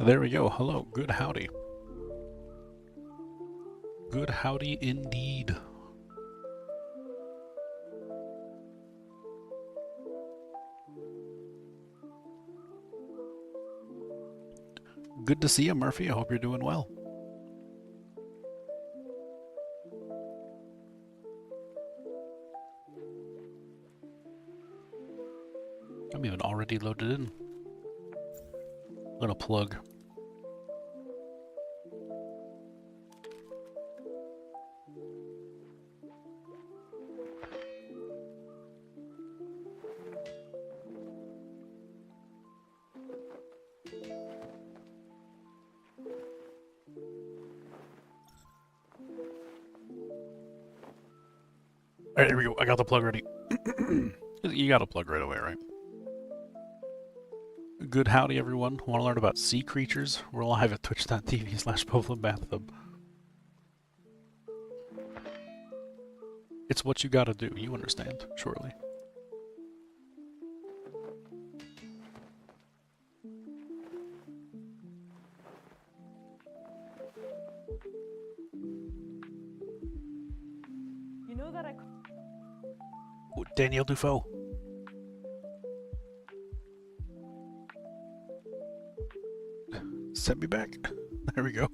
There we go. Hello. Good howdy. Good howdy indeed. Good to see you, Murphy. I hope you're doing well. I'm even already loaded in. Little plug. Alright, here we go. I got the plug ready. You got a plug right away, right? Good howdy, everyone. Want to learn about sea creatures? We're live at twitch.tv/PovlinBathtub. It's what you gotta do. You understand, surely. You know that Ooh, Danielle Dufault. Send me back. There we go.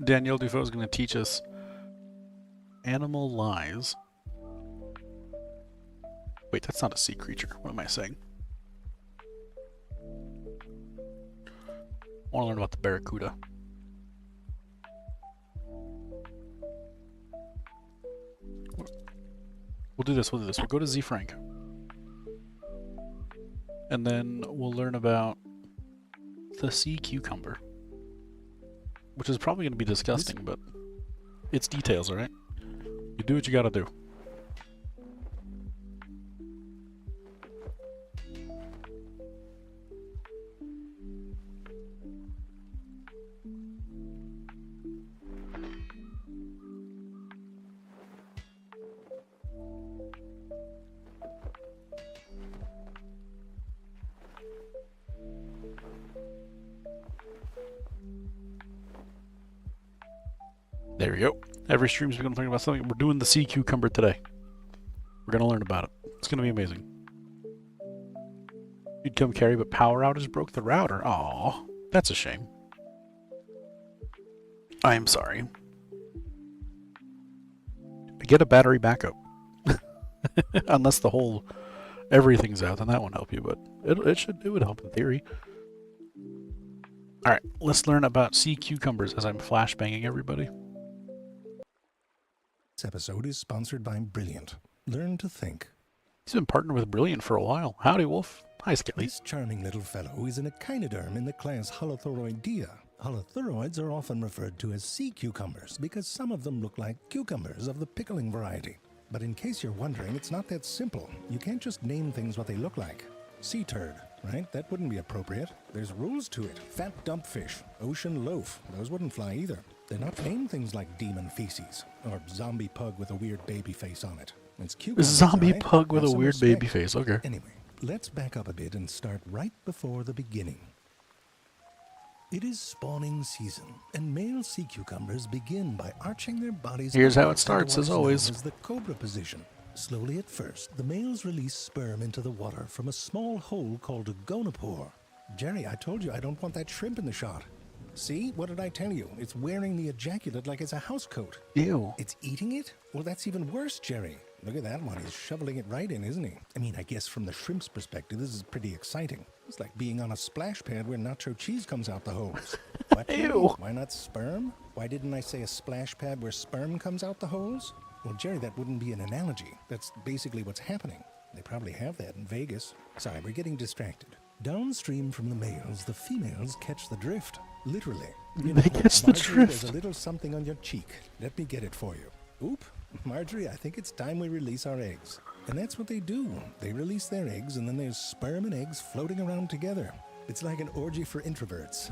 Danielle Dufault is going to teach us animal lies. Wait, that's not a sea creature. What am I saying? I want to learn about the barracuda. We'll do this. We'll go to Z Frank. And then we'll learn about the sea cucumber. Which is probably going to be disgusting, but it's details, alright? You do what you gotta do. There we go. Every stream's going to learn about something. We're doing the sea cucumber today. We're going to learn about it. It's going to be amazing. You'd come carry, but power outage broke the router. Aw, that's a shame. I am sorry. Get a battery backup. Unless the whole everything's out, then that won't help you, but it would help in theory. Alright, let's learn about sea cucumbers as I'm flashbanging everybody. This episode is sponsored by Brilliant. Learn to think. He's been partnered with Brilliant for a while. Howdy, Wolf. Hi, Skelly. This charming little fellow is an echinoderm in the class Holothoroidea. Holothoroids are often referred to as sea cucumbers because some of them look like cucumbers of the pickling variety. But in case you're wondering, it's not that simple. You can't just name things what they look like. Sea turd, right? That wouldn't be appropriate. There's rules to it. Fat dump fish, ocean loaf. Those wouldn't fly either. They're not named things like demon feces or zombie pug with a weird baby face on it. It's cucumbers, Zombie right? pug with Have a some weird respect. baby face. Okay. Anyway, let's back up a bit and start right before the beginning. It is spawning season, and male sea cucumbers begin by arching their bodies. Here's how it upwards starts, into as what's known always. as the cobra position. Slowly at first, the males release sperm into the water from a small hole called a gonopore. Jerry, I told you I don't want that shrimp in the shot. See? What did I tell you? It's wearing the ejaculate like it's a housecoat. Ew. It's eating it? Well, that's even worse, Jerry. Look at that one. He's shoveling it right in, isn't he? I mean, I guess from the shrimp's perspective, this is pretty exciting. It's like being on a splash pad where nacho cheese comes out the holes. What? Jerry? Ew. Why not sperm? Why didn't I say a splash pad where sperm comes out the holes? Well, Jerry, that wouldn't be an analogy. That's basically what's happening. They probably have that in Vegas. Sorry, we're getting distracted. Downstream from the males, the females catch the drift. Literally. You They catch the Marjorie, There's drift. a little something on your cheek. Let me get it for you. Oop. Marjorie, I think it's time we release our eggs. And that's what they do. They release their eggs, and then there's sperm and eggs floating around together. It's like an orgy for introverts.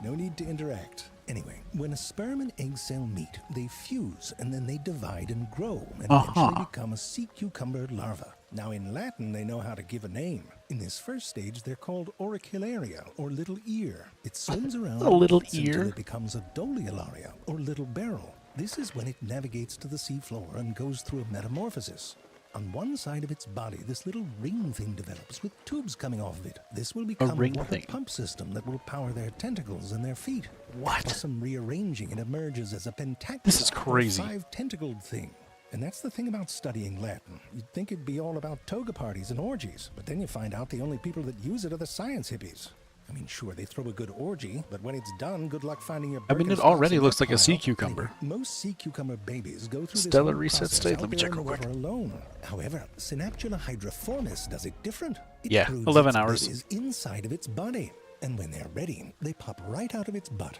No need to interact. Anyway, when a sperm and egg cell meet, they fuse, and then they divide and grow, and eventually become a sea cucumber larva. Now, in Latin, they know how to give a name. In this first stage, they're called auricularia, or little ear. It swims around A little and eats until ear? it becomes a doliolaria, or little barrel. This is when it navigates to the seafloor and goes through a metamorphosis. On one side of its body, this little ring thing develops with tubes coming off of it. This will become a ring water thing. pump system that will power their tentacles and their feet. What? Plus some rearranging, it emerges as a pentacular, This is crazy. or five-tentacled thing. And that's the thing about studying Latin. You'd think it'd be all about toga parties and orgies, but then you find out the only people that use it are the science hippies. I mean, sure, they throw a good orgy, but when it's done, good luck finding your I mean, it Birkenstocks already in looks that like a sea pile. cucumber. Anyway, most sea cucumber babies go through Stellar this reset process state. out Let me there check in the real quick. water alone. However, Synaptula hydriformis does it different. It Yeah, proves 11 its hours. bit is inside of its body, and when they're ready, they pop right out of its butt.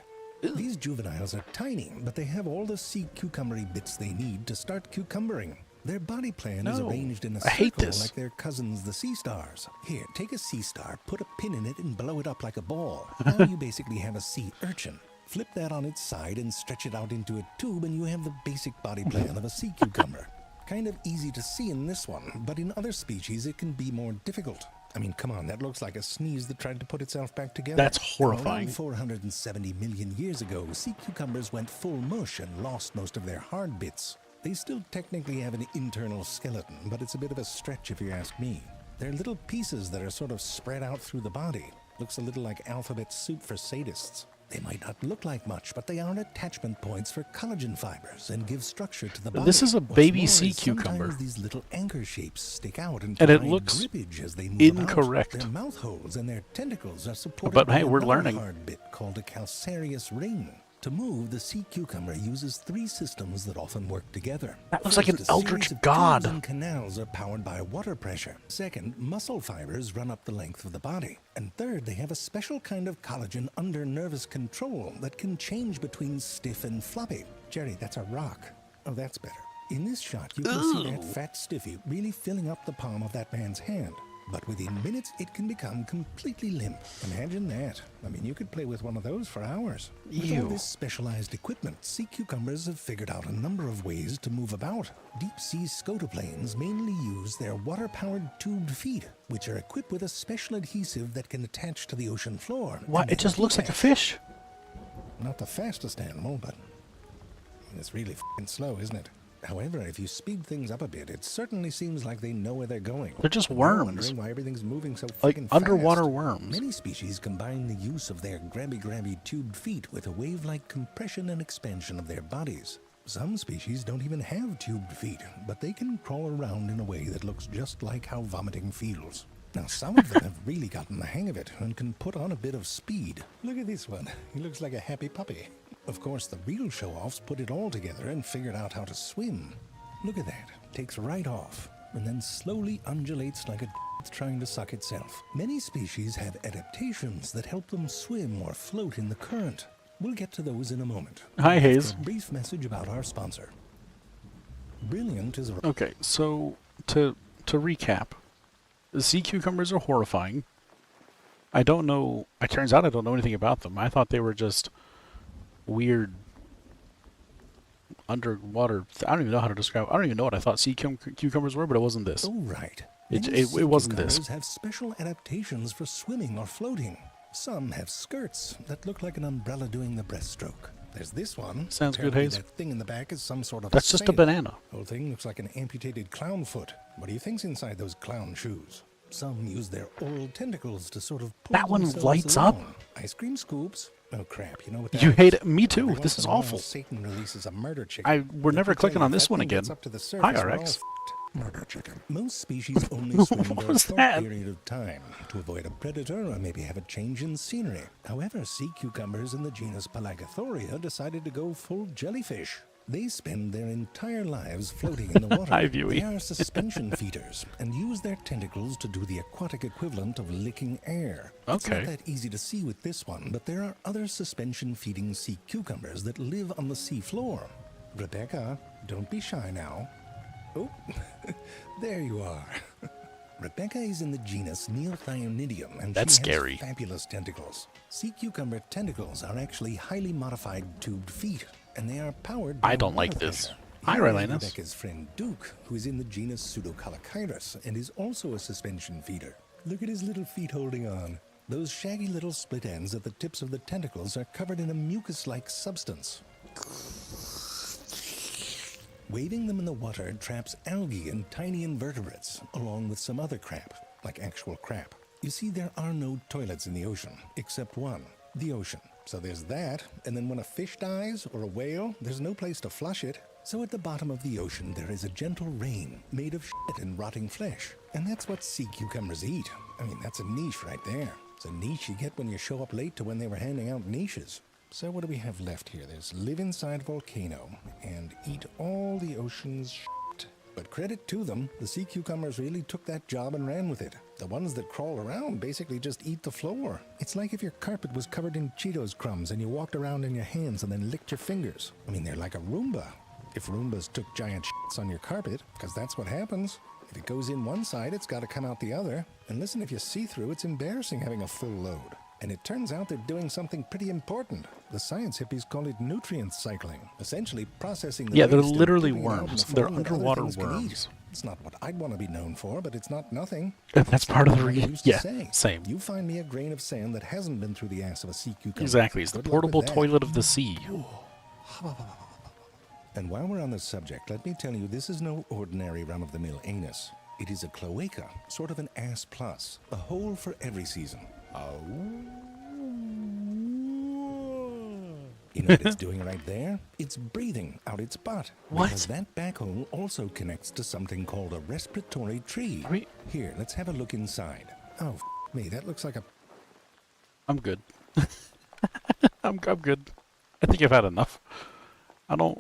These juveniles are tiny, but they have all the sea cucumbery bits they need to start cucumbering. Their body plan is No, arranged in a I hate circle this. like their cousins, the sea stars. Here, take a sea star, put a pin in it, and blow it up like a ball. Now you basically have a sea urchin. Flip that on its side and stretch it out into a tube, and you have the basic body plan of a sea cucumber. Kind of easy to see in this one, but in other species it can be more difficult. I mean, come on, that looks like a sneeze that tried to put itself back together. That's Now, horrifying. around 470 million years ago, sea cucumbers went full mush and lost most of their hard bits. They still technically have an internal skeleton, but it's a bit of a stretch if you ask me. They're little pieces that are sort of spread out through the body. Looks a little like alphabet soup for sadists. They might not look like much, but they are attachment points for collagen fibers and give structure to the body. This is a What's baby more sea is cucumber. sometimes these little anchor shapes stick out and And it provide looks grippage as they move incorrect. about. Their mouth holes and their tentacles are supported But by hey, we're another learning. hard bit called a calcareous ring. To move, the sea cucumber uses three systems that often work together. That looks like an First, a eldritch series of god. tubes and canals are powered by water pressure. Second, muscle fibers run up the length of the body. And third, they have a special kind of collagen under nervous control that can change between stiff and floppy. Jerry, that's a rock. Oh, that's better. In this shot, you can see that fat stiffy really filling up the palm of that man's hand. But within minutes, it can become completely limp. Imagine that. I mean, you could play with one of those for hours. With all Ew. this specialized equipment, sea cucumbers have figured out a number of ways to move about. Deep-sea scotoplanes mainly use their water-powered tubed feet, which are equipped with a special adhesive that can attach to the ocean floor. What? and It just then looks like a detach. fish. Not the fastest animal, but I mean, it's really f***ing slow, isn't it? However, if you speed things up a bit, it certainly seems like they know where they're going. They're just You're worms. wondering why everything's moving so Like freaking underwater fast. worms. Many species combine the use of their grabby tubed feet with a wave-like compression and expansion of their bodies. Some species don't even have tubed feet, but they can crawl around in a way that looks just like how vomiting feels. Now, some of them have really gotten the hang of it and can put on a bit of speed. Look at this one. He looks like a happy puppy. Of course, the real show-offs put it all together and figured out how to swim. Look at that. Takes right off, and then slowly undulates like a it's trying to suck itself. Many species have adaptations that help them swim or float in the current. We'll get to those in a moment. Hi, After Hayes. a brief message about our sponsor. Brilliant is a... Okay, so to recap, the sea cucumbers are horrifying. I don't know. It turns out I don't know anything about them. I thought they were just weird underwater. I don't even know how to describe. I don't even know what I thought sea cucumbers were, but it wasn't this. Oh, right. It- Many it sea wasn't this. cucumbers have special adaptations for swimming or floating. Some have skirts that look like an umbrella doing the breaststroke. There's this one. Sounds good, Apparently Hayes. That thing in the back is some sort of That's just a sail. banana. Whole thing looks like an amputated clown foot. What do you think's inside those clown shoes? Some use their oral tentacles to sort of pull That one themselves lights up? along. Ice cream scoops. Oh crap! You know what? That You is? hate it? Me too. Every This once is in a while, awful. Satan releases a murder chicken. We're Let never me tell clicking you, on if this that one thing again. gets up to the Hi, surface, we're all RX. f***ed. Murder chicken. Most species only swim What for a was short that? period of time to avoid a predator or maybe have a change in scenery. However, sea cucumbers in the genus Pelagathoria decided to go full jellyfish. They spend their entire lives floating in the water. Hi, Viewey. They are suspension feeders and use their tentacles to do the aquatic equivalent of licking air. It's Okay. not that easy to see with this one, but there are other suspension-feeding sea cucumbers that live on the sea floor. Rebecca, don't be shy now. Oh, there you are. Rebecca is in the genus Neothionidium, and That's she scary. has fabulous tentacles. Sea cucumber tentacles are actually highly modified tubed feet, and they are powered by I don't like water this. pressure. Hi, Here is Rylanus. Rebecca's friend Duke, who is in the genus Pseudocalachyrus and is also a suspension feeder. Look at his little feet holding on. Those shaggy little split ends at the tips of the tentacles are covered in a mucus-like substance. Waving them in the water traps algae and tiny invertebrates, along with some other crap, like actual crap. You see, there are no toilets in the ocean, except one, the ocean. So there's that, and then when a fish dies, or a whale, there's no place to flush it. So at the bottom of the ocean, there is a gentle rain made of shit and rotting flesh. And that's what sea cucumbers eat. I mean, that's a niche right there. It's a niche you get when you show up late to when they were handing out niches. So what do we have left here? There's live inside volcano and eat all the ocean's shit. But credit to them, the sea cucumbers really took that job and ran with it. The ones that crawl around basically just eat the floor. It's like if your carpet was covered in Cheetos crumbs and you walked around in your hands and then licked your fingers. I mean, they're like a Roomba. If Roombas took giant shits on your carpet, because that's what happens. If it goes in one side, it's got to come out the other. And listen, if you see through, it's embarrassing having a full load. And it turns out they're doing something pretty important. The science hippies call it nutrient cycling, essentially processing the Yeah, they're waste and literally putting it out in worms. a They're form that other underwater things can eat. worms. It's not what I'd want to be known for, but it's not nothing. That's part of the Like I reason. used to Yeah, say, same. You find me a grain of sand that hasn't been through the ass of a sea cucumber. Exactly. It's the Good luck portable with that. toilet of the sea. And while we're on the subject, let me tell you, this is no ordinary run-of-the-mill anus. It is a cloaca, sort of an ass plus, a hole for every season. Oh. You know what it's doing right there? It's breathing out its butt. What? Because that back hole also connects to something called a respiratory tree. Are we- Here, let's have a look inside. Oh, me, that looks like a... I'm good. I'm good. I think I've had enough. I don't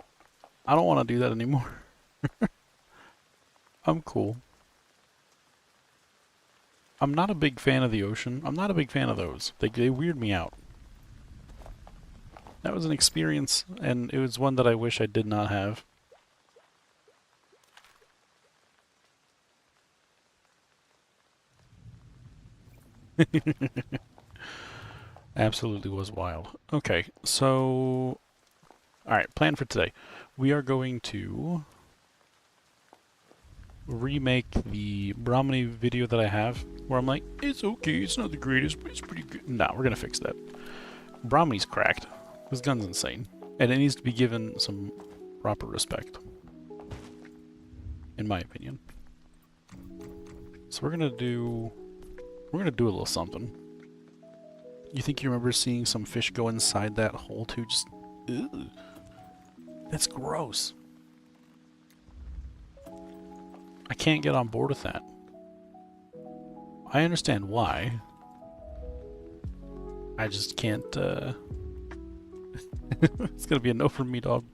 want to do that anymore. I'm cool. I'm not a big fan of the ocean. I'm not a big fan of those. They weird me out. That was an experience, and it was one that I wish I did not have. Absolutely was wild. Okay, so... Alright, plan for today. We are going to remake the Brahmini video that I have, where I'm like, it's okay, it's not the greatest, but it's pretty good. No, we're gonna fix that. Brahmini's cracked. This gun's insane. And it needs to be given some proper respect. In my opinion. So we're gonna do a little something. You think you remember seeing some fish go inside that hole too? Just, ew. That's gross. I can't get on board with that. I understand why. I just can't, It's gonna be a no from me, dog.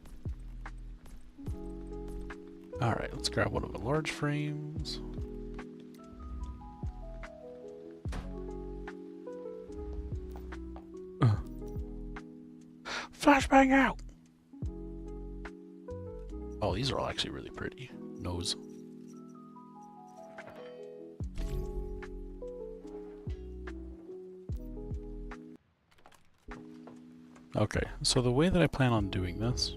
Alright, let's grab one of the large frames. Flashbang out! Oh, these are all actually really pretty. Nose. Okay, so the way that I plan on doing this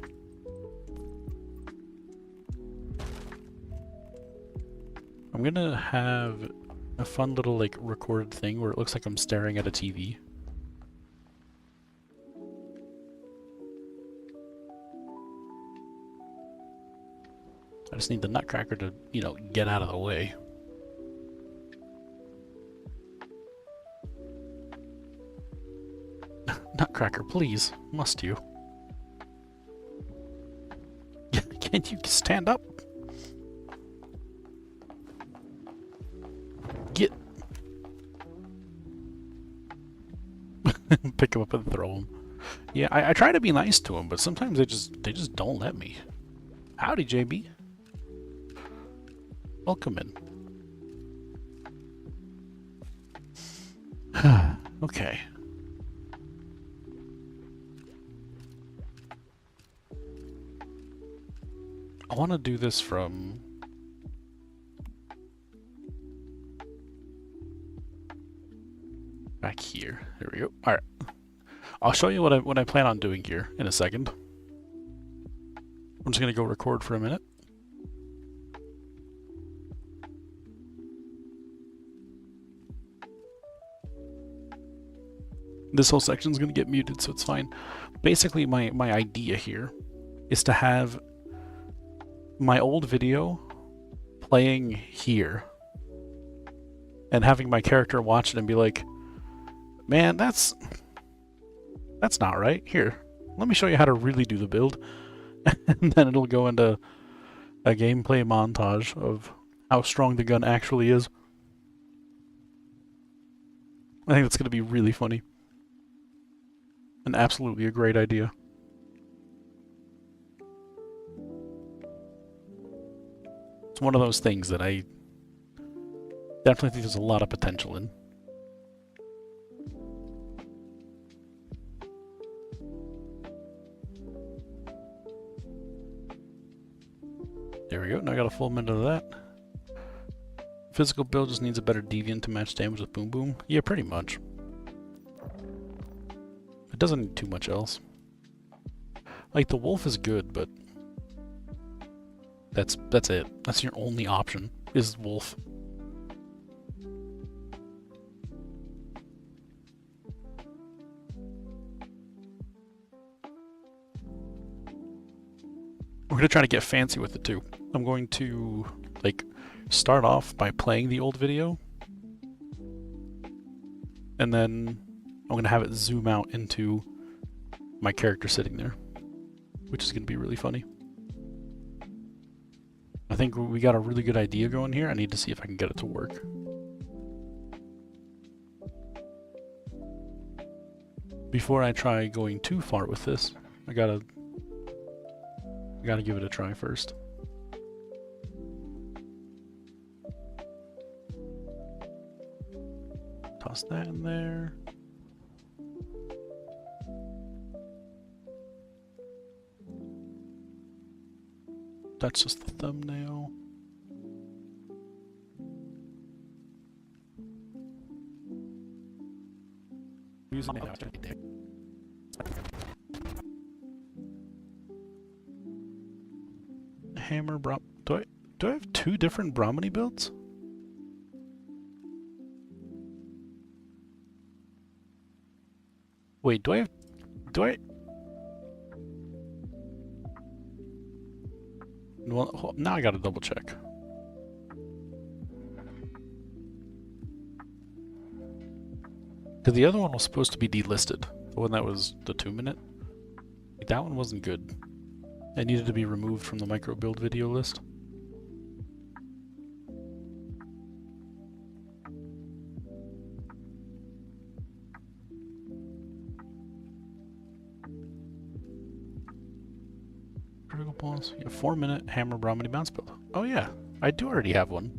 I'm gonna have a fun little like recorded thing where it looks like I'm staring at a TV. I just need the nutcracker to, you know, get out of the way. Nutcracker, please. Must you? Can't you stand up? Get... Pick him up and throw him. Yeah, I try to be nice to him, but sometimes they just don't let me. Howdy, JB. Welcome in. Okay. I want to do this from... back here. There we go. Alright. I'll show you what I plan on doing here in a second. I'm just going to go record for a minute. This whole section's gonna get muted, so it's fine. Basically, my idea here is to have my old video playing here and having my character watch it and be like, man, that's not right. Here, let me show you how to really do the build. And then it'll go into a gameplay montage of how strong the gun actually is. I think that's going to be really funny. And absolutely a great idea. It's one of those things that I definitely think there's a lot of potential in. There we go. Now I got a full minute of that. Physical build just needs a better deviant to match damage with Boom Boom. Yeah, pretty much. It doesn't need too much else. Like, the wolf is good, but that's it. That's your only option, is wolf. We're going to try to get fancy with it too. I'm going to, like, start off by playing the old video, and then I'm going to have it zoom out into my character sitting there, which is going to be really funny. I think we got a really good idea going here. I need to see if I can get it to work. Before I try going too far with this, I gotta give it a try first. Toss that in there. That's just the thumbnail. Using it after. Hammer do I have two different Brahmini builds? Wait, do I well, now I gotta double check. Because the other one was supposed to be delisted. The one that was the 2-minute. That one wasn't good. It needed to be removed from the micro build video list. Critical boss. Yeah, 4-minute hammer Brahmini bounce build. Oh yeah, I do already have one.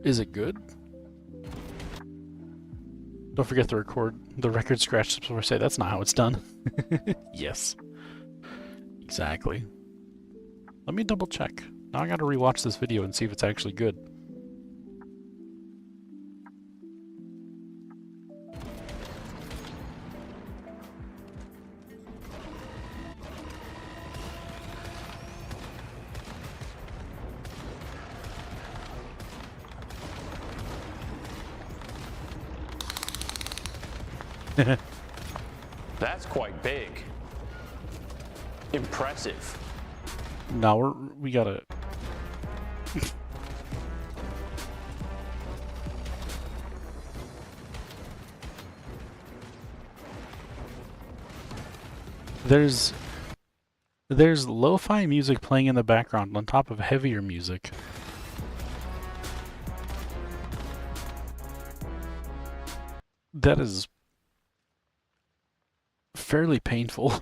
Is it good? Don't forget to record the record scratch before I say that's not how it's done. Yes. Exactly. Let me double check. Now I gotta rewatch this video and see if it's actually good. That's quite big. Impressive. Now we gotta... There's lo-fi music playing in the background on top of heavier music. That is fairly painful.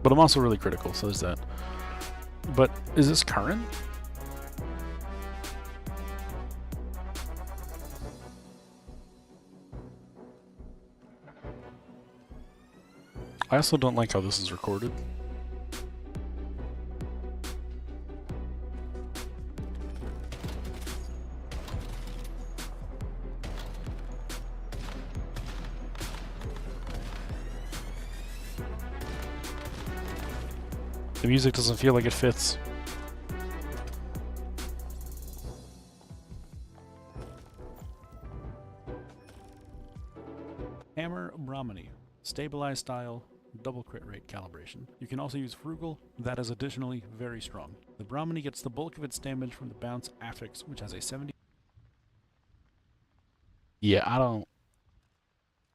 But I'm also really critical, so there's that. But is this current? I also don't like how this is recorded. The music doesn't feel like it fits. Brahmani, stabilized style, double crit rate calibration. You can also use Frugal, that is additionally very strong. The Brahmani gets the bulk of its damage from the bounce affix, which has a 70. Yeah, I don't.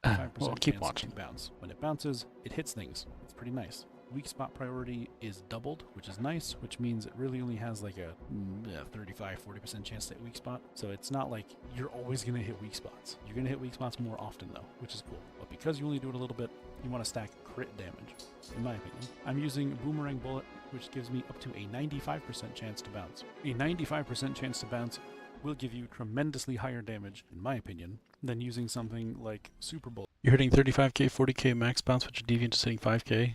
5% Well, keep chance watching. to bounce. When it bounces, it hits things. It's pretty nice. Weak spot priority is doubled, which is nice, which means it really only has like a 35-40% chance to hit weak spot. So it's not like you're always going to hit weak spots. You're going to hit weak spots more often though, which is cool. But because you only do it a little bit, you want to stack crit damage, in my opinion. I'm using Boomerang Bullet, which gives me up to a 95% chance to bounce. A 95% chance to bounce will give you tremendously higher damage, in my opinion, than using something like Super Bullet. You're hitting 35k, 40k max bounce, which your deviant is hitting 5k.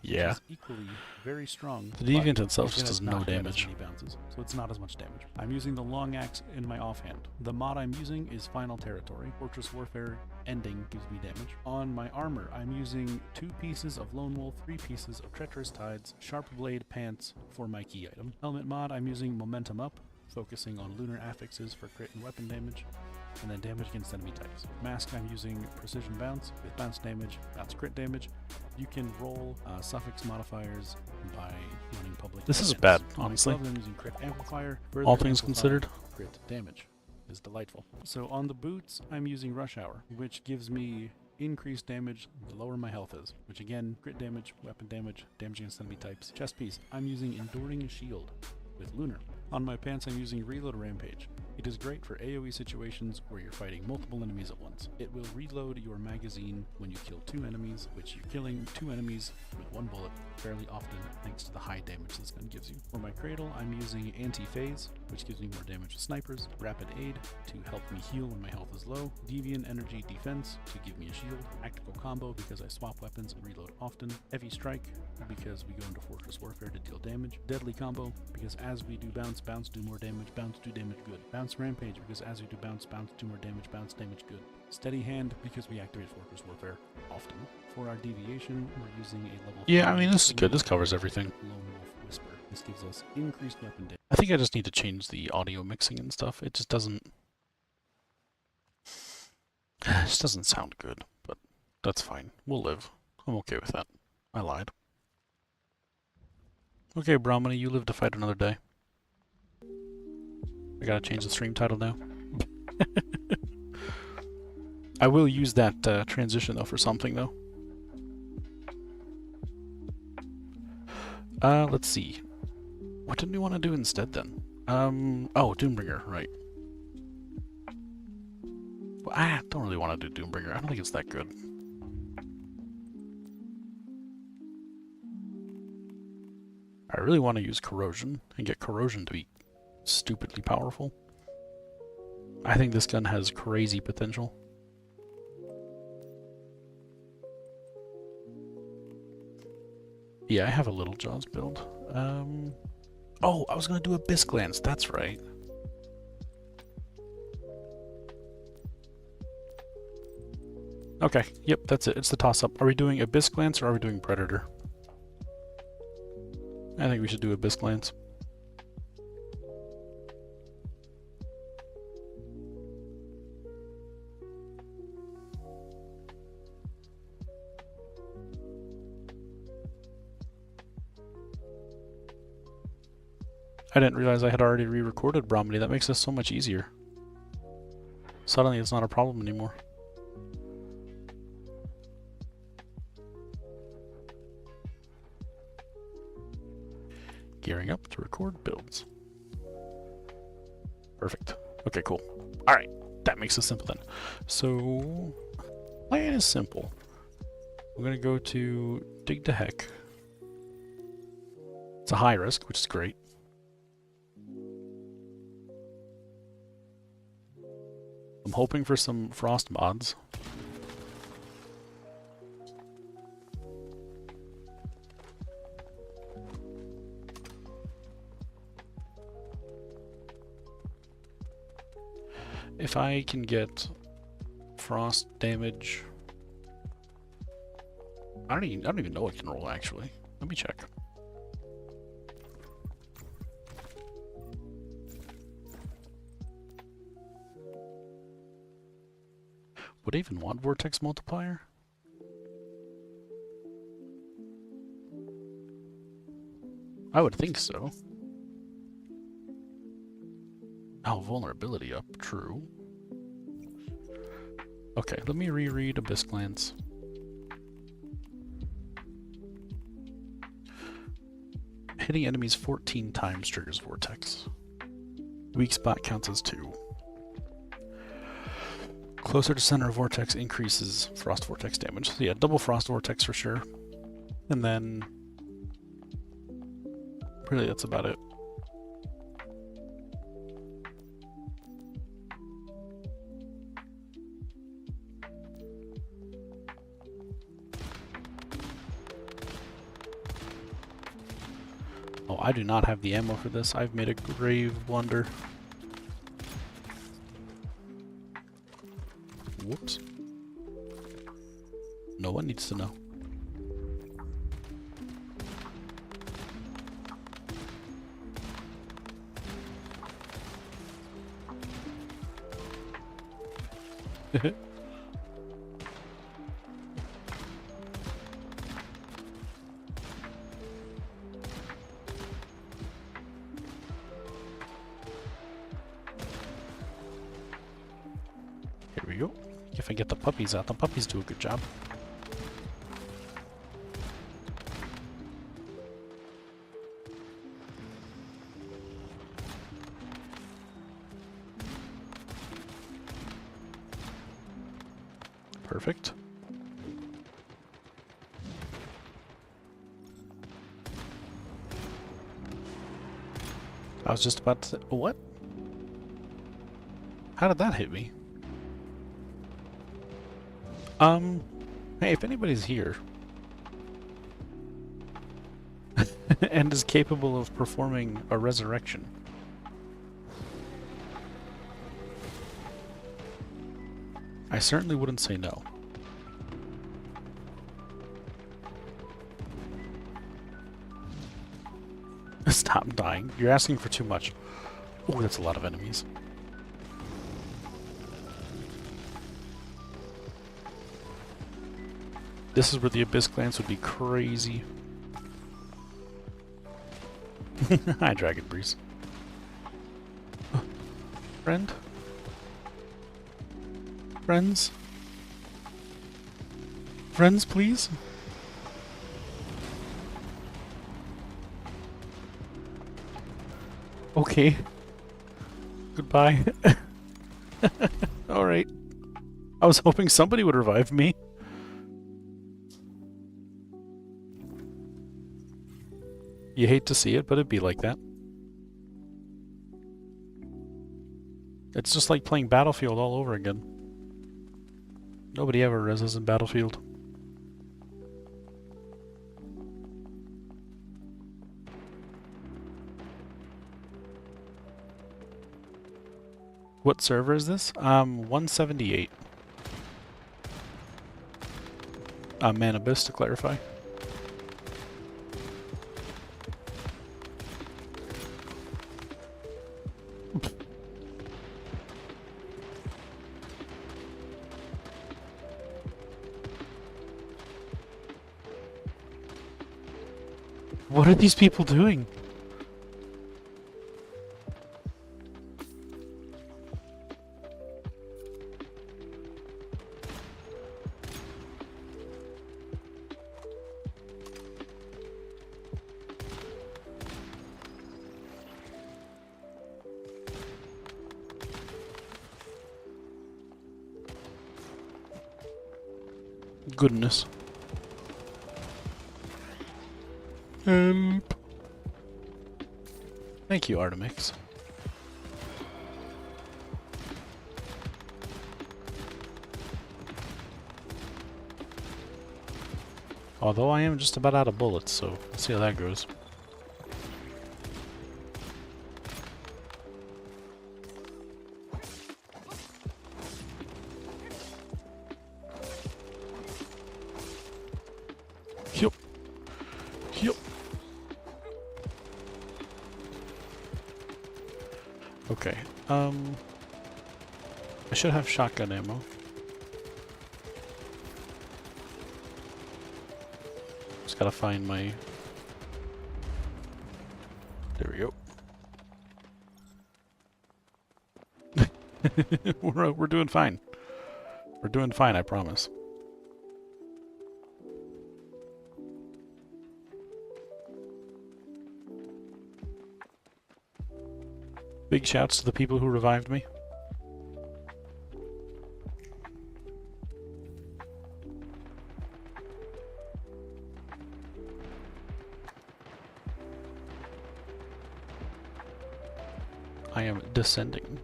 Yeah. Which is equally very strong. The deviant but itself it's just gonna does no not hit as damage. many bounces, so it's not as much damage. I'm using the long axe in my offhand. The mod I'm using is Final Territory. Fortress Warfare Ending gives me damage. On my armor, I'm using 2 pieces of Lone Wolf, 3 pieces of Treacherous Tides, Sharp Blade Pants for my key item. Helmet mod, I'm using Momentum Up, focusing on lunar affixes for crit and weapon damage, and then damage against enemy types. Mask, I'm using Precision Bounce with bounce damage, bounce crit damage. You can roll suffix modifiers by running public. This is events. bad, On my honestly. gloves, I'm using crit amplifier. All Further things amplify considered. crit damage is delightful. So on the boots, I'm using Rush Hour, which gives me increased damage the lower my health is, which again, crit damage, weapon damage, damage against enemy types. Chest piece, I'm using Enduring Shield with Lunar. On my pants, I'm using Reload Rampage. It is great for AoE situations where you're fighting multiple enemies at once. It will reload your magazine when you kill 2 enemies, which you're killing 2 enemies with 1 bullet fairly often thanks to the high damage this gun gives you. For my cradle, I'm using Anti-Phase, which gives me more damage with snipers, Rapid Aid to help me heal when my health is low, Deviant Energy Defense to give me a shield, Tactical Combo because I swap weapons and reload often, Heavy Strike because we go into Fortress Warfare to deal damage, Deadly Combo because as we do bounce, bounce do more damage, bounce do damage good, Bounce Rampage because as we do bounce, bounce do more damage, bounce damage good, Steady Hand because we activate Fortress Warfare often. For our deviation, we're using a level Yeah, I 5 mean, this is good. This covers everything. Lone Wolf Whisper. This gives us increased weapon damage. I think I just need to change the audio mixing and stuff. It just doesn't... It just doesn't sound good, but that's fine. We'll live. I'm okay with that. I lied. Okay, Brahmani, you live to fight another day. I gotta change the stream title now. I will use that transition, though, for something, though. Let's see. What did we want to do instead, then? Oh, Doombringer, right. Well, I don't really want to do Doombringer. I don't think it's that good. I really want to use Corrosion and get Corrosion to be stupidly powerful. I think this gun has crazy potential. Yeah, I have a Little Jaws build. Oh, I was gonna do Abyss Glance, that's right. Okay, yep, that's it. It's the toss-up. Are we doing Abyss Glance or are we doing Predator? I think we should do Abyss Glance. I didn't realize I had already re-recorded Brahmani. That makes this so much easier. Suddenly it's not a problem anymore. Gearing up to record builds. Perfect. Okay, cool. Alright, that makes it simple then. So, plan is simple. We're gonna go to Dig to Heck. It's a high risk, which is great. I'm hoping for some frost mods. If I can get frost damage, I don't even know what I can roll actually. Let me check. Would I even want vortex multiplier? I would think so. Oh, vulnerability up. True. Okay, let me reread Abyss Glance. Hitting enemies 14 times triggers Vortex. Weak spot counts as 2. Closer to center of Vortex increases Frost Vortex damage. So yeah, double Frost Vortex for sure. And then... really, that's about it. Oh, I do not have the ammo for this. I've made a grave blunder. Whoops. No one needs to know. Here we go. If I get the puppies out, the puppies do a good job. Perfect. I was just about to say, what? How did that hit me? Hey, if anybody's here and is capable of performing a resurrection, I certainly wouldn't say no. Stop dying. You're asking for too much. Oh, that's a lot of enemies. This is where the Abyss Glance would be crazy. Hi, Dragon Breeze. Friend? Friends? Friends, please? Okay. Goodbye. Alright. I was hoping somebody would revive me. You hate to see it, but it'd be like that. It's just like playing Battlefield all over again. Nobody ever reses in Battlefield. What server is this? 178. Man Abyss, to clarify. What are these people doing? Goodness. Help. Thank you, Artemix. Although I am just about out of bullets, so let's see how that goes. Yup. Yup. Okay, I should have shotgun ammo. just gotta find my... There we go. We're doing fine. We're doing fine, I promise. Big shouts to the people who revived me. I am descending.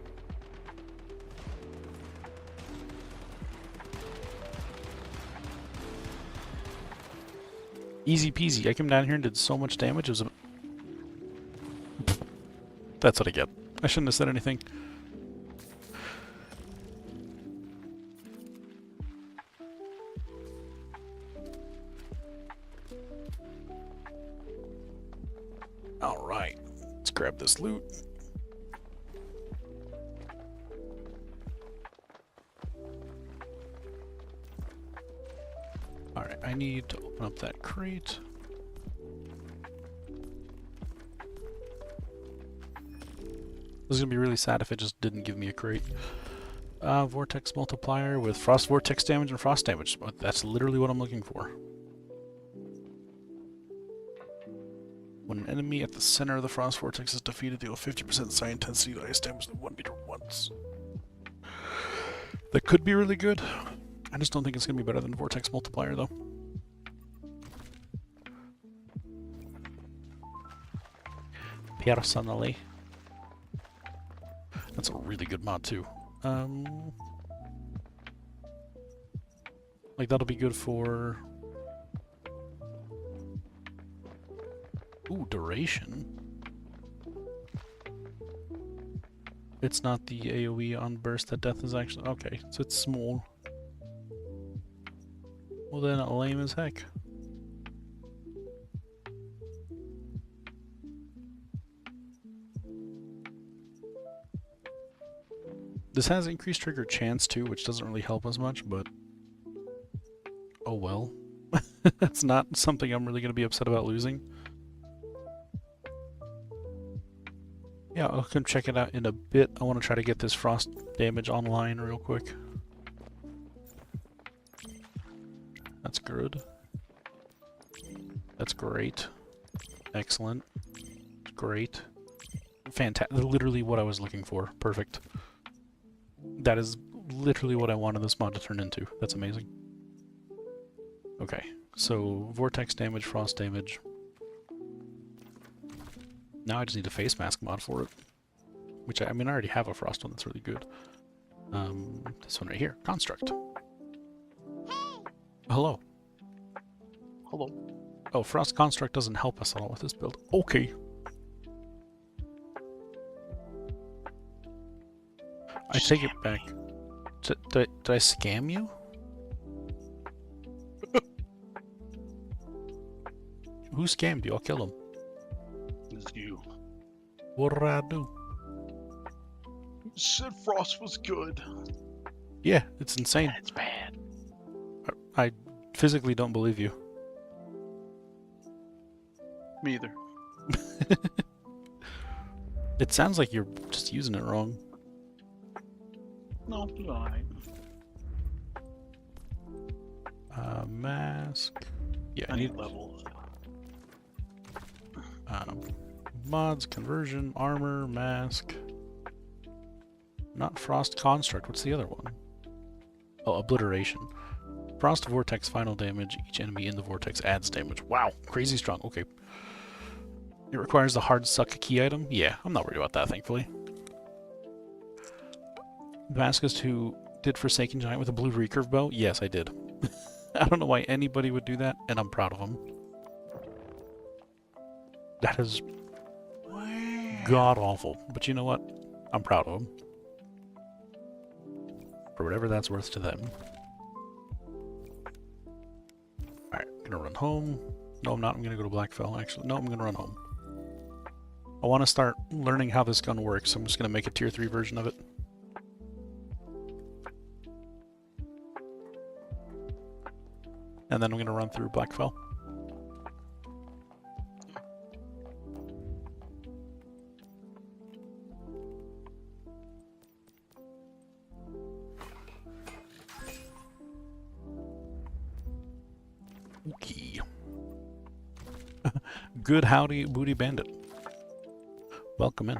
Easy peasy. I came down here and did so much damage. It was a... That's what I get. I shouldn't have said anything. Alright. Let's grab this loot. Alright, I need to open up that crate. This is gonna be really sad if it just didn't give me a crate. Vortex multiplier with frost vortex damage and frost damage. That's literally what I'm looking for. When an enemy at the center of the frost vortex is defeated, deal 50% psi intensity to ice damage to 1 meter once. That could be really good. I just don't think it's gonna be better than vortex multiplier though. Personally. That's a really good mod too. Like that'll be good for... Ooh, duration. It's not the AoE on burst that death is actually... Okay, so it's small. Well then, lame as heck. This has increased trigger chance too, which doesn't really help us much, but... Oh well. That's not something I'm really going to be upset about losing. Yeah, I'll come check it out in a bit. I want to try to get this frost damage online real quick. That's good. That's great. Excellent. Great. Fantastic. Literally what I was looking for. Perfect. That is literally what I wanted this mod to turn into. That's amazing. Okay, so vortex damage, frost damage. Now I just need a face mask mod for it. Which, I mean, I already have a frost one that's really good. This one right here. Construct. Hey. Hello. Hello. Oh, frost construct doesn't help us at all with this build. Okay. I take it back. Did I scam you? Who scammed you? I'll kill him. It's you. What did I do? You said Frost was good. Yeah, it's insane. It's bad. I physically don't believe you. Me either. It sounds like you're just using it wrong. No, alright. Mask. Yeah, I need levels. Mods, conversion, armor, mask. Not frost construct. What's the other one? Oh, obliteration. Frost vortex final damage. Each enemy in the vortex adds damage. Wow, crazy strong. Okay. It requires the hard suck key item. Yeah, I'm not worried about that, thankfully. Damascus who did Forsaken Giant with a blue recurve bow? Yes, I did. I don't know why anybody would do that, and I'm proud of them. That is god-awful, but you know what? I'm proud of them. For whatever that's worth to them. Alright, gonna run home. No, I'm not. I'm gonna go to Blackfell, actually. No, I'm gonna run home. I want to start learning how this gun works, so I'm just gonna make a tier 3 version of it. And then I'm gonna run through Blackfell. Okay. Good howdy, Booty Bandit. Welcome in.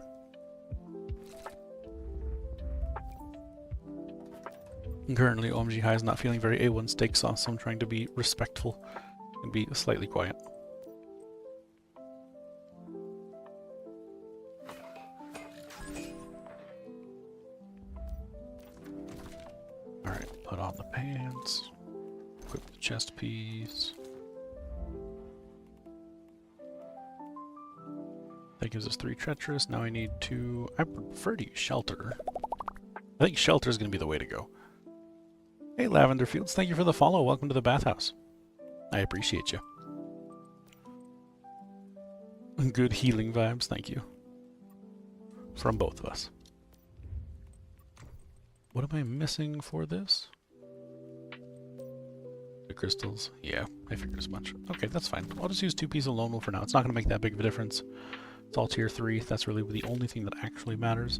Currently, OMG High is not feeling very A1 steak sauce, so I'm trying to be respectful and be slightly quiet. Alright, put on the pants. Equip the chest piece. That gives us 3 treacherous. Now I need 2. I prefer to use shelter. I think shelter is going to be the way to go. Hey, Lavender Fields, thank you for the follow. Welcome to the bathhouse. I appreciate you. Good healing vibes, thank you. From both of us. What am I missing for this? The crystals. Yeah, I figured as much. Okay, that's fine. I'll just use 2 pieces of lone wolf for now. It's not going to make that big of a difference. It's all tier 3. That's really the only thing that actually matters.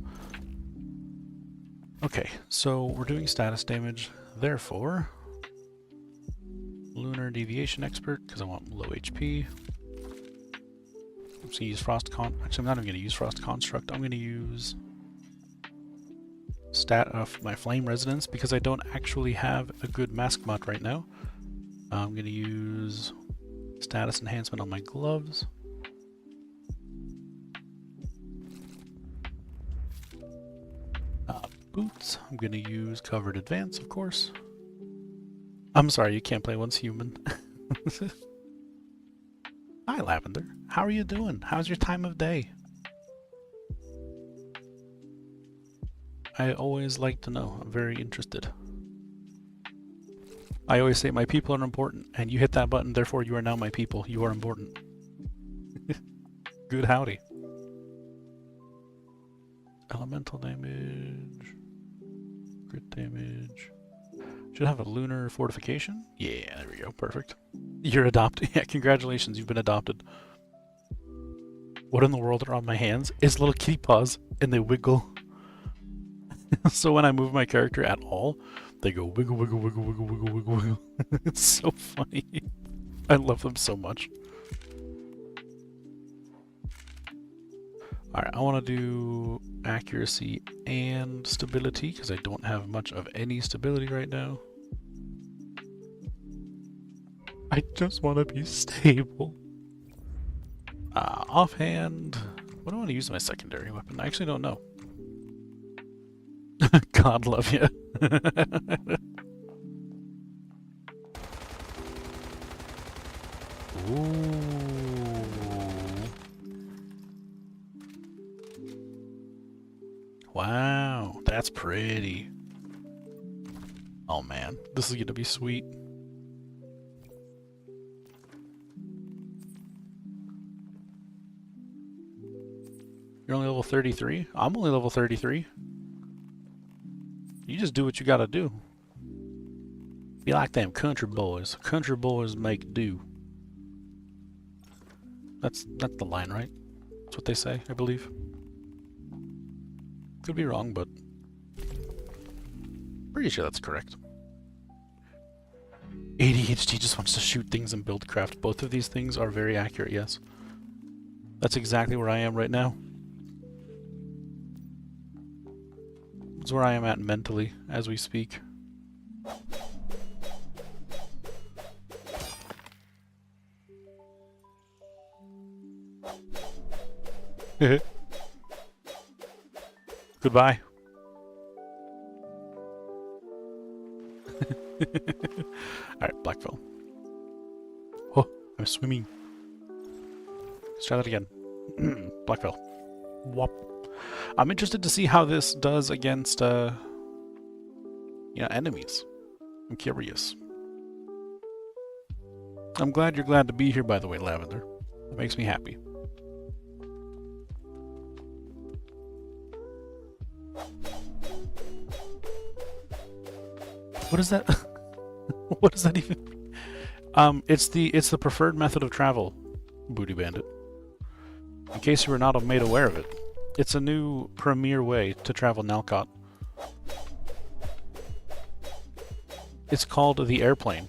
Okay, so we're doing status damage. Therefore, Lunar Deviation Expert, because I want low HP. I'm just going to use Frost Actually, I'm not even going to use Frost Construct. I'm going to use stat of my Flame Resonance, because I don't actually have a good mask mod right now. I'm going to use Status Enhancement on my gloves. Boots. I'm going to use Covered Advance, of course. I'm sorry, you can't play once human. Hi, Lavender. How are you doing? How's your time of day? I always like to know. I'm very interested. I always say my people are important, and you hit that button, therefore you are now my people. You are important. Good howdy. Elemental damage. Crit damage. Should have a lunar fortification? Yeah, there we go. Perfect. You're adopted. Yeah, congratulations. You've been adopted. What in the world are on my hands? It's little kitty paws, and they wiggle. So when I move my character at all, they go wiggle, wiggle, wiggle, wiggle, wiggle, wiggle, wiggle. It's so funny. I love them so much. Alright, I want to do accuracy and stability, because I don't have much of any stability right now. I just want to be stable. Offhand, what do I want to use my secondary weapon? I actually don't know. God love you. Ooh. Wow, that's pretty. Oh man, this is gonna be sweet. You're only level 33? I'm only level 33. You just do what you gotta do. Be like them country boys. Country boys make do. That's the line, right? That's what they say, I believe. Could be wrong, but pretty sure that's correct. ADHD just wants to shoot things and build craft. Both of these things are very accurate, yes. That's exactly where I am right now. It's where I am at mentally as we speak. Goodbye. Alright, Blackfell. Oh, I'm swimming. Let's try that again. Blackfell. Whop. I'm interested to see how this does against, enemies. I'm curious. I'm glad you're glad to be here, by the way, Lavender. That makes me happy. What is that? What does that even mean? It's the preferred method of travel, Booty Bandit. In case you were not made aware of it. It's a new premier way to travel Nalcott. It's called the airplane.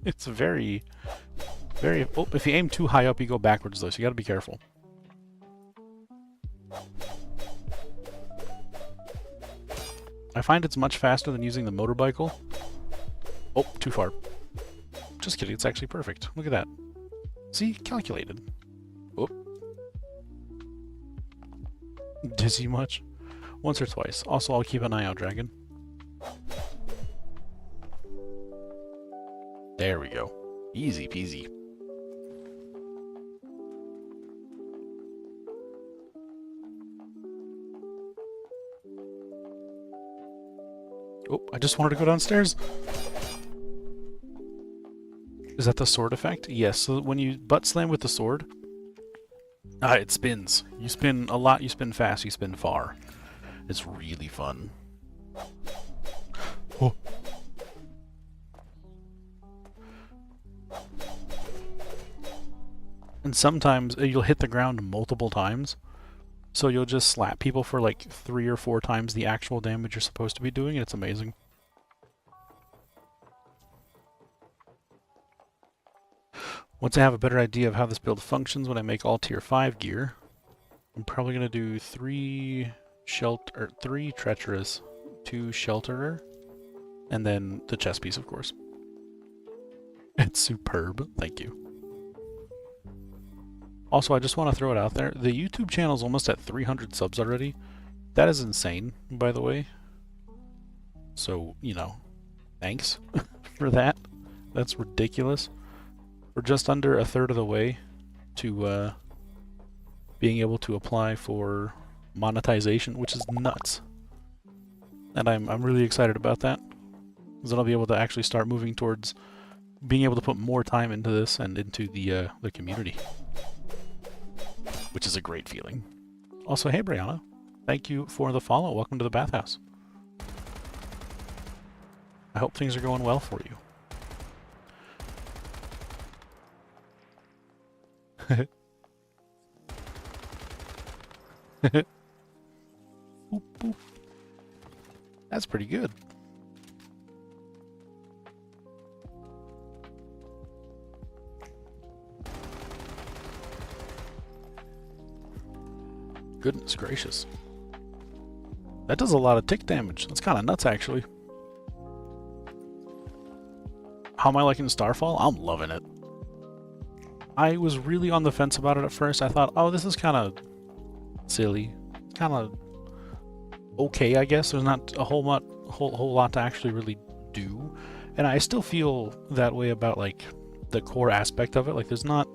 It's very, very... Oh, if you aim too high up, you go backwards, though, so you gotta be careful. I find it's much faster than using the motorbicycle. Oh, too far. Just kidding, it's actually perfect. Look at that. See? Calculated. Oh. Dizzy much? Once or twice. Also, I'll keep an eye out, Dragon. There we go. Easy peasy. Oh, I just wanted to go downstairs. Is that the sword effect? Yes, so when you butt slam with the sword, it spins. You spin a lot, you spin fast, you spin far. It's really fun. Oh. And sometimes you'll hit the ground multiple times. So you'll just slap people for like 3 or 4 times the actual damage you're supposed to be doing, and it's amazing. Once I have a better idea of how this build functions when I make all tier 5 gear, I'm probably going to do 3 treacherous, 2 shelterer, and then the chest piece, of course. It's superb. Thank you. Also, I just want to throw it out there. The YouTube channel is almost at 300 subs already. That is insane, by the way. So, you know, thanks for that. That's ridiculous. We're just under a third of the way to being able to apply for monetization, which is nuts. And I'm really excited about that, because then I'll be able to actually start moving towards being able to put more time into this and into the community, which is a great feeling. Also, hey Brianna, thank you for the follow. Welcome to the bathhouse. I hope things are going well for you. Boop, boop. That's pretty good. Goodness gracious. That does a lot of tick damage. That's kind of nuts, actually. How am I liking Starfall? I'm loving it. I was really on the fence about it at first. I thought, oh, this is kind of silly. Kind of okay, I guess. There's not a whole lot to actually really do. And I still feel that way about, like, the core aspect of it. Like, there's not...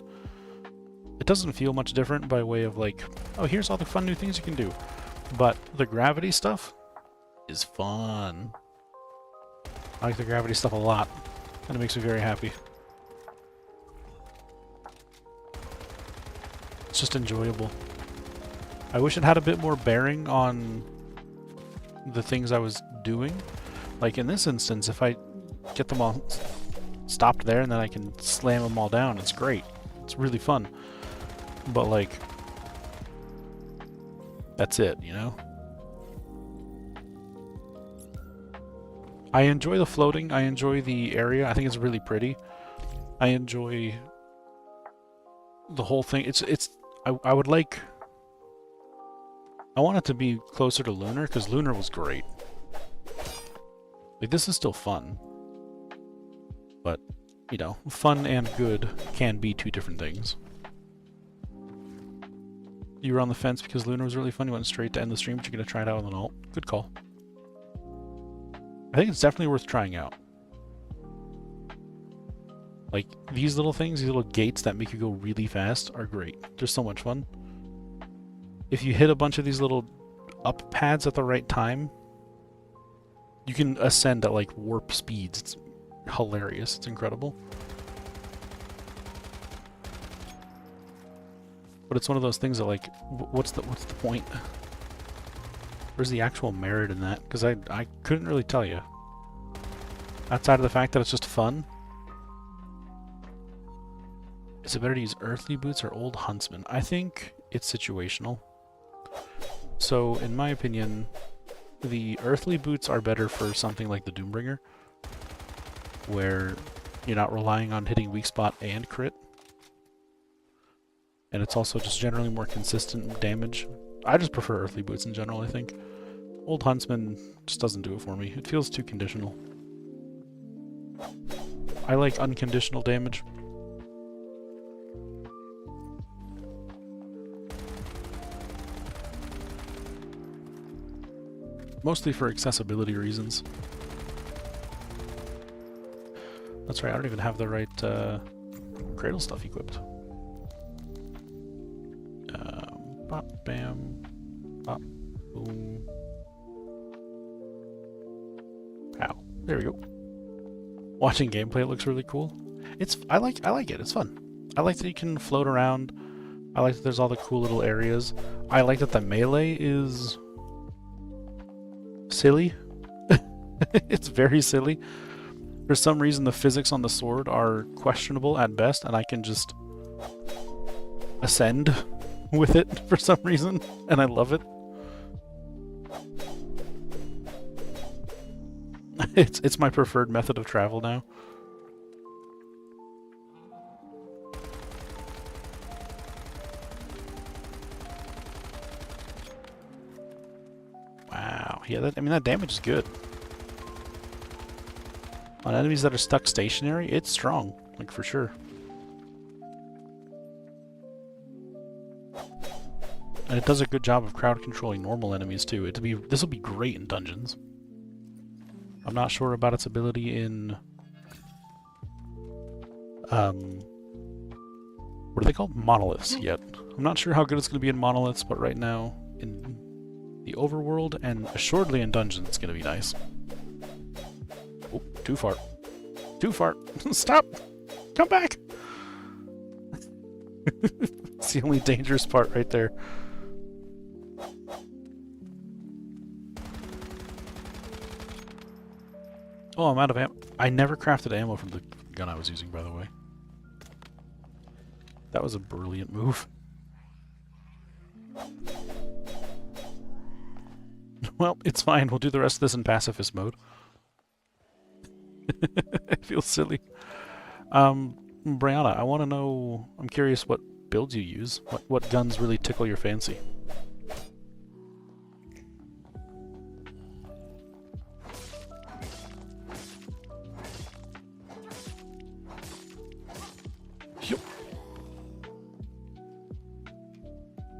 It doesn't feel much different by way of, like, oh, here's all the fun new things you can do. But the gravity stuff is fun. I like the gravity stuff a lot. And it makes me very happy. It's just enjoyable. I wish it had a bit more bearing on the things I was doing. Like in this instance, if I get them all stopped there and then I can slam them all down, it's great. It's really fun. But like, that's it, you know? I enjoy the floating. I enjoy the area. I think it's really pretty. I enjoy the whole thing. I would like... I want it to be closer to Lunar, because Lunar was great. Like, this is still fun. But, you know, fun and good can be two different things. You were on the fence because Lunar was really fun. You went straight to end the stream, but you're going to try it out with an alt. Good call. I think it's definitely worth trying out. Like, these little things, these little gates that make you go really fast are great. They're so much fun. If you hit a bunch of these little up pads at the right time, you can ascend at, like, warp speeds. It's hilarious. It's incredible. But it's one of those things that, like, what's the point? Where's the actual merit in that? Because I couldn't really tell you. Outside of the fact that it's just fun. Is it better to use earthly boots or old huntsman? I think it's situational. So, in my opinion, the earthly boots are better for something like the Doombringer, where You're not relying on hitting weak spot and crit. And it's also just generally more consistent damage. I just prefer earthly boots in general, I think. Old Huntsman just doesn't do it for me. It feels too conditional. I like unconditional damage. Mostly for accessibility reasons. That's right, I don't even have the right cradle stuff equipped. Bop, bam, bop, boom. Ow, there we go. Watching gameplay, it looks really cool. I like it, it's fun. I like that you can float around. I like that there's all the cool little areas. I like that the melee is silly. It's very silly. For some reason, the physics on the sword are questionable at best, and I can just ascend with it for some reason, and I love it. It's my preferred method of travel now. Wow, yeah, that damage is good. On enemies that are stuck stationary, it's strong, like for sure. And it does a good job of crowd controlling normal enemies too. This will be great in dungeons. I'm not sure about its ability in what are they called? Monoliths yet. I'm not sure how good it's going to be in monoliths, but right now in the overworld and assuredly in dungeons it's going to be nice. Oh, too far. Too far. Stop! Come back! It's the only dangerous part right there. Oh, I'm out of ammo. I never crafted ammo from the gun I was using, by the way. That was a brilliant move. Well, it's fine. We'll do the rest of this in pacifist mode. It feels silly. Brianna, I want to know... I'm curious what builds you use. What guns really tickle your fancy?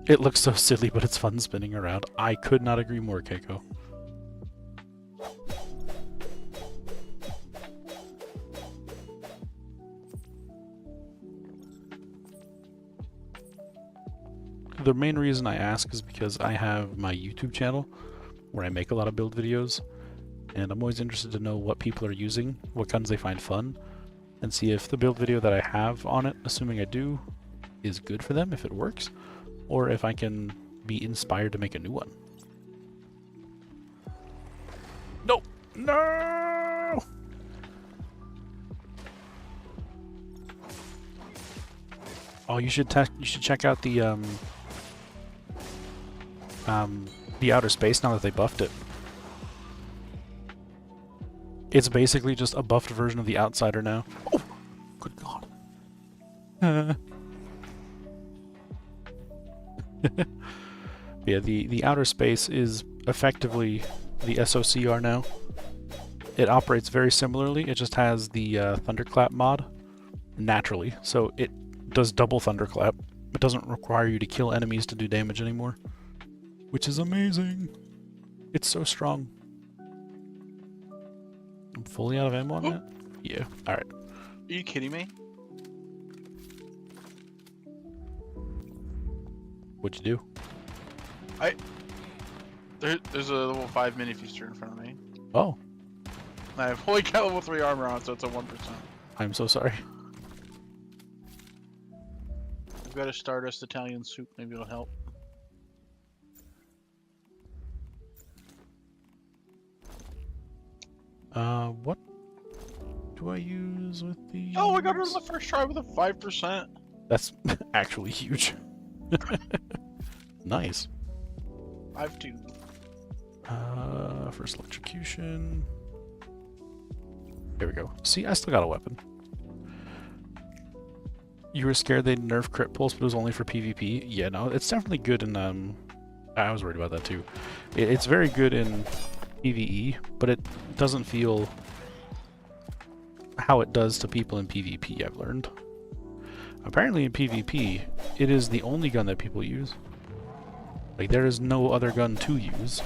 It looks so silly, but it's fun spinning around. I could not agree more, Keiko. The main reason I ask is because I have my YouTube channel where I make a lot of build videos, and I'm always interested to know what people are using, what guns they find fun, and see if the build video that I have on it, assuming I do, is good for them, if it works, or if I can be inspired to make a new one. No! No! Oh, you should check out the outer space now that they buffed it. It's basically just a buffed version of the Outsider now. Oh, good God. Yeah, the outer space is effectively the SOCR now. It operates very similarly. It just has the Thunderclap mod naturally, so it does double Thunderclap. It doesn't require you to kill enemies to do damage anymore, which is amazing. It's so strong. I'm fully out of ammo on that? Yeah, alright. Are you kidding me? What'd you do? There's a level 5 mini feaster in front of me. Oh. I have only got level 3 armor on, so it's a 1%. I'm so sorry. I've got a Stardust Italian soup, maybe it'll help. What do I use with the... Oh, I got her on the first try with a 5%. That's actually huge. Nice. 5-2. First electrocution. There we go. See, I still got a weapon. You were scared they'd nerf crit pulse, but it was only for PvP? Yeah, no, it's definitely good in, I was worried about that too. It's very good in PvE, but it doesn't feel how it does to people in PvP, I've learned. Apparently in PvP, it is the only gun that people use. Like, there is no other gun to use.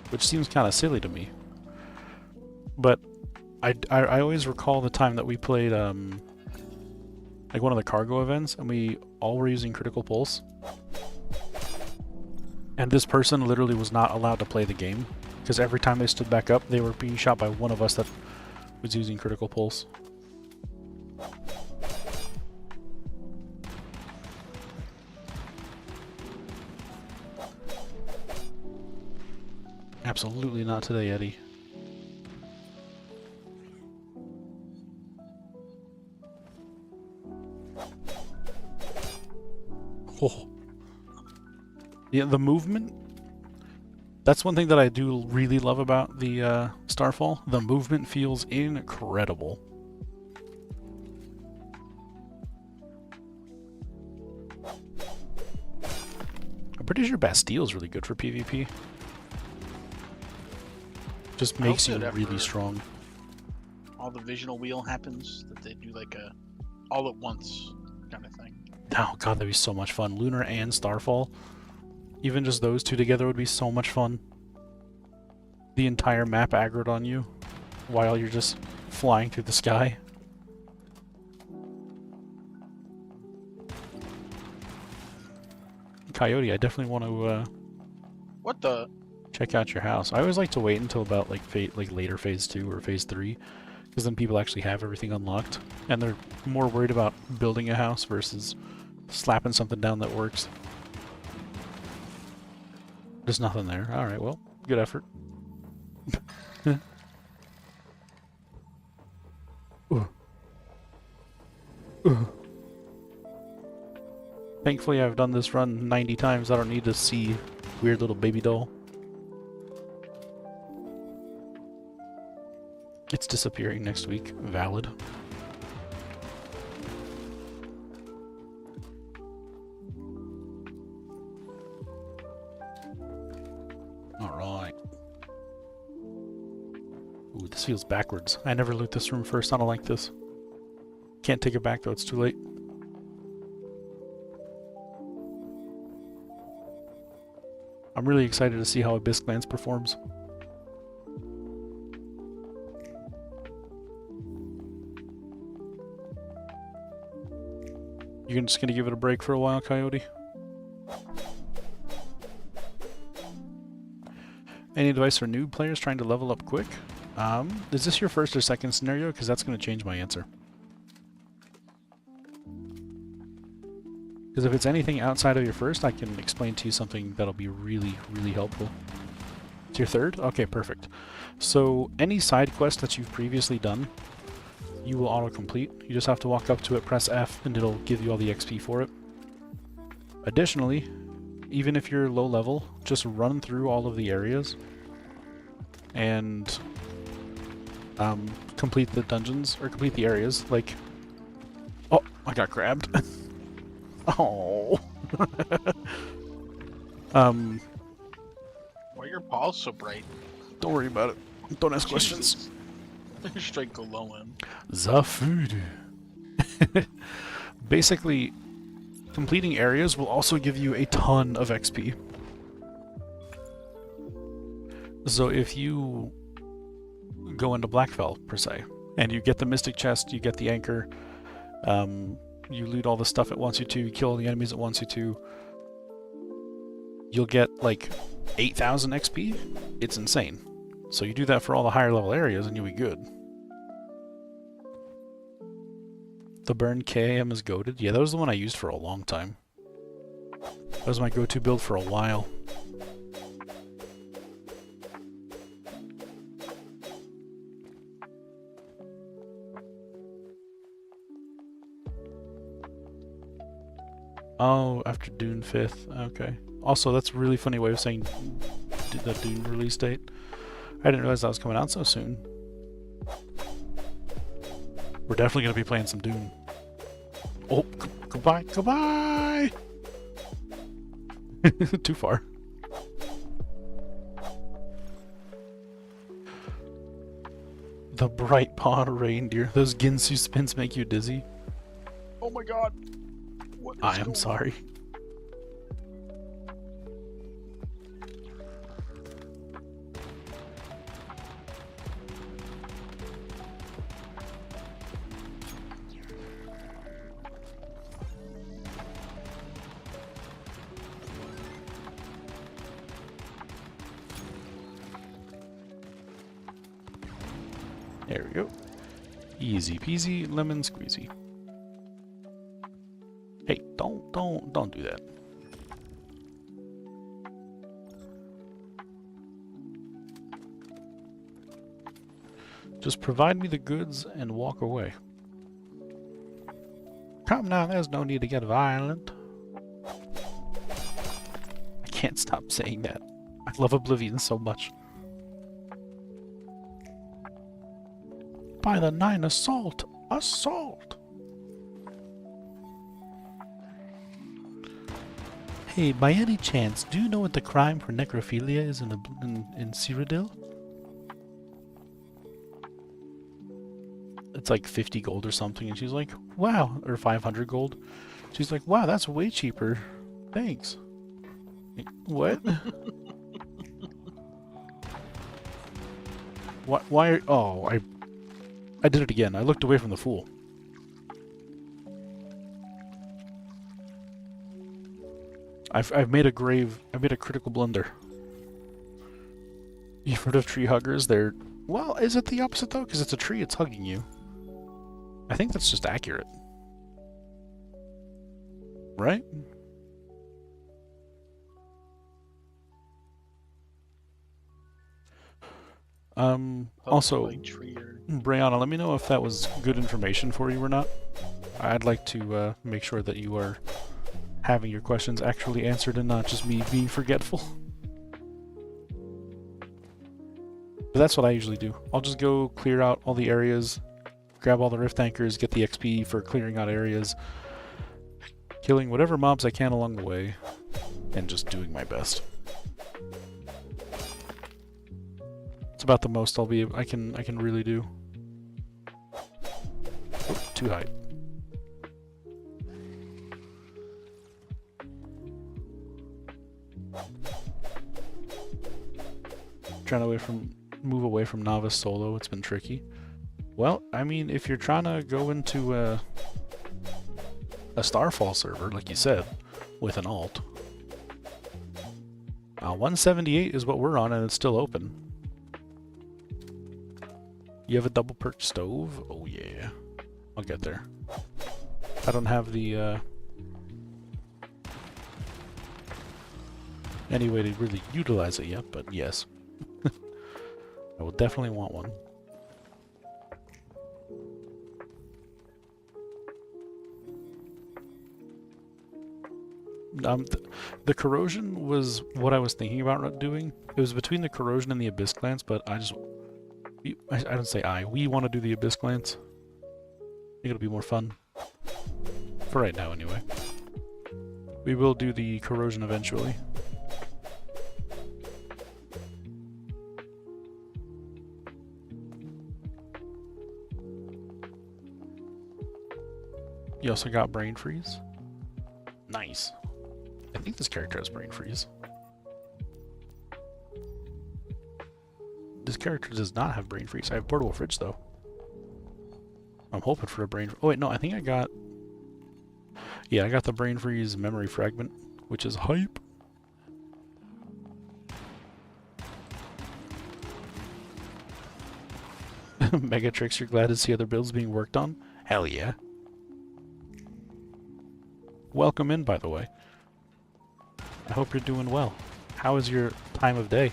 Which seems kind of silly to me. But I always recall the time that we played like one of the cargo events, and we all were using critical pulse. And this person literally was not allowed to play the game, because every time they stood back up, they were being shot by one of us that was using critical pulse. Absolutely not today, Eddie. Oh. Yeah, the movement. That's one thing that I do really love about the Starfall. The movement feels incredible. I'm pretty sure Bastile's really good for PvP. Just makes you really strong. All the visional wheel happens, that they do like a all at once kind of thing. Oh god, that'd be so much fun. Lunar and Starfall. Even just those two together would be so much fun. The entire map aggroed on you while you're just flying through the sky. Coyote, I definitely want to What the? check out your house. I always like to wait until about like later phase 2 or phase 3, because then people actually have everything unlocked and they're more worried about building a house versus slapping something down that works. There's nothing there. Alright, well, good effort. Thankfully I've done this run 90 times. I don't need to see weird little baby doll. It's disappearing next week. Valid. Alright. Ooh, this feels backwards. I never loot this room first. I don't like this. Can't take it back though, it's too late. I'm really excited to see how Abyss Lance performs. You're just gonna give it a break for a while, Coyote? Any advice for new players trying to level up quick? Is this your first or second scenario? Because that's gonna change my answer. Because if it's anything outside of your first, I can explain to you something that'll be really, really helpful. It's your third? Okay, perfect. So, any side quest that you've previously done, you will auto-complete. You just have to walk up to it, press F, and it'll give you all the XP for it. Additionally, even if you're low level, just run through all of the areas and complete the dungeons, or complete the areas, like... Oh, I got grabbed. Oh. Why are your paws so bright? Don't worry about it. Don't ask questions. Straight go low end. The food. Basically, completing areas will also give you a ton of XP. So if you go into Blackfell, per se, and you get the Mystic Chest, you get the Anchor, you loot all the stuff it wants you to, you kill all the enemies it wants you to, you'll get like 8,000 XP. It's insane. So you do that for all the higher level areas and you'll be good. The Burn KAM is goated. Yeah, that was the one I used for a long time. That was my go-to build for a while. Oh, after Dune 5th. Okay. Also, that's a really funny way of saying the Dune release date. I didn't realize that was coming out so soon. We're definitely going to be playing some Dune. Oh, goodbye, goodbye! Too far. The bright pawn reindeer. Those Ginsu spins make you dizzy. Oh my god. What is I am going sorry. There we go. Easy peasy, lemon squeezy. Hey, don't do that. Just provide me the goods and walk away. Come now, there's no need to get violent. I can't stop saying that. I love Oblivion so much. By the 9 assault! Assault! Hey, by any chance, do you know what the crime for necrophilia is in Cyrodiil? It's like 50 gold or something, and she's like, wow, or 500 gold. She's like, wow, that's way cheaper. Thanks. What? What? Why are... Oh, I did it again. I looked away from the fool. I've made a critical blunder. You've heard of tree huggers? They're... Well, is it the opposite though? Because it's a tree, it's hugging you. I think that's just accurate. Right? Also, Brianna, let me know if that was good information for you or not. I'd like to make sure that you are having your questions actually answered and not just me being forgetful. But that's what I usually do. I'll just go clear out all the areas, grab all the rift anchors, get the XP for clearing out areas, killing whatever mobs I can along the way, and just doing my best. It's about the most I can really do. Oh, too high. Trying to move away from novice solo. It's been tricky. Well, I mean, if you're trying to go into a Starfall server, like you said, with an alt, 178 is what we're on, and it's still open. You have a double perch stove? Oh yeah. I'll get there. I don't have the any way to really utilize it yet, but yes. I will definitely want one. The corrosion was what I was thinking about doing. It was between the corrosion and the abyss glance, but I don't say we want to do the abyss glance. I think it'll be more fun. For right now, anyway. We will do the corrosion eventually. You also got brain freeze. Nice. I think this character has brain freeze. This character does not have brain freeze. I have portable fridge though. I'm hoping for a brain. Oh wait, no. I think I got. Yeah, I got the brain freeze memory fragment, which is hype. Megatrix, you're glad to see other builds being worked on? Hell yeah. Welcome in, by the way. I hope you're doing well. How is your time of day?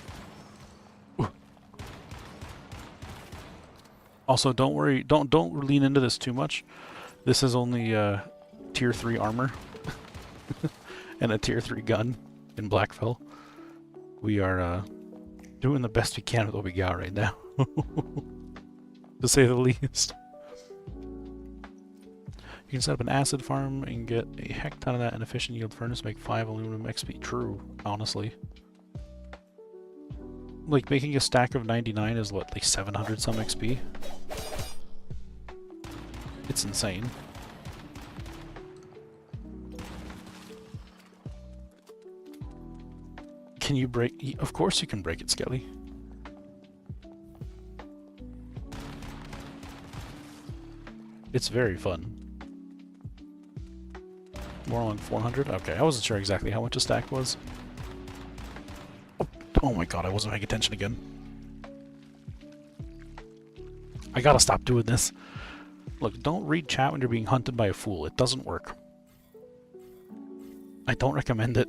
Ooh. Also, don't worry. Don't lean into this too much. This is only tier 3 armor and a tier 3 gun in Blackfell. We are Doing the best we can with what we got right now. To say the least. You can set up an acid farm and get a heck ton of that in efficient yield furnace, make 5 aluminum XP. True, honestly. Like, making a stack of 99 is what, like 700 some XP? It's insane. Can you break... Of course you can break it, Skelly. It's very fun. More along 400? Okay, I wasn't sure exactly how much a stack was. Oh my god, I wasn't paying attention again. I gotta stop doing this. Look, don't read chat when you're being hunted by a fool. It doesn't work. I don't recommend it.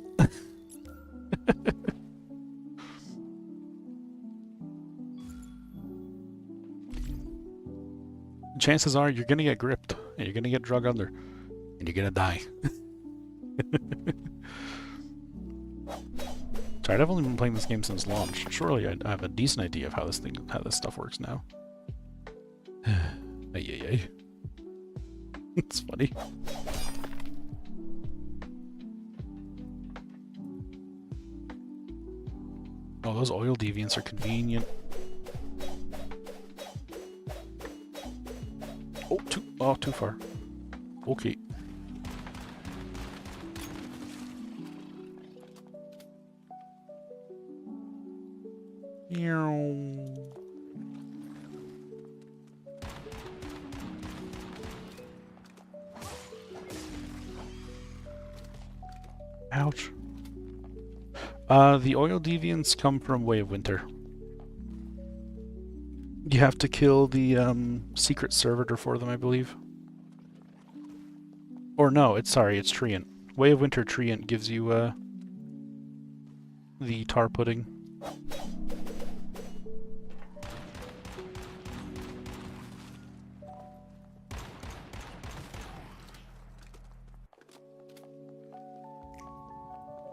Chances are you're gonna get gripped, and you're gonna get drug under, and you're gonna die. Sorry, I've only been playing this game since launch. Surely I have a decent idea of how this stuff works now. Ay. It's funny. Oh, those oil deviants are convenient. Oh, too far. Okay. Ouch. The oil deviants come from Way of Winter. You have to kill the secret servitor for them, I believe. Or no, it's Treant. Way of Winter Treant gives you the tar pudding.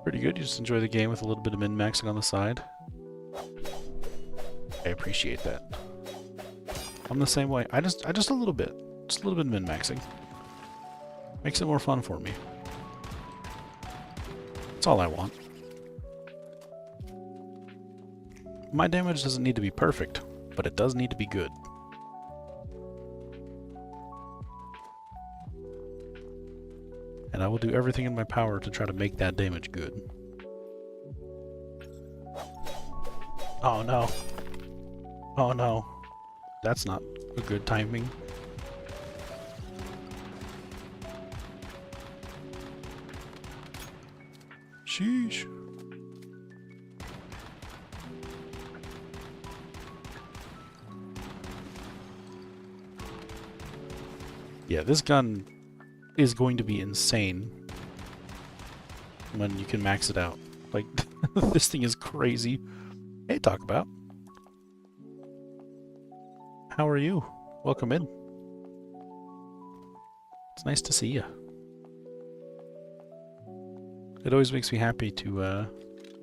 Pretty good. You just enjoy the game with a little bit of min-maxing on the side. I appreciate that. I'm the same way. I just a little bit. Just a little bit of min-maxing. Makes it more fun for me. That's all I want. My damage doesn't need to be perfect, but it does need to be good. And I will do everything in my power to try to make that damage good. Oh no. Oh no. That's not a good timing. Sheesh. Yeah, this gun is going to be insane when you can max it out. Like, this thing is crazy. Hey, talk about. How are you? Welcome in. It's nice to see you. It always makes me happy to,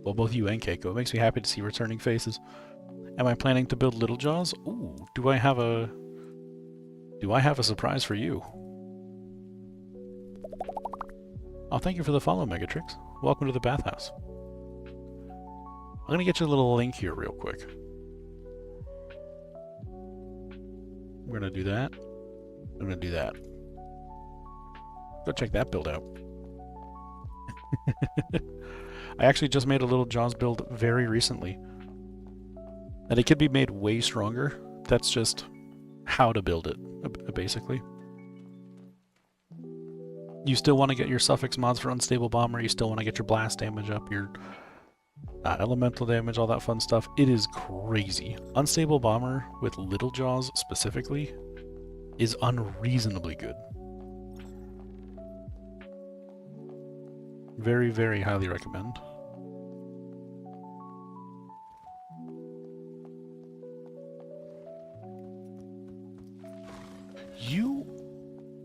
well, both you and Keiko, it makes me happy to see returning faces. Am I planning to build Little Jaws? Ooh, do I have a surprise for you? Oh, thank you for the follow, Megatrix. Welcome to the bathhouse. I'm gonna get you a little link here real quick. We're gonna do that. I'm gonna do that. Go check that build out. I actually just made a Little Jaws build very recently. And it could be made way stronger. That's just how to build it, basically. You still want to get your suffix mods for Unstable Bomber, you still want to get your blast damage up, your elemental damage, all that fun stuff. It is crazy. Unstable Bomber with Little Jaws specifically is unreasonably good. Very, very highly recommend.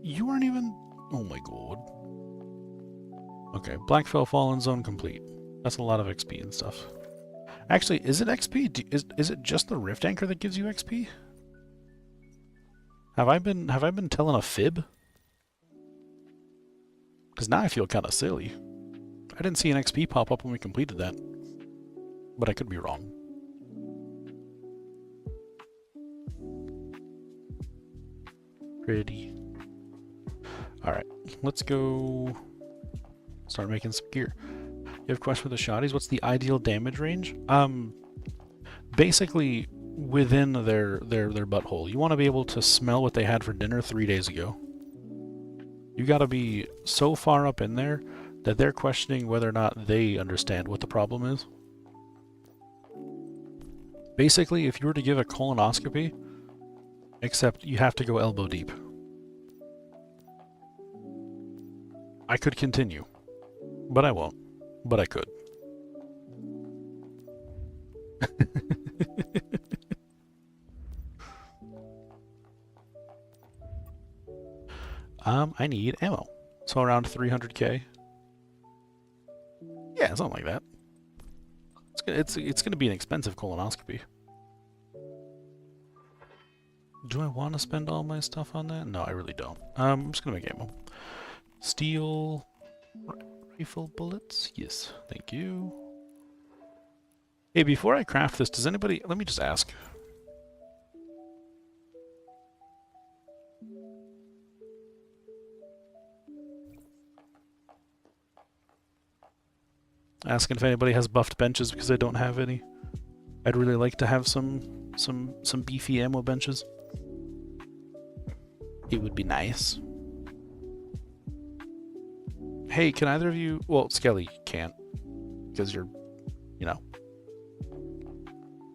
You aren't even... Oh my god. Okay, Blackfell Fallen Zone complete. That's a lot of XP and stuff. Actually, is it XP? Is it just the Rift Anchor that gives you XP? Have I been telling a fib? Because now I feel kind of silly. I didn't see an XP pop up when we completed that, but I could be wrong. Pretty. All right, let's go start making some gear. You have a question for the shotties? What's the ideal damage range? Basically within their butthole. You want to be able to smell what they had for dinner 3 days ago. You got to be so far up in there that they're questioning whether or not they understand what the problem is. Basically, if you were to give a colonoscopy, except you have to go elbow deep. I could continue, but I won't. But I could. I need ammo. So around 300k. Yeah, something like that. It's gonna be an expensive colonoscopy. Do I want to spend all my stuff on that? No, I really don't. I'm just gonna make ammo. Steel rifle bullets. Yes, thank you. Hey, before I craft this, does anybody? Let me just ask. Asking if anybody has buffed benches because I don't have any. I'd really like to have some beefy ammo benches. It would be nice. Hey, can either of you... Well, Skelly can't. Because you're, you know,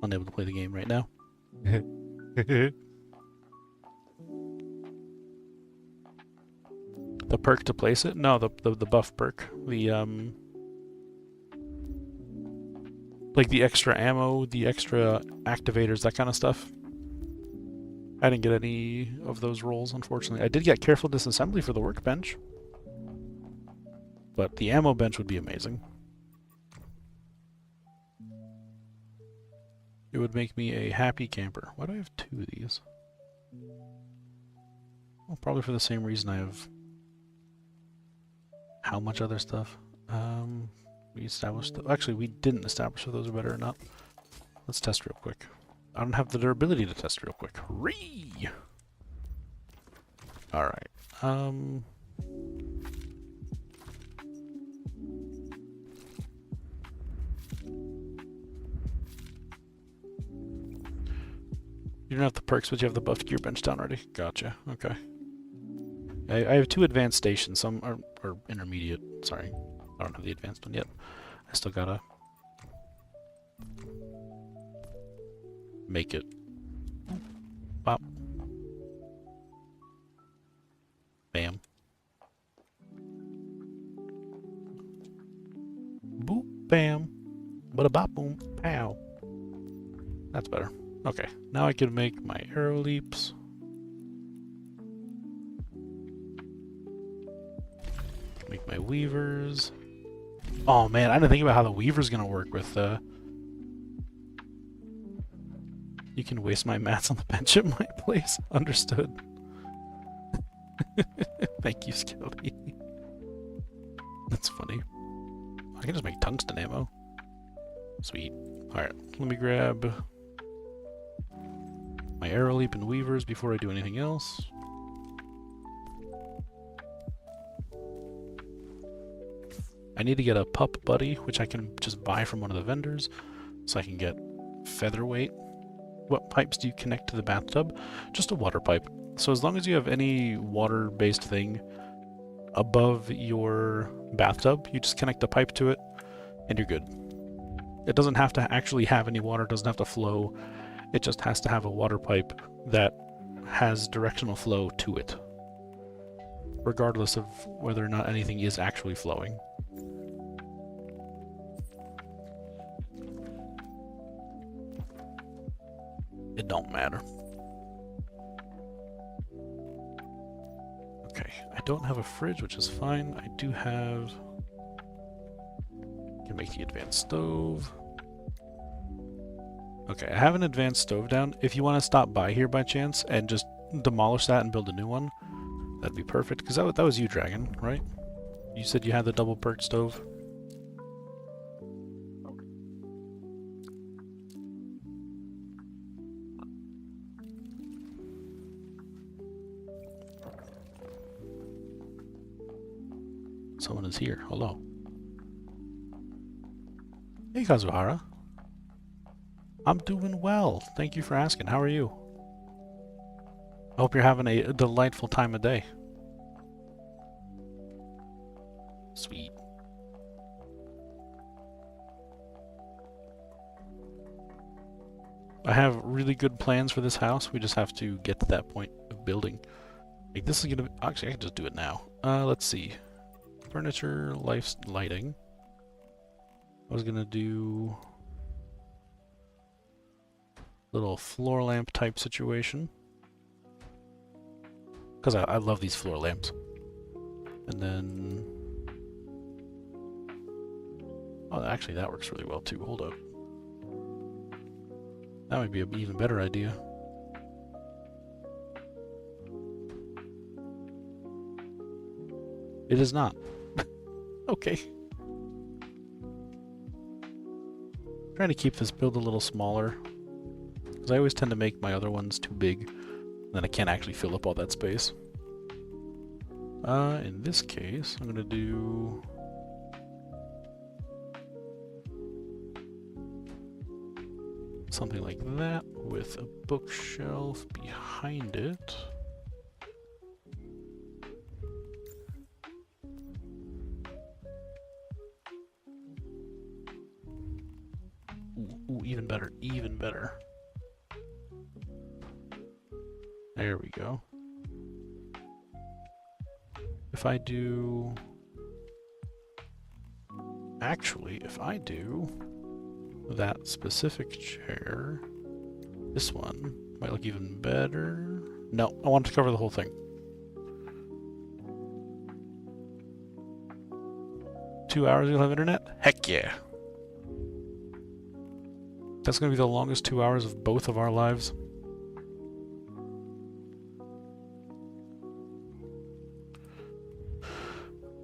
unable to play the game right now. The perk to place it? No, the buff perk. The, like the extra ammo, the extra activators, that kind of stuff. I didn't get any of those rolls, unfortunately. I did get careful disassembly for the workbench. But the ammo bench would be amazing. It would make me a happy camper. Why do I have 2 of these? Well, probably for the same reason I have... How much other stuff? We established... Actually, we didn't establish if those are better or not. Let's test real quick. I don't have the durability to test real quick. Hooray! Alright. You don't have the perks, but you have the buffed gear bench down already. Gotcha. Okay. I have 2 advanced stations. Some are intermediate. Sorry. I don't have the advanced one yet. I still gotta make it. Pop. Bam. Boop. Bam. Bada bop boom. Pow. That's better. Okay. Now I can make my arrow leaps. Make my weavers. Oh man, I didn't think about how the weaver's gonna work with You can waste my mats on the bench at my place. Understood. Thank you, Skelly. That's funny. I can just make tungsten ammo. Sweet. Alright, let me grab my arrow leap and weavers before I do anything else. I need to get a pup buddy, which I can just buy from one of the vendors, so I can get featherweight. What pipes do you connect to the bathtub? Just a water pipe. So as long as you have any water-based thing above your bathtub, you just connect the pipe to it, and you're good. It doesn't have to actually have any water, it doesn't have to flow. It just has to have a water pipe that has directional flow to it, regardless of whether or not anything is actually flowing. It don't matter. Okay, I don't have a fridge, which is fine. I do have... I can make the advanced stove. Okay, I have an advanced stove down. If you want to stop by here by chance and just demolish that and build a new one, that'd be perfect. Because that was you, Dragon, right? You said you had the double perk stove. Someone is here. Hello. Hey, Kazuhara. I'm doing well. Thank you for asking. How are you? I hope you're having a delightful time of day. Sweet. I have really good plans for this house. We just have to get to that point of building. Like, this is gonna be... Actually, I can just do it now. Let's see. Furniture, lighting. I was gonna do... little floor lamp type situation. Because I love these floor lamps. And then... Oh, actually that works really well too. Hold up. That might be an even better idea. It is not. Okay. Trying to keep this build a little smaller. Because I always tend to make my other ones too big. And then I can't actually fill up all that space. In this case, I'm gonna do... something like that with a bookshelf behind it. Ooh, even better, even better. There we go. If I do... Actually, if I do that specific chair, this one might look even better. No, I want to cover the whole thing. 2 hours you'll have internet? Heck yeah. That's going to be the longest 2 hours of both of our lives.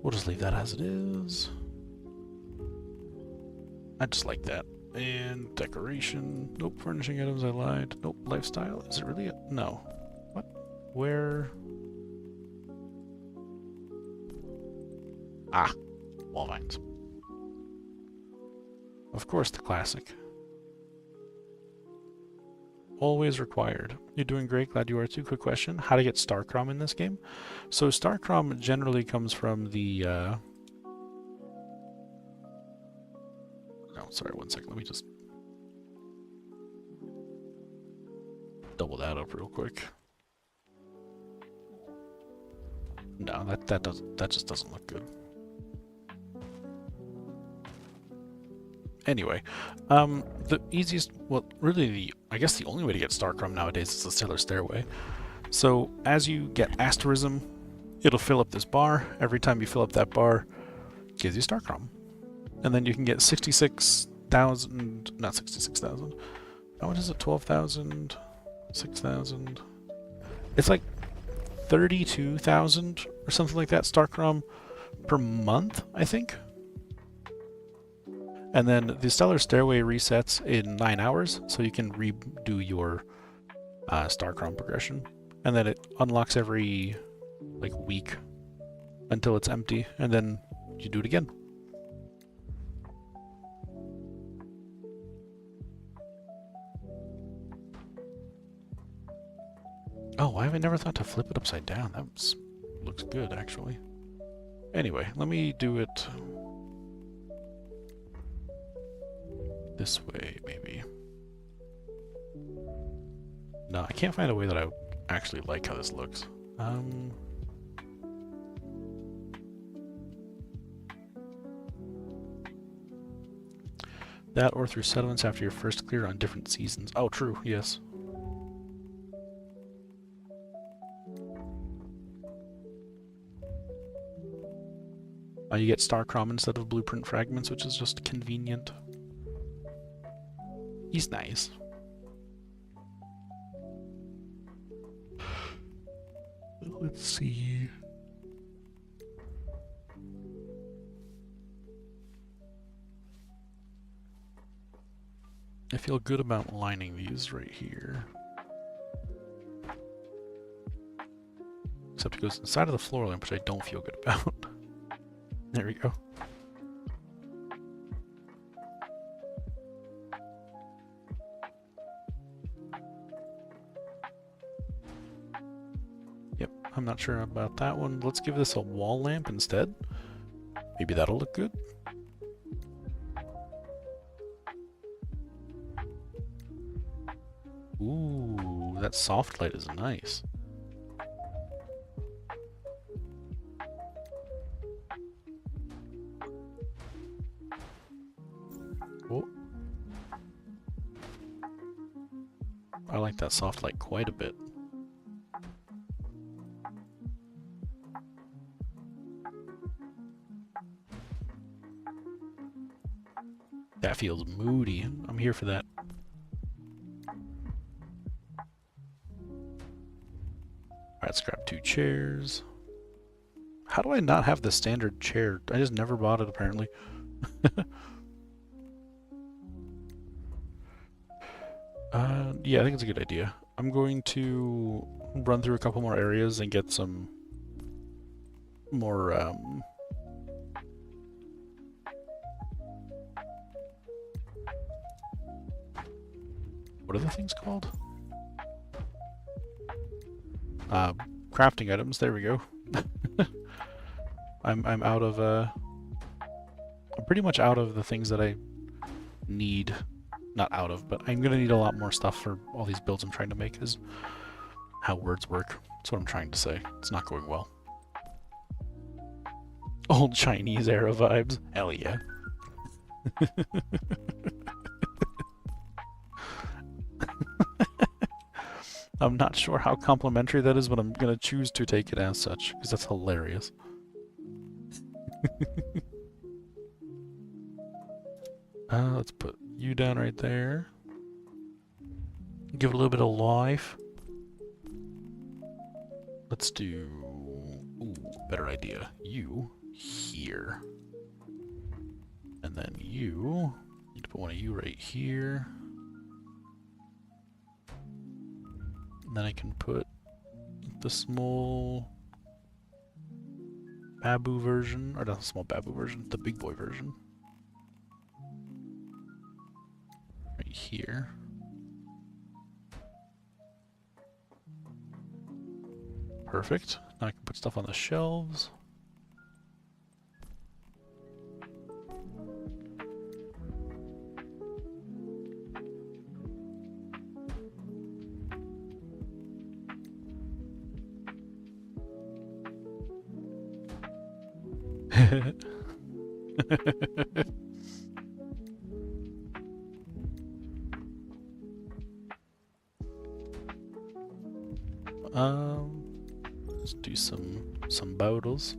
We'll just leave that as it is. I just like that. And decoration. Nope, furnishing items, I lied. Nope, lifestyle. Is it really? No. What? Where? Ah, wall vines. Of course, the classic. Always required. You're doing great, glad you are too. Quick question, how to get Starcrom in this game? So Starcrom generally comes from the... No, sorry, 1 second, let me just... double that up real quick. No, that just doesn't look good. Anyway, the easiest, well, really I guess the only way to get Starcrom nowadays is the Stellar Stairway. So as you get Asterism, it'll fill up this bar. Every time you fill up that bar, it gives you Starcrom. And then you can get 66,000, not 66,000. How much is it? 12,000, 6,000. It's like 32,000 or something like that Starcrom per month, I think. And then the Stellar Stairway resets in 9 hours, so you can redo your Starcrom progression. And then it unlocks every like week until it's empty, and then you do it again. Oh, why have I never thought to flip it upside down? That looks good, actually. Anyway, let me do it this way, maybe. No, I can't find a way that I actually like how this looks. That or through settlements after your first clear on different seasons. Oh, true, yes. You get Starcrom instead of blueprint fragments, which is just convenient. He's nice. Let's see. I feel good about lining these right here. Except it goes inside of the floor lamp, which I don't feel good about. There we go. Yep, I'm not sure about that one. Let's give this a wall lamp instead. Maybe that'll look good. Ooh, that soft light is nice. Oh. I like that soft light quite a bit. That feels moody. I'm here for that. Alright, let's grab 2 chairs. How do I not have the standard chair? I just never bought it, apparently. Yeah, I think it's a good idea. I'm going to run through a couple more areas and get some more, what are the things called? Crafting items, there we go. I'm out of, I'm pretty much out of the things that I need. Not out of, but I'm gonna need a lot more stuff for all these builds I'm trying to make, is how words work. That's what I'm trying to say. It's not going well. Old Chinese era vibes. Hell yeah. I'm not sure how complimentary that is, but I'm gonna choose to take it as such, because that's hilarious. Let's put you down right there. Give it a little bit of life. Let's do... Ooh, better idea. You here. And then you... Need to put one of you right here. And then I can put the small babu version, or not the small babu version, the big boy version. Right here. Perfect. Now I can put stuff on the shelves. Let's do some bottles.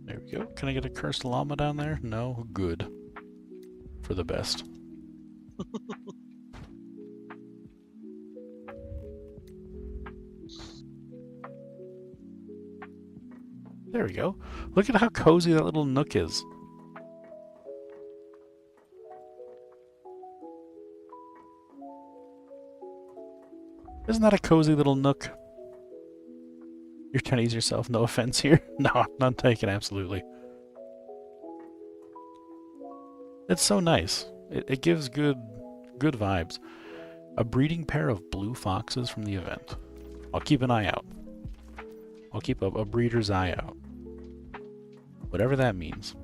There we go. Can I get a cursed llama down there? No? Good. For the best. There we go. Look at how cozy that little nook is. Isn't that a cozy little nook? You're trying to ease yourself. No offense here. No, I'm not taking absolutely. It's so nice. It gives good vibes. A breeding pair of blue foxes from the event. I'll keep an eye out. I'll keep a breeder's eye out. Whatever that means.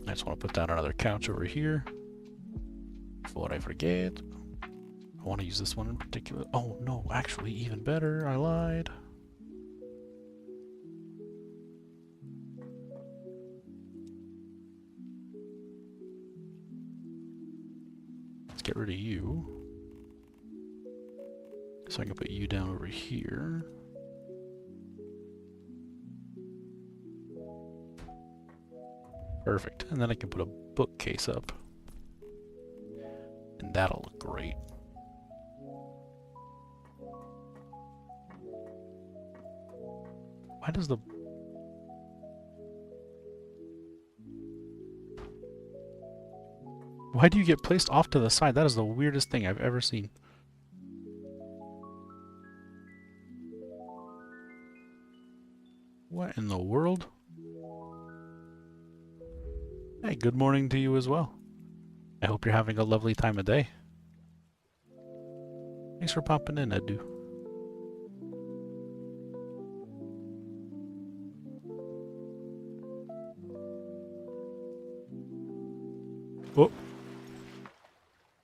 I just want to put down another couch over here. Before I forget. I want to use this one in particular. Oh no, actually even better. I lied. get rid of you. So I can put you down over here. Perfect. And then I can put a bookcase up. And that'll look great. Why does the... Why do you get placed off to the side? That is the weirdest thing I've ever seen. What in the world? Hey, good morning to you as well. I hope you're having a lovely time of day. Thanks for popping in, Edu. Oh.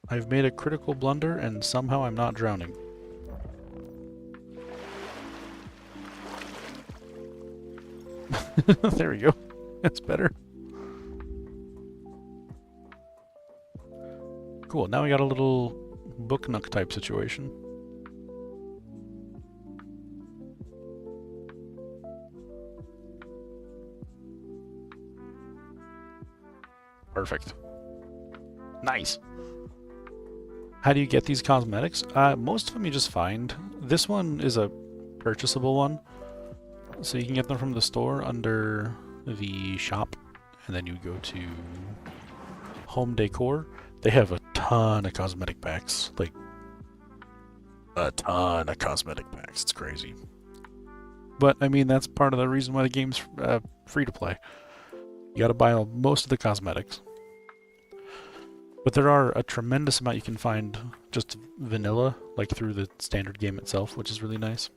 I've made a critical blunder and somehow I'm not drowning. There we go. That's better. Cool, now we got a little book nook type situation. Perfect. Nice. How do you get these cosmetics? Most of them you just find. This one is a purchasable one. So you can get them from the store under the shop. And then you go to home decor. They have a ton of cosmetic packs. Like, a ton of cosmetic packs. It's crazy. But, I mean, that's part of the reason why the game's free to play. You gotta buy most of the cosmetics. But there are a tremendous amount you can find just vanilla, like through the standard game itself, which is really nice.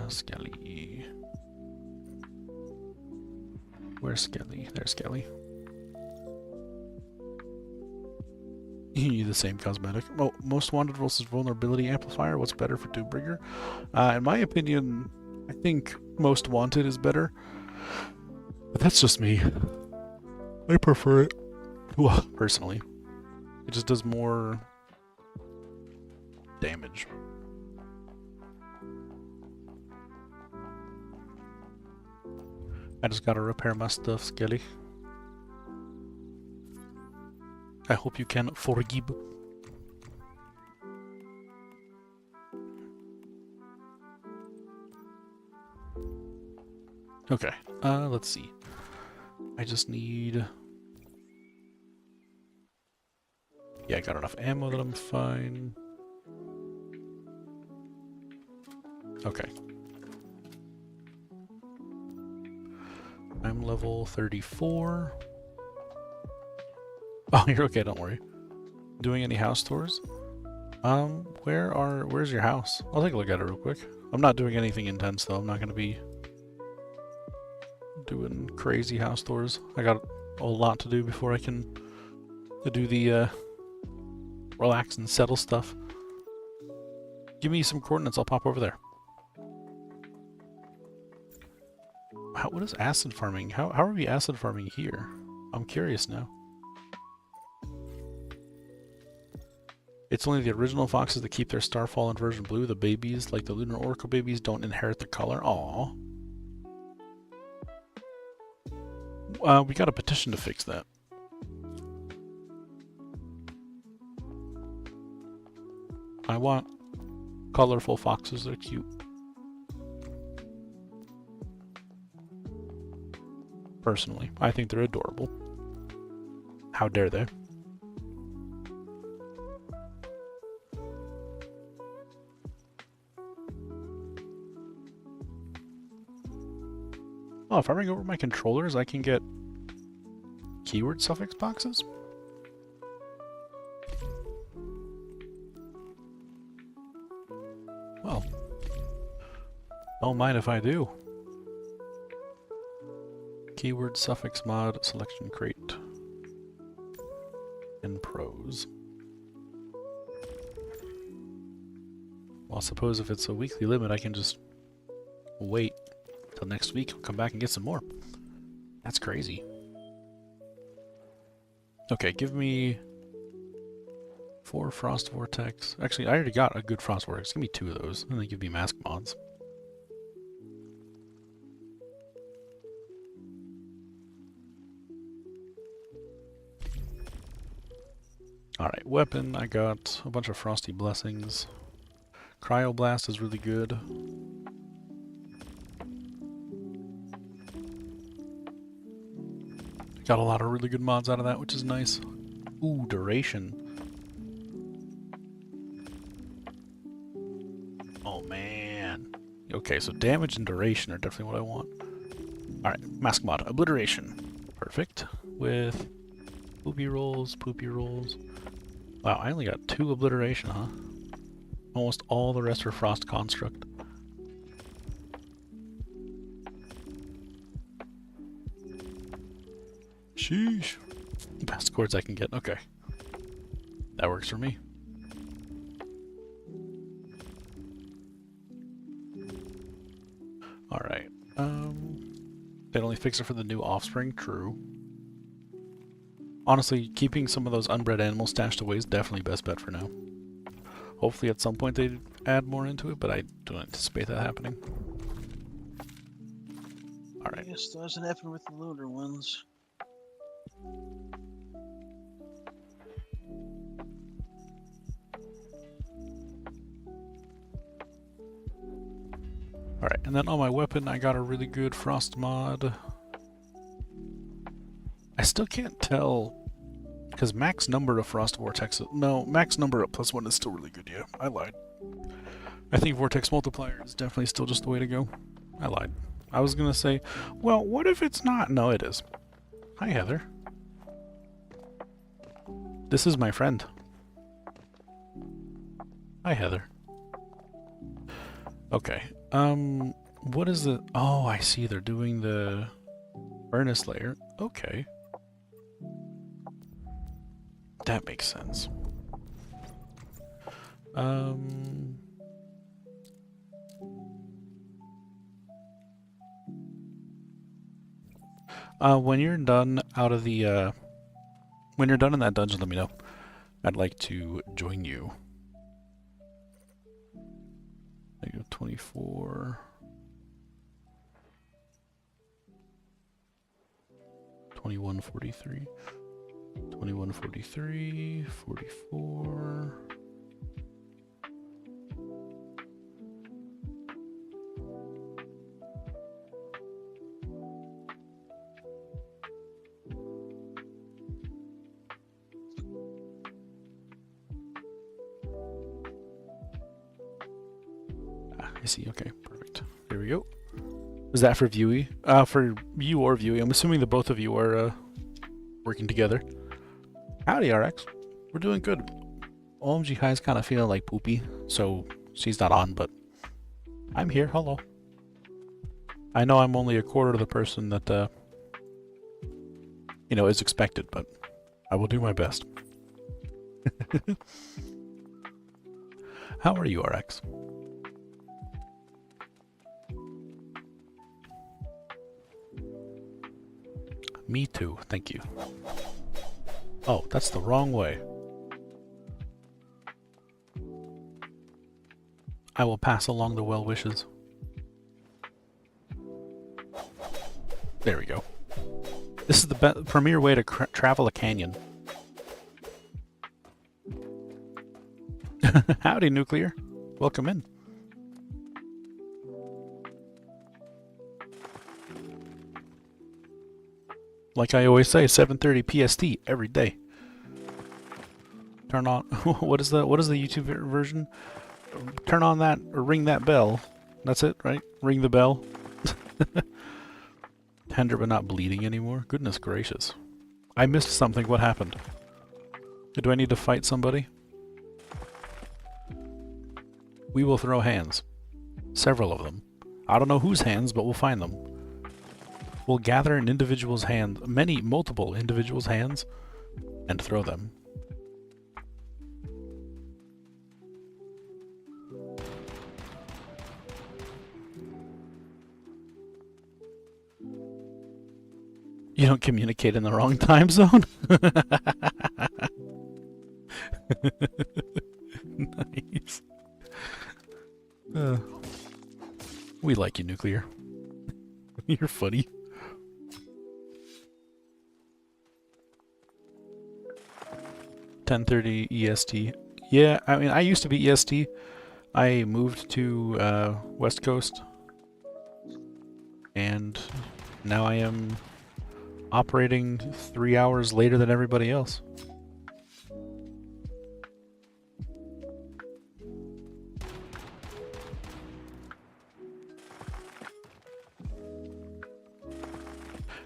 Skelly. Where's Skelly? There's Skelly. You need the same cosmetic. Oh, most wanted versus vulnerability amplifier. What's better for Doombringer? In my opinion, I think most wanted is better. But that's just me. I prefer it. Well, personally. It just does more damage. I just gotta repair my stuff, Skelly. I hope you can forgive. Okay, let's see. I just need... Yeah, I got enough ammo that I'm fine. Okay. I'm level 34. Oh, you're okay, don't worry. Doing any house tours? Where's your house? I'll take a look at it real quick. I'm not doing anything intense though. I'm not gonna be doing crazy house tours. I got a lot to do before I can do the relax and settle stuff. Give me some coordinates, I'll pop over there. What is acid farming? How are we acid farming here? I'm curious now. It's only the original foxes that keep their Starfall inversion blue. The babies, like the Lunar Oracle babies, don't inherit the color. Aww. We got a petition to fix that. I want colorful foxes. They're cute. Personally, I think they're adorable. How dare they? Oh, if I bring over my controllers, I can get keyword suffix boxes? Well, don't mind if I do. Keyword suffix mod selection crate and pros. Well, I suppose if it's a weekly limit, I can just wait till next week. I'll come back and get some more. That's crazy. Okay, give me 4 Frost Vortex. Actually, I already got a good Frost Vortex. Give me 2 of those, and then give me Mask Mods. Alright, weapon, I got a bunch of Frosty Blessings. Cryoblast is really good. Got a lot of really good mods out of that, which is nice. Ooh, Duration. Oh man. Okay, so damage and duration are definitely what I want. Alright, Mask Mod, Obliteration. Perfect. With poopy rolls, poopy rolls. Wow, I only got 2 Obliteration, huh? Almost all the rest are Frost Construct. Sheesh. Best chords I can get. Okay. That works for me. Alright. They'd only fix it for the new offspring. True. Honestly, keeping some of those unbred animals stashed away is definitely best bet for now. Hopefully at some point they add more into it, but I don't anticipate that happening. Alright. I guess that doesn't happen with the loader ones. Alright, and then on my weapon I got a really good Frost mod. I still can't tell, because max number of Frost Vortexes... No, max number of +1 is still really good, yeah. I lied. I think Vortex Multiplier is definitely still just the way to go. I lied. I was gonna say, well, what if it's not? No, it is. Hi, Heather. This is my friend. Hi, Heather. Okay. What is the... Oh, I see. They're doing the furnace layer. Okay. That makes sense. When you're done out of the, when you're done in that dungeon, let me know. I'd like to join you. Negative 24. 2143. 2143. 44. I see. Okay, perfect. There we go. Is that for Viewey? For you or Viewey. I'm assuming the both of you are working together. Howdy, RX. We're doing good. OMG High's kind of feeling like poopy, so she's not on, but I'm here. Hello. I know I'm only a quarter of the person that, you know, is expected, but I will do my best. How are you, RX? Me too, thank you. Oh, that's the wrong way. I will pass along the well wishes. There we go. This is the premier way to travel a canyon. Howdy, Nuclear. Welcome in. Like I always say, 7:30 PST every day. Turn on what is the YouTube version? Turn on that or ring that bell. That's it, right? Ring the bell. Tender but not bleeding anymore. Goodness gracious. I missed something. What happened? Do I need to fight somebody? We will throw hands. Several of them. I don't know whose hands, but we'll find them. We'll gather an individual's hand, multiple individuals' hands, and throw them. don't communicate in the wrong time zone. Nice. We like you, Nuclear. You're funny. "10:30 EST." Yeah, I mean, I used to be EST. I moved to West Coast, and now I am operating 3 hours later than everybody else.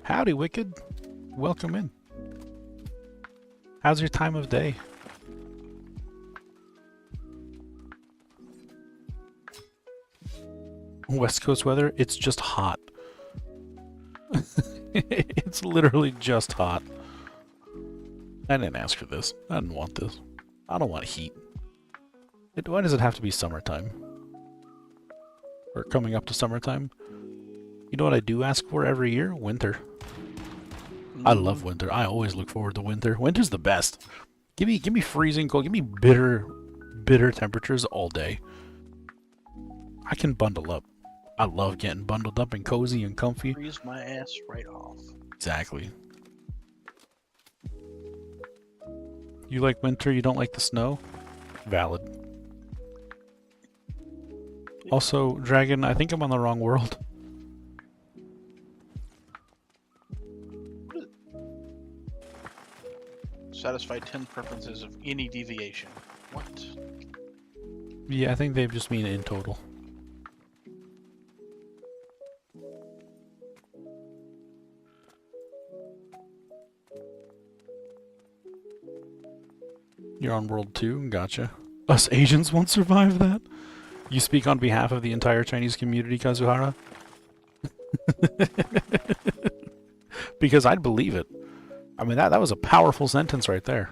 Howdy, Wicked. Welcome in. How's your time of day? West Coast weather, it's just hot. It's literally just hot. I didn't ask for this. I didn't want this. I don't want heat. Why does it have to be summertime? Or coming up to summertime? You know what I do ask for every year? Winter. I love winter. I always look forward to winter. Winter's the best. Give me freezing cold. Give me bitter temperatures all day. I can bundle up. I love getting bundled up and cozy and comfy. Freeze my ass right off. Exactly. You like winter, you don't like the snow? Valid. Also, Dragon, I think I'm on the wrong world. Satisfy 10 preferences of any deviation. What? Yeah, I think they just mean in total. You're on World 2, gotcha. Us Asians won't survive that? You speak on behalf of the entire Chinese community, Kazuhara? Because I'd believe it. I mean, that was a powerful sentence right there.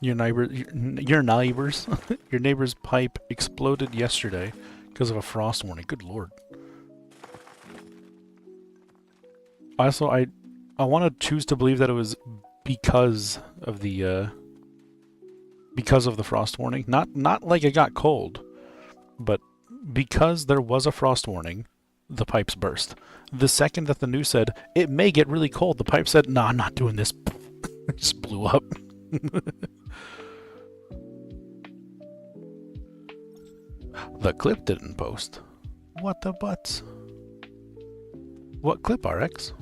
Your neighbor's pipe exploded yesterday because of a frost warning. Good lord. Also, I want to choose to believe that it was because of the frost warning. Not like it got cold, but because there was a frost warning, the pipes burst. The second that the news said it may get really cold, the pipe said, "Nah, I'm not doing this." It just blew up. The clip didn't post. What the butts? What clip, RX?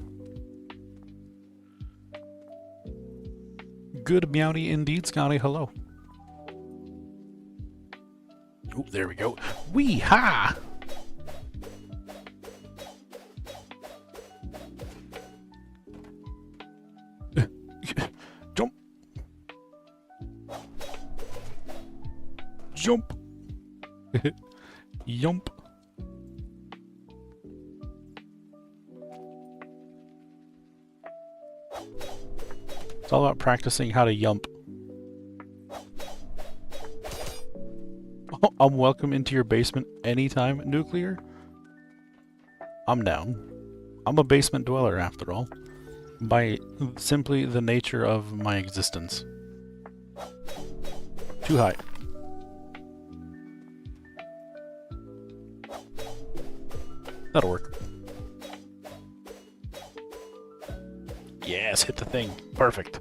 Good meowdy indeed, Scotty. Hello. Oh, there we go. Wee-ha! Jump! Jump! Yump! It's all about practicing how to yump. Oh, I'm welcome into your basement anytime, Nuclear. I'm down. I'm a basement dweller, after all. By simply the nature of my existence. Too high. That'll work. Yes, hit the thing. Perfect.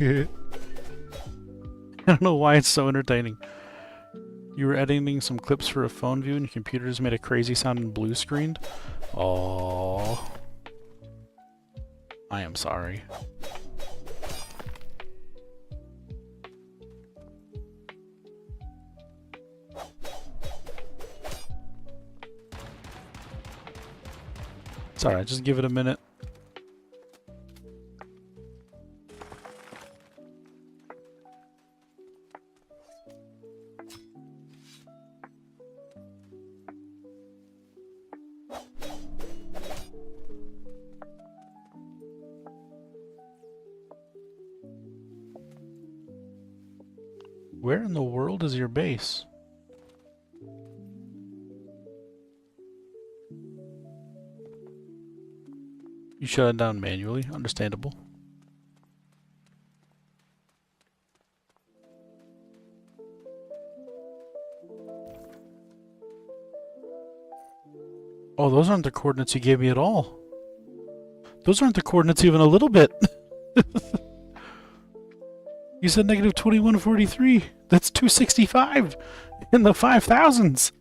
I don't know why it's so entertaining. You were editing some clips for a phone view and your computer just made a crazy sound and blue screened? Oh, I am sorry. It's alright, just give it a minute. Where in the world is your base? You shut it down manually. Understandable. Oh, those aren't the coordinates you gave me at all. Those aren't the coordinates even a little bit. You said negative 2143. That's 265 in the 5000s.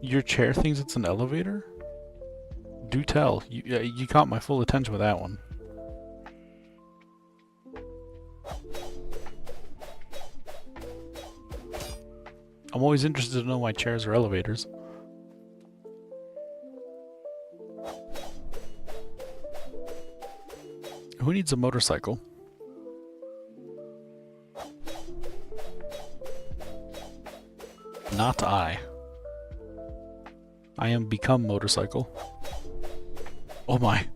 Your chair thinks it's an elevator? Do tell. You caught my full attention with that one. I'm always interested to know why chairs are elevators. Who needs a motorcycle? Not I. I am become motorcycle. Oh my.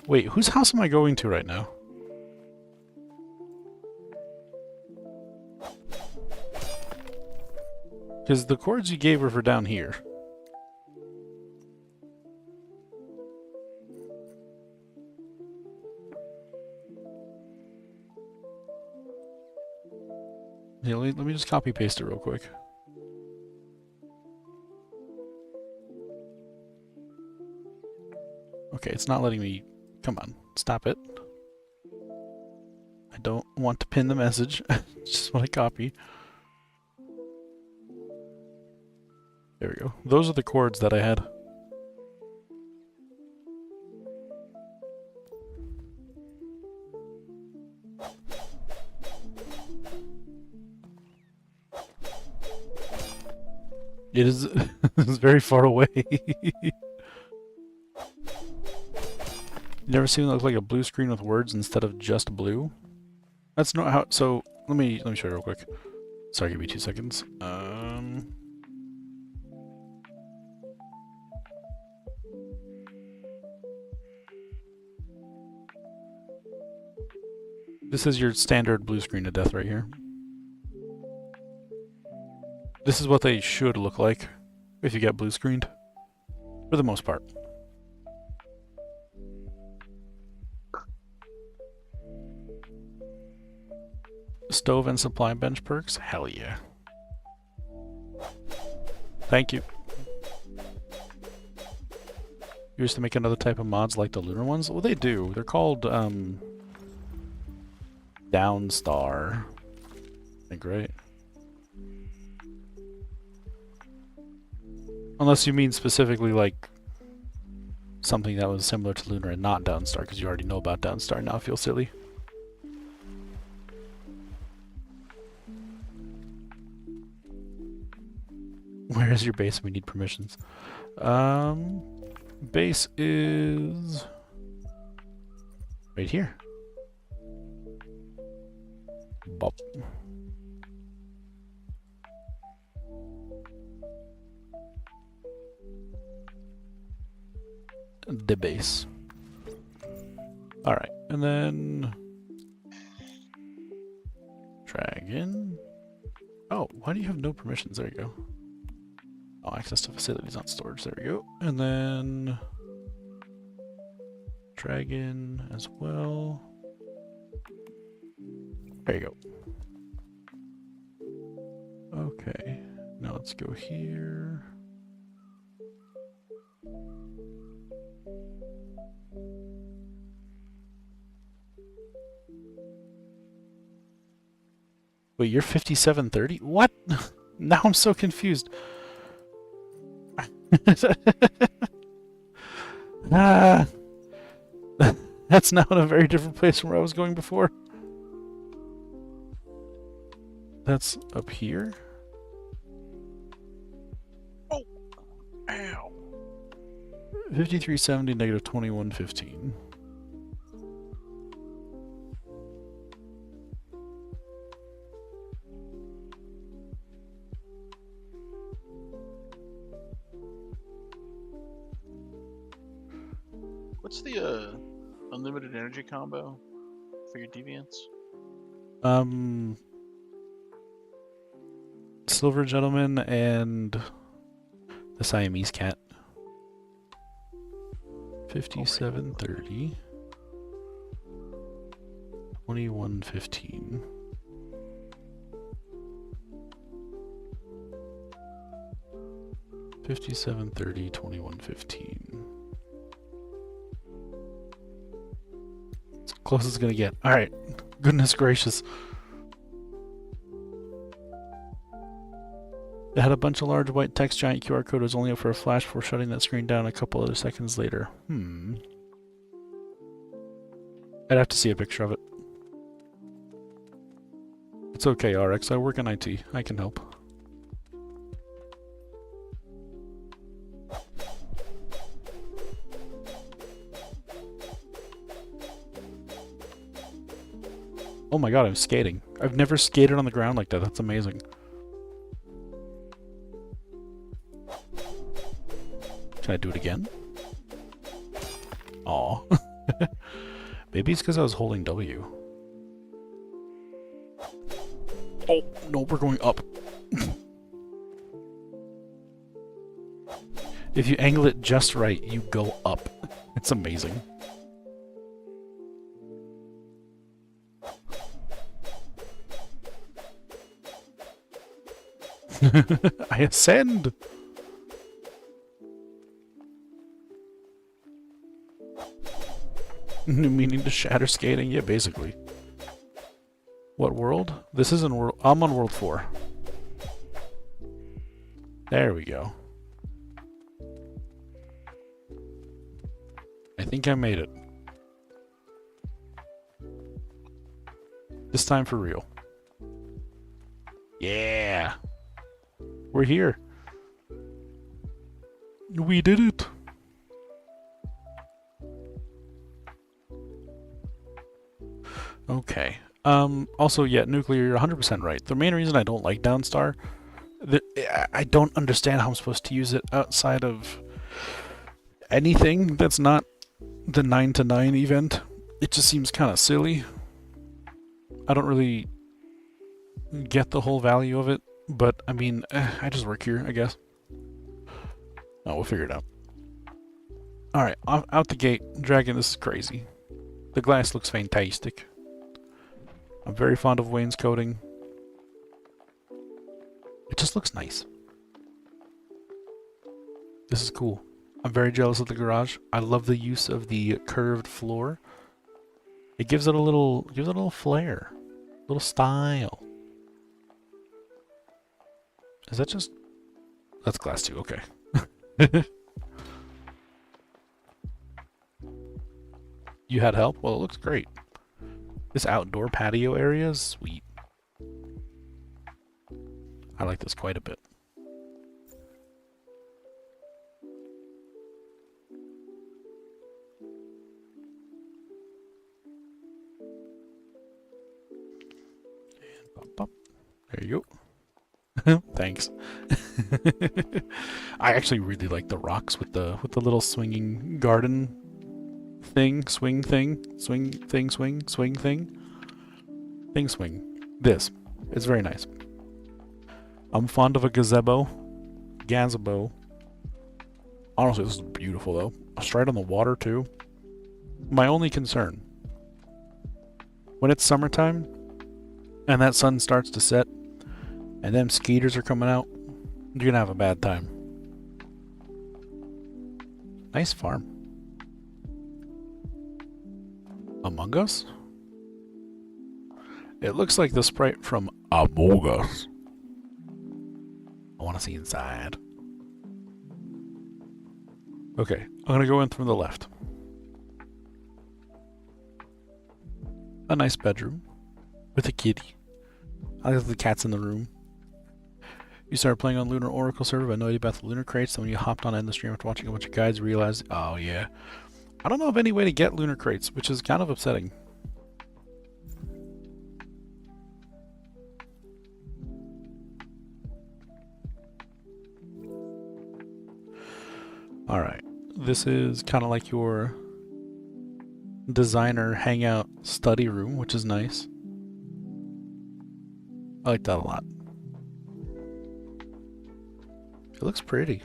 Wait, whose house am I going to right now? Because the chords you gave were for down here. Yeah, let me just copy paste it real quick. Okay, it's not letting me. Come on, stop it. I don't want to pin the message. Just want to copy. There we go. Those are the chords that I had. It is it's very far away. You never seen it look like a blue screen with words instead of just blue? That's not how. So let me show you real quick. Sorry, give me 2 seconds. This is your standard blue screen of death right here. This is what they should look like if you get blue screened, for the most part. Stove and supply bench perks? Hell yeah. Thank you. You used to make another type of mods like the lunar ones? Well, they do. They're called, Downstar. I think, right? Unless you mean specifically, like, something that was similar to lunar and not Downstar, because you already know about Downstar, now I feel silly. Where is your base? We need permissions. Base is right here. Bop. The base. Alright, and then dragon. Oh, why do you have no permissions? There you go. Oh, access to facilities, not storage. There we go. And then dragon as well. There you go. Okay, now let's go here. Wait, you're 5730? What? Now I'm so confused. Ah, that's now in a very different place from where I was going before. That's up here. Oh, ow. 5370 negative 2115. What's the unlimited energy combo for your deviants? Silver Gentleman and the Siamese Cat. 5730. 2115. $57.30, $21.15. It's close as it's gonna get. Alright. Goodness gracious. It had a bunch of large white text, giant QR code was only up for a flash before shutting that screen down a couple other seconds later. I'd have to see a picture of it. It's okay, RX. I work in IT. I can help. Oh my god, I'm skating. I've never skated on the ground like that. That's amazing. Can I do it again? Aw. Maybe it's because I was holding W. Oh, no, we're going up. If you angle it just right, you go up. It's amazing. I ascend! Meaning to shatter skating? Yeah, basically. What world? This isn't world. I'm on world 4. There we go. I think I made it. This time for real. Yeah! We're here. We did it! Okay. Also, yeah, nuclear, you're 100% right. The main reason I don't like Downstar, I don't understand how I'm supposed to use it outside of anything that's not the 9 to 9 event. It just seems kind of silly. I don't really get the whole value of it, but I mean, I just work here, I guess. Oh, we'll figure it out. Alright, out the gate. Dragon, this is crazy. The glass looks fantastic. I'm very fond of wainscoting. It just looks nice. This is cool. I'm very jealous of the garage. I love the use of the curved floor. It gives it a little flair, a little style. Is that just? That's glass too. Okay. You had help? Well, it looks great. This outdoor patio area is sweet. I like this quite a bit. And pop, pop. There you go. Thanks. I actually really like the rocks with the little swinging garden thing, swing thing, swing thing, swing thing. Thing swing. This. It's very nice. I'm fond of a gazebo. Honestly, this is beautiful though. Straight on the water too. My only concern, when it's summertime and that sun starts to set and them skeeters are coming out, you're gonna have a bad time. Nice farm. Among Us? It looks like the sprite from Among Us. I want to see inside. Okay, I'm gonna go in from the left. A nice bedroom with a kitty. I like the cat's in the room. You started playing on Lunar Oracle server, but no idea about the Lunar Crates. Then when you hopped on in the stream after watching a bunch of guides, realized, oh yeah. I don't know of any way to get Lunar Crates, which is kind of upsetting. Alright, this is kind of like your designer hangout study room, which is nice. I like that a lot. It looks pretty.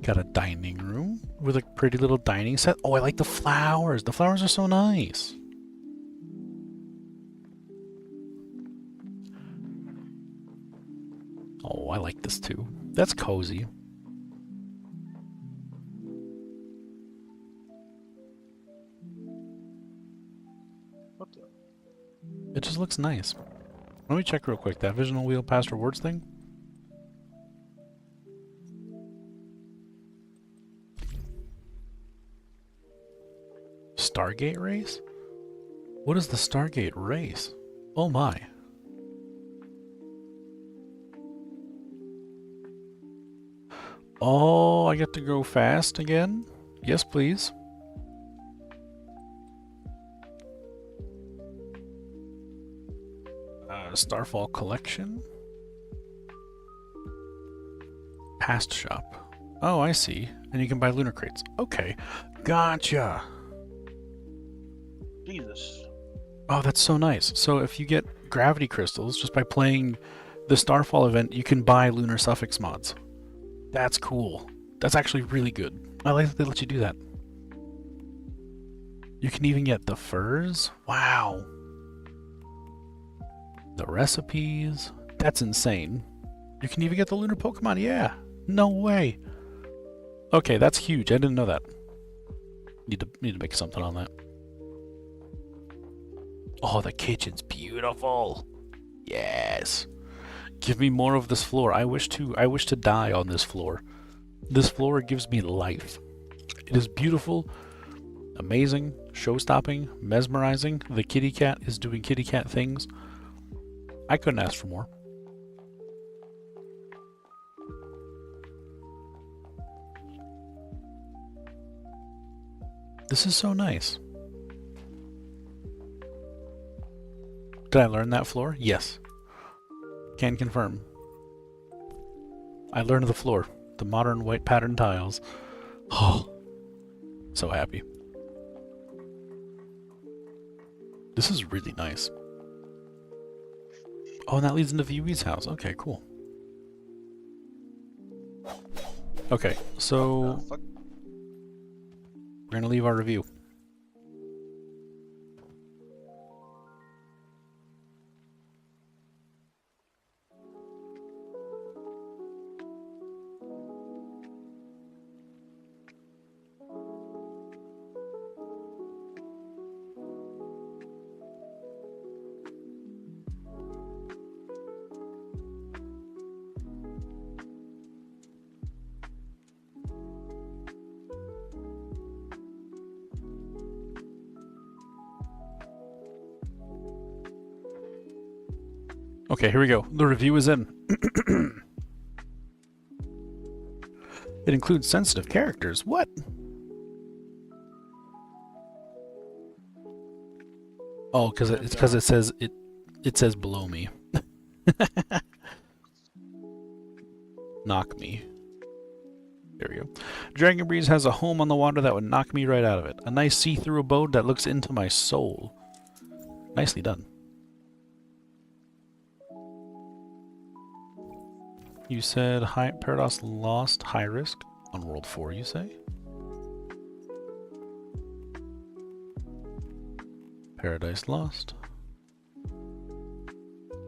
Got a dining room with a pretty little dining set. Oh, I like the flowers. The flowers are so nice. Oh, I like this too. That's cozy. What the? It just looks nice. Let me check real quick. That Visional Wheel Pass Rewards thing. Stargate race? What is the Stargate race? Oh my. Oh, I get to go fast again? Yes, please. Starfall Collection. Past shop. Oh, I see. And you can buy lunar crates. Okay. Gotcha. Jesus. Oh, that's so nice. So if you get gravity crystals just by playing the Starfall event, you can buy lunar suffix mods. That's cool. That's actually really good. I like that they let you do that. You can even get the furs. Wow. The recipes. That's insane. You can even get the lunar Pokemon. Yeah. No way. Okay, that's huge. I didn't know that. Need to make something on that. Oh, the kitchen's beautiful. Yes. Give me more of this floor. I wish to die on this floor. This floor gives me life. It is beautiful, amazing, show-stopping, mesmerizing. The kitty cat is doing kitty cat things. I couldn't ask for more. This is so nice. Did I learn that floor? Yes. Can confirm. I learned the floor. The modern white pattern tiles. Oh, so happy. This is really nice. Oh, and that leads into VOD's house. Okay, cool. Okay, so Fuck. we're gonna leave our review. Okay, here we go. The review is in. It includes sensitive characters. What? Oh, because it says it says below me. Knock me. There we go. Dragon Breeze has a home on the water that would knock me right out of it. A nice see-through abode that looks into my soul. Nicely done. You said Parados Lost High Risk on World 4, you say? Paradise Lost.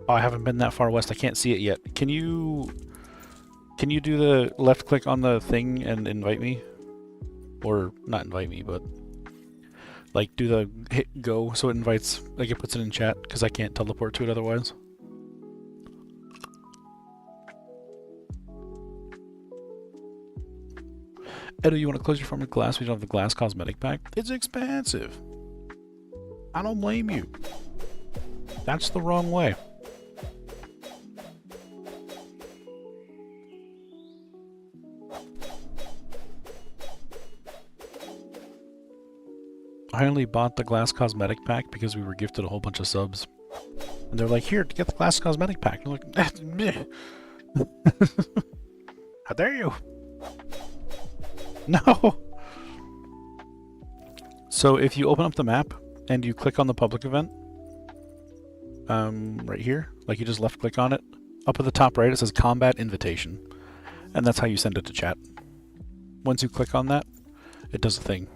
Oh, I haven't been that far west. I can't see it yet. Can you do the left click on the thing and invite me? Or not invite me, but like do the hit go so it invites, like it puts it in chat, because I can't teleport to it otherwise. Edo, you want to close your farm with glass? We don't have the glass cosmetic pack. It's expensive. I don't blame you. That's the wrong way. I only bought the glass cosmetic pack because we were gifted a whole bunch of subs. And they're like, here, get the glass cosmetic pack. And I'm like, meh. How dare you? No! So if you open up the map and you click on the public event, right here, like you just left click on it, up at the top right it says combat invitation. And that's how you send it to chat. Once you click on that, it does a thing.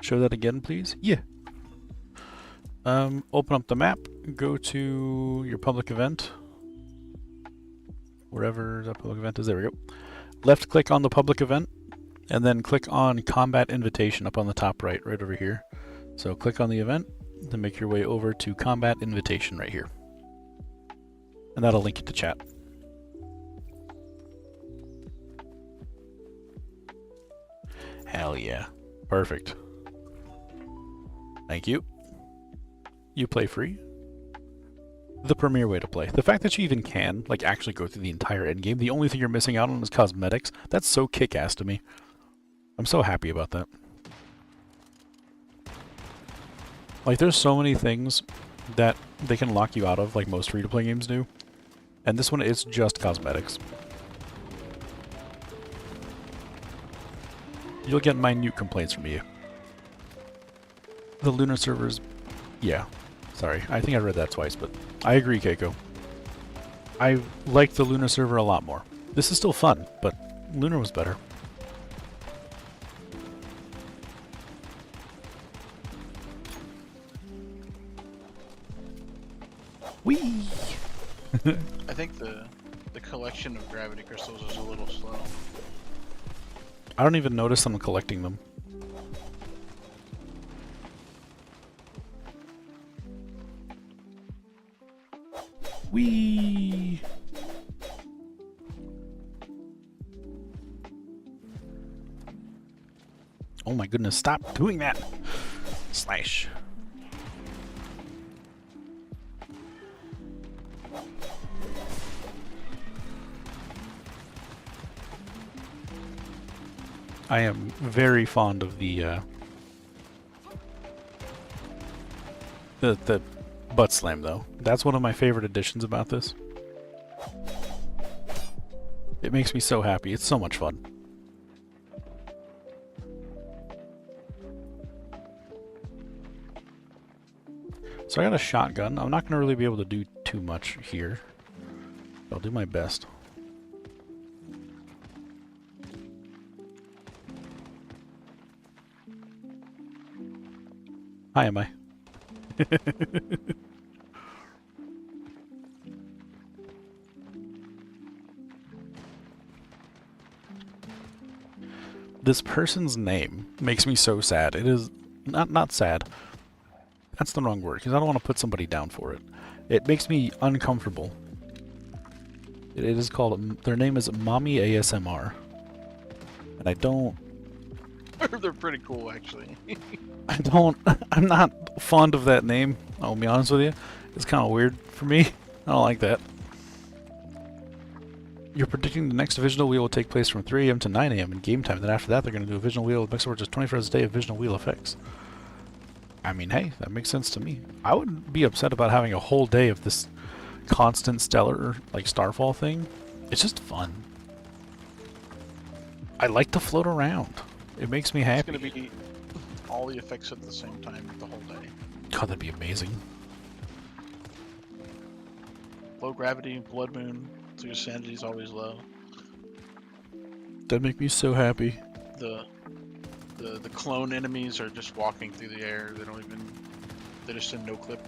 Show that again, please. Yeah. Open up the map, go to your public event. Wherever that public event is, there we go. Left click on the public event, and then click on Combat Invitation up on the top right over here. So click on the event, then make your way over to Combat Invitation right here. And that'll link you to chat. Hell yeah. Perfect. Thank you. You play free. The premier way to play. The fact that you even can, like, actually go through the entire endgame, the only thing you're missing out on is cosmetics, that's so kick-ass to me. I'm so happy about that. Like, there's so many things that they can lock you out of, like most free-to-play games do. And this one is just cosmetics. You'll get minute complaints from you. The Lunar servers... Yeah. Sorry, I think I read that twice, but I agree, Keiko. I like the Lunar server a lot more. This is still fun, but Lunar was better. Whee! I think the collection of gravity crystals is a little slow. I don't even notice them collecting them. Whee! Oh my goodness, stop doing that! Slash. I am very fond of the butt slam, though. That's one of my favorite additions about this. It makes me so happy. It's so much fun. So I got a shotgun. I'm not going to really be able to do too much here. I'll do my best. Hi, am I? This person's name makes me so sad. It is not sad. That's the wrong word, because I don't want to put somebody down for it. It makes me uncomfortable. It is called, their name is Mommy ASMR. And I don't... They're pretty cool, actually. I'm not fond of that name, I'll be honest with you. It's kind of weird for me. I don't like that. You're predicting the next Divisional Wheel will take place from 3 AM to 9 AM in game time. Then after that, they're going to do a Divisional Wheel with mix over just 24 hours a day of Divisional Wheel effects. I mean, hey, that makes sense to me. I wouldn't be upset about having a whole day of this constant stellar, like, Starfall thing. It's just fun. I like to float around. It makes me happy. It's going to be all the effects at the same time the whole day. God, that'd be amazing. Low gravity, blood moon, so your sanity's always low. That'd make me so happy. The clone enemies are just walking through the air. They don't even... They're just in no clip.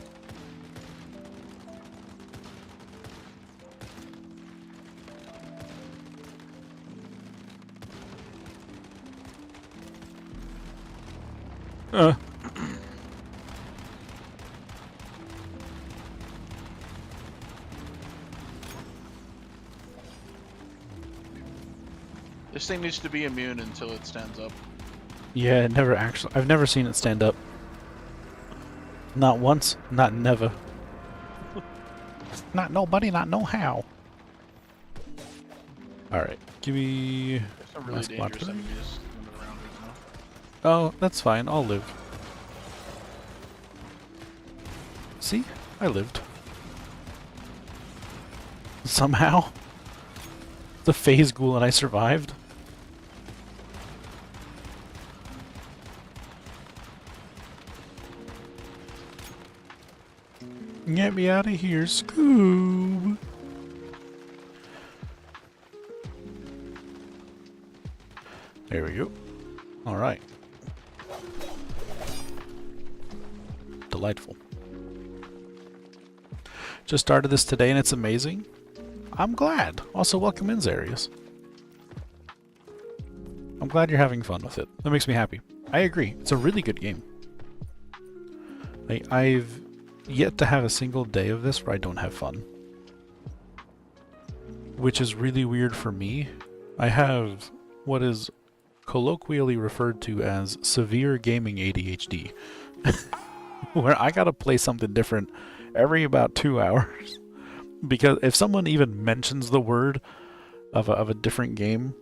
This thing needs to be immune until it stands up. Yeah, it never actually. I've never seen it stand up. Not once, not never. Not nobody, not no how. Alright, give me... There's some really Last dangerous button. enemies swimming around right now. Oh, that's fine, I'll live. See? I lived. Somehow. The phase ghoul and I survived. Get me out of here, Scoob! There we go. Alright. Delightful. Just started this today and it's amazing. I'm glad. Also, welcome in, Zarius. I'm glad you're having fun with it. That makes me happy. I agree. It's a really good game. I've yet to have a single day of this where I don't have fun. Which is really weird for me. I have what is colloquially referred to as severe gaming ADHD. Where I gotta play something different every about 2 hours. Because if someone even mentions the word of a different game,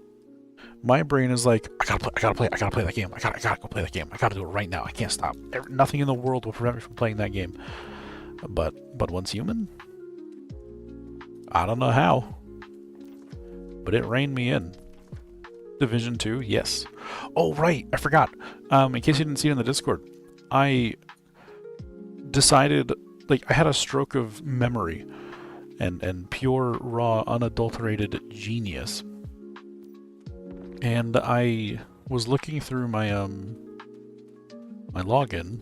my brain is like, I gotta play that game. I gotta go play that game. I gotta do it right now. I can't stop. Nothing in the world will prevent me from playing that game. But once human, I don't know how, but it reined me in. Division 2, yes. Oh right, I forgot. In case you didn't see it in the Discord, I decided, like, I had a stroke of memory and pure, raw, unadulterated genius. And I was looking through my my login,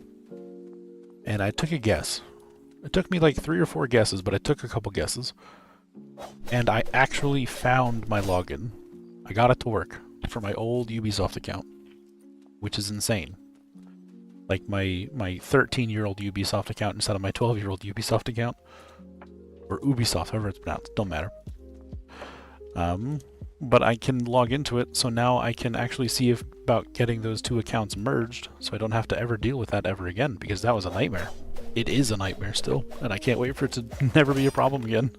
and I took a guess. It took me like 3 or 4 guesses, but I took a couple guesses. And I actually found my login. I got it to work for my old Ubisoft account, which is insane. Like my 13-year-old Ubisoft account instead of my 12-year-old Ubisoft account. Or Ubisoft, however it's pronounced, don't matter. But I can log into it, so now I can actually see about getting those 2 accounts merged, so I don't have to ever deal with that ever again, because that was a nightmare. It is a nightmare still, and I can't wait for it to never be a problem again.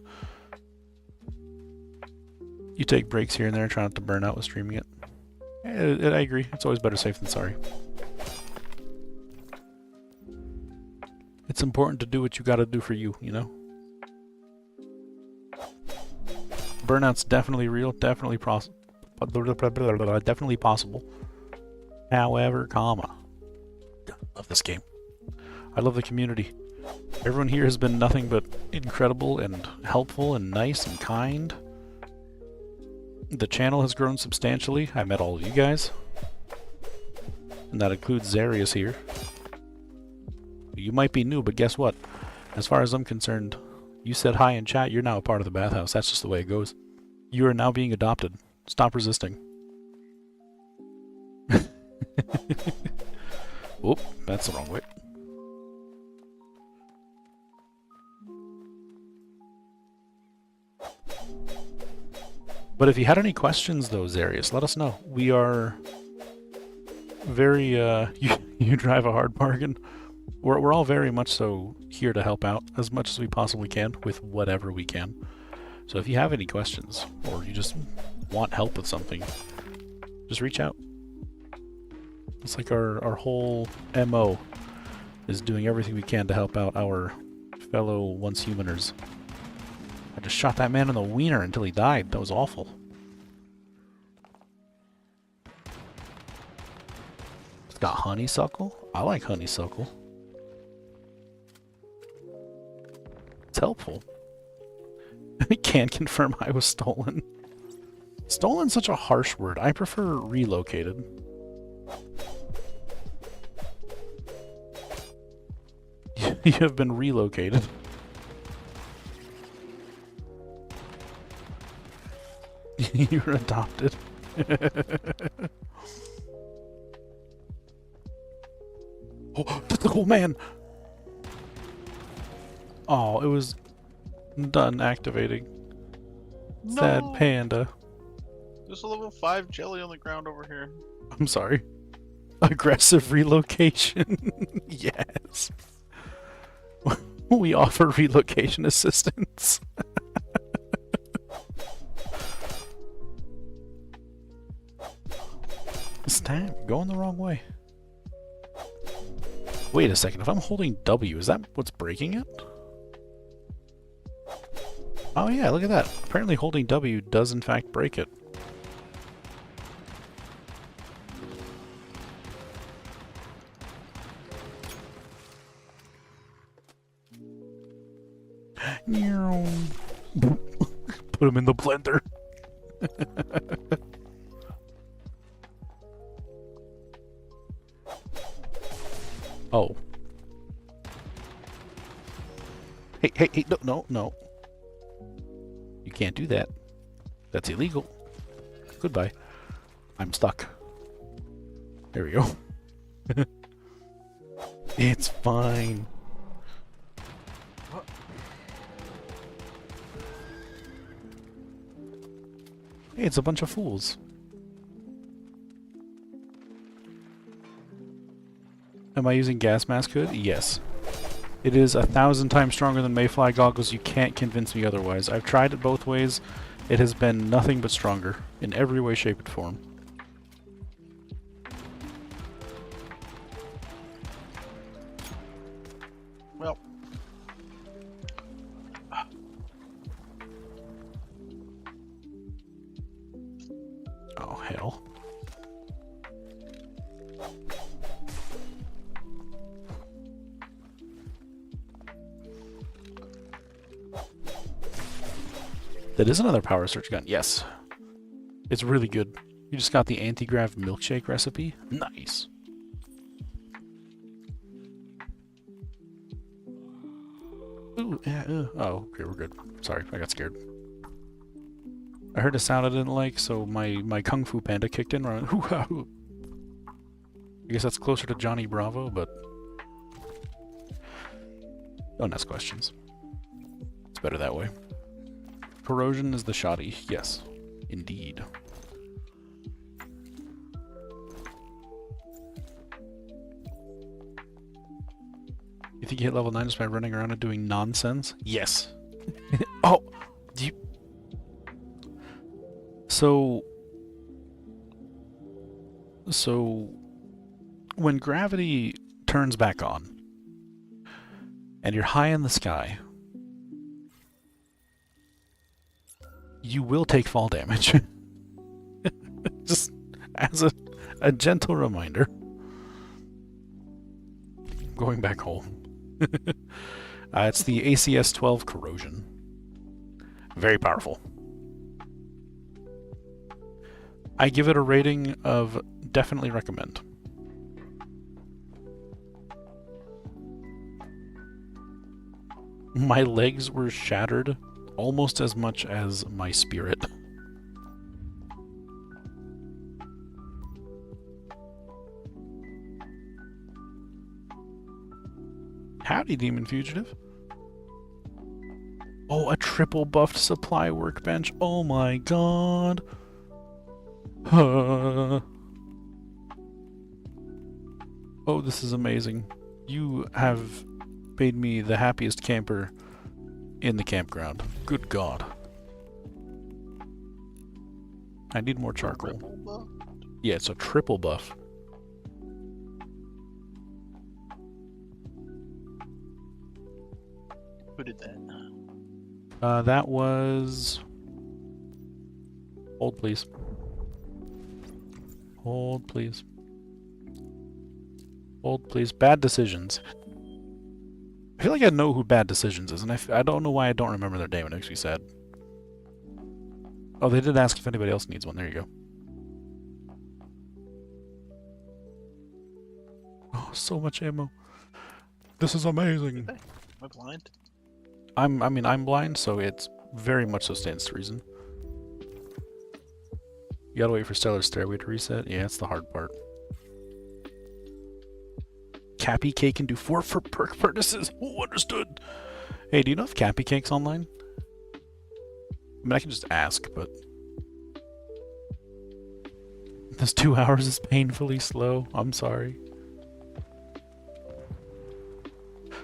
You take breaks here and there, try not to burn out with streaming it. I agree, it's always better safe than sorry. It's important to do what you gotta do for you, you know? Burnout's definitely real, definitely definitely possible. However, love this game. I love the community. Everyone here has been nothing but incredible and helpful and nice and kind. The channel has grown substantially. I met all of you guys. And that includes Zarius here. You might be new, but guess what? As far as I'm concerned, you said hi in chat, you're now a part of the bathhouse. That's just the way it goes. You are now being adopted. Stop resisting. Oop, that's the wrong way. But if you had any questions, though, Zarius, let us know. We are very, you drive a hard bargain. We're all very much so here to help out as much as we possibly can with whatever we can. So if you have any questions, or you just want help with something, just reach out. It's like our whole MO is doing everything we can to help out our fellow once-humaners. I just shot that man in the wiener until he died. That was awful. It's got honeysuckle? I like honeysuckle. It's helpful. I can't confirm I was stolen. Stolen's such a harsh word. I prefer relocated. You have been relocated. You're adopted. Oh, that's the cool man! Oh, it was done activating. No! Sad panda. There's a level 5 jelly on the ground over here. I'm sorry. Aggressive relocation. Yes. We offer relocation assistance. Snap, going the wrong way. Wait a second, if I'm holding W, is that what's breaking it? Oh yeah, look at that. Apparently holding W does in fact break it. Put him in the blender. Oh. Hey, no. You can't do that. That's illegal. Goodbye. I'm stuck. There we go. It's fine. Hey, it's a bunch of fools. Am I using gas mask hood? Yes. It is 1,000 times stronger than Mayfly goggles. You can't convince me otherwise. I've tried it both ways. It has been nothing but stronger in every way, shape, and form. Well. Oh, hell. That is another power surge gun. Yes. It's really good. You just got the anti-grav milkshake recipe. Nice. Ooh, yeah, oh, okay, we're good. Sorry, I got scared. I heard a sound I didn't like, so my Kung Fu Panda kicked in. I guess that's closer to Johnny Bravo, but don't ask questions. It's better that way. Corrosion is the shoddy. Yes, indeed. You think you hit level 9 just by running around and doing nonsense? Yes. Oh, do you... So when gravity turns back on and you're high in the sky, you will take fall damage. Just as a gentle reminder. Going back home. It's the ACS-12 Corrosion. Very powerful. I give it a rating of definitely recommend. My legs were shattered almost as much as my spirit. Howdy, Demon Fugitive. Oh, a triple buffed supply workbench. Oh my god. Oh, this is amazing. You have made me the happiest camper in the campground. Good god. I need more charcoal. Yeah, it's a triple buff. Who did that? That was... Hold, please. Hold, please. Hold, please. Bad Decisions. I feel like I know who Bad Decisions is, and I don't know why I don't remember their name. It makes me sad. Oh, they did ask if anybody else needs one. There you go. Oh, so much ammo. This is amazing. Am I blind? I mean, I'm blind, so it's very much so stands to reason. You gotta wait for Stellar Stairway to reset? Yeah, it's the hard part. Cappy Cake can do 4 for perk purchases. Oh, understood. Hey, do you know if Cappy Cake's online? I mean, I can just ask, but... This 2 hours is painfully slow. I'm sorry.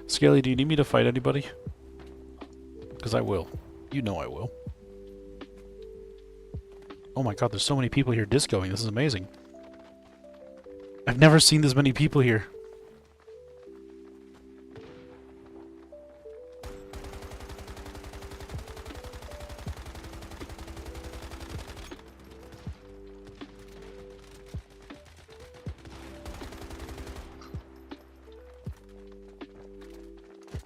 Scaly, do you need me to fight anybody? Because I will. You know I will. Oh my god, there's so many people here discoing. This is amazing. I've never seen this many people here.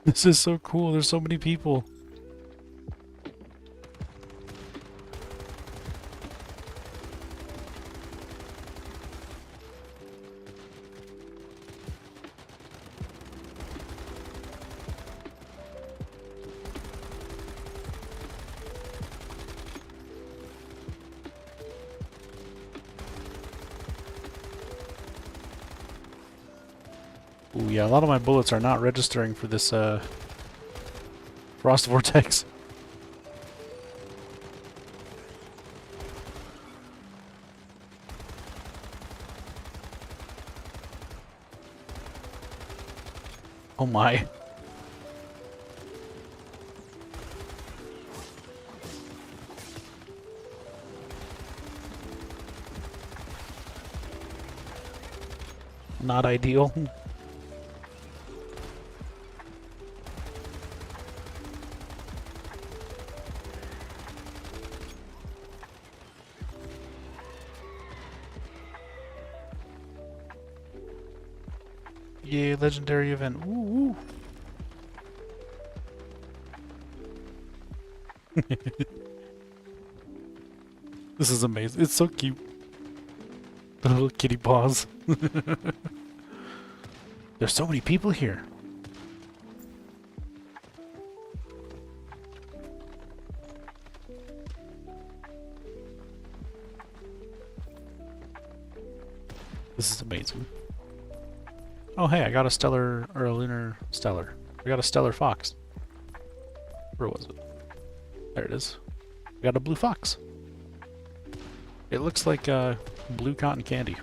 This is so cool. There's so many people. Ooh, yeah, a lot of my bullets are not registering for this, Frost Vortex. Oh my. Not ideal. Yeah, legendary event. Woo woo. This is amazing. It's so cute. The little kitty paws. There's so many people here. This is amazing. Oh hey, I got a stellar, or a lunar stellar. I got a stellar fox. Where was it? There it is. I got a blue fox. It looks like blue cotton candy.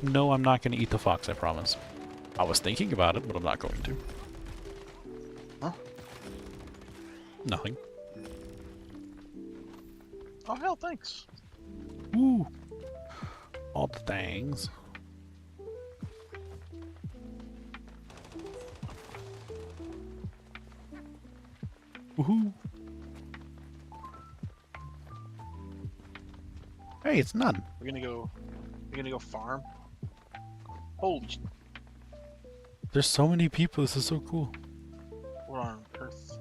No, I'm not going to eat the fox, I promise. I was thinking about it, but I'm not going to. Huh? Nothing. Oh hell, thanks. Woo! All the things. Woohoo! Hey, it's none. We're gonna go farm. Holy sh- There's so many people. This is so cool. We're on Earth.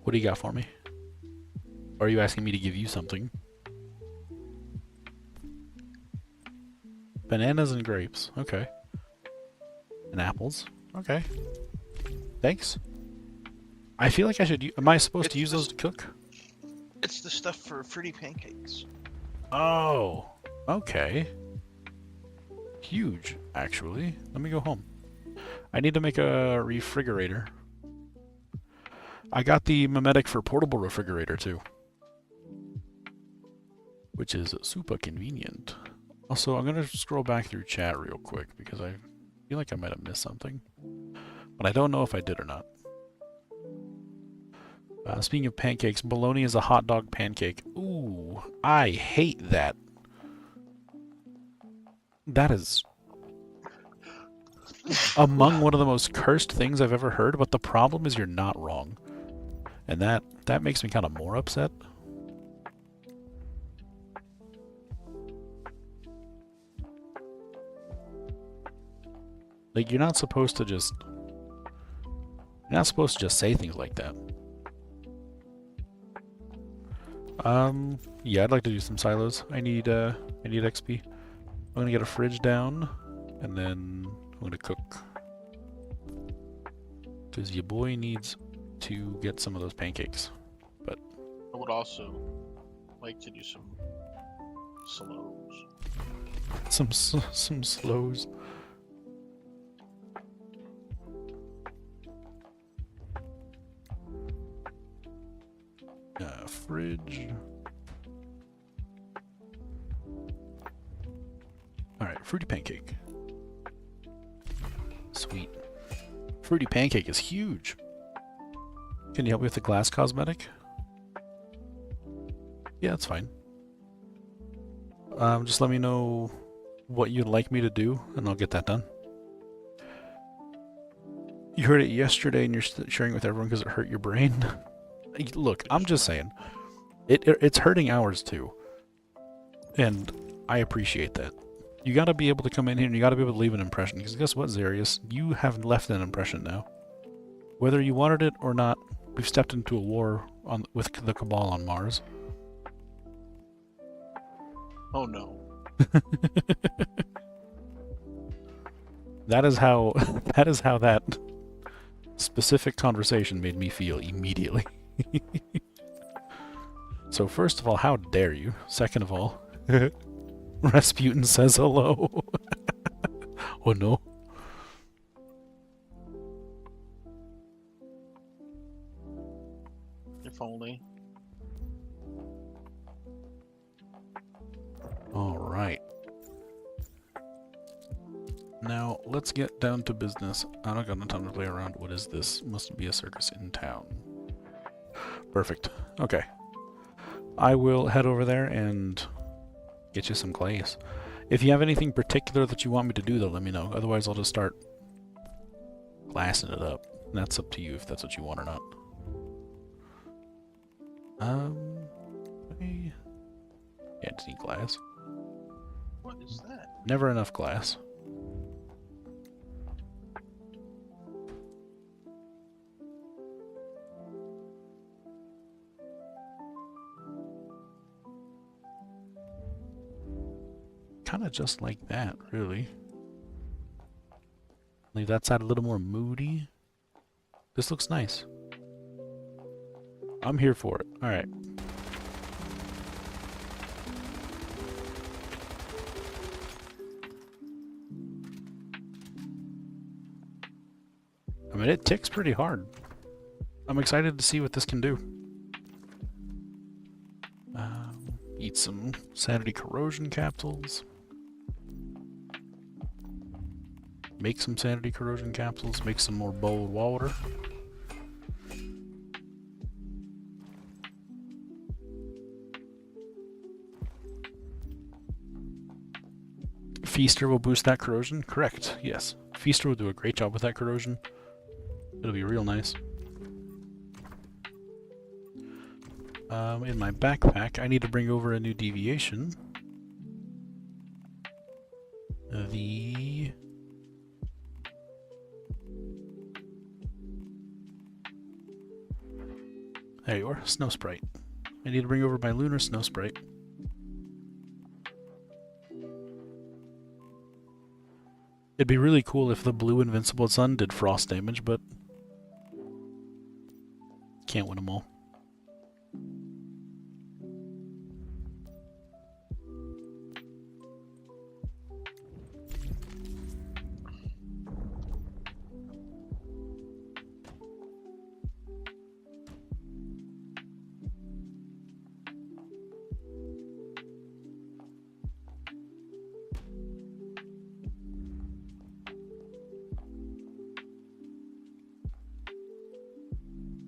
What do you got for me? Or are you asking me to give you something? Bananas and grapes. Okay. And apples. Okay. Thanks. I feel like I should... Am I supposed to use those to cook? It's the stuff for fruity pancakes. Oh. Okay. Huge, actually. Let me go home. I need to make a refrigerator. I got the mimetic for portable refrigerator, too. Which is super convenient. Also, I'm going to scroll back through chat real quick because I feel like I might have missed something. But I don't know if I did or not. Speaking of pancakes, bologna is a hot dog pancake. Ooh, I hate that. That is among one of the most cursed things I've ever heard, but the problem is you're not wrong. And that makes me kind of more upset. Like, you're not supposed to just say things like that. Yeah, I'd like to do some silos. I need XP. I'm gonna get a fridge down, and then I'm gonna cook. Because your boy needs to get some of those pancakes. But I would also like to do some solos. Some slows. Fridge. Alright, fruity pancake. Sweet. Fruity pancake is huge. Can you help me with the glass cosmetic? Yeah, that's fine. Just let me know what you'd like me to do, and I'll get that done. You heard it yesterday, and you're sharing with everyone because it hurt your brain. Look, I'm just saying. It's hurting ours, too. And I appreciate that. You gotta be able to come in here, and you gotta be able to leave an impression. Because guess what, Zarius? You have left an impression now. Whether you wanted it or not, we've stepped into a war with the Cabal on Mars. Oh no. That is how that specific conversation made me feel immediately. So first of all, how dare you? Second of all, Rasputin says hello. Oh no. If only. Alright. Now, let's get down to business. I don't got no time to play around. What is this? Must be a circus in town. Perfect. Okay. I will head over there and get you some clays. If you have anything particular that you want me to do, though, let me know. Otherwise, I'll just start glassing it up. And that's up to you if that's what you want or not. Yeah, just need glass. What is that? Never enough glass. Kind of just like that, really. Leave that side a little more moody. This looks nice. I'm here for it. Alright. I mean, it ticks pretty hard. I'm excited to see what this can do. Eat some sanity corrosion capsules. Make some sanity corrosion capsules. Make some more bold water. Feaster will boost that corrosion? Correct, yes. Feaster will do a great job with that corrosion. It'll be real nice. In my backpack, I need to bring over a new deviation. There you are, Snow Sprite. I need to bring over my Lunar Snow Sprite. It'd be really cool if the blue Invincible Sun did frost damage, but can't win them all.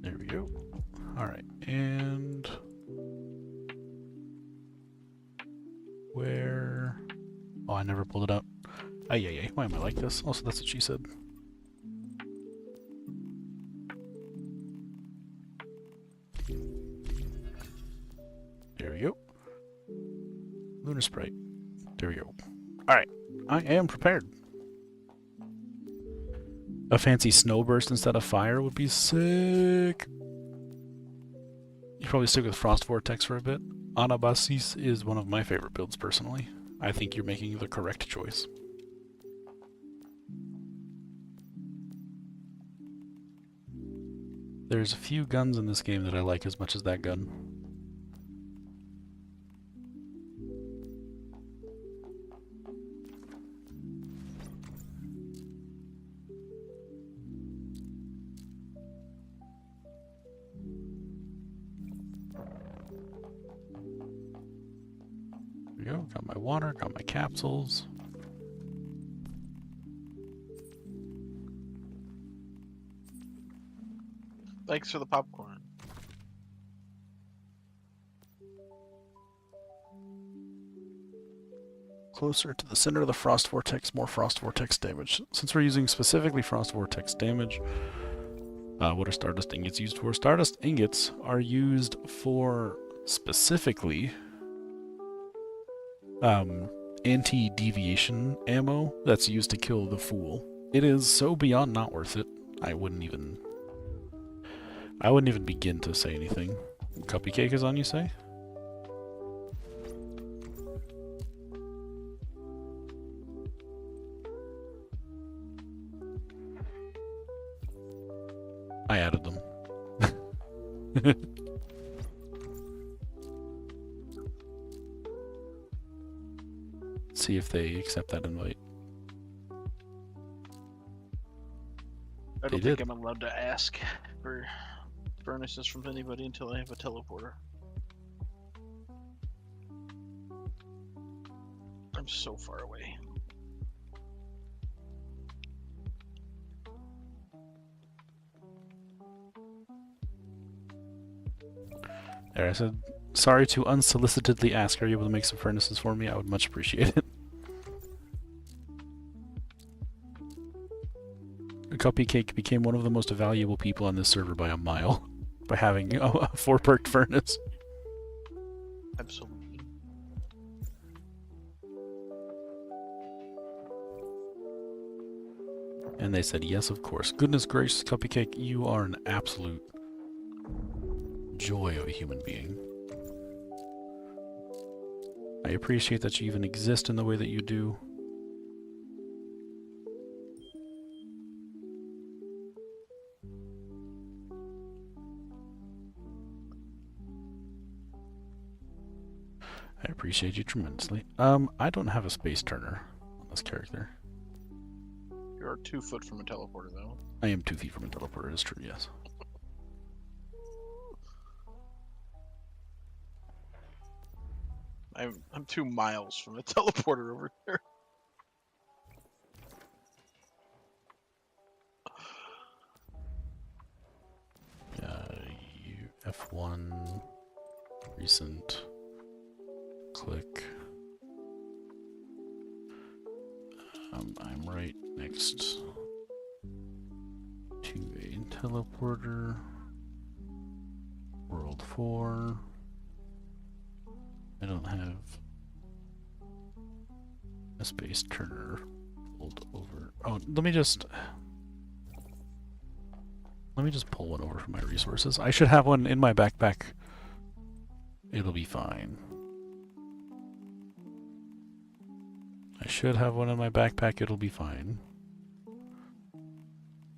There we go. Alright, and where? Oh, I never pulled it out. Ay, why am I like this? Also, that's what she said. There we go. Lunar Sprite. There we go. Alright, I am prepared. A fancy snowburst instead of fire would be sick. You probably stick with Frost Vortex for a bit. Anabasis is one of my favorite builds personally. I think you're making the correct choice. There's a few guns in this game that I like as much as that gun. we go. Got my water, got my capsules. Thanks for the popcorn. Closer to the center of the frost vortex, more frost vortex damage. Since we're using specifically frost vortex damage, what are stardust ingots used for? Stardust ingots are used for specifically anti-deviation ammo that's used to kill the fool. It is so beyond not worth it. I wouldn't even begin to say anything. Cupcake is on, you say? I added them. See if they accept that invite. I They don't think did. I'm allowed to ask for furnaces from anybody until I have a teleporter. I'm so far away. There, I said, sorry to unsolicitedly ask, are you able to make some furnaces for me? I would much appreciate it. Cupcake became one of the most valuable people on this server by a mile by having a 4-perked furnace. Absolutely. And they said, yes, of course. Goodness gracious, Cupcake, you are an absolute joy of a human being. I appreciate that you even exist in the way that you do. I appreciate you tremendously. I don't have a space turner on this character. You are 2 foot from a teleporter, though. I am 2 feet from a teleporter, it's true, yes. I'm 2 miles from a teleporter over here. F1, recent, click. I'm right next to a teleporter. World 4. I don't have a space turner pulled over. Oh, let me just pull one over from my resources. I should have one in my backpack. It'll be fine. I should have one in my backpack. It'll be fine.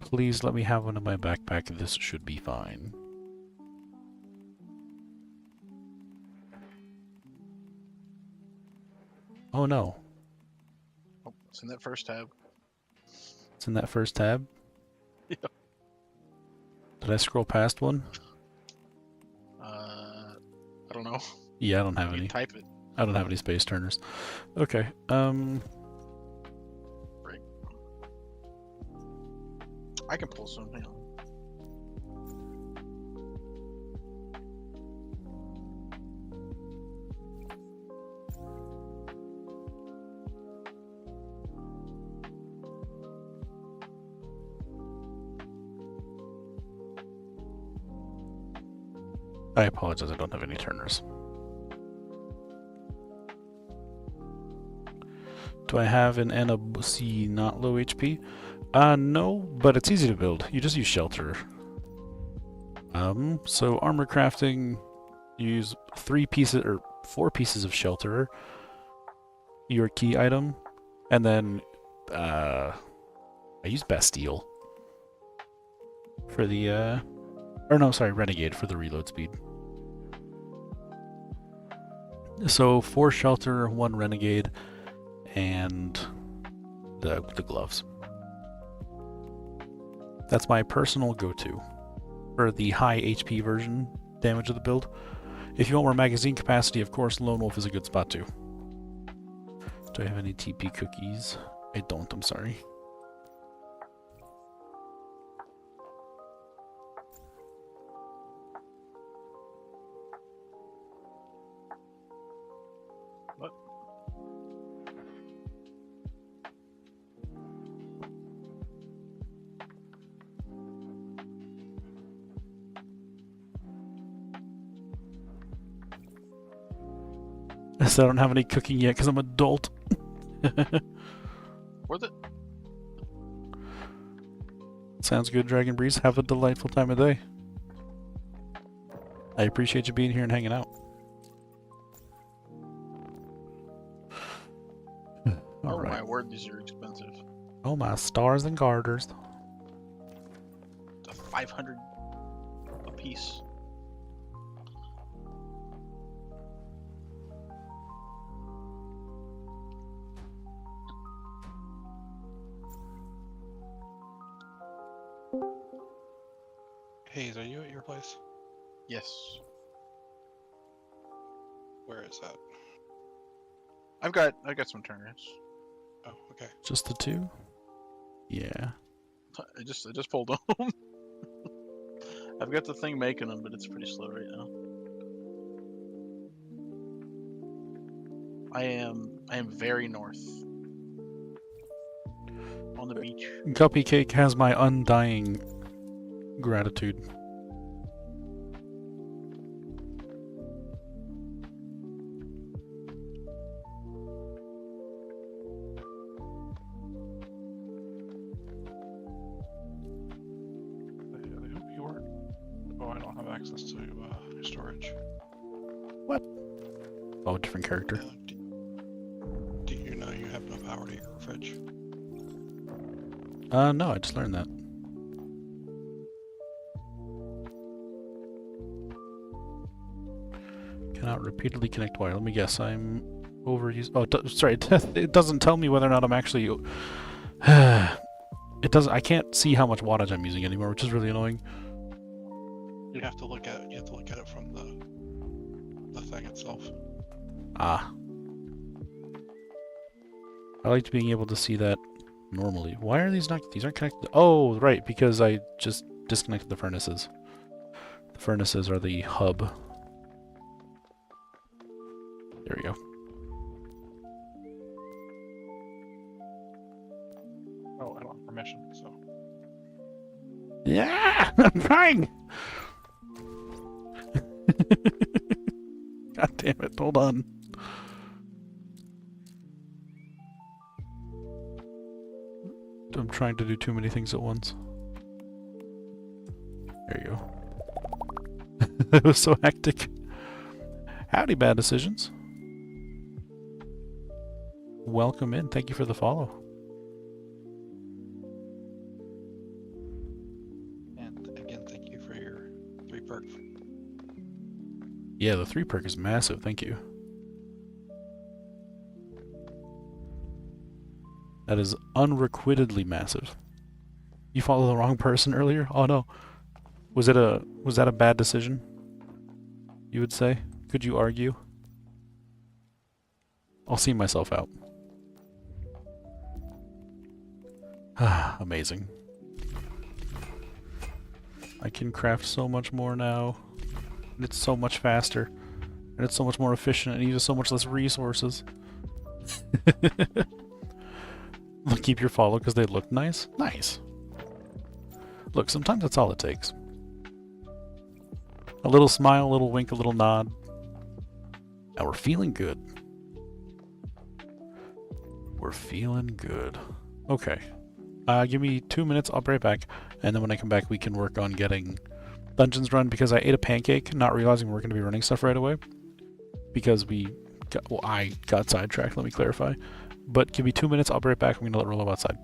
Please let me have one in my backpack. This should be fine. Oh no. Oh, it's in that first tab. It's in that first tab? Yeah. Did I scroll past one? I don't know. Yeah, I don't have You any. type it. I don't have any space turners. Okay. Right. I can pull some. Hang on. I apologize, I don't have any turners. Do I have an NC not low HP? No, but it's easy to build. You just use shelter. So armor crafting, you use 4 pieces of shelter, your key item, and then I use Bastille for the Renegade for the reload speed. So 4 shelter, 1 renegade, and the gloves. That's my personal go-to for the high HP version damage of the build. If you want more magazine capacity, of course, Lone Wolf is a good spot too. Do I have any TP cookies? I don't, I'm sorry. What? I said I don't have any cooking yet because I'm adult. Worth it? Sounds good, Dragon Breeze. Have a delightful time of day. I appreciate you being here and hanging out. Oh Alright. my word, these are expensive. Oh my stars and garters. The 500 a piece. Hayes, are you at your place? Yes. Where is that? I got some turners. Oh, okay. Just the two? Yeah. I just pulled them. I've got the thing making them, but it's pretty slow right now. I am very north. On the beach. Guppy Cake has my undying gratitude. I hope you weren't. Oh, I don't have access to storage. Oh, different character. Do you know you have no power to your fridge? No, I just learned that. Cannot repeatedly connect wire. Let me guess. I'm overused. Oh, sorry. It doesn't tell me whether or not I'm actually. It doesn't. I can't see how much wattage I'm using anymore, which is really annoying. You have to look at it from the thing itself. Ah. I liked being able to see that normally. Why are these not? These aren't connected. Oh, right, because I just disconnected the furnaces. The furnaces are the hub. There we go. Oh, I don't have permission, so. Yeah, I'm trying. God damn it! Hold on. I'm trying to do too many things at once. There you go. That was so hectic. Howdy, bad decisions. Welcome in. Thank you for the follow. And again, thank you for your 3 perks. Yeah, the 3 perk is massive. Thank you. That is unrequitedly massive. You followed the wrong person earlier? Oh no. Was that a bad decision? You would say? Could you argue? I'll see myself out. Amazing. I can craft so much more now. And it's so much faster. And it's so much more efficient and uses so much less resources. Keep your follow because they look nice? Nice. Look, sometimes that's all it takes. A little smile, a little wink, a little nod. Now we're feeling good. We're feeling good. Okay. Give me 2 minutes, I'll be right back. And then when I come back, we can work on getting dungeons run because I ate a pancake, not realizing we're going to be running stuff right away. Because I got sidetracked, let me clarify. But give me 2 minutes, I'll be right back. I'm going to let Rollo outside.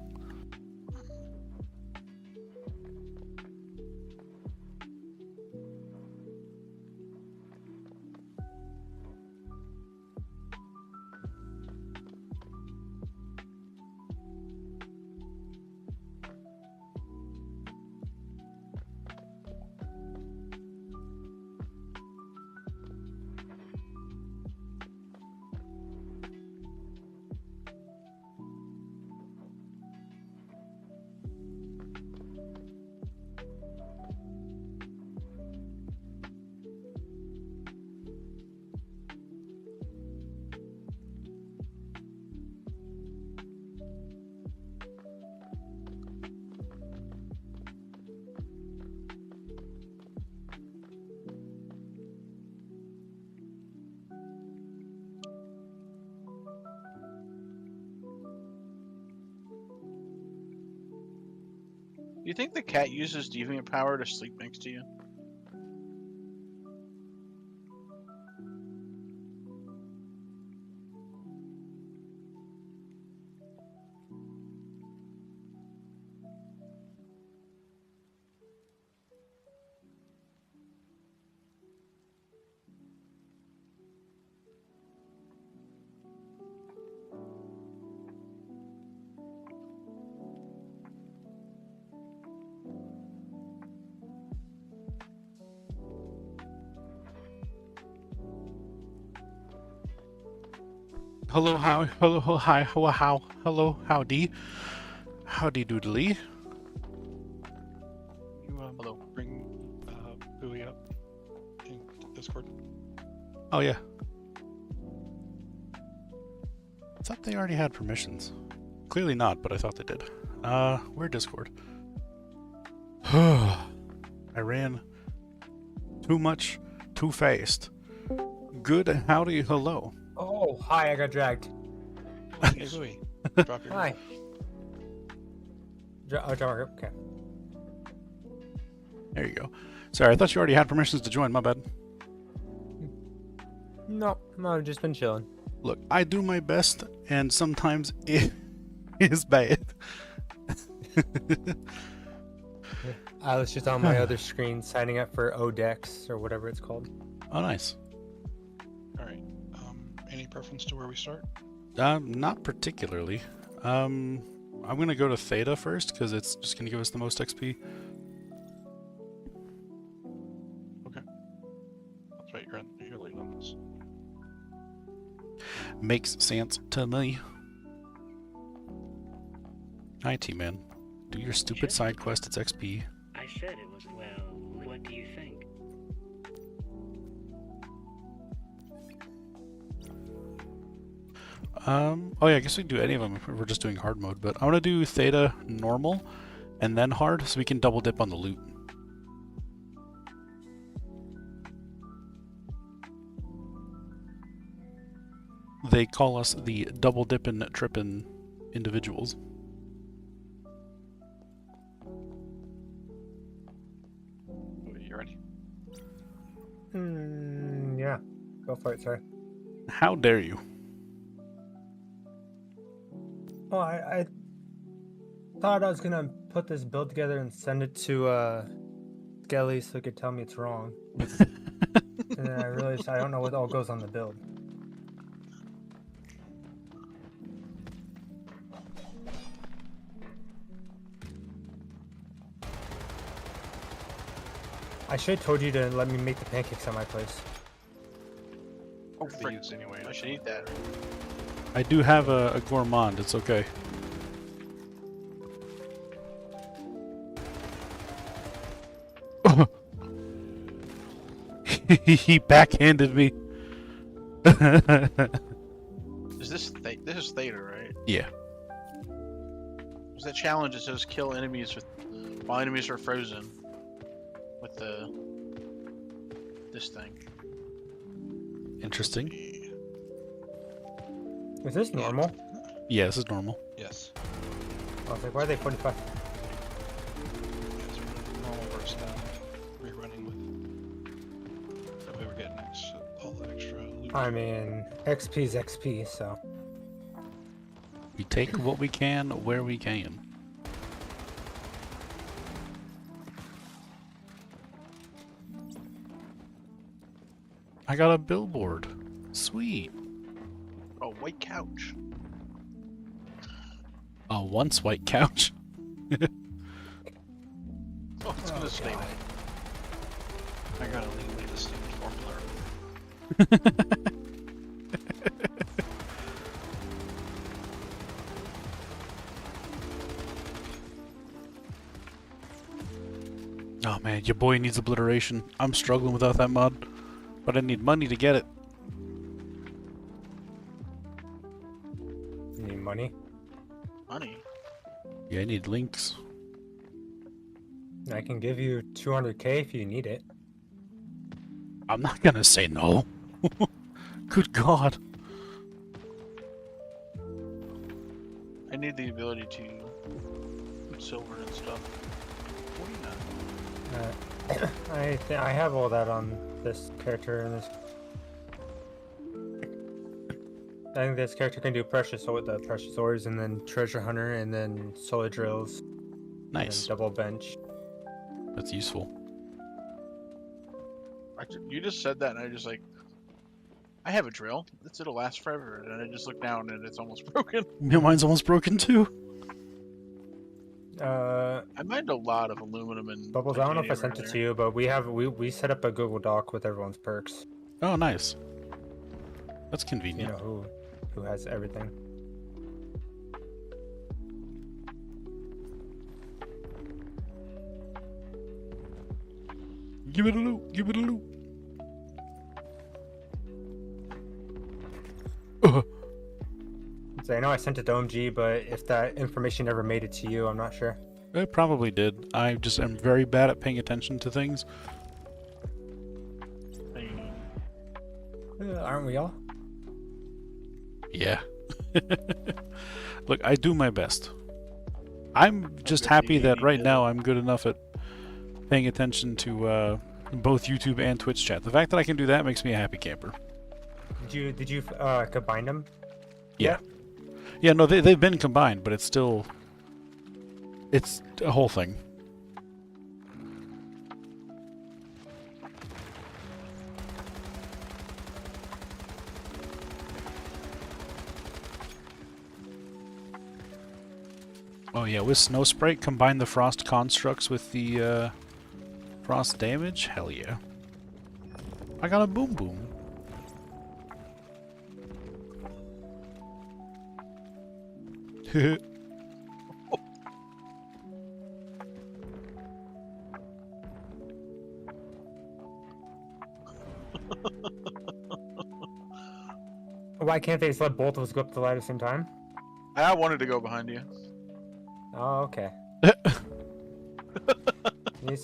Do you think the cat uses deviant power to sleep next to you? Hello, how, hello, hi, how, hello, howdy, howdy doodly. You Hello. bring Bowie up in Discord. Oh yeah. I thought they already had permissions. Clearly not, but I thought they did. Where Discord? I ran too much, too fast. Good, howdy, hello. Oh, hi, I got dragged. Hey Bowie, drop your. Hi. Okay. There you go. Sorry, I thought you already had permissions to join, my bad. No, I've just been chilling. Look, I do my best, and sometimes it is bad. I was just on my other screen signing up for ODEX or whatever it's called. Oh, nice. All right. Any preference to where we start? Not particularly. I'm gonna go to Theta first, because it's just gonna give us the most XP. That's right. You're leading on this. Makes sense to me. Hi, T-Man. Do your stupid side quest, it's XP. I said it was, well, what do you think? Oh yeah, I guess we can do any of them if we're just doing hard mode, but I want to do Theta normal, and then hard, so we can double dip on the loot. They call us the double dippin' trippin' individuals. You ready? Yeah. Go for it, sir. How dare you? Oh, I thought I was gonna put this build together and send it to Skelly so he could tell me it's wrong. And then I realized I don't know what all goes on the build. I should have told you to let me make the pancakes at my place. Oh, They frick. use anyway. I should eat that. I do have a gourmand, it's okay. He backhanded me. Is this this is Theta, right? Yeah. There's that challenge that says kill enemies with while enemies are frozen with this thing. Interesting. Is this normal? Yeah, this is normal. Yes. I was like, why are they 45? It's normal burst down. Rerunning with. That way we're getting all the extra loot. I mean, XP's XP, so. We take what we can where we can. I got a billboard. Sweet. Oh, white couch. A once white couch. Oh, it's gonna stay. God. I gotta leave this thing formula. Oh man, your boy needs obliteration. I'm struggling without that mod, but I need money to get it. You need money? Money. Yeah, I need links. I can give you 200k if you need it. I'm not gonna say no. Good God. I need the ability to put silver and stuff. 49. I have all that on this character and this. I think this character can do the precious ores, and then treasure hunter, and then solar drills, and Nice. then double bench. That's useful. You just said that, and I just like, I have a drill. It'll last forever, and I just look down, and it's almost broken. Yeah, mine's almost broken too. I mined a lot of aluminum and Bubbles, I don't know if I titanium sent it to you, but we set up a Google Doc with everyone's perks. Oh, nice. That's You convenient. know who has everything. Give it a loot. Give it a loot. So I know I sent it to OMG, but if that information ever made it to you, I'm not sure. It probably did. I just am very bad at paying attention to things. Aren't we all? Yeah. Look, I do my best. I'm just happy that right now I'm good enough at paying attention to both YouTube and Twitch chat. The fact that I can do that makes me a happy camper. Did you combine them? Yeah. Yeah, no, they've been combined, but it's still... It's a whole thing. Oh yeah, with Snow Sprite, combine the frost constructs with the frost damage? Hell yeah. I got a boom boom. Why can't they just let both of us go up the light at the same time? I wanted to go behind you. Oh, okay.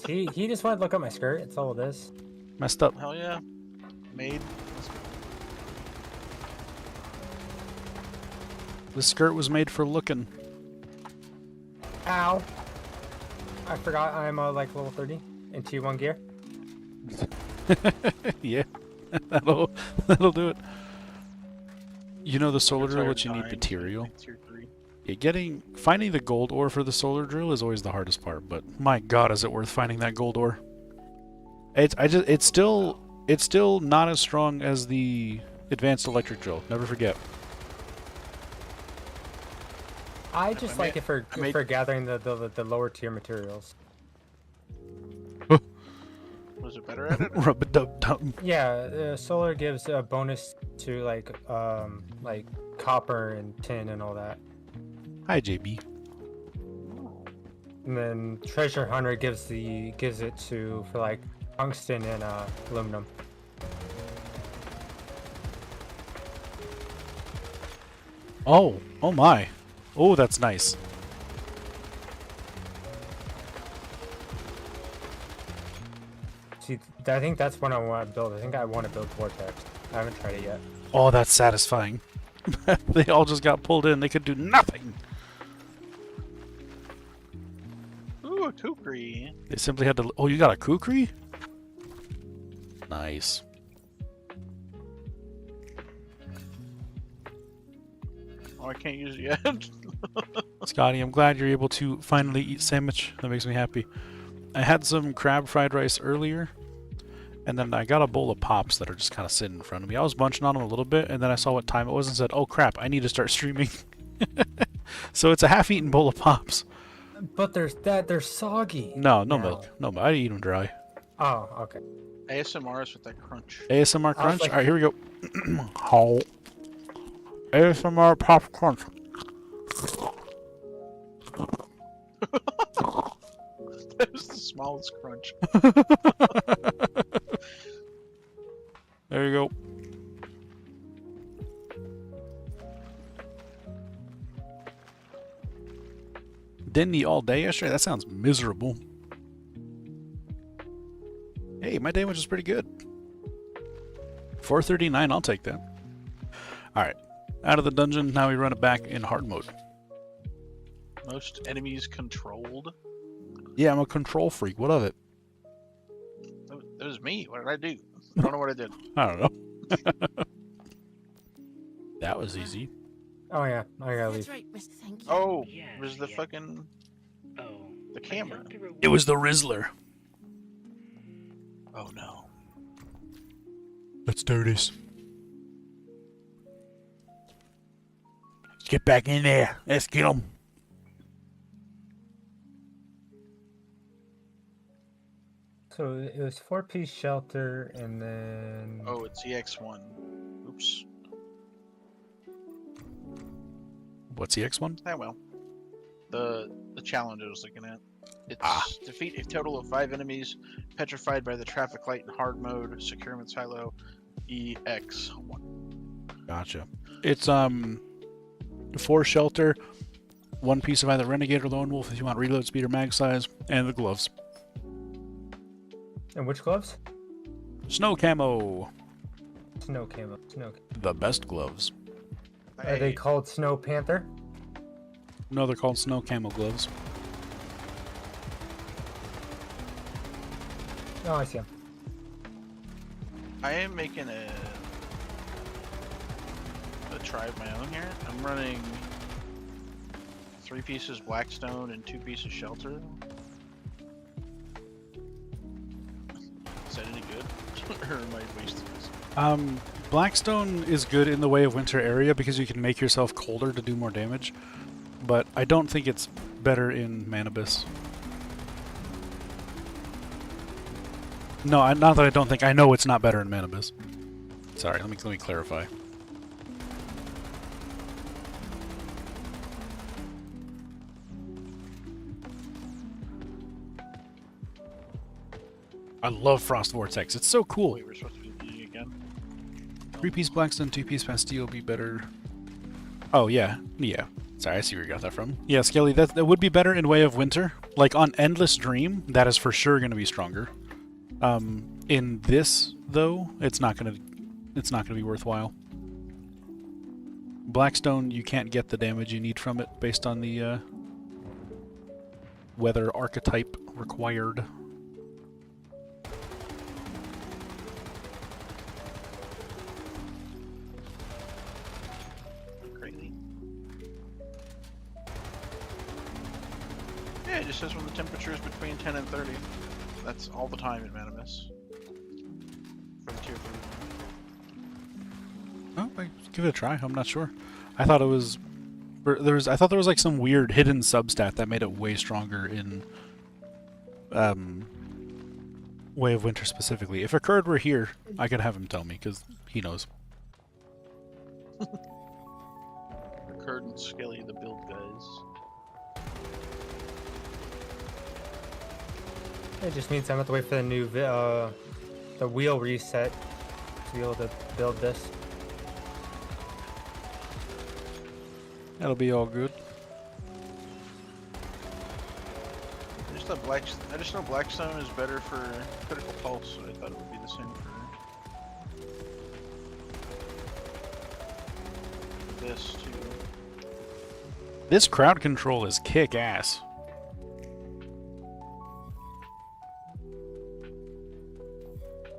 he just wanted to look at my skirt. That's all it is. Messed up. Hell yeah. Made. The skirt was made for looking. Ow! I forgot I'm like level 30 in T1 gear. Yeah, that'll do it. You know the solar drill, which you need material. Tier 3. Yeah, finding the gold ore for the solar drill is always the hardest part, but my god, is it worth finding that gold ore? It's still not as strong as the advanced electric drill. Never forget. I just like it for gathering the lower tier materials. Was it better at it? Rub-a-dub-dub. Yeah, solar gives a bonus to like copper and tin and all that. Hi, JB. And then treasure hunter gives it to for like tungsten and aluminum. Oh my. Oh, that's nice. See, I think that's what I want to build. I think I want to build Vortex. I haven't tried it yet. Oh, that's satisfying. They all just got pulled in. They could do nothing. Ooh, a kukri. They simply had to... Oh, you got a kukri? Nice. Oh, I can't use it yet. Scotty, I'm glad you're able to finally eat sandwich. That makes me happy. I had some crab fried rice earlier, and then I got a bowl of pops that are just kind of sitting in front of me. I was munching on them a little bit, and then I saw what time it was and said, oh crap, I need to start streaming. So it's a half-eaten bowl of pops. But they're soggy. No now. milk. No milk. I eat them dry. Oh, okay. ASMR is with that crunch. ASMR crunch? like- Alright, here we go. How? ASMR pop crunch. That was the smallest crunch. There you go. Didn't eat all day yesterday? That sounds miserable. Hey, my day was just pretty good. 439, I'll take that. Alright, out of the dungeon, now we run it back in hard mode. Most enemies controlled. Yeah, I'm a control freak. What of it? That was me. What did I do? I don't know what I did. I don't know. That was easy. Oh yeah, I gotta That's leave. right, Mr. Thank you. Oh, Yes, it was the yeah. fucking Oh. the I camera. thought there were It was the Rizzler. Oh no. Let's do this. Let's get back in there. Let's get them. So it was 4-piece shelter, and then Oh, it's EX1. Oops. What's the X one? Ah well. The challenge I was looking at. It's Ah. defeat a total of 5 enemies petrified by the traffic light in hard mode, securement silo, EX1. Gotcha. It's 4 shelter, 1 piece of either renegade or lone wolf if you want reload speed or mag size, and the gloves. and which gloves? Snow camo. Snow camo. Snow. The best gloves. Are they called Snow Panther? No, they're called snow camo gloves. Oh, I see them. I am making a try of my own here. I'm running 3 pieces blackstone and 2 pieces shelter. Is that any good? Or am I wasting this? Blackstone is good in the way of winter area because you can make yourself colder to do more damage, but I don't think it's better in Manibus. No, not that I don't think. I know it's not better in Manibus. Sorry, let me clarify. I love Frost Vortex. It's so cool. Wait, we're supposed to be leading again? 3-piece Blackstone, 2-piece Bastille would be better. Oh, yeah. Yeah. Sorry, I see where you got that from. Yeah, Skelly, that would be better in way of winter. Like, on Endless Dream, that is for sure going to be stronger. In this, though, it's not going to be worthwhile. Blackstone, you can't get the damage you need from it based on the weather archetype required. Crazy. Yeah, it just says when the temperature is between 10 and 30. That's all the time in Manimus. For the tier 3. Oh, give it a try. I'm not sure. I thought it was I thought there was like some weird hidden substat that made it way stronger in Way of Winter specifically. If Occurred were here, I could have him tell me because he knows. Curd and Skelly, the build guys. It just means I'm gonna have to wait for the new the wheel reset to be able to build this. That'll be all good. I just know Blackstone is better for critical pulse, so I thought it would be the same for this too. This crowd control is kick-ass.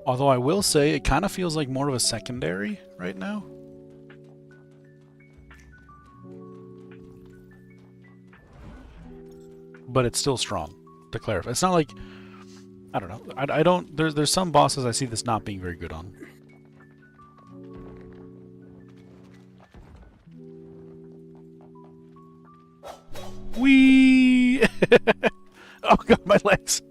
Although I will say, it kind of feels like more of a secondary right now. But it's still strong, to clarify. It's not like, I don't know. I don't, there's some bosses I see this not being very good on. Whee! Oh god, my legs.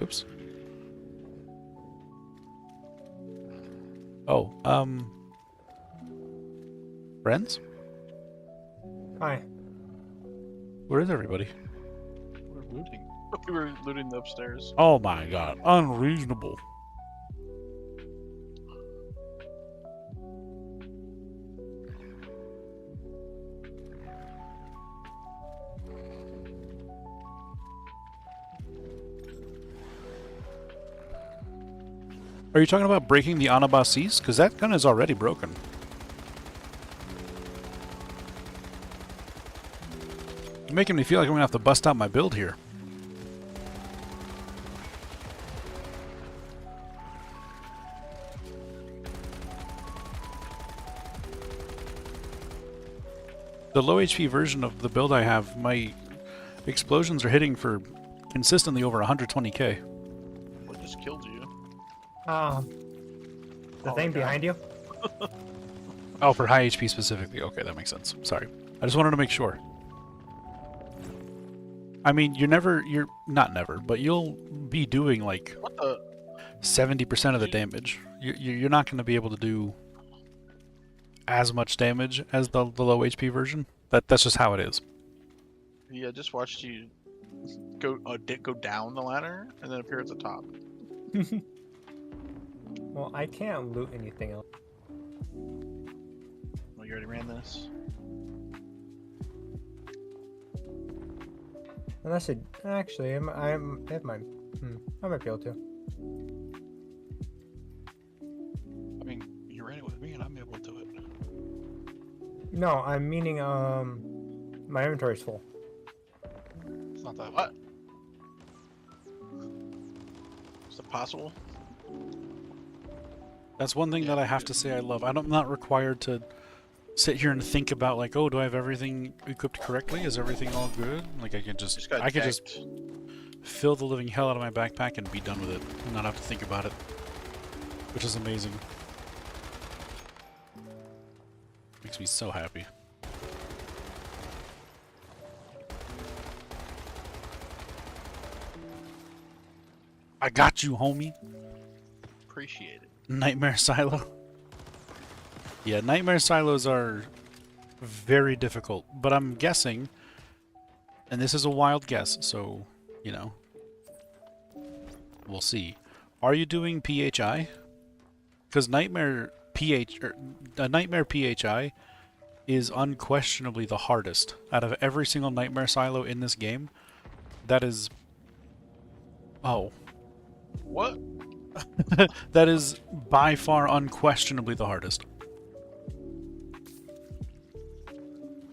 Oops. Oh, friends? Hi. Where is everybody? We're looting. We were looting the upstairs. Oh my god, unreasonable. Are you talking about breaking the Anabasis? Because that gun is already broken. You're making me feel like I'm going to have to bust out my build here. The low HP version of the build I have, my explosions are hitting for consistently over 120k. What just killed you? The Oh, thing God. behind you? Oh, for high HP specifically. Okay, that makes sense. Sorry. I just wanted to make sure. I mean, you're not never, but you'll be doing like What the? 70% of the damage. You're not going to be able to do as much damage as the low HP version. That's just how it is. Yeah, I just watched you go go down the ladder and then appear at the top. Well, I can't loot anything else. Well, you already ran this. Unless it actually, it might. I might be able to. I mean, you ran it with me and I'm able to do it. No, I'm meaning my inventory's full. It's not that What? Is it possible? That's one thing that I have to say I love. I'm not required to sit here and think about like, oh, do I have everything equipped correctly? Is everything all good? Like I could just got I could just decked. fill the living hell out of my backpack and be done with it and not have to think about it, which is amazing. Makes me so happy. I got you, homie. Appreciate it. Nightmare Silo. Yeah, Nightmare Silos are very difficult, but I'm guessing, and this is a wild guess, so, you know, we'll see. Are you doing PHI? Because Nightmare PHI is unquestionably the hardest out of every single Nightmare Silo in this game. That is... Oh. What? That is by far unquestionably the hardest.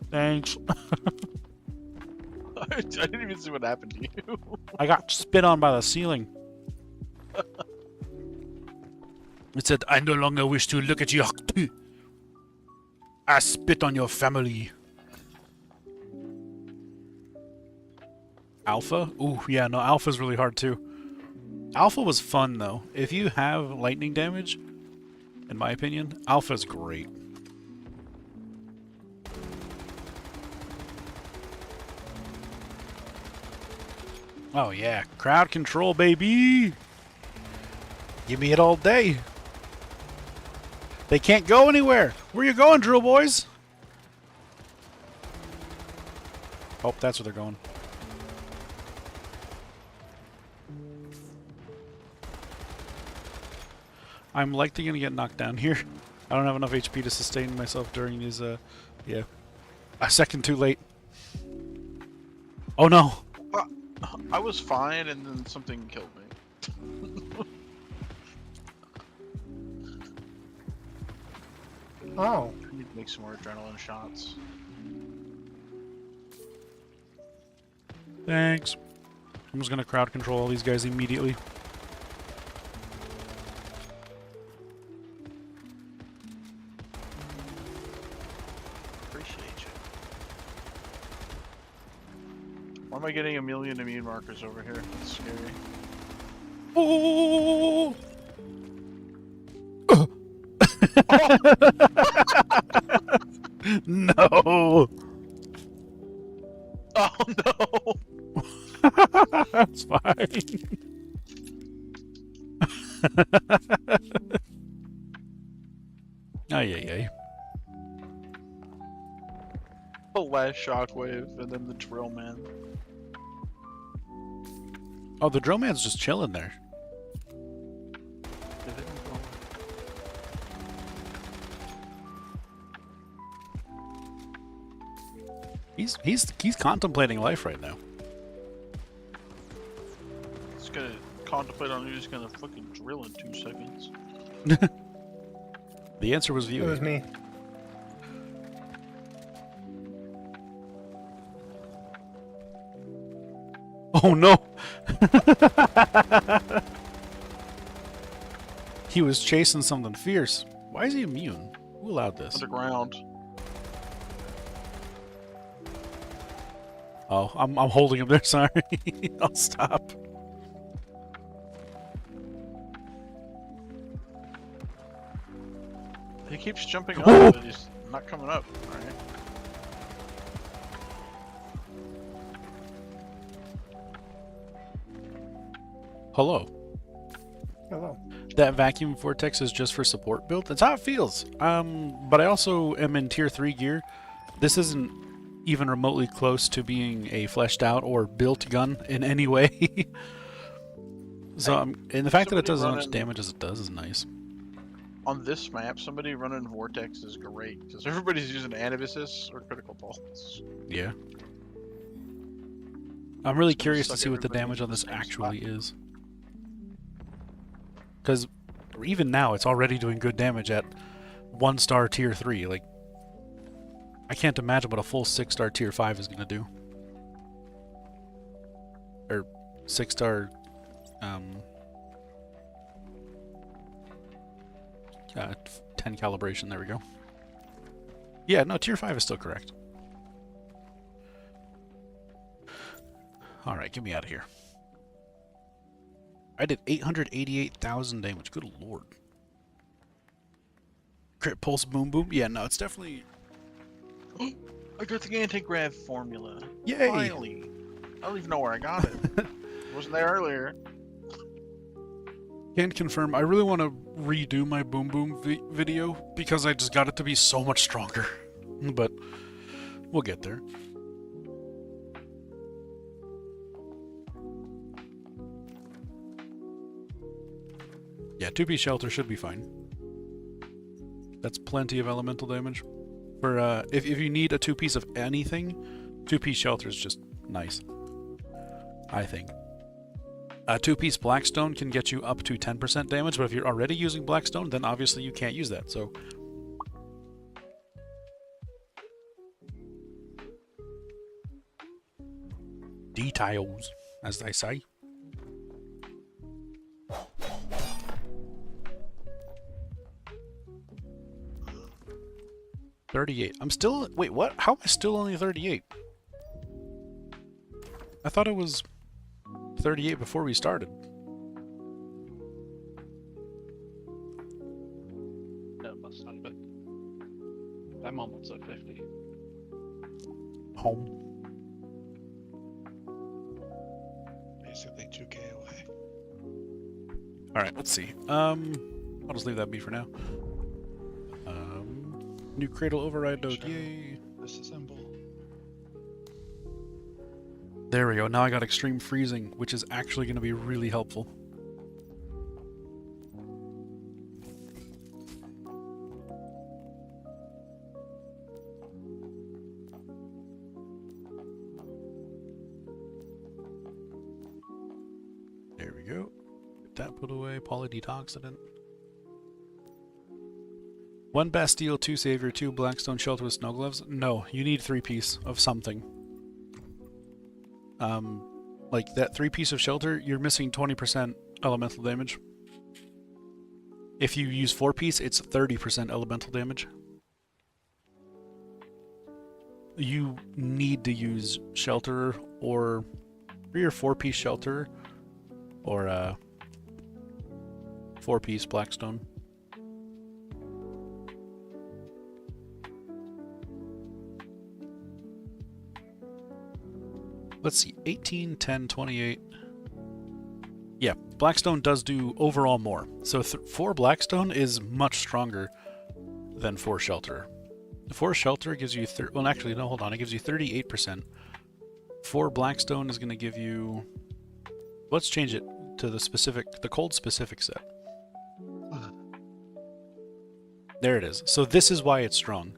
Thanks. I didn't even see what happened to you. I got spit on by the ceiling. It said, I no longer wish to look at you. I spit on your family. Alpha? Ooh, yeah, no, Alpha's really hard too. Alpha was fun though. If you have lightning damage, in my opinion, Alpha's great. Oh yeah, crowd control, baby! Give me it all day. They can't go anywhere. Where you going, drill boys? Oh, that's where they're going. I'm likely gonna get knocked down here. I don't have enough HP to sustain myself during these, yeah. A second too late. Oh no! I was fine, and then something killed me. Oh, I need to make some more adrenaline shots. Thanks. I'm just gonna crowd control all these guys immediately. Appreciate you. Why am I getting a million immune markers over here? That's scary. Oh! No! Oh no! That's fine. Ay, ay, ay. The last shockwave, and then the drill man. Oh, the drill man's just chilling there. He's contemplating life right now. It's gonna contemplate on you just gonna fucking drill in 2 seconds. The answer was It was viewing. me. Oh no! He was chasing something fierce. Why is he immune? Who allowed this? Underground. Oh, I'm holding him there, sorry. I'll stop. He keeps jumping Oh! up, but he's not coming up. Alright. Hello. Hello. That vacuum vortex is just for support build. That's how it feels. But I also am in tier 3 gear. This isn't even remotely close to being a fleshed out or built gun in any way. So, and the fact that it does as much damage as it does is nice. On this map, somebody running Vortex is great, because everybody's using Anabasis or Critical Pulse. Yeah. I'm really It's gonna curious to suck see what the everybody damage into on the this same actually spot. is. Because even now, it's already doing good damage at 1-star tier 3. Like, I can't imagine what a full 6-star tier 5 is going to do. Or 6-star 10 calibration, there we go. Yeah, no, tier 5 is still correct. Alright, get me out of here. I did 888,000 damage, good lord. Crit pulse boom boom? Yeah, no, it's definitely... I got the anti-grav formula. Yay! Finally. I don't even know where I got it. It wasn't there earlier. Can confirm, I really want to redo my boom boom video because I just got it to be so much stronger. But we'll get there. Yeah, 2-piece shelter should be fine. That's plenty of elemental damage. For if you need a 2-piece of anything, 2-piece shelter is just nice. I think. A 2-piece Blackstone can get you up to 10% damage, but if you're already using Blackstone, then obviously you can't use that, so... Details, as they say. $38. I'm still... Wait, what? How am I still only 38? I thought it was 38 before we started. That must have been. I'm almost at 50. Home. Basically 2k away. Alright, let's see. I'll just leave that be for now. New cradle override node, yay. Disassemble. There we go, now I got extreme freezing, which is actually going to be really helpful. There we go. Get that put away, polydetoxidant. 1 Bastille, 2 Savior, 2 Blackstone Shelter with Snow Gloves? No, you need 3-piece of something. Like that 3-piece of Shelter, you're missing 20% elemental damage. If you use 4-piece, it's 30% elemental damage. You need to use Shelter or 3 or 4-piece Shelter or 4-piece Blackstone. Let's see, 18, 10, 28. Yeah, Blackstone does do overall more. So 4 Blackstone is much stronger than 4 Shelter. 4 Shelter gives you... well, actually, no, hold on. It gives you 38%. 4 Blackstone is going to give you... let's change it to the cold specific set. There it is. So this is why it's strong.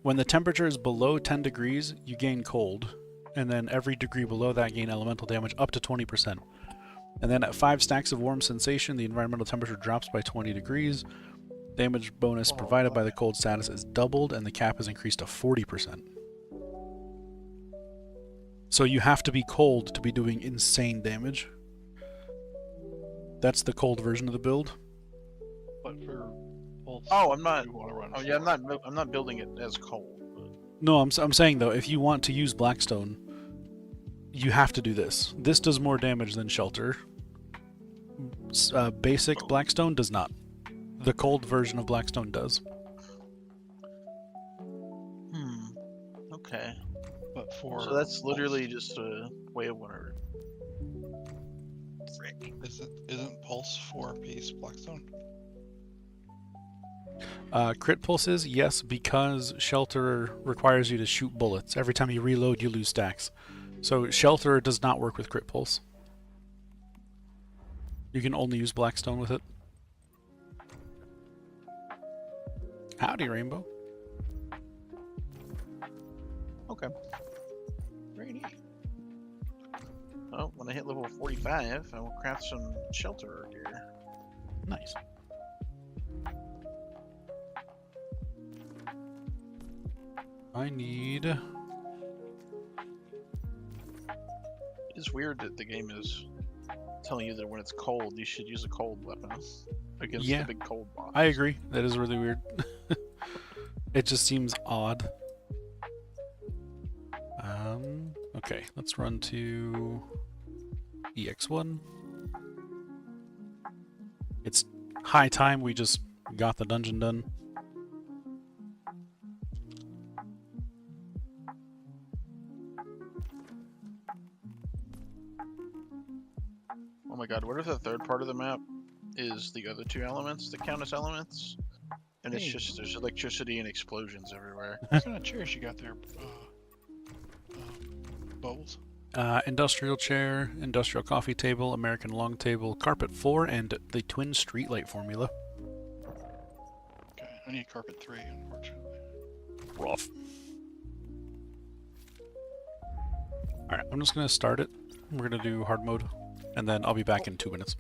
When the temperature is below 10 degrees, you gain cold. And then every degree below that gain elemental damage up to 20%. And then at 5 stacks of warm sensation, the environmental temperature drops by 20 degrees. Damage bonus provided by the cold status is doubled, and the cap is increased to 40%. So you have to be cold to be doing insane damage. That's the cold version of the build. But for pulse, Oh, I'm not. you want to run. Oh yeah, I'm not building it as cold. But... No, I'm saying though, if you want to use Blackstone, you have to do this. This does more damage than Shelter. Basic Blackstone does not. The cold version of Blackstone does. Okay. But for So that's literally pulse, just a way of whatever. Isn't Pulse 4-piece Blackstone? Crit pulses, yes, because Shelter requires you to shoot bullets. Every time you reload, you lose stacks. So Shelter does not work with crit pulse. You can only use Blackstone with it. Howdy, Rainbow. Okay. Rainy. Well, when I hit level 45, I will craft some shelter gear. Nice. I need... It is weird that the game is telling you that when it's cold, you should use a cold weapon against Yeah, the big cold boss. I agree. That is really weird. It just seems odd. Okay, let's run to EX1. It's high time we just got the dungeon done. Oh my god, what if the third part of the map is the other two elements that count as elements? And it's Hey. just, there's electricity and explosions everywhere. What kind of chairs you got there, Bubbles? Industrial chair, industrial coffee table, American long table, carpet 4, and the twin streetlight formula. Okay, I need carpet 3, unfortunately. Rough. Alright, I'm just gonna start it. We're gonna do hard mode, and then I'll be back in 2 minutes.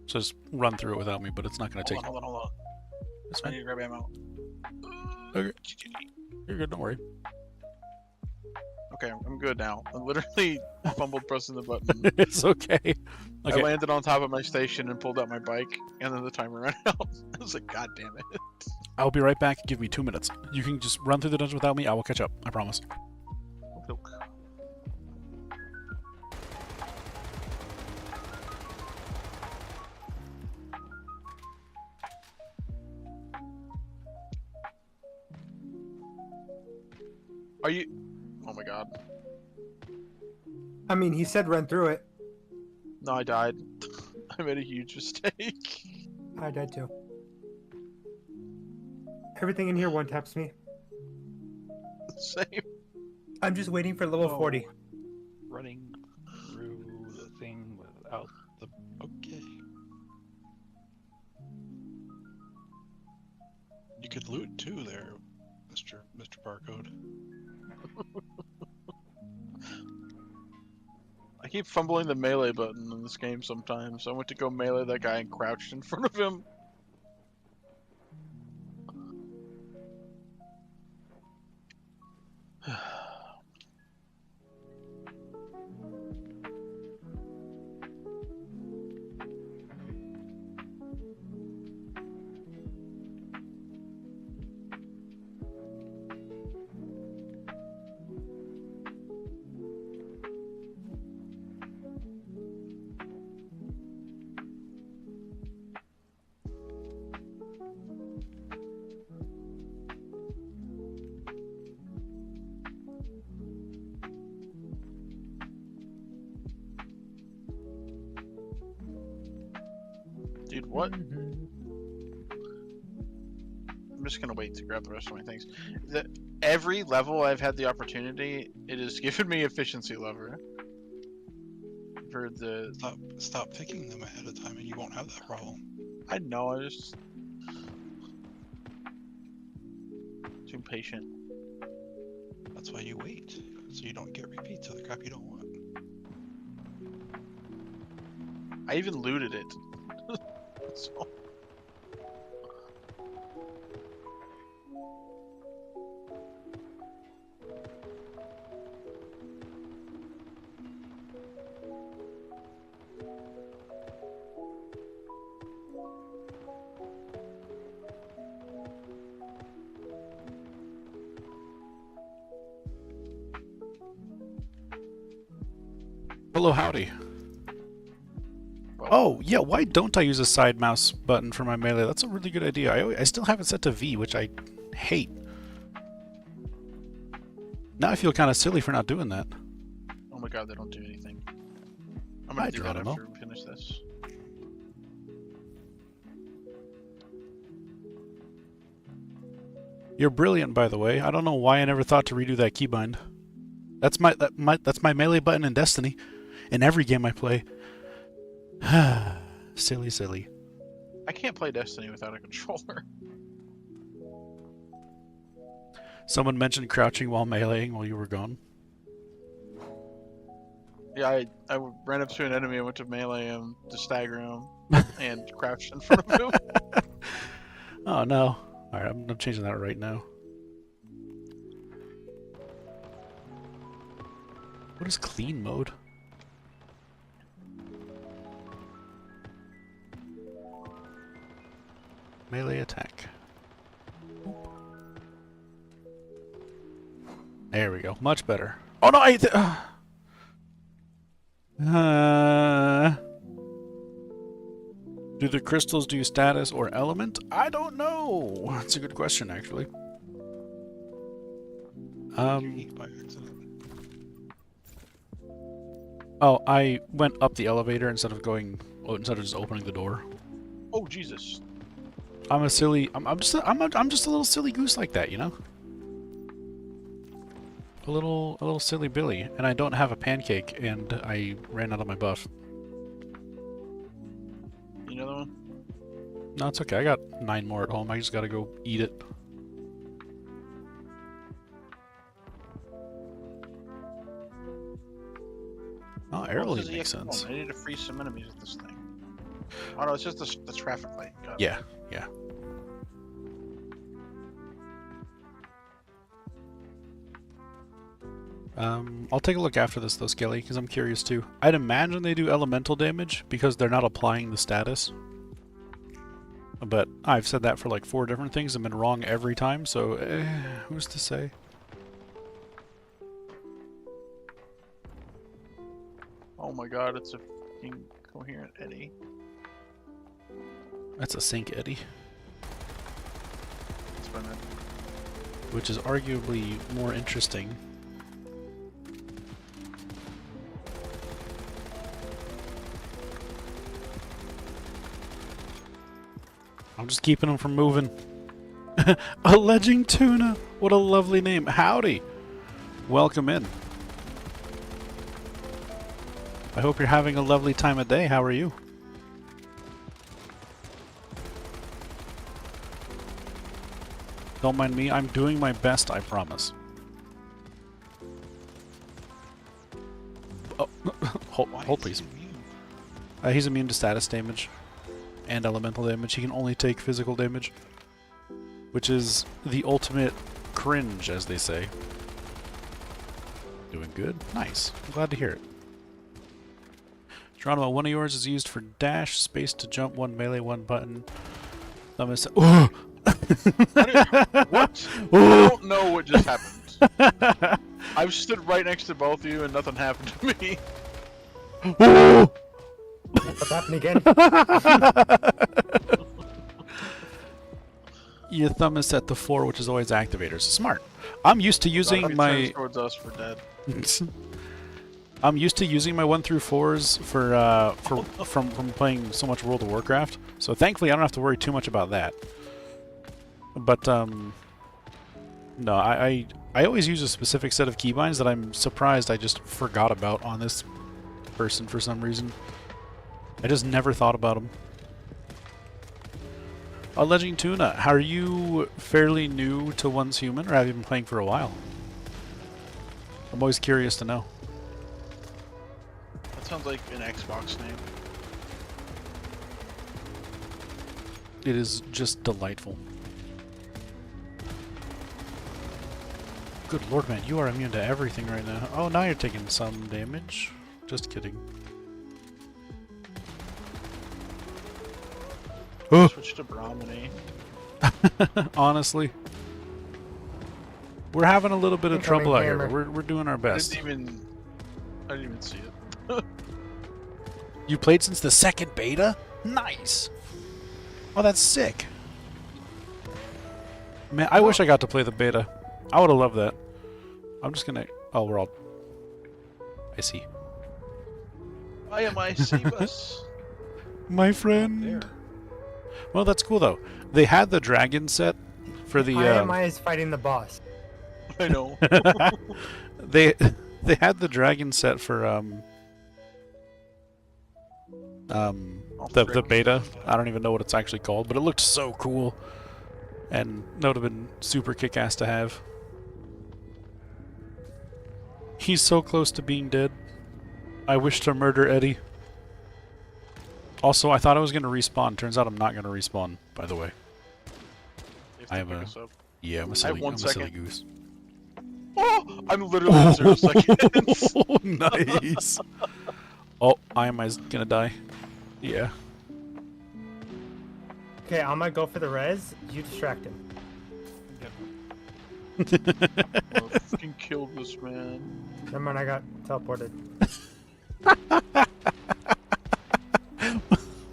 So just run through it without me, but it's not gonna take... Hold on. It's I fine. need to grab ammo. Okay. You're good, don't worry. Okay, I'm good now. I literally fumbled pressing the button. It's okay. I Okay, landed on top of my station and pulled out my bike, and then the timer ran out. I was like, God damn it. I'll be right back. Give me 2 minutes. You can just run through the dungeon without me. I will catch up. I promise. Are you... Oh my god. I mean, he said run through it. No, I died. I made a huge mistake. I died too. Everything in here one taps me. Same. I'm just waiting for level Oh. 40. running through the thing without the. Okay. You could loot too there, Mr. Barcode. I keep fumbling the melee button in this game sometimes. I went to go melee that guy and crouched in front of him. Dude, what? I'm just gonna wait to grab the rest of my things. Every level I've had the opportunity, it has given me efficiency lever. For the... Stop picking them ahead of time and you won't have that problem. I know, I just... Too impatient. That's why you wait, so you don't get repeats of the crap you don't want. I even looted it. So, Hello, howdy. Oh, yeah, why don't I use a side mouse button for my melee? That's a really good idea. I still have it set to V, which I hate. Now I feel kind of silly for not doing that. oh my god, they don't do anything. I'm gonna do that after we finish this. You're brilliant, by the way. I don't know why I never thought to redo that keybind. That's my melee button in Destiny. In every game I play. Silly. I can't play Destiny without a controller. Someone mentioned crouching while meleeing while you were gone. Yeah, I ran up to an enemy and went to melee him, to stagger him, and crouched in front of him. Oh no. Alright, I'm changing that right now. What is clean mode? Melee attack. There we go. Much better. Oh no! Do the crystals do status or element? I don't know. That's a good question, actually. Eat by accident. Oh, I went up the elevator instead of just opening the door. Oh Jesus! I'm a silly. I'm just a little silly goose like that, you know. A little silly Billy, and I don't have a pancake, and I ran out of my buff. Another one? No, it's okay. I got 9 more at home. I just gotta go eat it. Oh, air Well, lead this is makes EX1. sense. I need to freeze some enemies with this thing. Oh no, it's just the traffic light. Got it. Yeah. I'll take a look after this though, Skelly, because I'm curious too. I'd imagine they do elemental damage because they're not applying the status. But I've said that for like 4 different things and been wrong every time, so who's to say? Oh my god, it's a fucking coherent eddy. That's a Sync Eddy, That's what I meant. which is arguably more interesting. I'm just keeping them from moving. Alleging Tuna! What a lovely name. Howdy! Welcome in. I hope you're having a lovely time of day. How are you? Don't mind me. I'm doing my best, I promise. Oh, hold please. He's immune to status damage and elemental damage. He can only take physical damage, which is the ultimate cringe, as they say. Doing good? Nice. I'm glad to hear it. Geronimo, one of yours is used for dash, space to jump, 1 melee, 1 button. Thumb is... Ooh! What? I don't know what just happened. I've stood right next to both of you and nothing happened to me. Ooh! What's happening again? Your thumb is set to 4, which is always activators. Smart. I'm used to using my... towards us for dead. I'm used to using my 1 through 4s from playing so much World of Warcraft. So thankfully I don't have to worry too much about that. But no, I always use a specific set of keybinds that I'm surprised I just forgot about on this person for some reason. I just never thought about them. Alleging Tuna, are you fairly new to One's Human, or have you been playing for a while? I'm always curious to know. That sounds like an Xbox name. It is just delightful. Good lord, man, you are immune to everything right now. Oh, now you're taking some damage. Just kidding. Oh. Switch to Brahmini. Honestly. We're having a little bit of Incoming trouble out here, hammer. but we're doing our I best. didn't even see it. You played since the second beta? Nice! Oh, that's sick. Man, I wish I got to play the beta. I would have loved that. I'm just gonna... Oh, we're all... I see. I am my Cebus. My friend. Well, that's cool, though. They had the dragon set for the... IMI is fighting the boss. I know. they had the dragon set for the beta. I don't even know what it's actually called, but it looked so cool, and that would have been super kick-ass to have. He's so close to being dead. I wish to murder Eddie. Also, I thought I was going to respawn. Turns out I'm not going to respawn, by the way. I am a... Yeah, I'm a silly, I'm a silly goose. Oh! I'm literally at 0 seconds. Oh, nice. Oh, IMI's gonna die. Yeah. Okay, I'm gonna go for the res. You distract him. I fucking killed this man. Never mind, I got teleported.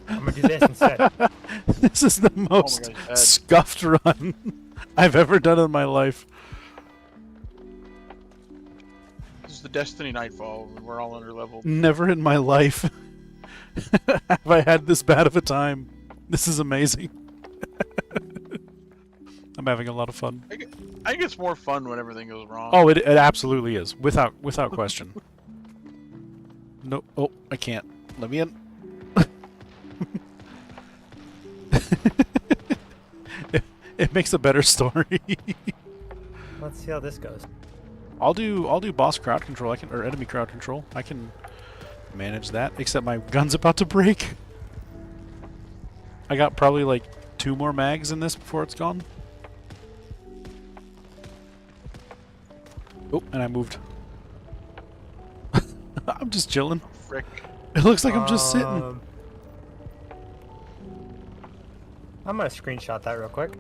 I'm gonna do this instead. This is the most God, he's dead. scuffed run I've ever done in my life. This is the Destiny Nightfall. And we're all under leveled. Never in my life have I had this bad of a time. This is amazing. I'm having a lot of fun. I think it's more fun when everything goes wrong. Oh, it absolutely is, without question. No, oh, I can't. Let me in. It makes a better story. Let's see how this goes. I'll do boss crowd control. Or enemy crowd control. I can manage that. Except my gun's about to break. I got probably like 2 more mags in this before it's gone. Oh, and I moved. I'm just chilling. Frick. It looks like I'm just sitting. I'm gonna screenshot that real quick.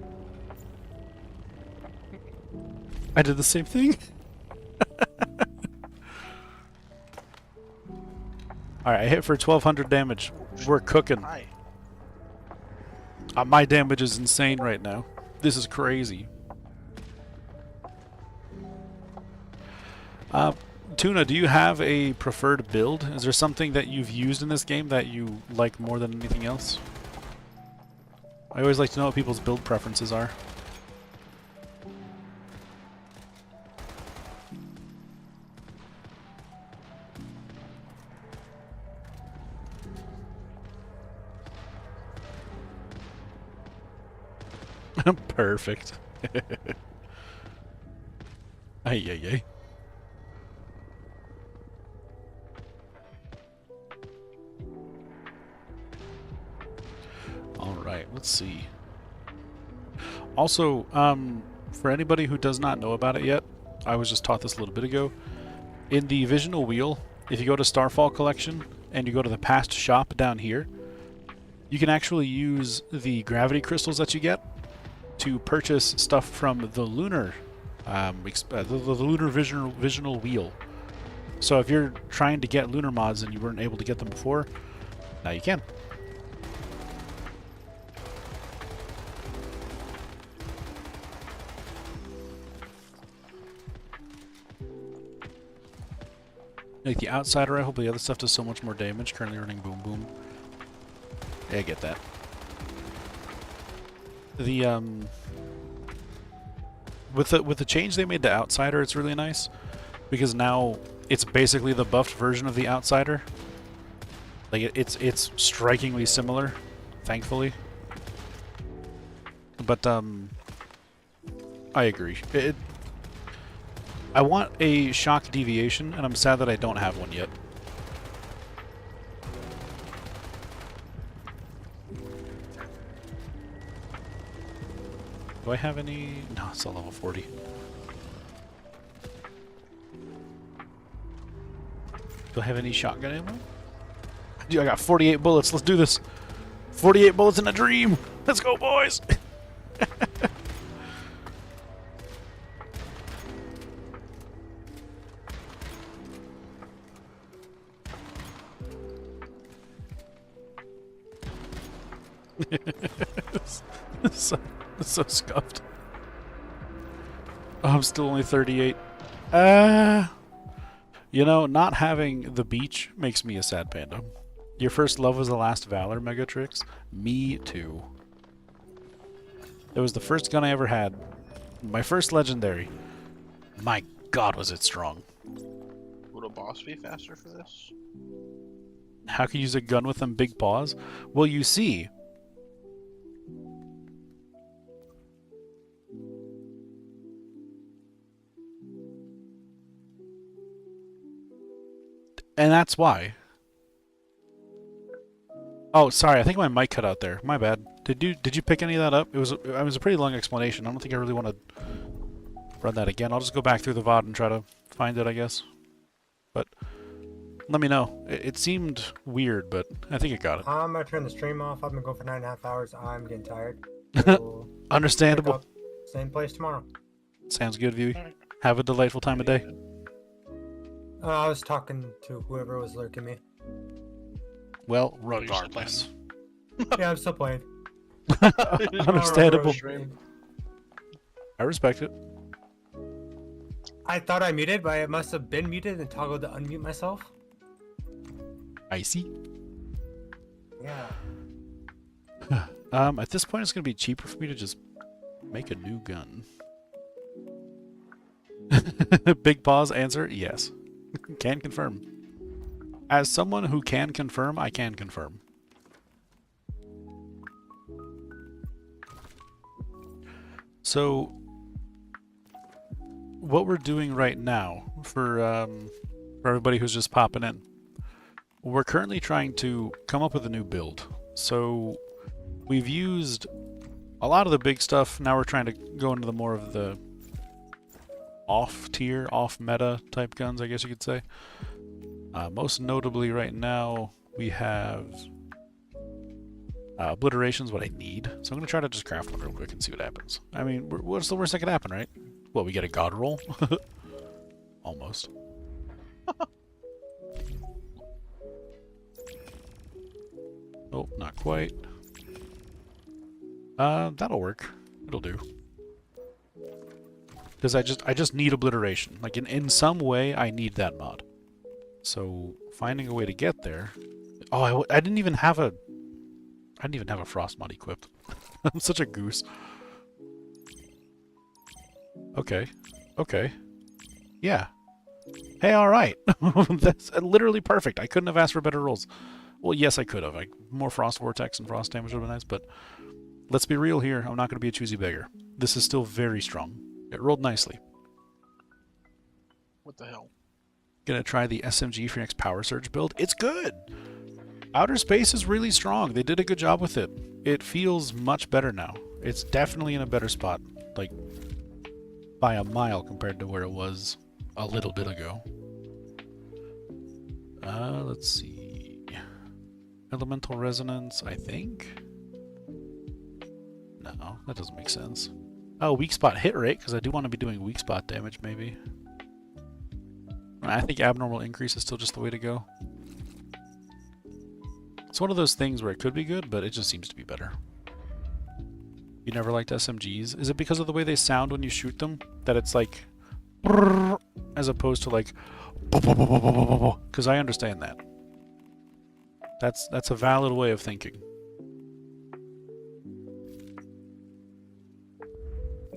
I did the same thing. Alright, I hit for 1200 damage. We're cooking. Hi. My damage is insane right now. This is crazy. Tuna, do you have a preferred build? Is there something that you've used in this game that you like more than anything else? I always like to know what people's build preferences are. Perfect. Ay, ay, ay. Alright, let's see. Also, for anybody who does not know about it yet, I was just taught this a little bit ago. In the Visional Wheel, if you go to Starfall Collection and you go to the past shop down here, you can actually use the gravity crystals that you get to purchase stuff from the lunar, the lunar Visional Wheel. So if you're trying to get lunar mods and you weren't able to get them before, now you can. Like the outsider rifle, but the other stuff does so much more damage. Currently running boom boom. Yeah, I get that. The with the change they made to outsider, it's really nice because now it's basically the buffed version of the outsider. Like it's strikingly similar, thankfully. But I agree. I want a shock deviation, and I'm sad that I don't have one yet. Do I have any? No, it's all level 40. Do I have any shotgun ammo? Dude, I got 48 bullets. Let's do this. 48 bullets in a dream. Let's go, boys. so, so scuffed. Oh, I'm still only 38. You know, not having the beach makes me a sad panda. Your first love was the last Valor, Megatrix? Me too. It was the first gun I ever had. My first legendary. My god, was it strong. Would a boss be faster for this? How can you use a gun with them big paws? Well, you see. And that's why. Oh, sorry. I think my mic cut out there. My bad. Did you pick any of that up? It was a pretty long explanation. I don't think I really want to run that again. I'll just go back through the VOD and try to find it, I guess. But let me know. It seemed weird, but I think it got it. I'm gonna turn the stream off. I've been going for 9.5 hours. I'm getting tired. So Understandable. pick up same place tomorrow. Sounds good, Viewy. Have a delightful time of day. I was talking to whoever was lurking me. Well, you're still regardless. Yeah, I'm still playing. Understandable. Stream. I respect it. I thought I muted, but I must have been muted and toggled to unmute myself. I see. Yeah. At this point, it's going to be cheaper for me to just make a new gun. Big pause answer, yes. Can confirm. As someone who can confirm, I can confirm. So, what we're doing right now, for everybody who's just popping in, we're currently trying to come up with a new build. So, we've used a lot of the big stuff. Now we're trying to go into the more of the off-tier, off-meta type guns, I guess you could say. Most notably right now, we have Obliteration's what I need. So I'm going to try to just craft one real quick and see what happens. I mean, what's the worst that could happen, right? Well, we get a god roll? Almost. Oh, not quite. That'll work. It'll do. Because I just need Obliteration. Like, in some way, I need that mod. So, finding a way to get there... Oh, I didn't even have a... I didn't even have a Frost mod equipped. I'm such a goose. Okay. Okay. Yeah. Hey, alright. That's literally perfect. I couldn't have asked for better rolls. Well, yes, I could have. More Frost Vortex and Frost damage would have been nice, but... Let's be real here. I'm not going to be a choosy beggar. This is still very strong. It rolled nicely. What the hell? Gonna try the SMG for your next Power Surge build. It's good! Outer Space is really strong. They did a good job with it. It feels much better now. It's definitely in a better spot. Like, by a mile compared to where it was a little bit ago. Let's see. Elemental Resonance, I think? No, that doesn't make sense. Oh, weak spot hit rate, because I do want to be doing weak spot damage, maybe. I think abnormal increase is still just the way to go. It's one of those things where it could be good, but it just seems to be better. You never liked SMGs? Is it because of the way they sound when you shoot them? That it's like... as opposed to like... Because I understand that. That's a valid way of thinking.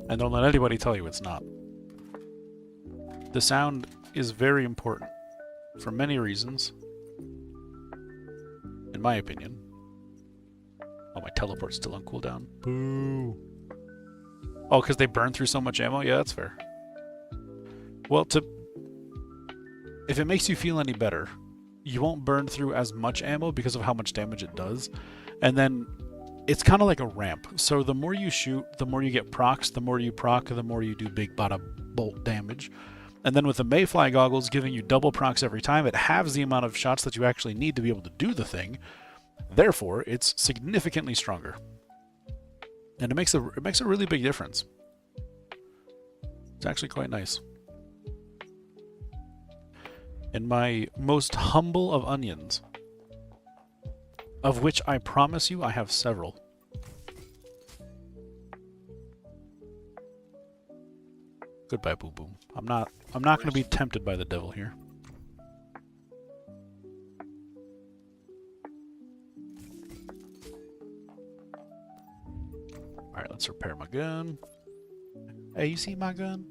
And don't let anybody tell you it's not. The sound is very important for many reasons, in my opinion. Oh, my teleport's still on cooldown. Boo. Oh, because they burn through so much ammo? Yeah, that's fair. Well, if it makes you feel any better, you won't burn through as much ammo because of how much damage it does. And then it's kind of like a ramp. So the more you shoot, the more you get procs, the more you proc, the more you do big bada bolt damage. And then with the Mayfly goggles giving you double procs every time, it halves the amount of shots that you actually need to be able to do the thing. Therefore, it's significantly stronger. And it makes a really big difference. It's actually quite nice. And my most humble of onions, of which I promise you I have several. Goodbye, Boom Boom. I'm not going to be tempted by the devil here. All right, let's repair my gun. Hey, you see my gun?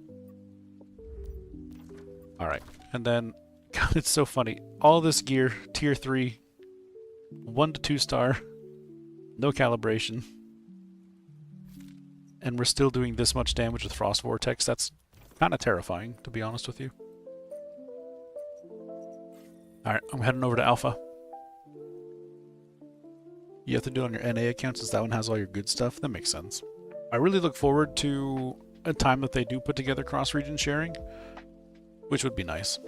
All right, and then God, it's so funny. All this gear, tier 3, 1 to 2 star, no calibration, and we're still doing this much damage with Frost Vortex. That's kind of terrifying, to be honest with you. Alright, I'm heading over to Alpha. You have to do it on your NA account since that one has all your good stuff. That makes sense. I really look forward to a time that they do put together cross-region sharing, which would be nice.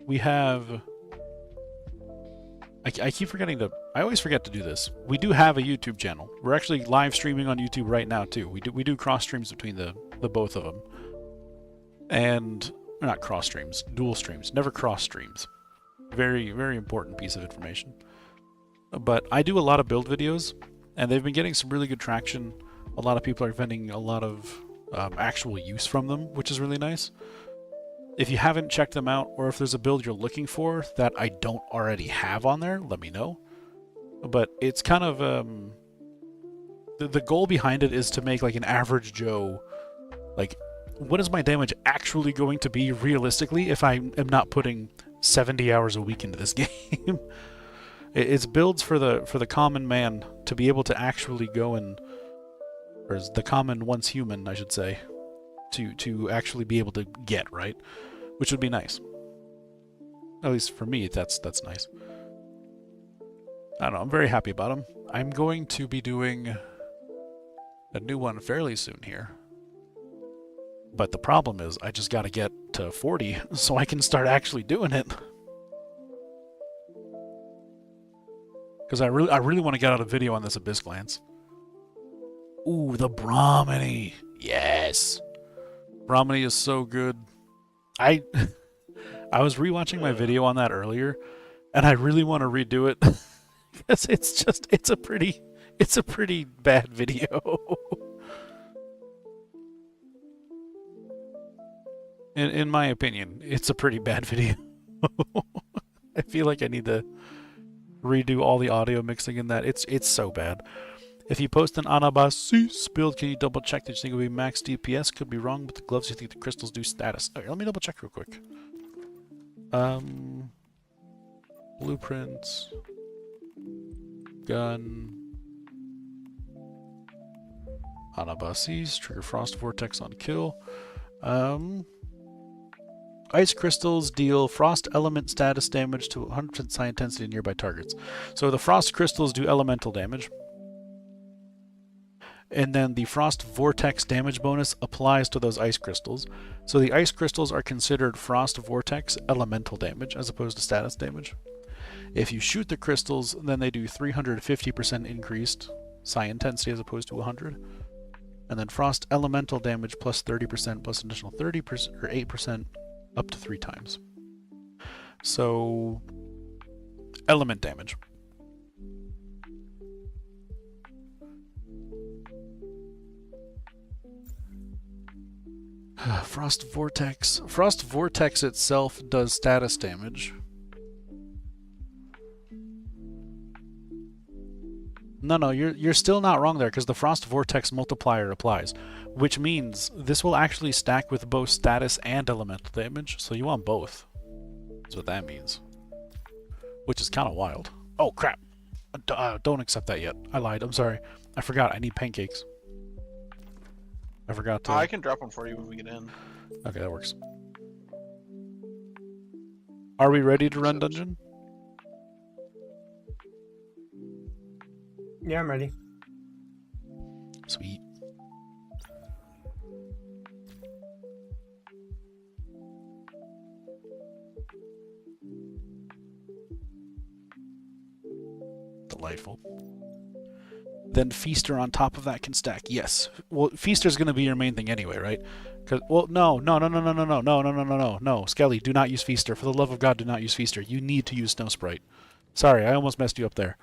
We have... I keep forgetting to... I always forget to do this. We do have a YouTube channel. We're actually live streaming on YouTube right now, too. We do cross streams between the both of them. And... not cross streams. Dual streams. Never cross streams. Very, very important piece of information. But I do a lot of build videos, and they've been getting some really good traction. A lot of people are finding a lot of actual use from them, which is really nice. If you haven't checked them out, or if there's a build you're looking for that I don't already have on there, let me know. But it's kind of... the goal behind it is to make like an average Joe... like, what is my damage actually going to be realistically if I am not putting 70 hours a week into this game? It's builds for the common man to be able to actually go and... or the common once human, I should say. To actually be able to get, right? Which would be nice. At least for me, that's nice. I don't know, I'm very happy about them. I'm going to be doing a new one fairly soon here. But the problem is, I just gotta get to 40 so I can start actually doing it. Because I really want to get out a video on this Abyss Glance. Ooh, the Brahminy! Yes! Brahminy is so good. I was rewatching my video on that earlier, and I really want to redo it because it's a pretty bad video. In my opinion, it's a pretty bad video. I feel like I need to redo all the audio mixing in that. It's so bad. If you post an Anabasis build, can you double check that you think it will be max DPS? Could be wrong, but the gloves, you think the crystals do status. Okay, let me double check real quick. Blueprints. Gun. Anabasis, trigger Frost Vortex on kill. Ice crystals deal frost element status damage to 100% high intensity nearby targets. So the frost crystals do elemental damage. And then the Frost Vortex damage bonus applies to those ice crystals. So the ice crystals are considered Frost Vortex elemental damage as opposed to status damage. If you shoot the crystals, then they do 350% increased psi intensity as opposed to 100. And then Frost elemental damage plus 30% plus additional 30% or 8% up to 3 times. So element damage. Frost Vortex. Frost Vortex itself does status damage. No, you're still not wrong there, because the Frost Vortex multiplier applies, which means this will actually stack with both status and elemental damage, so you want both. That's what that means. Which is kind of wild. Oh, crap. Don't accept that yet. I lied. I'm sorry. I forgot. I need pancakes. I forgot to... I can drop one for you when we get in. Okay, that works. Are we ready to run dungeon? Yeah, I'm ready. Sweet. Delightful. Then Feaster on top of that can stack. Yes. Well, Feaster's going to be your main thing anyway, right? Cause, well, no. Skelly, do not use Feaster. For the love of God, do not use Feaster. You need to use Snow Sprite. Sorry, I almost messed you up there.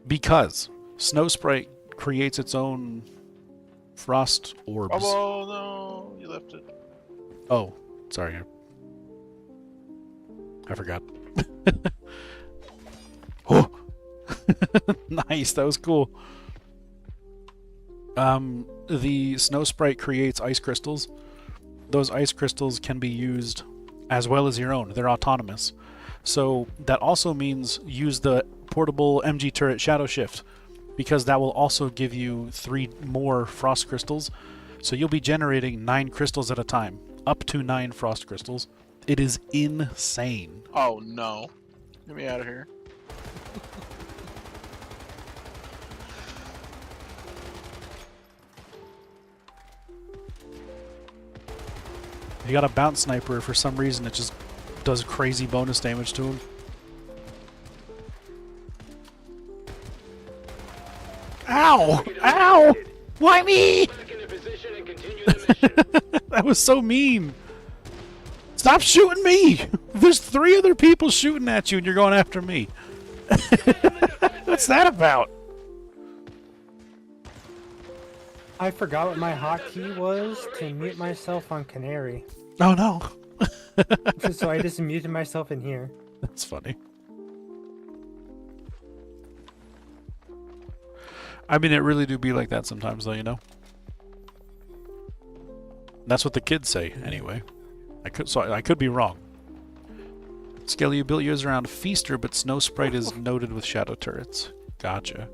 Because Snow Sprite creates its own frost orbs. Oh no, you left it. Oh, sorry. I forgot. Oh! Nice, that was cool. The Snow Sprite creates ice crystals. Those ice crystals can be used as well as your own. They're autonomous. So that also means use the portable MG turret Shadow Shift, because that will also give you 3 more frost crystals. So you'll be generating 9 crystals at a time. Up to 9 frost crystals. It is insane. Oh no. Get me out of here. You got a bounce sniper, for some reason it just does crazy bonus damage to him. Ow! Ow! Why me? That was so mean. Stop shooting me! There's 3 other people shooting at you and you're going after me. What's that about? I forgot what my hotkey was to mute myself on Canary. Oh no. So I just muted myself in here. That's funny. I mean, it really do be like that sometimes, though, you know? That's what the kids say, anyway. I could be wrong. Skelly, you built yours around Feaster, but Snow Sprite is noted with shadow turrets. Gotcha.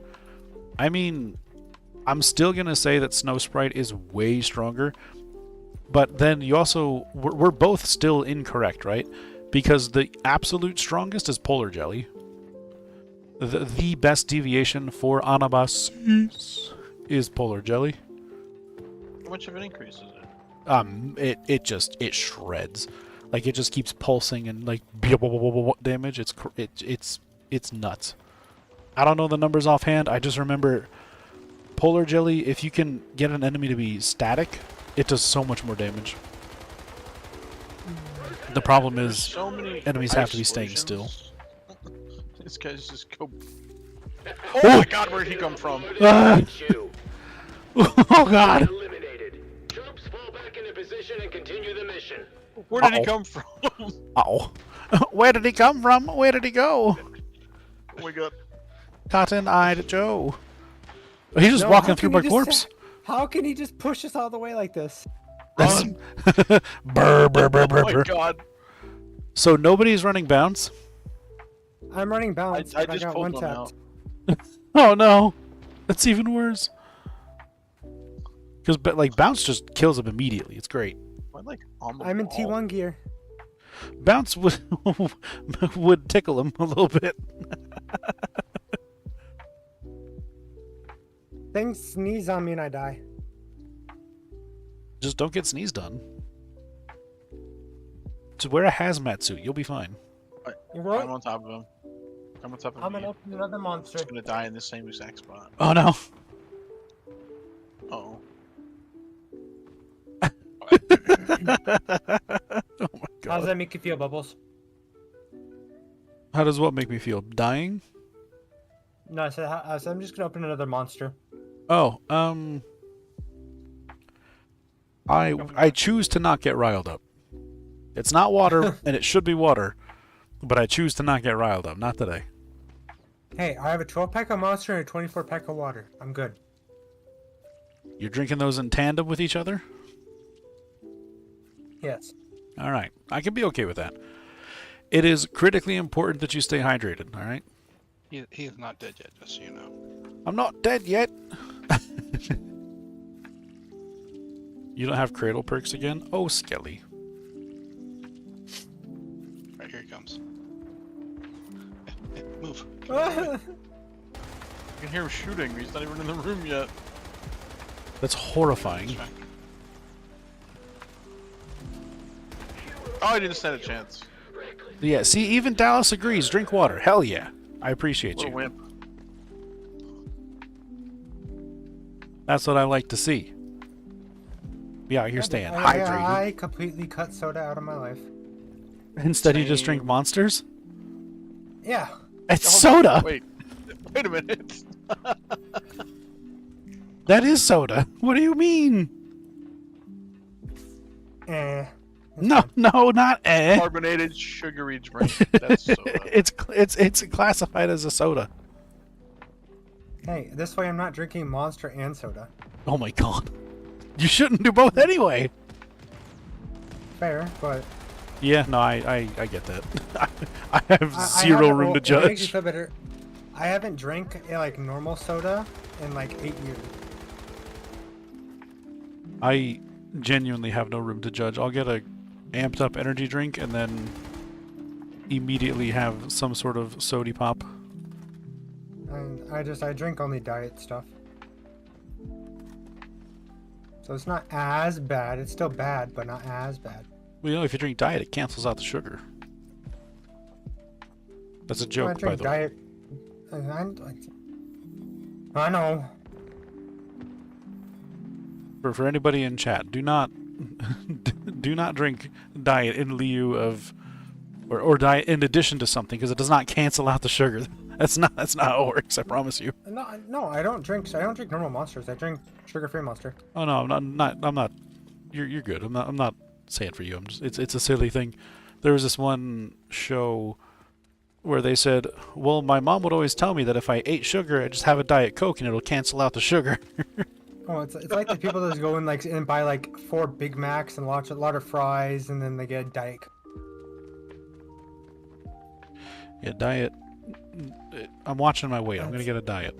I mean, I'm still gonna say that Snow Sprite is way stronger, but then you also... We're both still incorrect, right? Because the absolute strongest is Polar Jelly. The best deviation for Anabas is Polar Jelly. How much of an increase is it? It shreds. Like, it just keeps pulsing and like damage. It's nuts. I don't know the numbers offhand. I just remember Polar Jelly, if you can get an enemy to be static, it does so much more damage. The problem There's is so many enemies have to be staying explosions. still. This guy's just go. Oh my god, where'd he come from? Ah! Oh god! Troops fall back into position and continue the mission. Where did he Uh-oh. come from? Uh-oh. Where did he come from? Where did he go? Oh my god. Cotton-eyed Joe. He's just No, walking how through can my he just corpse. say- How can he just push us all the way like this? That's- Brr, brr, brr, Oh brr, my brr. god. So nobody's running bounce? I'm running balance, I but I just got pulled one one tapped. out. Oh no. That's even worse. Because like bounce just kills him immediately. It's great. Am I, like, on the I'm in wall? T1 gear. Bounce would would tickle him a little bit. Things sneeze on me and I die. Just don't get sneezed on. Just wear a hazmat suit. You'll be fine. You're I'm right. on top of him. I'm on top of I'm him. gonna open another monster. He's gonna die in the same exact spot. Oh no. Oh. Oh my How does god. that make you feel, Bubbles? How does what make me feel? Dying? No, I said I'm just gonna open another monster. Oh, I choose to not get riled up. It's not water, and it should be water, but I choose to not get riled up. Not today. Hey, I have a 12-pack of monster and a 24-pack of water. I'm good. You're drinking those in tandem with each other? Yes. All right. I can be okay with that. It is critically important that you stay hydrated, all right? He is not dead yet, just so you know. I'm not dead yet. You don't have cradle perks again? Oh, Skelly. Right, here he comes. Move. can hear him shooting. He's not even in the room yet. That's horrifying. Oh, I didn't stand a chance. Yeah, see, even Dallas agrees. Drink water. Hell yeah. I appreciate What a you. wimp. That's what I like to see. Yeah, you're staying hydrated. I completely cut soda out of my life. Instead, you just drink Same. Monsters? Yeah. It's Hold on, soda! Wait a minute. That is soda. What do you mean? Eh. No, no, not eh. Carbonated, sugary drink. That's soda. It's classified as a soda. Hey, this way I'm not drinking Monster and soda. Oh my god. You shouldn't do both anyway. Fair, but Yeah, no, I get that. I have I zero haven't- room well, to it makes you judge. feel better. I haven't drank like normal soda in like 8 years. I genuinely have no room to judge. I'll get a amped up energy drink and then immediately have some sort of sody pop. And I drink only diet stuff. So it's not as bad. It's still bad, but not as bad. Well, you know, if you drink diet, it cancels out the sugar. That's a I joke, by drink the way. diet. I know. For anybody in chat, do not do not drink diet in lieu of or diet in addition to something, because it does not cancel out the sugar. That's not how it works. I promise you. No, I don't drink. I don't drink normal Monsters. I drink sugar-free Monster. Oh no, I'm not. You're good. I'm not saying for you. It's a silly thing. There was this one show where they said, well, my mom would always tell me that if I ate sugar, I just have a Diet Coke and it'll cancel out the sugar. Oh, it's like the people that go in like and buy like 4 Big Macs and a lot of fries, and then they get a Diet. Yeah, diet. I'm watching my weight. I'm gonna get a diet.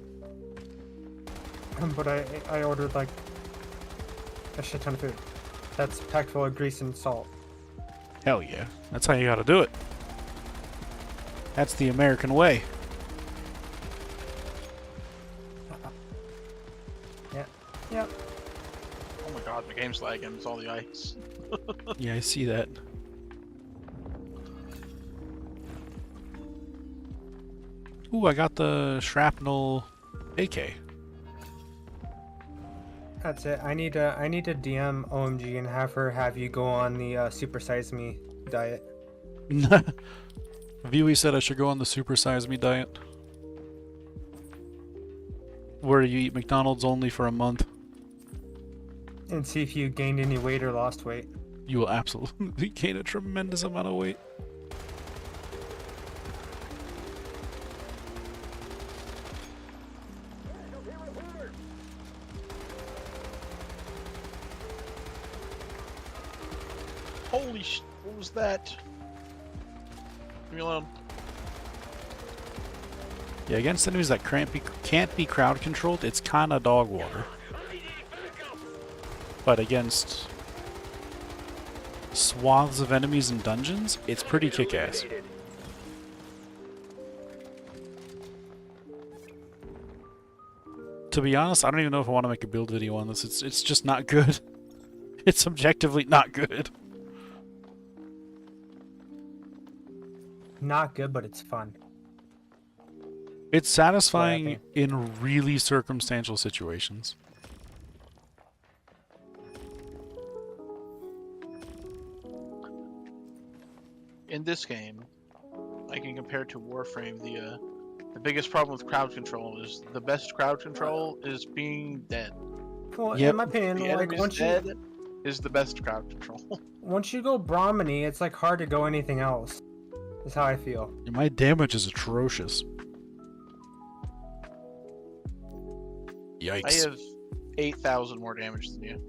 But I ordered like a shit ton of food. That's packed full of grease and salt. Hell yeah. That's how you gotta do it. That's the American way. Yep. Oh my god, the game's lagging. It's all the ice. Yeah, I see that. Ooh, I got the shrapnel AK. That's it. I need to DM OMG and have you go on the Super Size Me diet. Viewey said I should go on the Super Size Me diet, where you eat McDonald's only for a month. And see if you gained any weight or lost weight. You will absolutely gain a tremendous amount of weight. Holy sh! What was that? Leave me alone. Yeah, against enemies that can't be crowd controlled, it's kinda dog water. But against swaths of enemies in dungeons, it's pretty kick-ass. To be honest, I don't even know if I want to make a build video on this. It's just not good. It's objectively not good. Not good, but it's fun. It's satisfying think. in really circumstantial situations. In this game, I can compare to Warframe. The biggest problem with crowd control is the best crowd control is being dead. Well, Yep. in my opinion, The like enemy's once dead is the best crowd control. you go Brahmini, it's like hard to go anything else. Is how I feel. My damage is atrocious. I Yikes. have 8,000 more damage than you.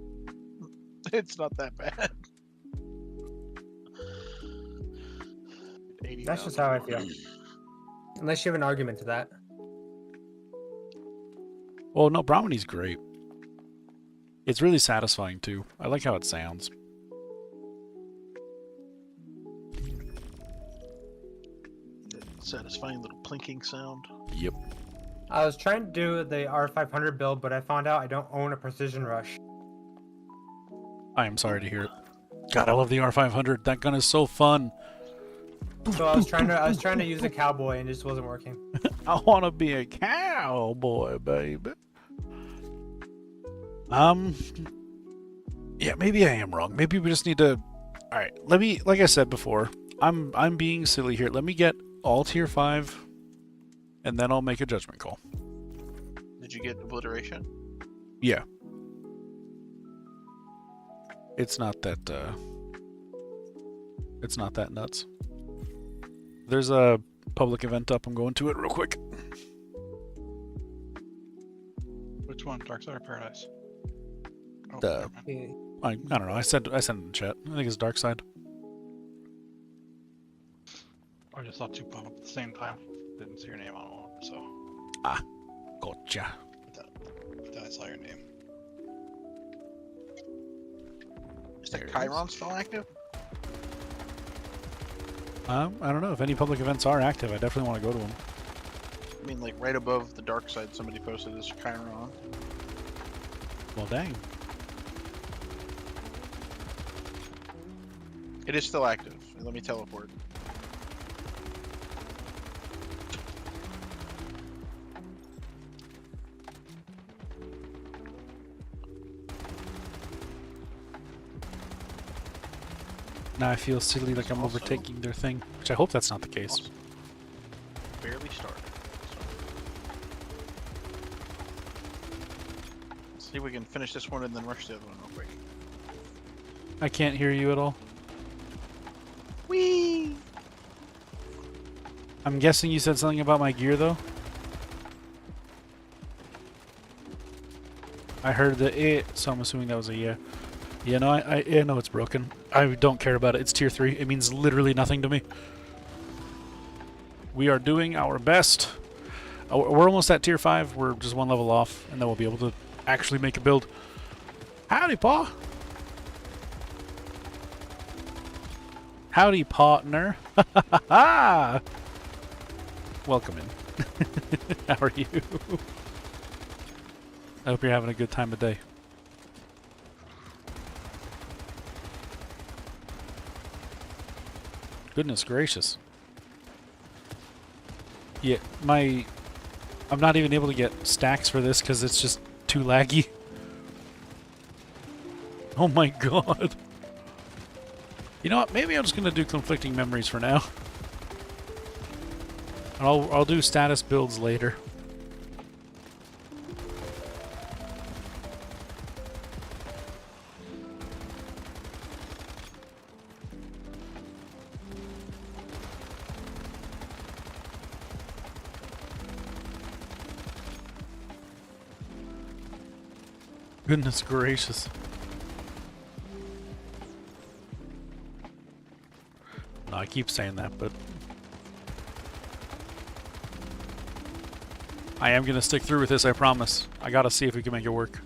It's not that bad. That's just how I feel. Unless you have an argument to that. Oh no, Brahmini's great. It's really satisfying too. I like how it sounds. Satisfying little plinking sound. Yep. I was trying to do the R500 build, but I found out I don't own a precision rush. I am sorry to hear it. God, I love the R500. That gun is so fun. So I was trying to use a cowboy and it just wasn't working. I want to be a cowboy, baby. Yeah, maybe I am wrong. Maybe we just need to. All right, let me. Like I said before, I'm being silly here. Let me get all tier 5, and then I'll make a judgment call. Did you get obliteration? Yeah. It's not that. It's not that nuts. There's a public event up. I'm going to it real quick. Which one? Dark Side or Paradise? Oh, The- never mind. Yeah. I don't know. I sent it in the chat. I think it's Dark Side. I just saw two pop up at the same time. Didn't see your name on one, so. Gotcha. But then I saw your name. Is the There it is. Chiron still active? I don't know if any public events are active. I definitely want to go to them. I mean, like right above the dark side, somebody posted this Chiron. Well, dang. It is still active. Let me teleport. Now I feel silly like I'm Also- overtaking their thing, which I hope that's not the case. Also, barely started. So. Let's see if we can finish this one and then rush the other one real quick. I can't hear you at all. Whee! I'm guessing you said something about my gear, though? I heard the so I'm assuming that was a yeah. Yeah, no, I know it's broken. I don't care about it. It's tier 3. It means literally nothing to me. We are doing our best. We're almost at tier 5. We're just one level off, and then we'll be able to actually make a build. Howdy, Pa. Howdy, partner. Welcome in. How are you? I hope you're having a good time of day. Goodness gracious. Yeah, I'm not even able to get stacks for this because it's just too laggy. Oh my god. You know what? Maybe I'm just gonna do conflicting memories for now. And I'll do status builds later. Goodness gracious. No, I keep saying that, but I am gonna stick through with this, I promise. I gotta see if we can make it work.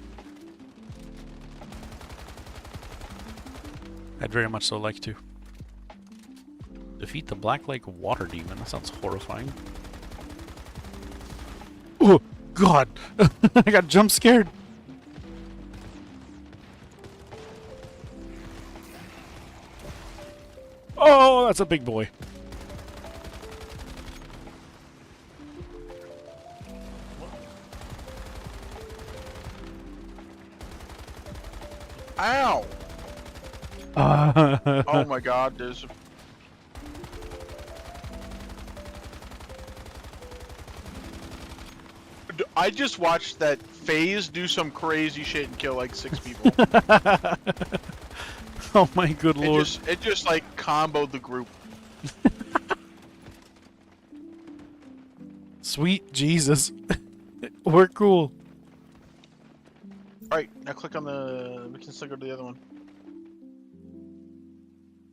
I'd very much so like to. Defeat the Black Lake Water Demon. That sounds horrifying. Oh, God! I got jump scared! Oh, that's a big boy. Ow! Oh my god, there's... I just watched that FaZe do some crazy shit and kill like 6 people. Oh my good lord. It just like comboed the group. Sweet Jesus. We're cool. Alright, now click on the... We can still go to the other one.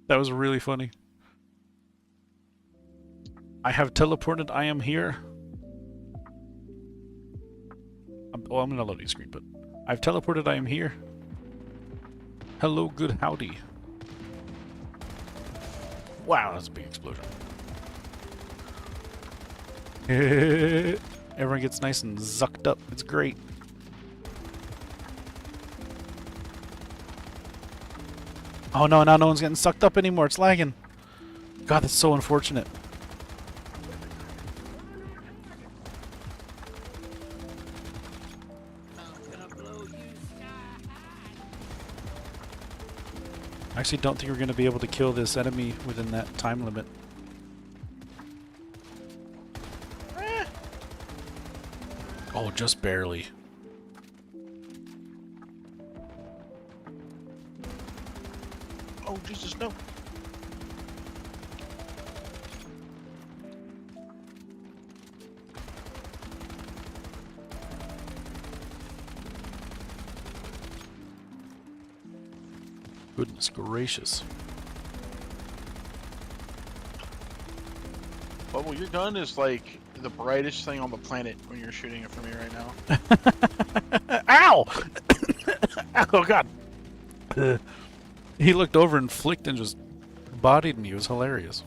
That was really funny. I have teleported. I am here. Well, I'm gonna load your screen, but I've teleported. I am here. Hello, good howdy. Wow, that's a big explosion. Everyone gets nice and zucked up. It's great. Oh no, now no one's getting sucked up anymore. It's lagging. God, that's so unfortunate. I actually don't think we're going to be able to kill this enemy within that time limit. Oh, just barely. Oh, Jesus, no. Goodness gracious. Bubble, your gun is like the brightest thing on the planet when you're shooting it from me right now. Ow! Oh, God. He looked over and flicked and just bodied me. It was hilarious.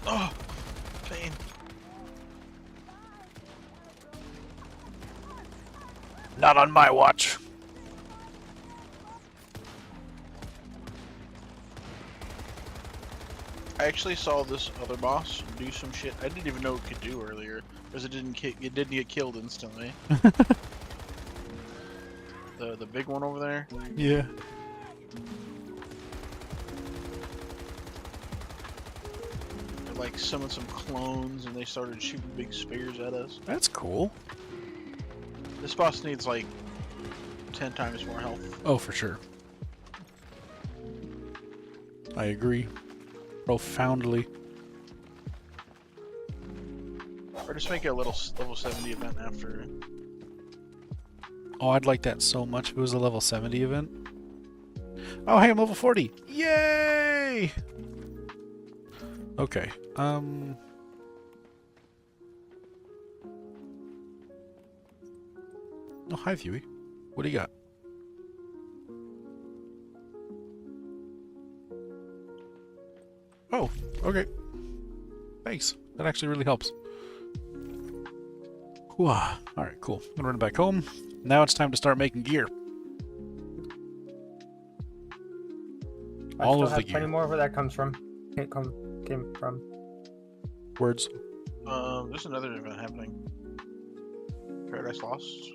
Oh, pain. Not on my watch. I actually saw this other boss do some shit I didn't even know it could do earlier, because it didn't get killed instantly. The big one over there. Yeah. It, like summoned some clones and they started shooting big spears at us. That's cool. This boss needs like 10 times more health. Oh, for sure. I agree. Profoundly. Or just make it a little level 70 event after. Oh, I'd like that so much if it was a level 70 event. Oh, hey, I'm level 40. Yay! Okay. Oh, hi, Huey. What do you got? Oh, okay. Thanks. That actually really helps. Alright, cool. I'm gonna run back home. Now it's time to start making gear. I All still of the have plenty gear. more where that comes from. Came from. Words. There's another event happening. Paradise Lost.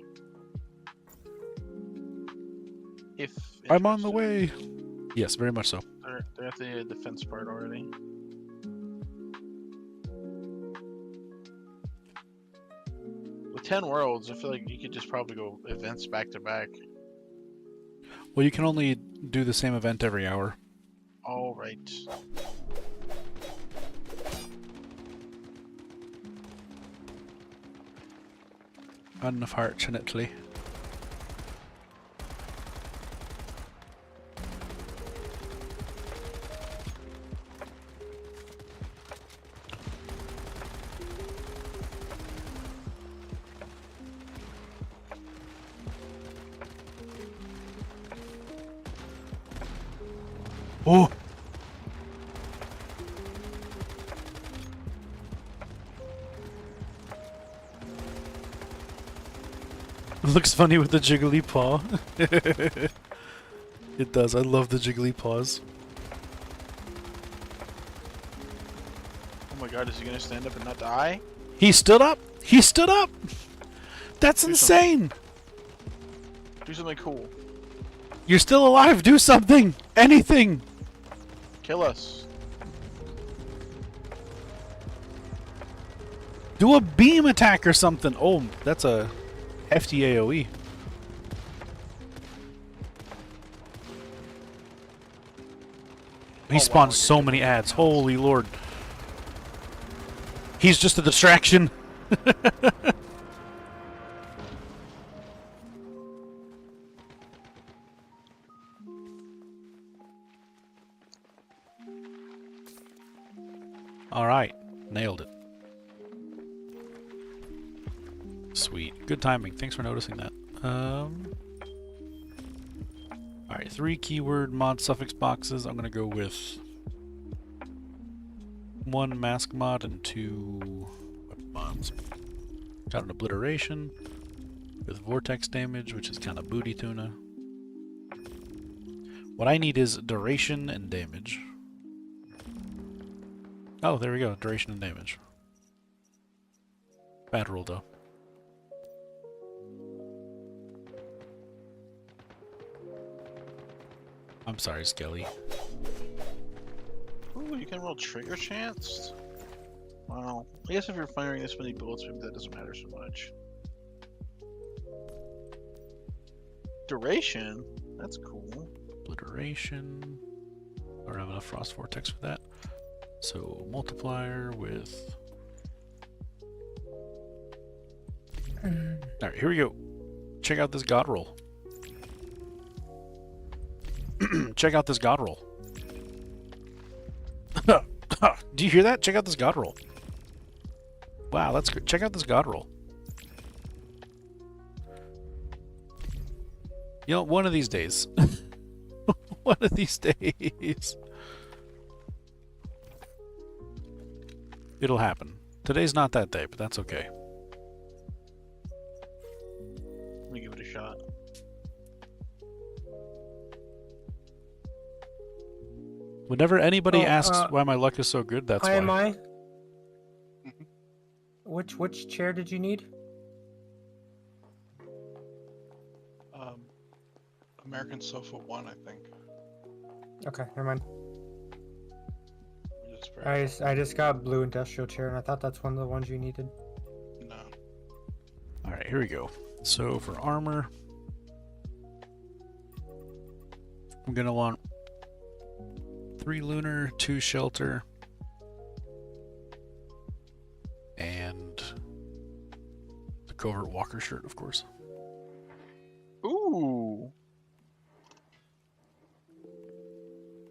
If I'm on the interested. way. Yes, very much so. They're at the defense part already. With 10 worlds, I feel like you could just probably go events back to back. Well, you can only do the same event every hour. All right. Unfortunately. Oh! It looks funny with the jiggly paw. It does. I love the jiggly paws. Oh my god, is he gonna stand up and not die? He stood up! He stood up! That's Do insane! Do something cool. You're still alive! Do something! Anything! Kill us. Do a beam attack or something! Oh, that's a hefty AoE. He wow, spawns so many ads. Holy lord. He's just a distraction. Alright. Nailed it. Sweet. Good timing. Thanks for noticing that. Alright, 3 keyword mod suffix boxes. I'm gonna go with 1 mask mod and 2 weapon mods. Got an obliteration with vortex damage, which is kind of booty tuna. What I need is duration and damage. Oh, there we go. Duration and damage. Bad roll, though. I'm sorry, Skelly. Ooh, you can roll trigger chance? Wow. I guess if you're firing this many bullets, maybe that doesn't matter so much. Duration? That's cool. Obliteration. I don't have enough frost vortex for that. So multiplier with. Alright, here we go. Check out this god roll. Check out this god roll. Do you hear that? Check out this god roll. Wow, that's good. Check out this god roll. You know, one of these days. One of these days. It'll happen. Today's not that day, but that's okay. Let me give it a shot. Whenever anybody asks why my luck is so good, that's Hi, why. am I? Which chair did you need? American Sofa 1, I think. Okay, never mind. Which is very I just got blue industrial chair, and I thought that's one of the ones you needed. No. Alright, here we go. So for armor, I'm going to want 3 lunar, 2 shelter, and the covert walker shirt, of course. Ooh!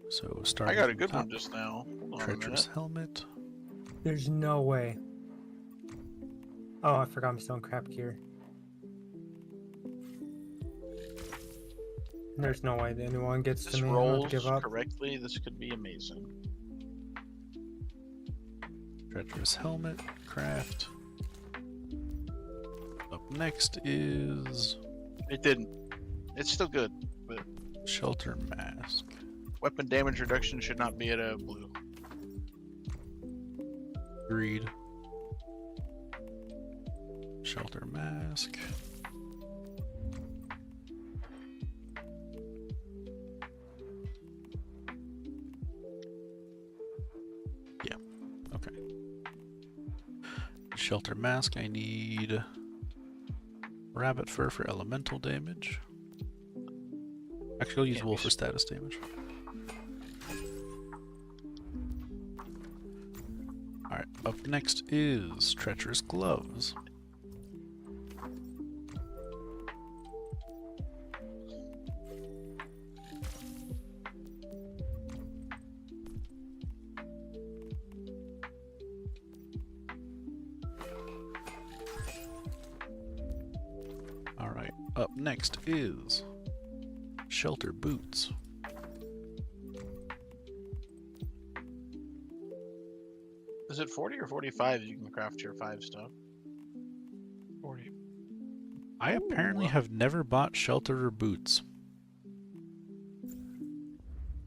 So starting I got a from good top, one just now. Hold on a treacherous minute. helmet. There's no way. Oh, I forgot I'm still in crap gear. There's no way that anyone gets If to this me. I'm gonna rolls give up. correctly, this could be amazing. Treacherous helmet, craft. Up next is It didn't. It's still good, but shelter mask. weapon damage reduction should not be at a blue. Agreed. Shelter mask. Yeah, okay. Shelter mask, I need rabbit fur for elemental damage. Actually, I'll use Can't wool be for status damage. Alright, up next is treacherous gloves. Alright, up next is shelter boots. Is it 40 or 45 you can craft your 5 stuff? 40. I apparently have never bought shelter or boots.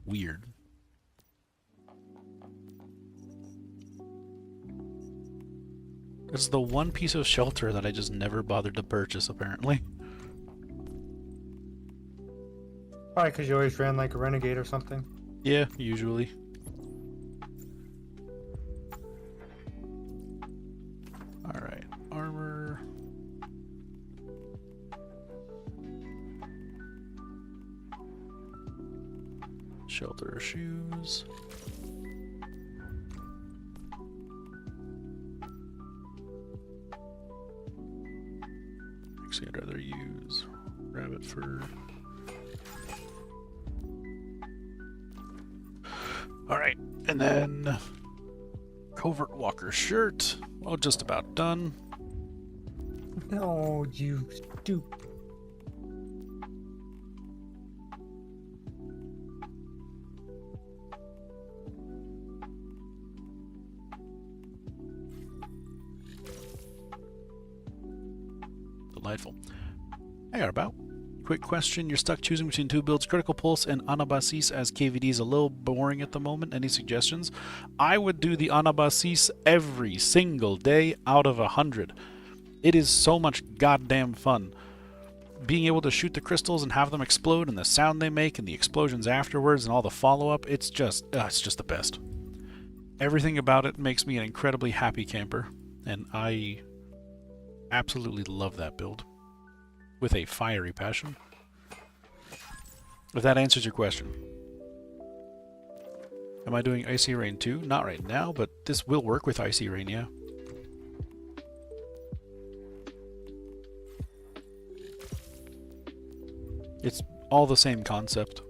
Weird. It's the one piece of shelter that I just never bothered to purchase, apparently. Probably because you always ran like a renegade or something. Yeah, usually. Alright, armor. Shelter shoes. Actually, I'd rather use rabbit fur. Alright, and then covert walker shirt. Well, just about done. No, you stupid. Delightful. Hey, Arbout. Quick question. You're stuck choosing between two builds, Critical Pulse and Anabasis, as KVD is a little boring at the moment. Any suggestions? I would do the Anabasis every single day out of 100. It is so much goddamn fun. Being able to shoot the crystals and have them explode and the sound they make and the explosions afterwards and all the follow-up, it's just the best. Everything about it makes me an incredibly happy camper, and I absolutely love that build. With a fiery passion. If that answers your question. Am I doing Icy Rain 2? Not right now, but this will work with Icy Rain, yeah. It's all the same concept.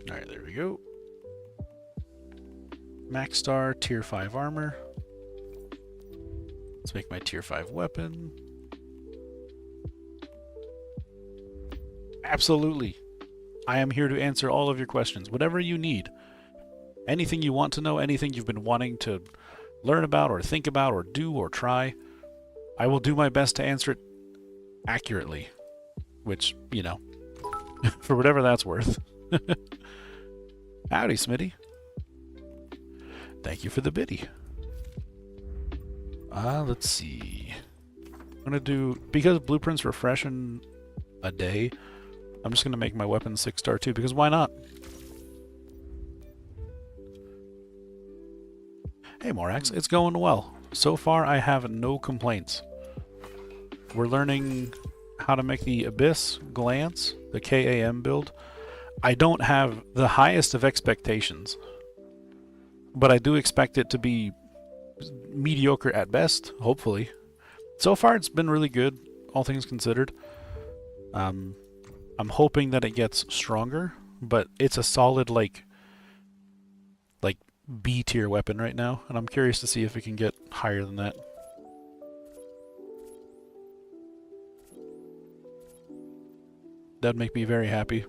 Alright, there we go. Max Star, Tier 5 armor. Let's make my Tier 5 weapon. Absolutely. I am here to answer all of your questions. Whatever you need. Anything you want to know, anything you've been wanting to learn about or think about or do or try, I will do my best to answer it accurately. Which, you know, for whatever that's worth. Howdy, Smitty. Thank you for the biddy. Let's see. I'm gonna do, because blueprints refresh in a day, I'm just gonna make my weapon 6-star too, because why not? Hey Morax, it's going well. So far I have no complaints. We're learning how to make the Abyss Glance, the KAM build. I don't have the highest of expectations, but I do expect it to be mediocre at best, hopefully. So far it's been really good, all things considered. I'm hoping that it gets stronger, but it's a solid like B tier weapon right now, and I'm curious to see if it can get higher than that. That'd make me very happy.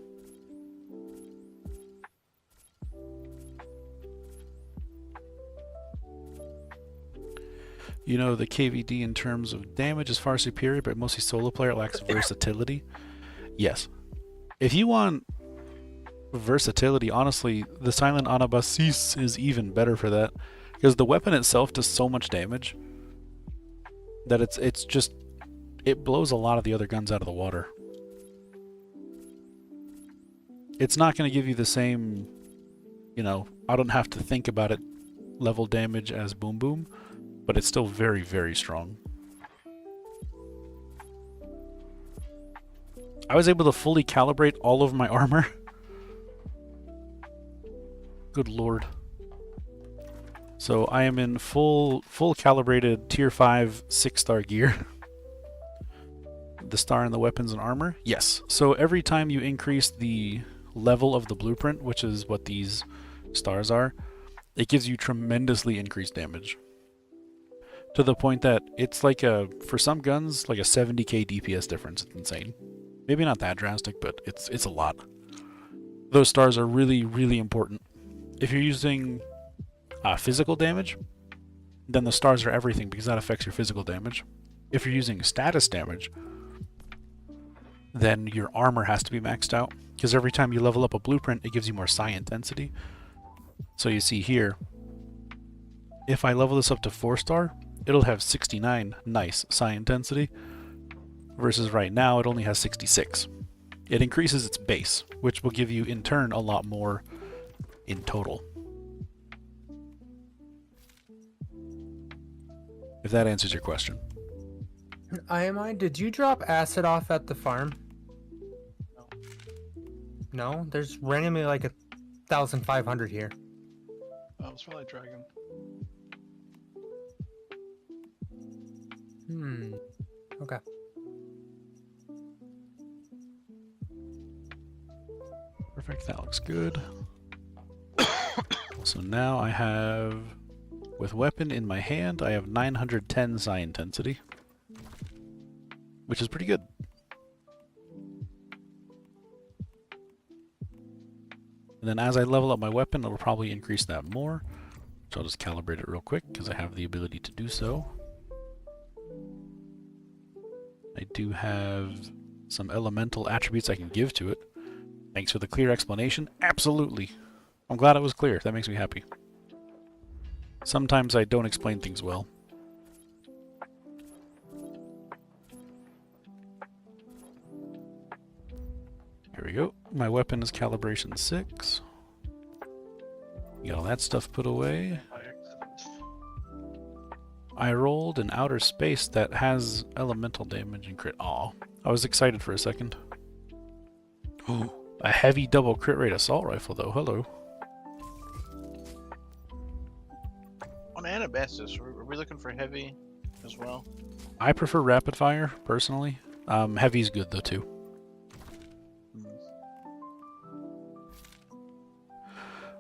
You know, the KVD in terms of damage is far superior, but mostly solo player lacks versatility. Yes. If you want versatility, honestly, the Silent Anabasis is even better for that. Because the weapon itself does so much damage that it's just, it blows a lot of the other guns out of the water. It's not going to give you the same, you know, I don't have to think about it level damage as Boom Boom, but it's still very, very strong. I was able to fully calibrate all of my armor. Good lord. So I am in full calibrated tier 5 6-star gear. The star in the weapons and armor? Yes. So every time you increase the level of the blueprint, which is what these stars are, it gives you tremendously increased damage. To the point that it's like for some guns, like a 70k DPS difference. It's insane. Maybe not that drastic, but it's a lot. Those stars are really, really important. If you're using physical damage, then the stars are everything because that affects your physical damage. If you're using status damage, then your armor has to be maxed out, because every time you level up a blueprint, it gives you more psi intensity. So you see here, if I level this up to 4-star, it'll have 69 nice psi intensity, versus right now it only has 66. It increases its base, which will give you in turn a lot more in total. If that answers your question. IMI, did you drop acid off at the farm? No. No? There's randomly like 1,500 here. Oh, it's probably Dragon. Okay. Perfect, that looks good. So now I have, with weapon in my hand, I have 910 psi intensity, which is pretty good. And then as I level up my weapon, it'll probably increase that more. So I'll just calibrate it real quick because I have the ability to do so. I do have some elemental attributes I can give to it. Thanks for the clear explanation. Absolutely. I'm glad it was clear. That makes me happy. Sometimes I don't explain things well. Here we go. My weapon is calibration 6. Get all that stuff put away. I rolled an outer space that has elemental damage and crit. Aw, I was excited for a second. Oh, a heavy double crit rate assault rifle though. Hello. On Anabastis, are we looking for heavy as well? I prefer rapid fire personally. Heavy's good though too.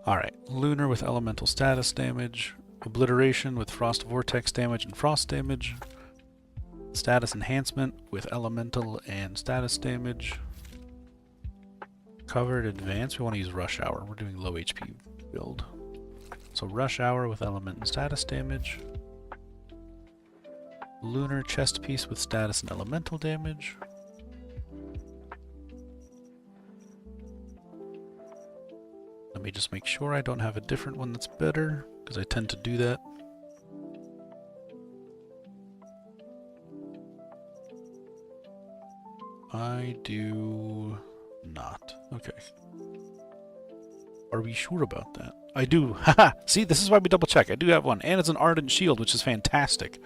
Alright, Lunar with elemental status damage, Obliteration with frost vortex damage and frost damage, Status enhancement with elemental and status damage, Covered advance, we want to use Rush Hour, we're doing low HP build. So Rush Hour with element and status damage, Lunar chest piece with status and elemental damage, let me just make sure I don't have a different one that's better, because I tend to do that. I do not. Okay. Are we sure about that? I do. Haha! See, this is why we double check. I do have one. And it's an Ardent Shield, which is fantastic.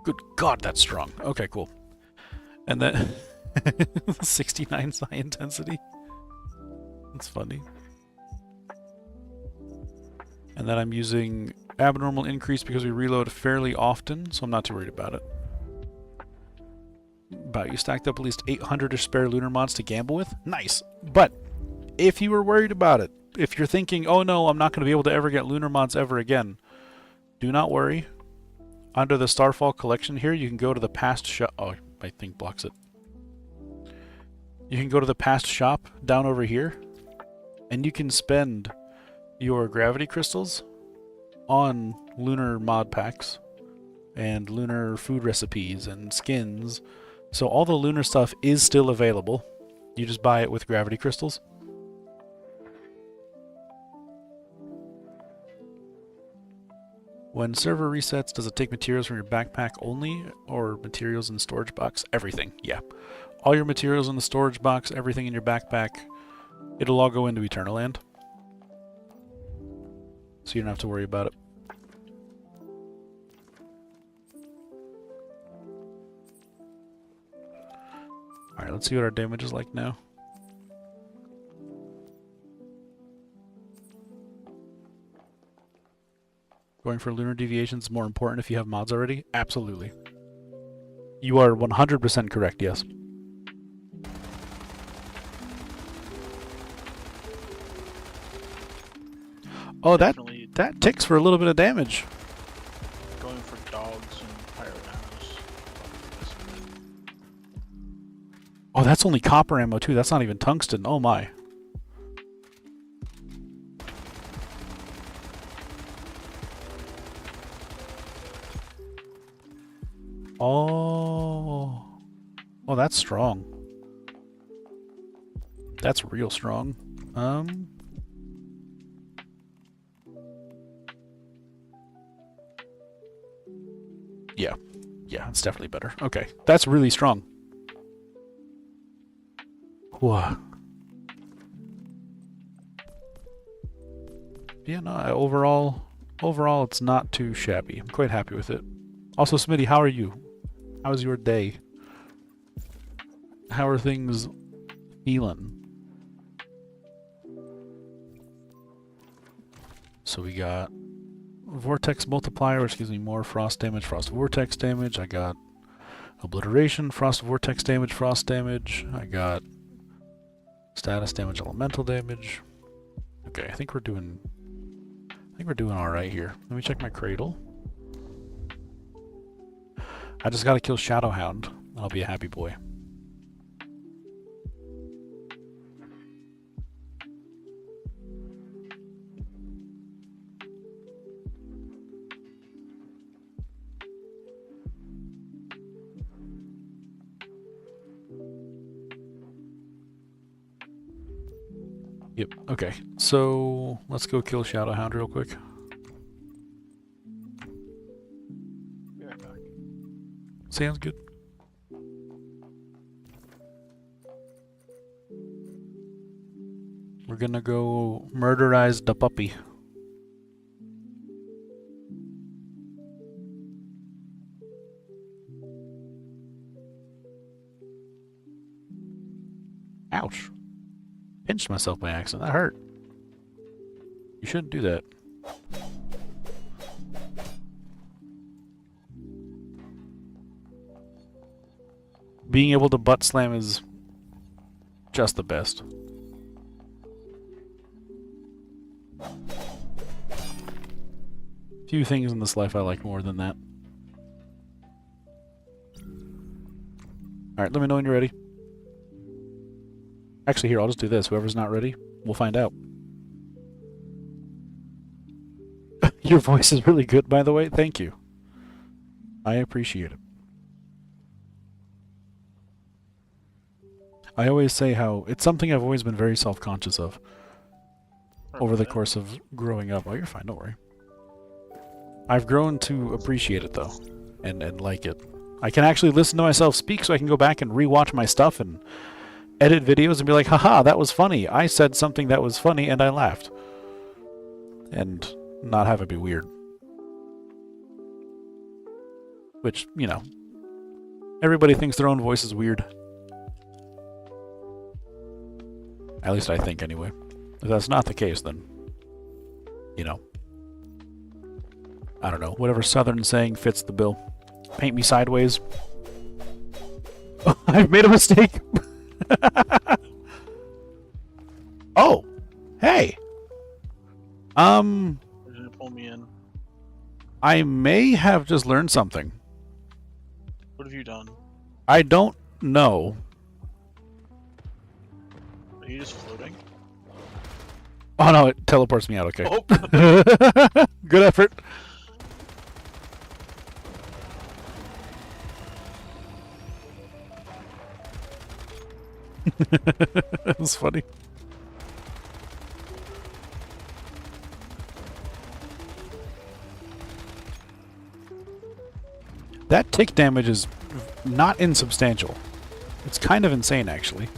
Good God, that's strong. Okay, cool. And then 69 psi intensity. That's funny. And then I'm using abnormal increase because we reload fairly often, so I'm not too worried about it. About you stacked up at least 800 spare lunar mods to gamble with? Nice! But if you were worried about it, if you're thinking, oh no, I'm not going to be able to ever get lunar mods ever again, do not worry. Under the Starfall collection here, you can go to the past shop. Oh, my thing blocks it. You can go to the past shop down over here, and you can spend your gravity crystals on lunar mod packs and lunar food recipes and skins. So all the lunar stuff is still available. You just buy it with gravity crystals. When server resets, does it take materials from your backpack only or materials in the storage box? Everything, yeah. All your materials in the storage box, everything in your backpack, it'll all go into Eternal Land. So you don't have to worry about it. Alright, let's see what our damage is like now. Going for lunar deviations is more important if you have mods already? Absolutely. You are 100% correct, yes. Oh, that ticks for a little bit of damage. Going for dogs and pyronanos. Oh, that's only copper ammo too. That's not even tungsten. Oh my. Oh. Oh, that's strong. That's real strong. Yeah. Yeah, it's definitely better. Okay. That's really strong. Whoa. Yeah, no, overall it's not too shabby. I'm quite happy with it. Also, Smitty, how are you? How's your day? How are things feeling? So we got Vortex Multiplier, which gives me more frost damage, frost vortex damage. I got Obliteration, frost vortex damage, frost damage. I got status damage, elemental damage. Okay, I think we're doing all right here. Let me check my cradle. I just gotta kill Shadowhound, and I'll be a happy boy. Yep. Okay. So let's go kill Shadowhound real quick. Be right back. Sounds good. We're gonna go murderize the puppy. Ouch. Pinched myself by accident. That hurt. You shouldn't do that. Being able to butt slam is just the best. Few things in this life I like more than that. Alright, let me know when you're ready. Actually, here, I'll just do this. Whoever's not ready, we'll find out. Your voice is really good, by the way. Thank you. I appreciate it. I always say how it's something I've always been very self-conscious of over the course of growing up. Oh, you're fine, don't worry. I've grown to appreciate it, though, and like it. I can actually listen to myself speak, so I can go back and rewatch my stuff and edit videos and be like, haha, that was funny. I said something that was funny and I laughed. And not have it be weird. Which, you know, everybody thinks their own voice is weird. At least I think, anyway. If that's not the case, then, you know, I don't know. Whatever Southern saying fits the bill. Paint me sideways. Oh, I've made a mistake. Oh, hey. They're gonna pull me in. I may have just learned something. What have you done? I don't know. Are you just floating? Oh no, it teleports me out, okay. Oh. Good effort. That was funny. That tick damage is not insubstantial. It's kind of insane, actually.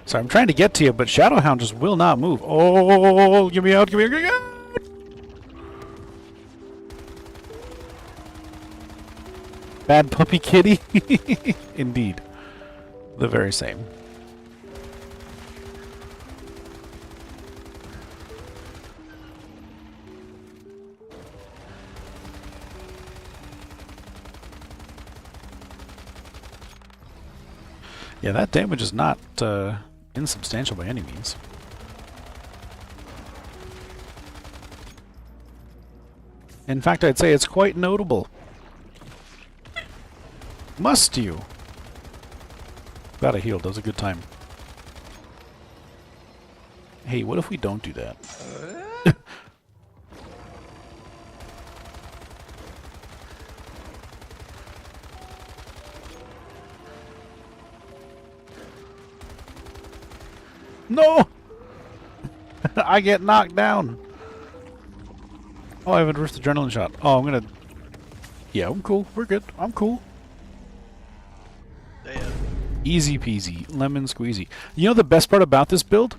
So I'm trying to get to you, but Shadowhound just will not move. Oh, get me out, get me out, get me out! Bad puppy kitty? Indeed. The very same. Yeah, that damage is not insubstantial by any means. In fact, I'd say it's quite notable. Must you? Glad I healed. That was a good time. Hey, what if we don't do that? No! I get knocked down. Oh, I have a reversed adrenaline shot. Oh, I'm gonna... Yeah, I'm cool. We're good. I'm cool. Damn. Easy peasy. Lemon squeezy. You know the best part about this build?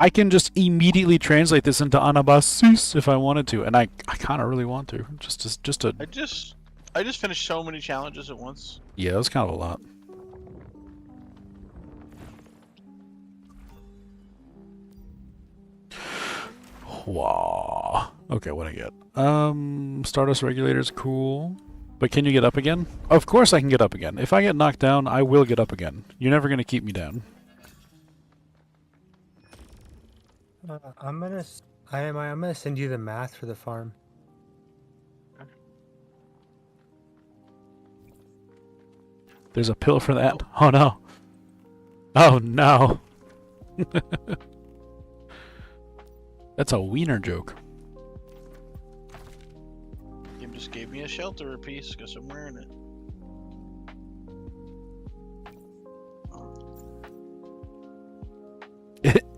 I can just immediately translate this into Anabasis if I wanted to, and I kind of really want to. Just to... I just finished so many challenges at once. Yeah, that was kind of a lot. Wow. Okay, what I get? Stardust Regulator's cool. But can you get up again? Of course I can get up again. If I get knocked down, I will get up again. You're never going to keep me down. I'm gonna send you the math for the farm. There's a pill for that? Oh no. Oh no. That's a wiener joke. Game just gave me a shelter piece because I'm wearing it.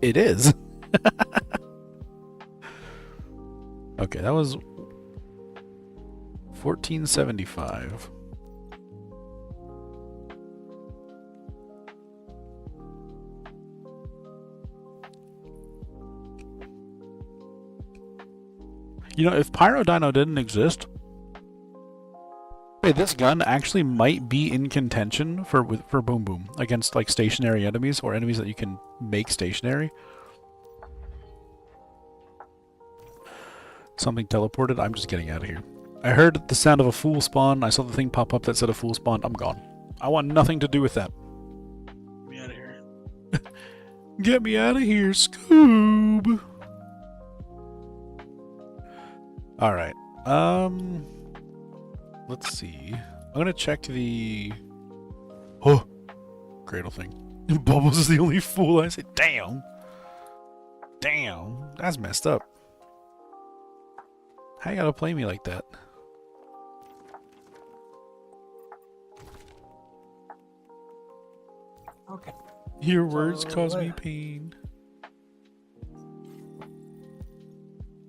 It is. Okay, that was 1475. You know, if Pyrodino didn't exist, hey, this gun actually might be in contention for Boom Boom against like stationary enemies or enemies that you can make stationary. Something teleported. I'm just getting out of here. I heard the sound of a fool spawn. I saw the thing pop up that said a fool spawn. I'm gone. I want nothing to do with that. Get me out of here. Get me out of here, Scoob. All right. Let's see. I'm gonna check the. Oh, cradle thing. Bubbles is the only fool. I said, damn. Damn, that's messed up. How you gotta play me like that? Okay. Your words cause me what? pain.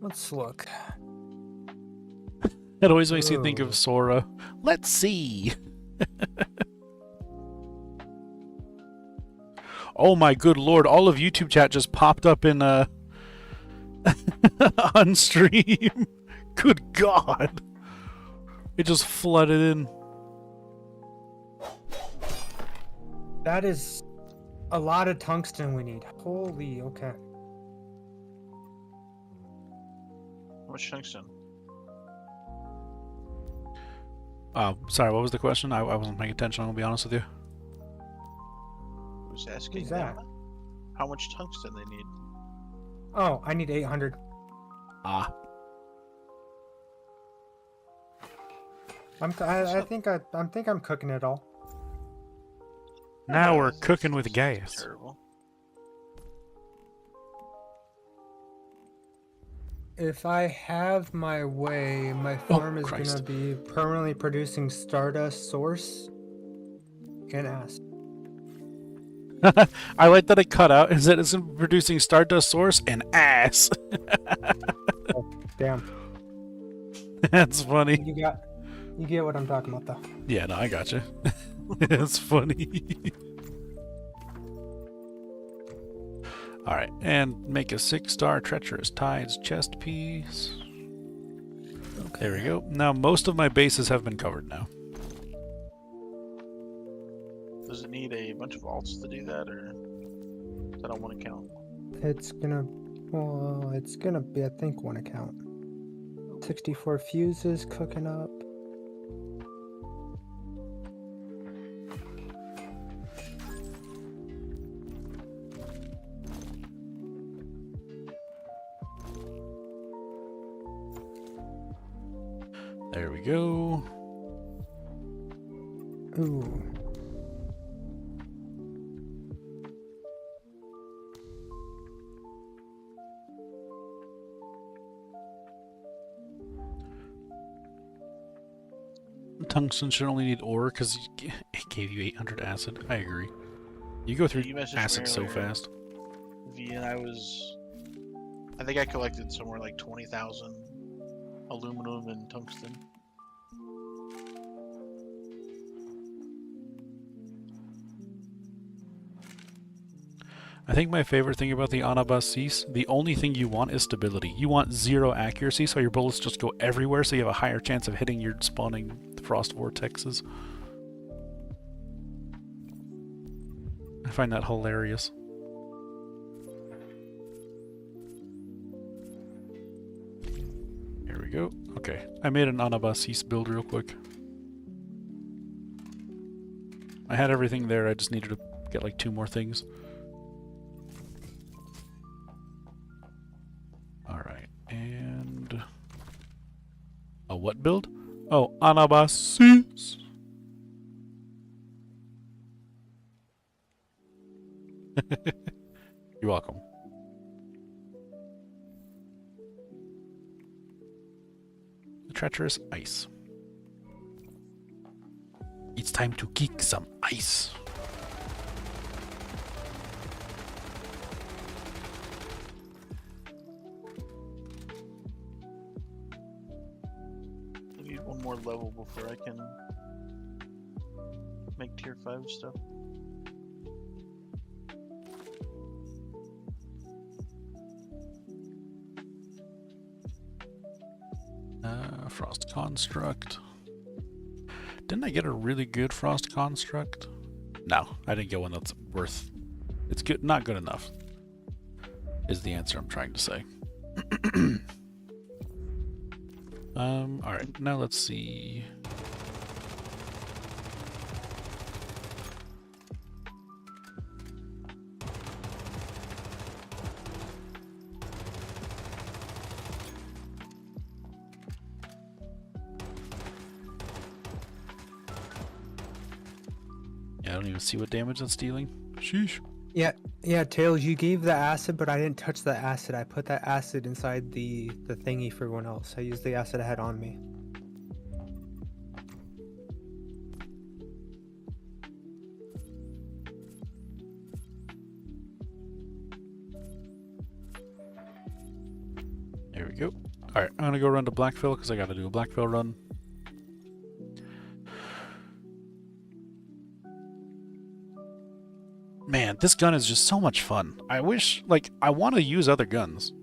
Let's look. It always makes me think Ooh. of Sora. Let's see. Oh my good lord! All of YouTube chat just popped up in on stream. Good God! It just flooded in. That is a lot of tungsten we need. Holy, okay. How much tungsten? Sorry, what was the question? I wasn't paying attention, I'll be honest with you. Who's asking Who's that? them how much tungsten they need? Oh, I need 800. Ah. I think I'm cooking it all. Now we're That's cooking with gas. Terrible. If I have my way, my farm is Christ. gonna be permanently producing Stardust Source and acid. I like that it cut out. Is that it's producing Stardust Source and ass. Damn. That's funny. You get what I'm talking about though. Yeah, no, I gotcha. It's funny. Alright, and make a 6-star treacherous tides chest piece. There we go. Now most of my bases have been covered now. Does it need a bunch of alts to do that, or is that on one account? It's gonna be I think one account. 64 fuses cooking up. There we go. Ooh. Tungsten should only need ore because it gave you 800 acid. I agree. You go through You messaged acid me so earlier. fast. V and I think I collected somewhere like 20,000 aluminum and tungsten. I think my favorite thing about the Anabasis, the only thing you want is stability. You want 0 accuracy, so your bullets just go everywhere, so you have a higher chance of hitting your spawning frost vortexes. I find that hilarious. Here we go. Okay, I made an Anabasis build real quick. I had everything there, I just needed to get like 2 more things. Alright, and... a what build? Oh, Anabasis! You're welcome. The treacherous ice. It's time to kick some ice. need one more level before I can make tier 5 stuff. Frost Construct. Didn't I get a really good Frost Construct? No, I didn't get one that's worth... It's good, not good enough, is the answer I'm trying to say. Alright, now let's see... I don't even see what damage that's dealing. Sheesh. Yeah, Tails, you gave the acid, but I didn't touch the acid. I put that acid inside the thingy for everyone else. I used the acid I had on me. There we go. Alright, I'm gonna go run to Blackfill because I gotta do a Blackfill run. Man, this gun is just so much fun. I wish, like, I want to use other guns.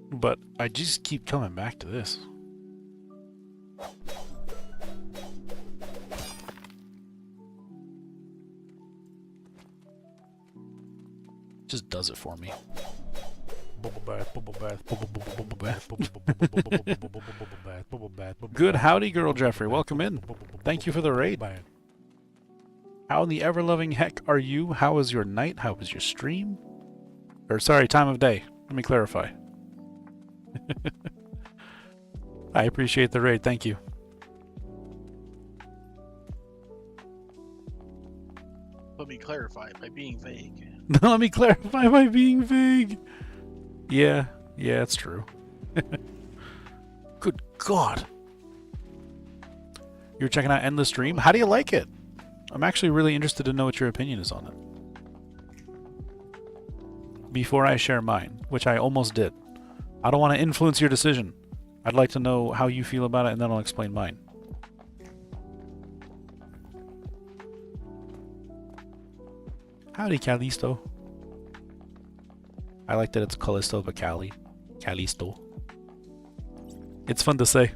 But I just keep coming back to this. Just does it for me. Bubble bath, bubble bath, bubble bath, bubble bath. Good howdy, girl Jeffrey. Welcome in. Thank you for the raid. How in the ever-loving heck are you? How was your night? How was your stream? Or, sorry, time of day. Let me clarify. I appreciate the raid. Thank you. Let me clarify by being vague. Let me clarify by being vague. Yeah, it's true. Good God. You're checking out Endless Stream? How do you like it? I'm actually really interested to know what your opinion is on it. Before I share mine, which I almost did. I don't want to influence your decision. I'd like to know how you feel about it, and then I'll explain mine. Howdy, Callisto. I like that it's Callisto, but Callisto. It's fun to say.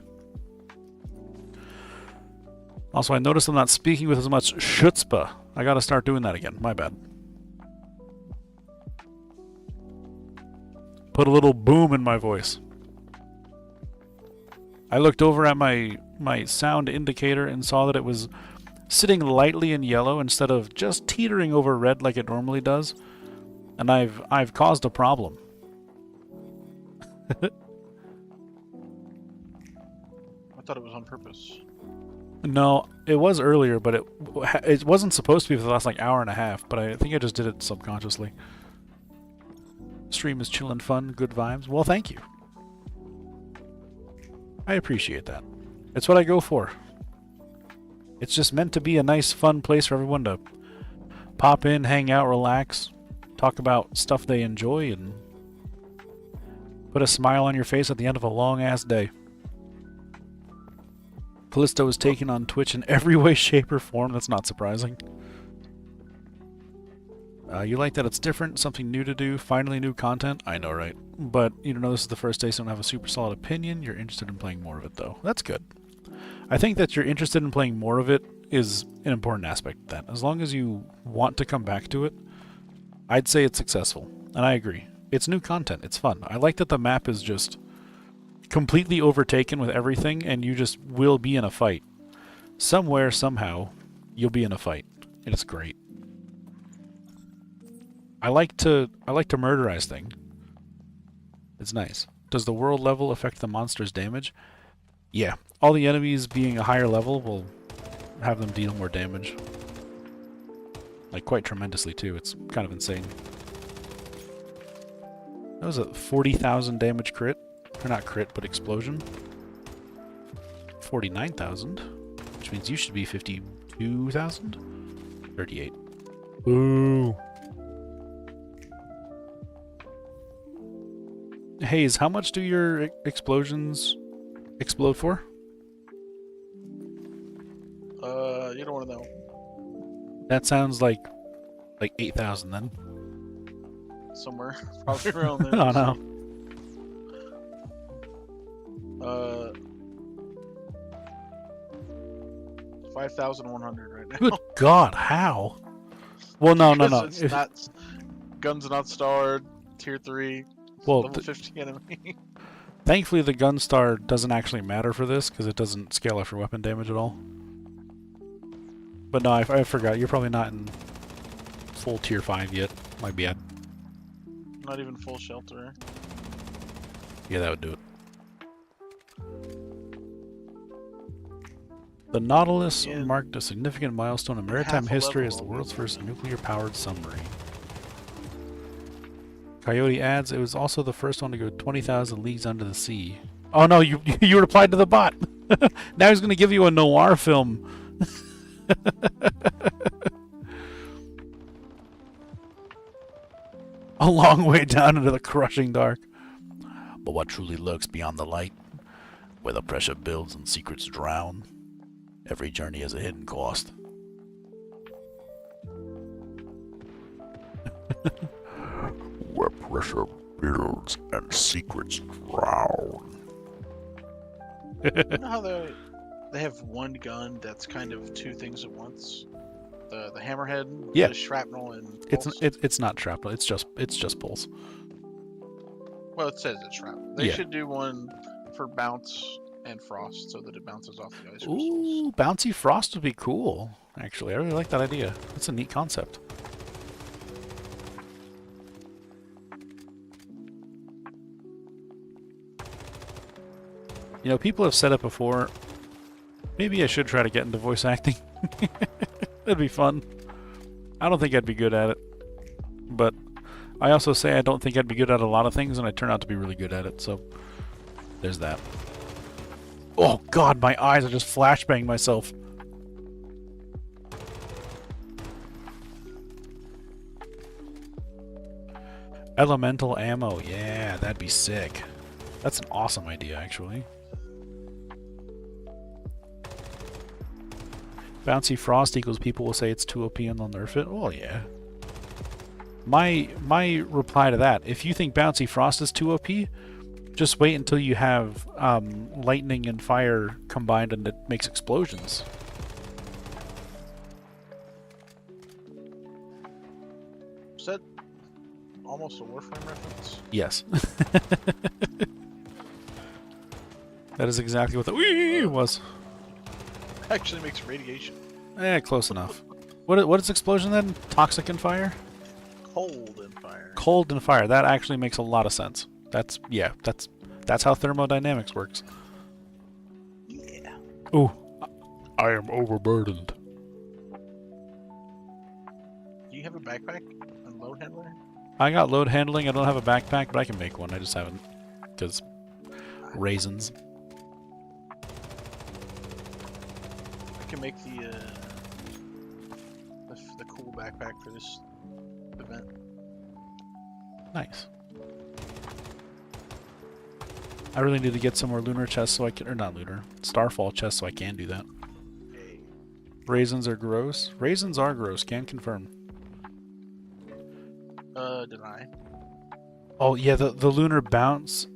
Also, I noticed I'm not speaking with as much chutzpah. I gotta start doing that again. My bad. Put a little boom in my voice. I looked over at my sound indicator and saw that it was sitting lightly in yellow instead of just teetering over red like it normally does. And I've caused a problem. I thought it was on purpose. No, it was earlier, but it wasn't supposed to be for the last like hour and a half, but I think I just did it subconsciously. Stream is chill and fun, good vibes. Well, thank you. I appreciate that. It's what I go for. It's just meant to be a nice, fun place for everyone to pop in, hang out, relax, talk about stuff they enjoy, and put a smile on your face at the end of a long-ass day. Callisto is taken on Twitch in every way, shape, or form. That's not surprising. You like that it's different, something new to do, finally new content? I know, right? But you know, this is the first day, so you don't have a super solid opinion. You're interested in playing more of it, though. That's good. I think that you're interested in playing more of it is an important aspect of that. As long as you want to come back to it, I'd say it's successful. And I agree. It's new content. It's fun. I like that the map is just completely overtaken with everything, and you just will be in a fight. Somewhere, somehow, you'll be in a fight. And it's great. I like to murderize things. It's nice. Does the world level affect the monster's damage? Yeah. All the enemies being a higher level will have them deal more damage. Like, quite tremendously, too. It's kind of insane. That was a 40,000 damage crit. Or not crit, but explosion. 49,000. Which means you should be 52,000? 38. Ooh. Hayes, how much do your explosions explode for? You don't want to know. That sounds like 8,000 then. Somewhere, probably around there. Oh no. 5,100 right now. Good God, how? Well, no. Because it's If- not, guns not starred, tier 3, well, level 50 enemy. thankfully the gun star doesn't actually matter for this because it doesn't scale after weapon damage at all. But no, I forgot. You're probably not in full tier 5 yet. My bad. Not even full shelter. Yeah, that would do it. The Nautilus Yeah. marked a significant milestone in maritime Half a history level as the will world's be first fine. nuclear-powered submarine. Coyote adds, it was also the first one to go 20,000 leagues under the sea. Oh no, you you replied to the bot! Now he's going to give you a noir film. A long way down into the crushing dark. But what truly lurks beyond the light? Where the pressure builds and secrets drown. Every journey has a hidden cost. Where pressure builds and secrets drown. You know how they have one gun that's kind of two things at once? The hammerhead, Yeah. the shrapnel, and It's pulse? it's not shrapnel. It's just pulse. Well, it says it's shrapnel. They Yeah. should do one for bounce and frost so that it bounces off the ice crystals. Ooh, bouncy frost would be cool. Actually, I really like that idea. That's a neat concept. You know, people have said it before. Maybe I should try to get into voice acting. That'd be fun. I don't think I'd be good at it. But I also say I don't think I'd be good at a lot of things, and I turn out to be really good at it, so there's that. Oh god, my eyes are just flashbanging myself. Elemental ammo, yeah, that'd be sick. That's an awesome idea, actually. Bouncy Frost equals people will say it's too OP and they'll nerf it. Oh yeah. My reply to that, if you think Bouncy Frost is too OP, just wait until you have lightning and fire combined and it makes explosions. Is that almost a Warframe reference? Yes. That is exactly what the wee was. Actually makes radiation. Close enough. What is explosion then? Toxic and fire? Cold and fire. Cold and fire. That actually makes a lot of sense. That's how thermodynamics works. Yeah. Ooh, I am overburdened. Do you have a backpack and load handler? I got load handling. I don't have a backpack, but I can make one. I just haven't, because raisins. I can make the cool backpack for this event. Nice. I really need to get some more lunar chests so I can, or not lunar, starfall chests so I can do that. Hey. Raisins are gross. Raisins are gross. Can confirm. Deny. Oh yeah, the lunar bounce.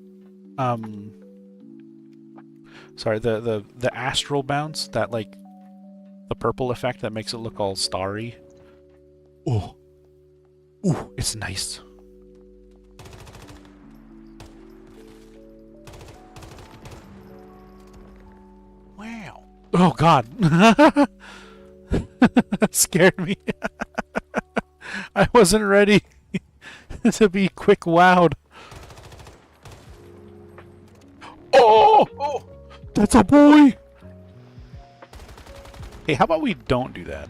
Sorry, the astral bounce, that like the purple effect that makes it look all starry. Oh, ooh, it's nice. Wow. Oh god. That scared me. I wasn't ready to be quick wowed. Oh! Oh! That's a boy! Hey, how about we don't do that?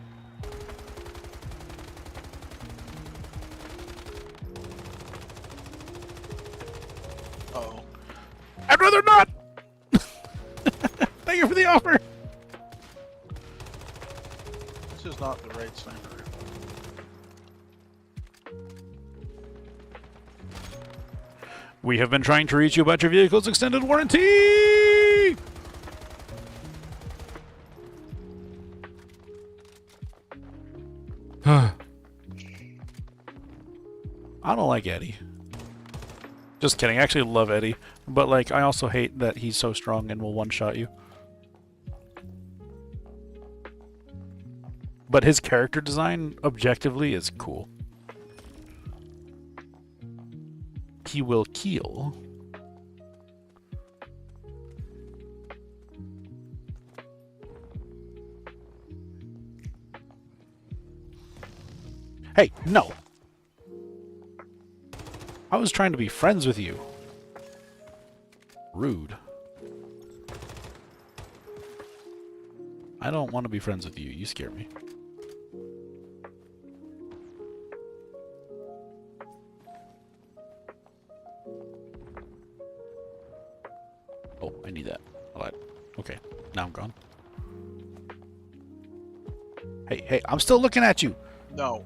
Uh-oh. I'd rather not! Thank you for the offer! This is not the right sniper rifle. We have been trying to reach you about your vehicle's extended warranty! I don't like Eddie. Just kidding. I actually love Eddie. But, like, I also hate that he's so strong and will one-shot you. But his character design, objectively, is cool. He will kill. Hey, no! I was trying to be friends with you. Rude. I don't want to be friends with you. You scare me. Oh, I need that. I lied. Okay, now I'm gone. Hey, hey, I'm still looking at you! No.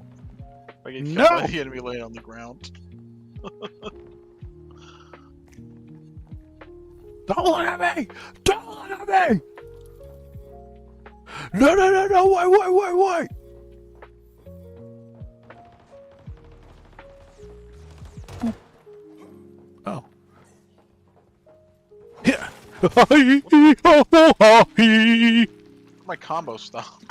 I get No! killed by the enemy laying on the ground. Don't look at me! Don't look at me! No, no, no, no, wait! Oh. Yeah. My combo stopped.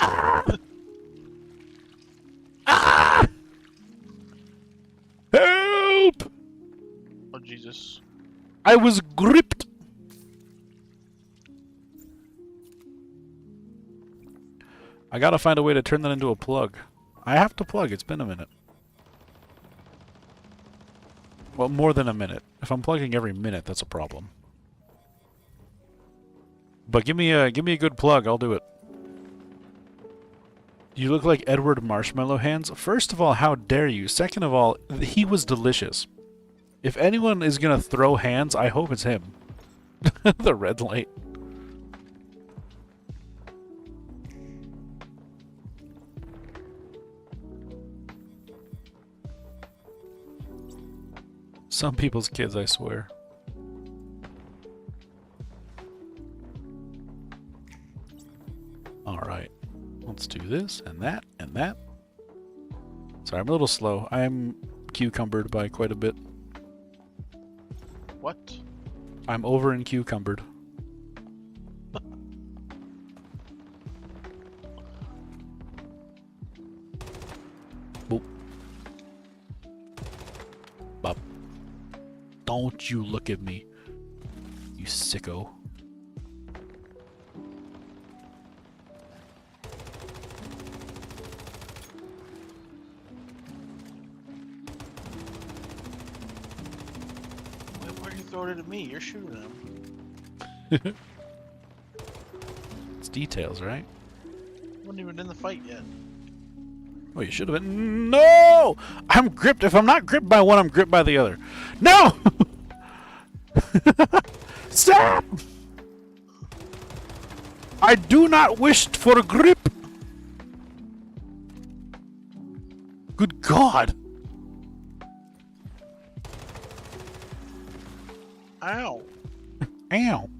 Help! Oh, Jesus. I was gripped. I gotta find a way to turn that into a plug. I have to plug. It's been a minute. Well, more than a minute. If I'm plugging every minute, that's a problem. But give me a good plug. I'll do it. You look like Edward Marshmallow Hands. First of all, how dare you? Second of all, he was delicious. If anyone is gonna throw hands, I hope it's him. The red light. Some people's kids, I swear. Alright. Let's do this, and that, and that. Sorry, I'm a little slow. I'm cucumbered by quite a bit. What? I'm over and cucumbered. Boop. Bop. Don't you look at me, you sicko. Why are you throwing it at me? You're shooting him. It's details, right? I wasn't even in the fight yet. Oh, you should have been. No! I'm gripped. If I'm not gripped by one, I'm gripped by the other. No! Stop! I do not wish for a grip. Good God. Ow. Ow.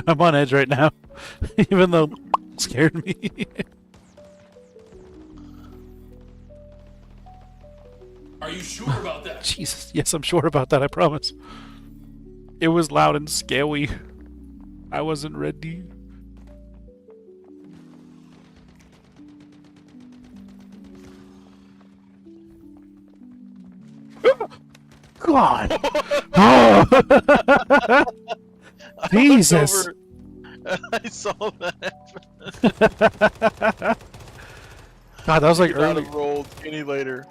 I'm on edge right now, even though it scared me. Are you sure about that? Jesus, yes, I'm sure about that, I promise. It was loud and scary. I wasn't ready. God! Jesus! I saw that. God, that was like Could not early. have rolled any later.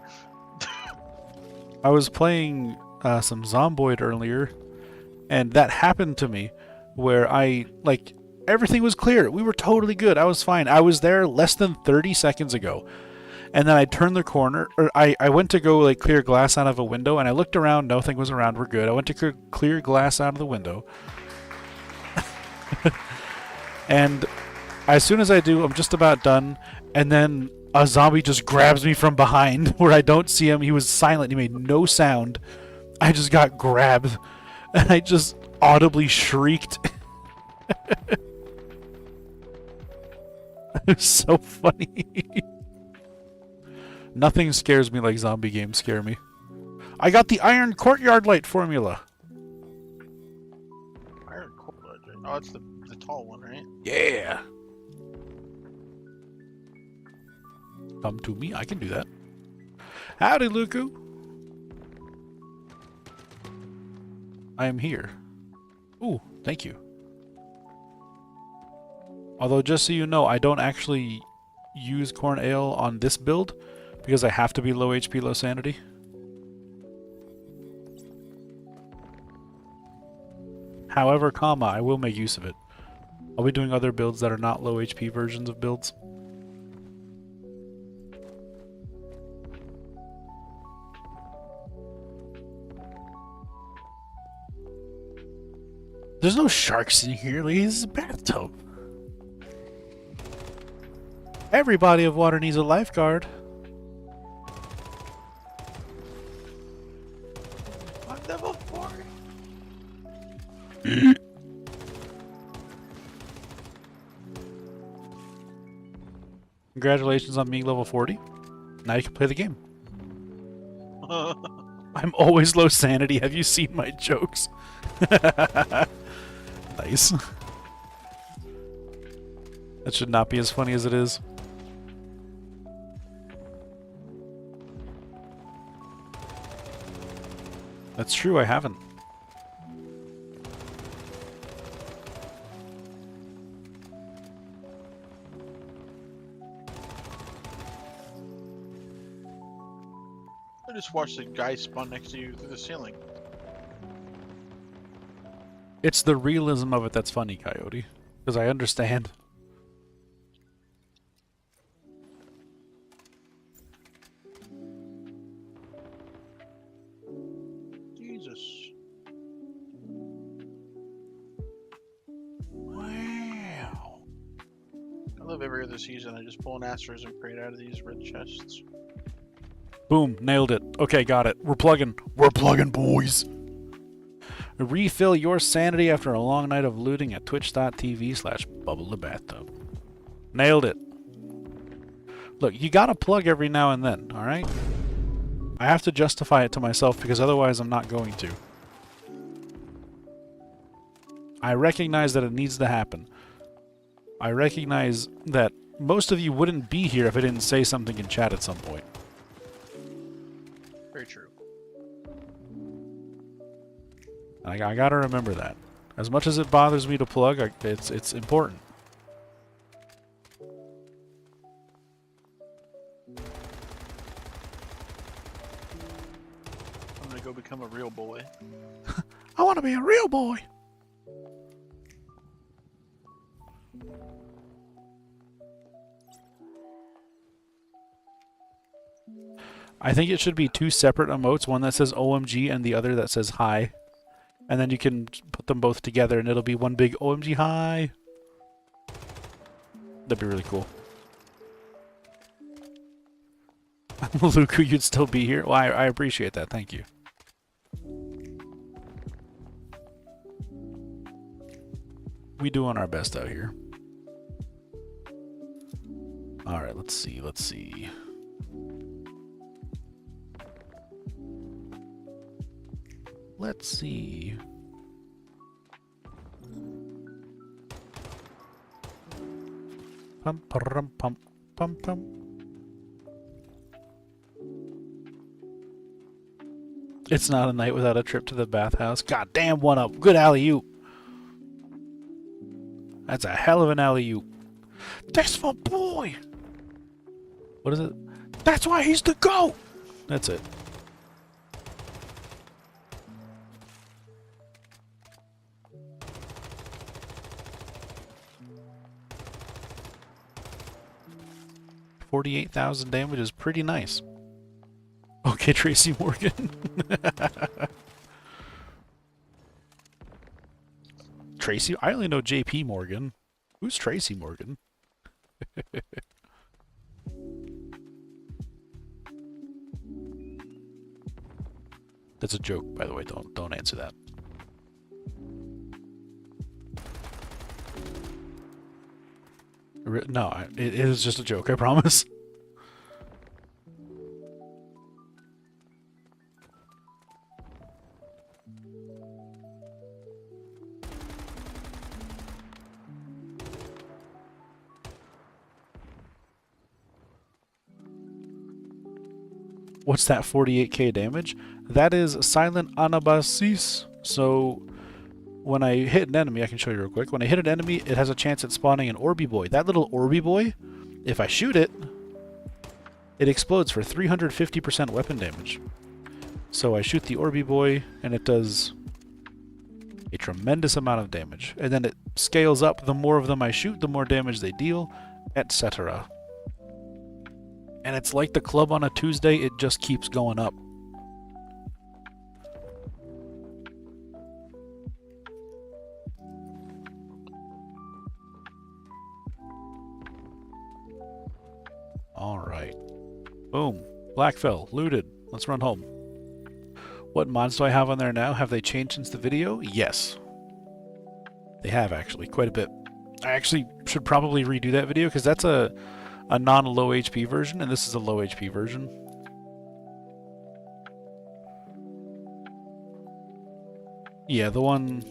I was playing some Zomboid earlier, and that happened to me, where everything was clear. We were totally good. I was fine. I was there less than 30 seconds ago. And then I turned the corner, or I went to go clear glass out of a window, and I looked around, nothing was around, we're good. I went to clear glass out of the window. And as soon as I do, I'm just about done, and then a zombie just grabs me from behind where I don't see him. He was silent. He made no sound. I just got grabbed, and I just audibly shrieked. It was so funny. Nothing scares me like zombie games scare me. I got the Iron Courtyard Light formula. Iron Courtyard. Oh, it's the tall one, right? Yeah. Come to me. I can do that. Howdy, Luku. I am here. Ooh, thank you. Although, just so you know, I don't actually use corn ale on this build because I have to be low HP, low sanity. However, I will make use of it. I'll be doing other builds that are not low HP versions of builds. There's no sharks in here, Lee. This is a bathtub. Every body of water needs a lifeguard. I'm level 4. Congratulations on being level 40. Now you can play the game. I'm always low sanity. Have you seen my jokes? Nice. That should not be as funny as it is. That's true, I haven't. I just watched the guy spawn next to you through the ceiling. It's the realism of it that's funny, Coyote. Because I understand. Jesus. Wow. I love every other season. I just pull an Astros and crate out of these red chests. Boom, nailed it. Okay, got it. We're plugging. We're plugging, boys. Refill your sanity after a long night of looting at twitch.tv/bubblethebathtub. Nailed it. Look, you gotta plug every now and then, alright? I have to justify it to myself because otherwise I'm not going to. I recognize that it needs to happen. I recognize that most of you wouldn't be here if I didn't say something in chat at some point. Very true. I gotta remember that. As much as it bothers me to plug, it's important. I'm gonna go become a real boy. I want to be a real boy. I think it should be two separate emotes, one that says OMG and the other that says hi. And then you can put them both together and it'll be one big OMG hi. That'd be really cool. Luku, you'd still be here? Well, I appreciate that. Thank you. We doing our best out here. Alright, let's see. Let's see. Let's see. Pum pum pum pum pum. It's not a night without a trip to the bathhouse. God damn, one up. Good alley-oop. That's a hell of an alley-oop. That's my boy. What is it? That's why he's the GOAT. That's it. $48,000 damage is pretty nice. Okay, Tracy Morgan. Tracy. I only know JP Morgan. Who's Tracy Morgan? That's a joke, by the way. Don't answer that. No, it is just a joke, I promise. What's that 48k damage? That is silent anabasis. So when I hit an enemy, I can show you real quick. When I hit an enemy, it has a chance at spawning an Orby Boy. That little Orby Boy, if I shoot it, it explodes for 350% weapon damage. So I shoot the Orby Boy, and it does a tremendous amount of damage. And then it scales up. The more of them I shoot, the more damage they deal, etc. And it's like the club on a Tuesday, it just keeps going up. Alright. Boom. Blackfell. Looted. Let's run home. What mods do I have on there now? Have they changed since the video? Yes. They have, actually. Quite a bit. I actually should probably redo that video, because that's a non-low HP version, and this is a low HP version. Yeah, the one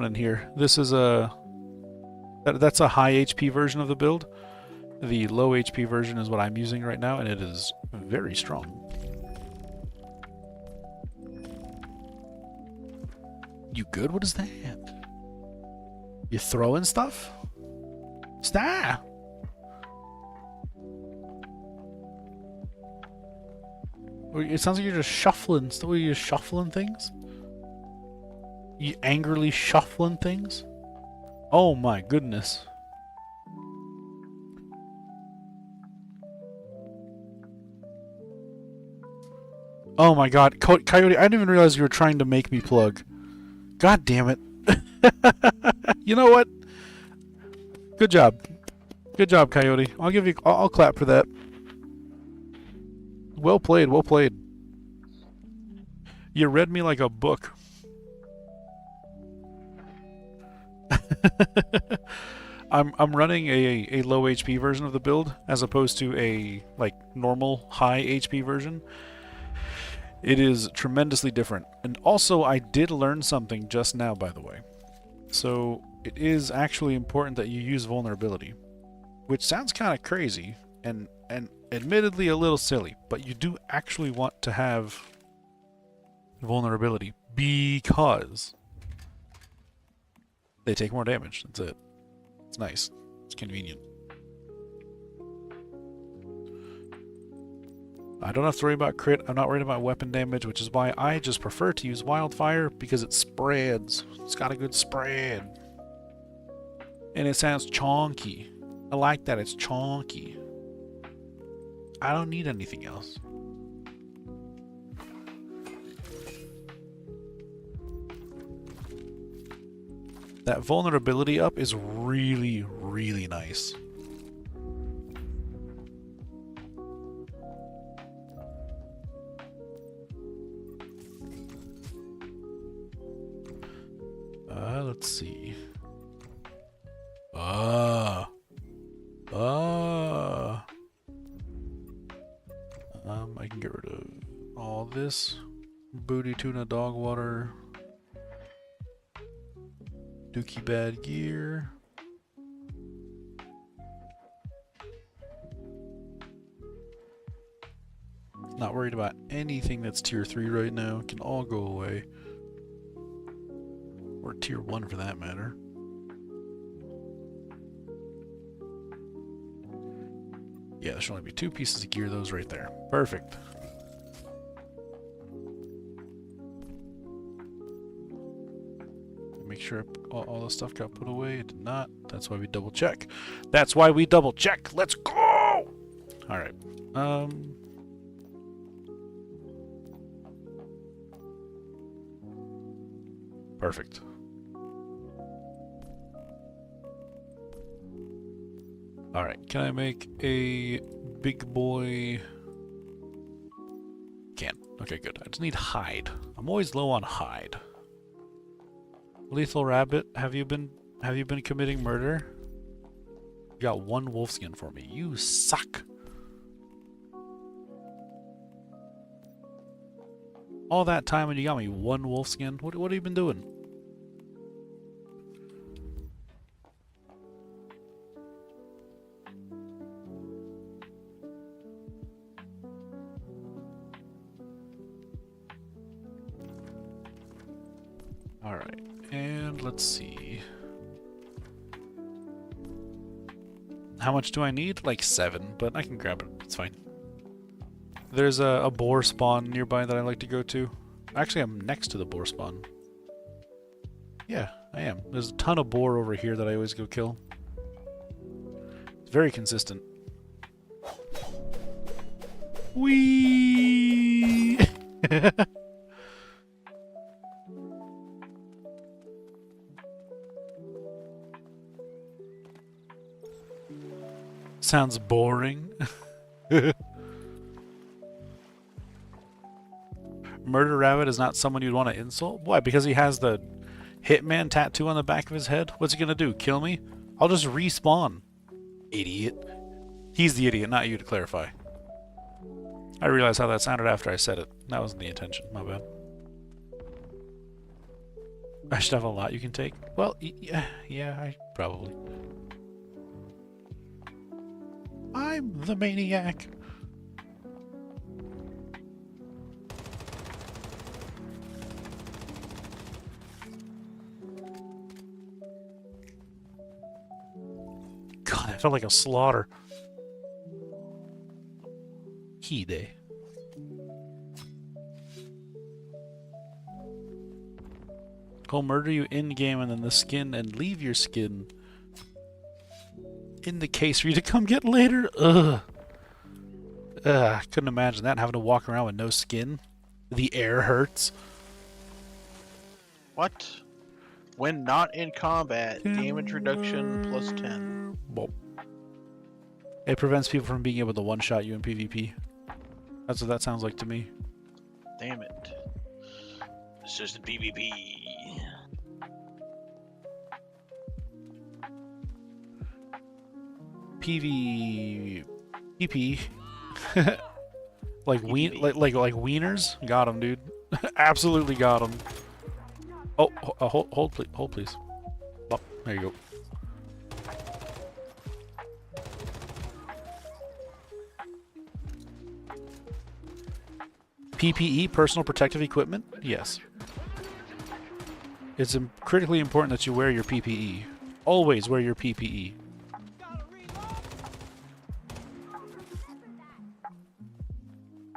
in here. This is that's a high HP version of the build. The low HP version is what I'm using right now, and it is very strong. You good? What is that? You throwing stuff? Stop! It sounds like you're just shuffling. Are you just shuffling things? You angrily shuffling things? Oh my goodness. Oh my god. Coyote, I didn't even realize you were trying to make me plug. God damn it. You know what? Good job. Good job, Coyote. I'll clap for that. Well played, well played. You read me like a book. I'm running a low HP version of the build as opposed to a normal high HP version. It is tremendously different. And also I did learn something just now, by the way. So it is actually important that you use vulnerability, which sounds kind of crazy and admittedly a little silly, but you do actually want to have vulnerability because they take more damage. That's it. It's nice. It's convenient. I don't have to worry about crit. I'm not worried about weapon damage, which is why I just prefer to use Wildfire because it spreads. It's got a good spread. And it sounds chonky. I like that. It's chonky. I don't need anything else. That vulnerability up is really, really nice. Let's see. I can get rid of all this. Booty tuna, dog water, dookie bad gear. Not worried about anything that's tier 3 right now. It can all go away. Or tier 1 for that matter. Yeah, there should only be 2 pieces of gear, those right there. Perfect. Make sure all the stuff got put away. It did not. That's why we double check. That's why we double check. Let's go! Alright. Perfect. Alright, can I make a big boy? Can. Okay, good. I just need hide. I'm always low on hide. Lethal Rabbit, have you been committing murder? You got one wolf skin for me. You suck. All that time and you got me one wolf skin? What have you been doing? Alright, and let's see. How much do I need? Like 7, but I can grab it. It's fine. There's a boar spawn nearby that I like to go to. Actually, I'm next to the boar spawn. Yeah, I am. There's a ton of boar over here that I always go kill. It's very consistent. Whee! Sounds boring. Murder Rabbit is not someone you'd want to insult? Why? Because he has the Hitman tattoo on the back of his head? What's he gonna do? Kill me? I'll just respawn. Idiot. He's the idiot, not you, to clarify. I realized how that sounded after I said it. That wasn't the intention. My bad. I should have a lot you can take. Well, yeah, I probably. I'm the maniac. God, that felt like a slaughter. Hide. He'll murder you in-game and then the skin and leave your skin in the case for you to come get later. Ugh. I couldn't imagine that, having to walk around with no skin. The air hurts. What? When not in combat, damage reduction plus 10. Well, it prevents people from being able to one-shot you in PvP. That's what that sounds like to me. Damn it. It's just a PvP. PP. like wieners? Got him, dude. Absolutely got him. Oh, hold please. Oh, there you go. PPE, personal protective equipment? Yes. It's critically important that you wear your PPE. Always wear your PPE.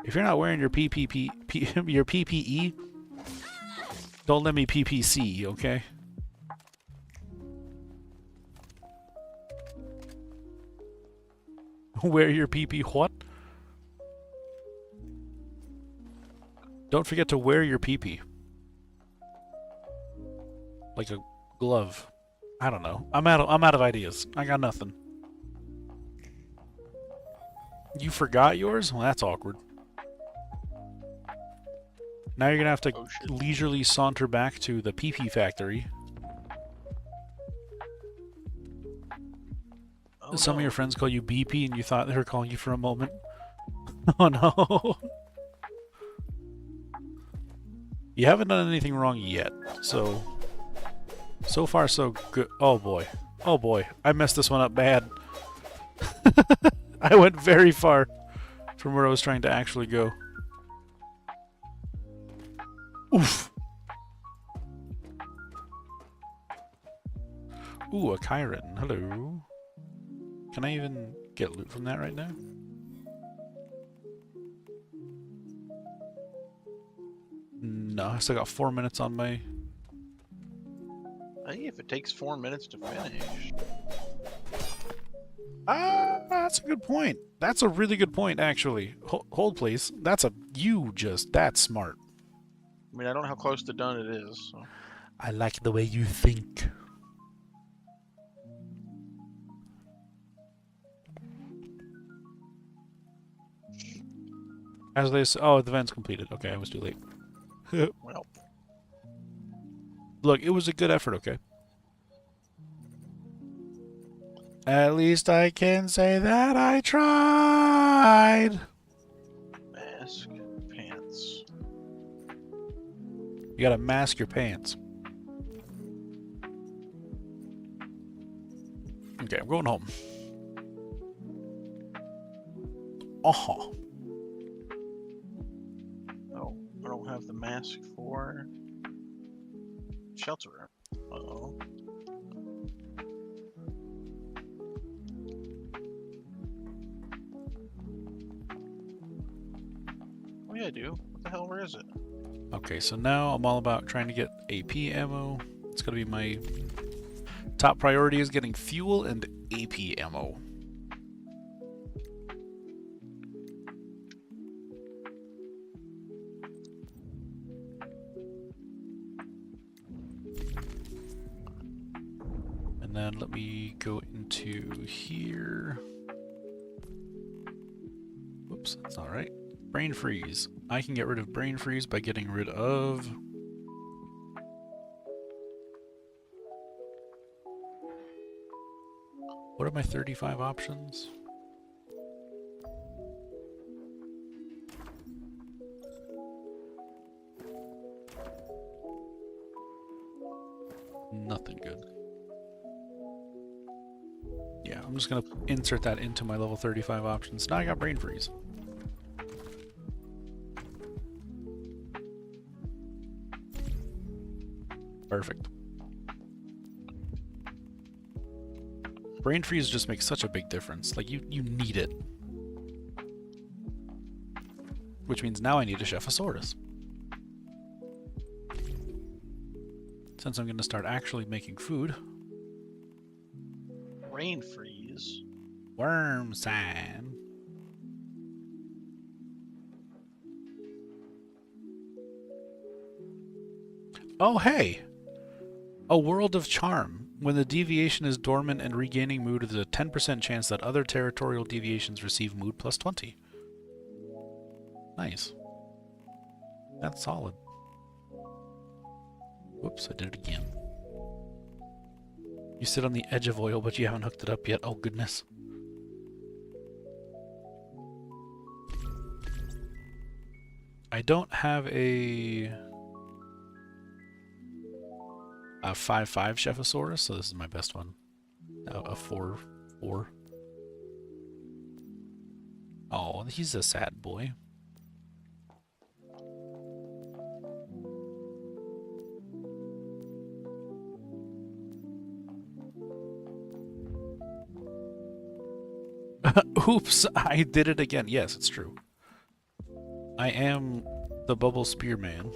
If you're not wearing your your PPE, don't let me PPC, okay? Wear your PP what? Don't forget to wear your PP. Like a glove. I don't know. I'm out of ideas. I got nothing. You forgot yours? Well, that's awkward. Now you're gonna have to leisurely saunter back to the PP factory. Oh, Some of your friends call you BP and you thought they were calling you for a moment. Oh no. You haven't done anything wrong yet, so far so good. Oh boy. Oh boy. I messed this one up bad. I went very far from where I was trying to actually go. Oof. Ooh, a Chiron. Hello. Can I even get loot from that right now? No, I still got 4 minutes on my... Hey, if it takes 4 minutes to finish. Ah, that's a good point. That's a really good point, actually. Hold, please. That's smart. I mean, I don't know how close to done it is. So. I like the way you think. As they say, oh, the event's completed. Okay, I was too late. Well, Look, it was a good effort, okay? At least I can say that I tried. mask, pants. You gotta mask your pants. Okay, I'm going home. Oh, Oh, I don't have the mask for shelter room. Uh-oh. Oh yeah, I do. What the hell? Where is it? okay, so now I'm all about trying to get AP ammo. It's gonna be my top priority is getting fuel and AP ammo. And then let me go into here. Whoops, that's not right. Brain freeze. I can get rid of brain freeze by getting rid of... What are my 35 options? Nothing good. Yeah, I'm just gonna insert that into my level 35 options. Now I got brain freeze. Perfect. Brain freeze just makes such a big difference. Like, you need it. Which means now I need a Chephosaurus. Since I'm going to start actually making food. Rain freeze. Worm sign. Oh, hey! A World of Charm. When the deviation is dormant and regaining mood, there's a 10% chance that other territorial deviations receive mood plus 20. Nice. That's solid. Whoops, I did it again. You sit on the edge of oil, but you haven't hooked it up yet. Oh, goodness. I don't have a 5/5 Chephosaurus, so this is my best one. A 4/4. Oh, he's a sad boy. Oops, I did it again. Yes, it's true. I am the Bubble Spearman.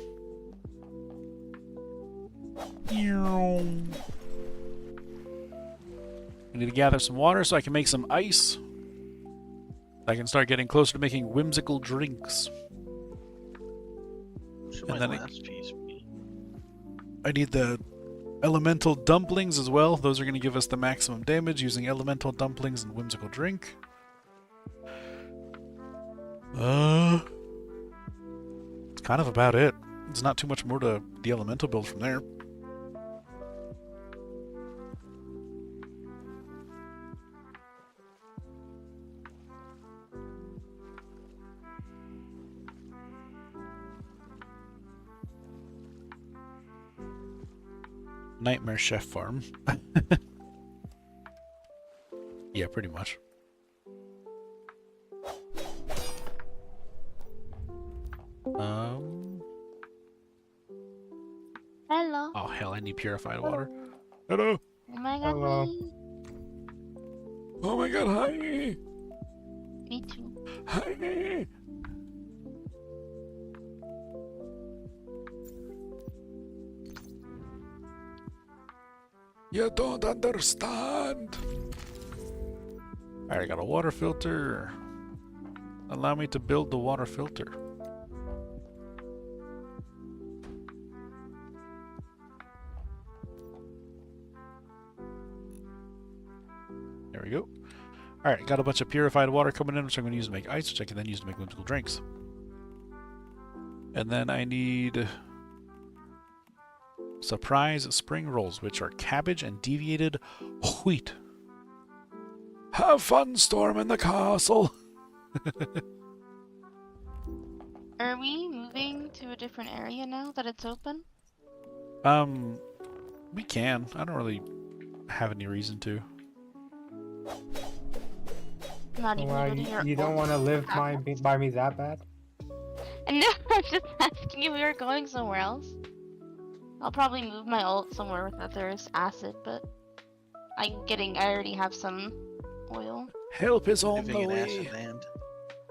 I need to gather some water so I can make some ice. I can start getting closer to making whimsical drinks. Should And my then last piece be? I need the elemental dumplings as well. Those are going to give us the maximum damage using elemental dumplings and whimsical drink. It's kind of about it. There's not too much more to the elemental build from there. Nightmare Chef Farm. Yeah, pretty much. Hello. Oh hell, I need purified water. Hello. Oh my god. Hello. Hi. Oh my god, hi. Me too. Hi. You don't understand. Alright, I got a water filter. Allow me to build the water filter. There we go. Alright, got a bunch of purified water coming in, which I'm going to use to make ice, which I can then use to make whimsical drinks. And then I need surprise spring rolls, which are cabbage and deviated wheat. Have fun storming the castle. Are we moving to a different area now that it's open? We can. I don't really have any reason to. Not even Wow, go to your you don't old want to live house? by me that bad? No, I'm just asking if we were going somewhere else. I'll probably move my ult somewhere that there's acid, but I already have some oil. Help is on Living the in way. acid land.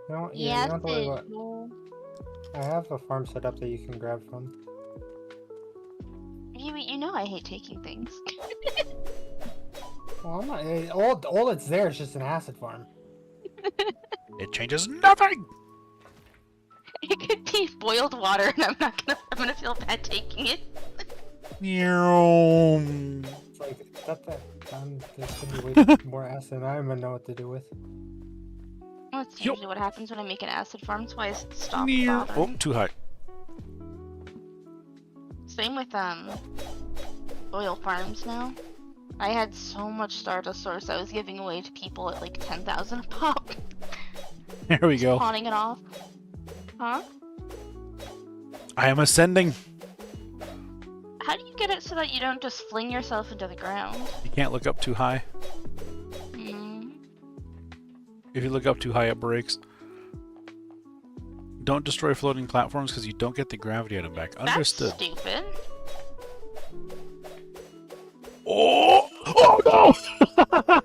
No, yeah, Yeah, you don't have to worry acid. about. No. I have a farm set up that you can grab from. You know I hate taking things. Well, I'm not. All that's there is just an acid farm. It changes nothing. It could be boiled water, and I'm gonna feel bad taking it. It's like there's gonna be way more acid, and I don't even know what to do with. Well, that's usually what happens when I make an acid farm. That's why I stop Oh, bothering. too high. Same with oil farms now. I had so much Stardust Source I was giving away to people at like 10,000 a pop. There we go. Pawning it off. Huh? I am ascending. How do you get it so that you don't just fling yourself into the ground? You can't look up too high. Hmm. If you look up too high, it breaks. Don't destroy floating platforms because you don't get the gravity item back. Understood. That's stupid. Oh! Oh no!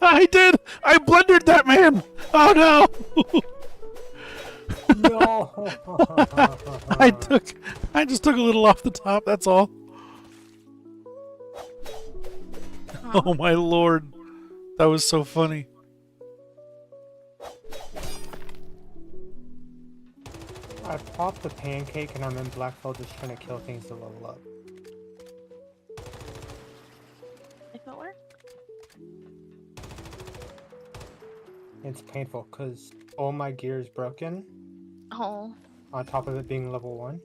I did! I blundered that man! Oh no! No. I just took a little off the top, that's all. Huh? Oh my lord. That was so funny. I popped the pancake and I'm in Blackfell just trying to kill things to level up. If it worked. It's painful because all my gear is broken. Oh. On top of it being level 1.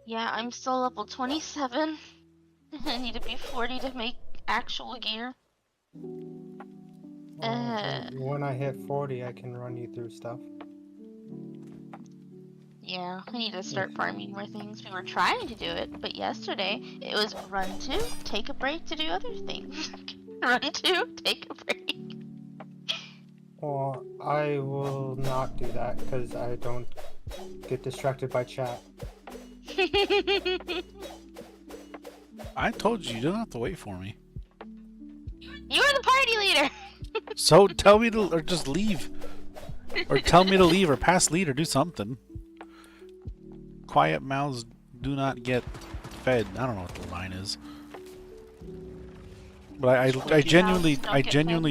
Yeah, I'm still level 27. I need to be 40 to make actual gear. When I hit 40, I can run you through stuff. Yeah, I need to start farming more things. We were trying to do it, but yesterday it was run to, take a break to do other things. Run to, take a break. Well, I will not do that because I don't get distracted by chat. I told you, you don't have to wait for me. You are the party leader! So tell me to, or just leave. Or tell me to leave, or pass lead, or do something. Quiet mouths do not get fed. I don't know what the line is. But I genuinely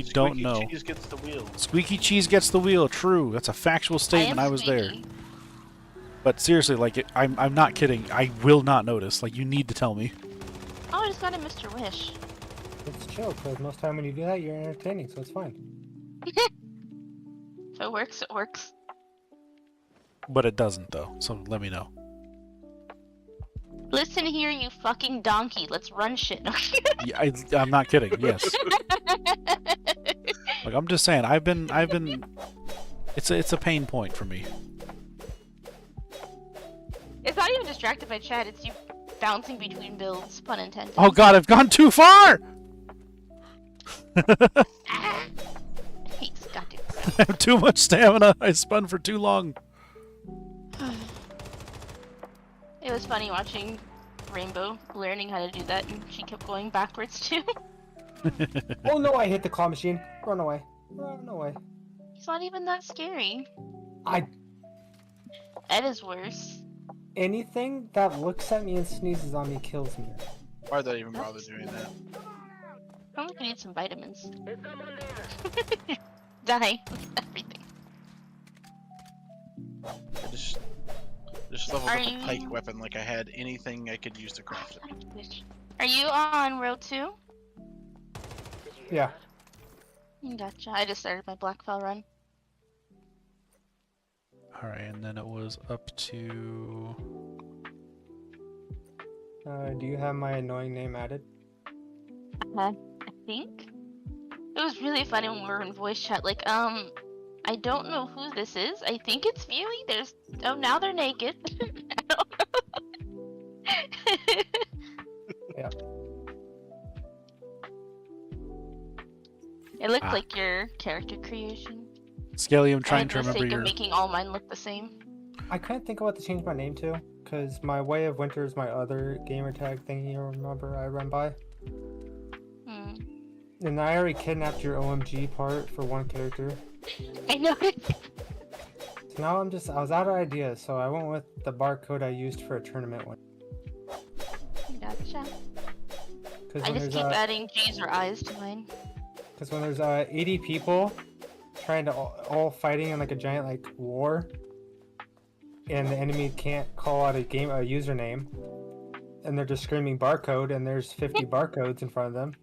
don't know. Squeaky cheese gets the wheel. Squeaky cheese gets the wheel. True, that's a factual statement. I was there. But seriously, like I'm not kidding. I will not notice. Like you need to tell me. Oh, I just got a Mr. Wish. It's chill because most time when you do that, you're entertaining, so it's fine. If it works, it works. But it doesn't though. So let me know. Listen here, you fucking donkey. Let's run shit. Yeah, I'm not kidding. Yes. Like I'm just saying. I've been. It's a pain point for me. It's not even distracted by chat. It's you bouncing between builds. Pun intended. Oh god, I've gone too far. Ah! He's got it. I have too much stamina. I spun for too long. It was funny watching Rainbow learning how to do that, and she kept going backwards too. Oh no, I hit the claw machine. Run away. Run away. It's not even that scary. Ed is worse. Anything that looks at me and sneezes on me kills me. Why'd they even bother doing that? I think I need some vitamins. Die with everything. I just leveled Are up you- a pike weapon like I had anything I could use to craft it. Are you on road 2? Yeah. Gotcha. I just started my Blackfell run. Alright, and then it was up to... Do you have my annoying name added? I think it was really funny when we were in voice chat. Like, I don't know who this is. I think it's Viewey. Now they're naked. I don't know. Yeah. It looked like your character creation. Skelly, I'm I trying made to the remember mistake your... of making all mine look the same. I couldn't think of what to change my name to, because my Way of Winter is my other gamer tag thing you remember I run by. Hmm. And I already kidnapped your OMG part for one character. I know. So now I was out of ideas, so I went with the barcode I used for a tournament one. Gotcha. Because I just keep adding G's or I's to mine. Because when there's 80 people trying to all fighting in like a giant like war, and the enemy can't call out a username, and they're just screaming barcode, and there's 50 barcodes in front of them.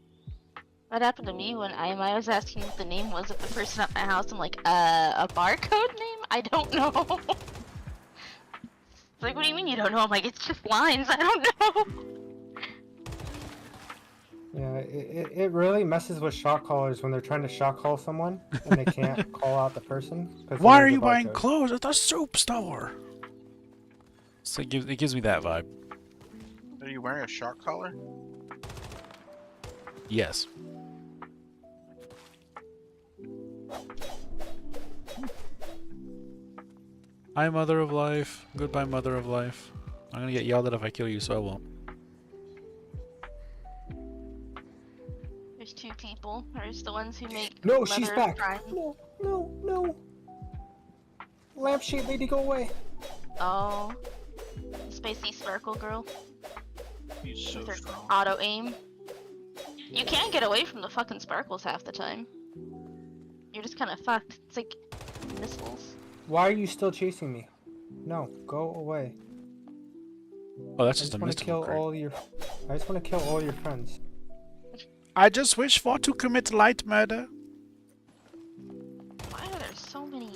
What happened to me when I was asking what the name was of the person at my house? I'm like, a barcode name? I don't know. It's like, what do you mean you don't know? I'm like, it's just lines. I don't know. Yeah, it really messes with shot callers when they're trying to shot call someone and they can't call out the person. Why are you buying clothes at the soup store? So it gives me that vibe. Are you wearing a shock collar? Yes. Hi, Mother of Life. Goodbye, Mother of Life. I'm gonna get yelled at if I kill you, so I won't. There's two people. There's the ones who make No, Mother she's of back. Crime. No. Lampshade lady, go away. Oh. Spacey Sparkle Girl. He's so With her strong. auto aim. You can't get away from the fucking sparkles half the time. You're just kind of fucked. It's like missiles. Why are you still chasing me? No, go away. Oh, that's I just a just want to mystical kill crate. all your. I just want to kill all your friends. I just wish for to commit light murder. Why are there so many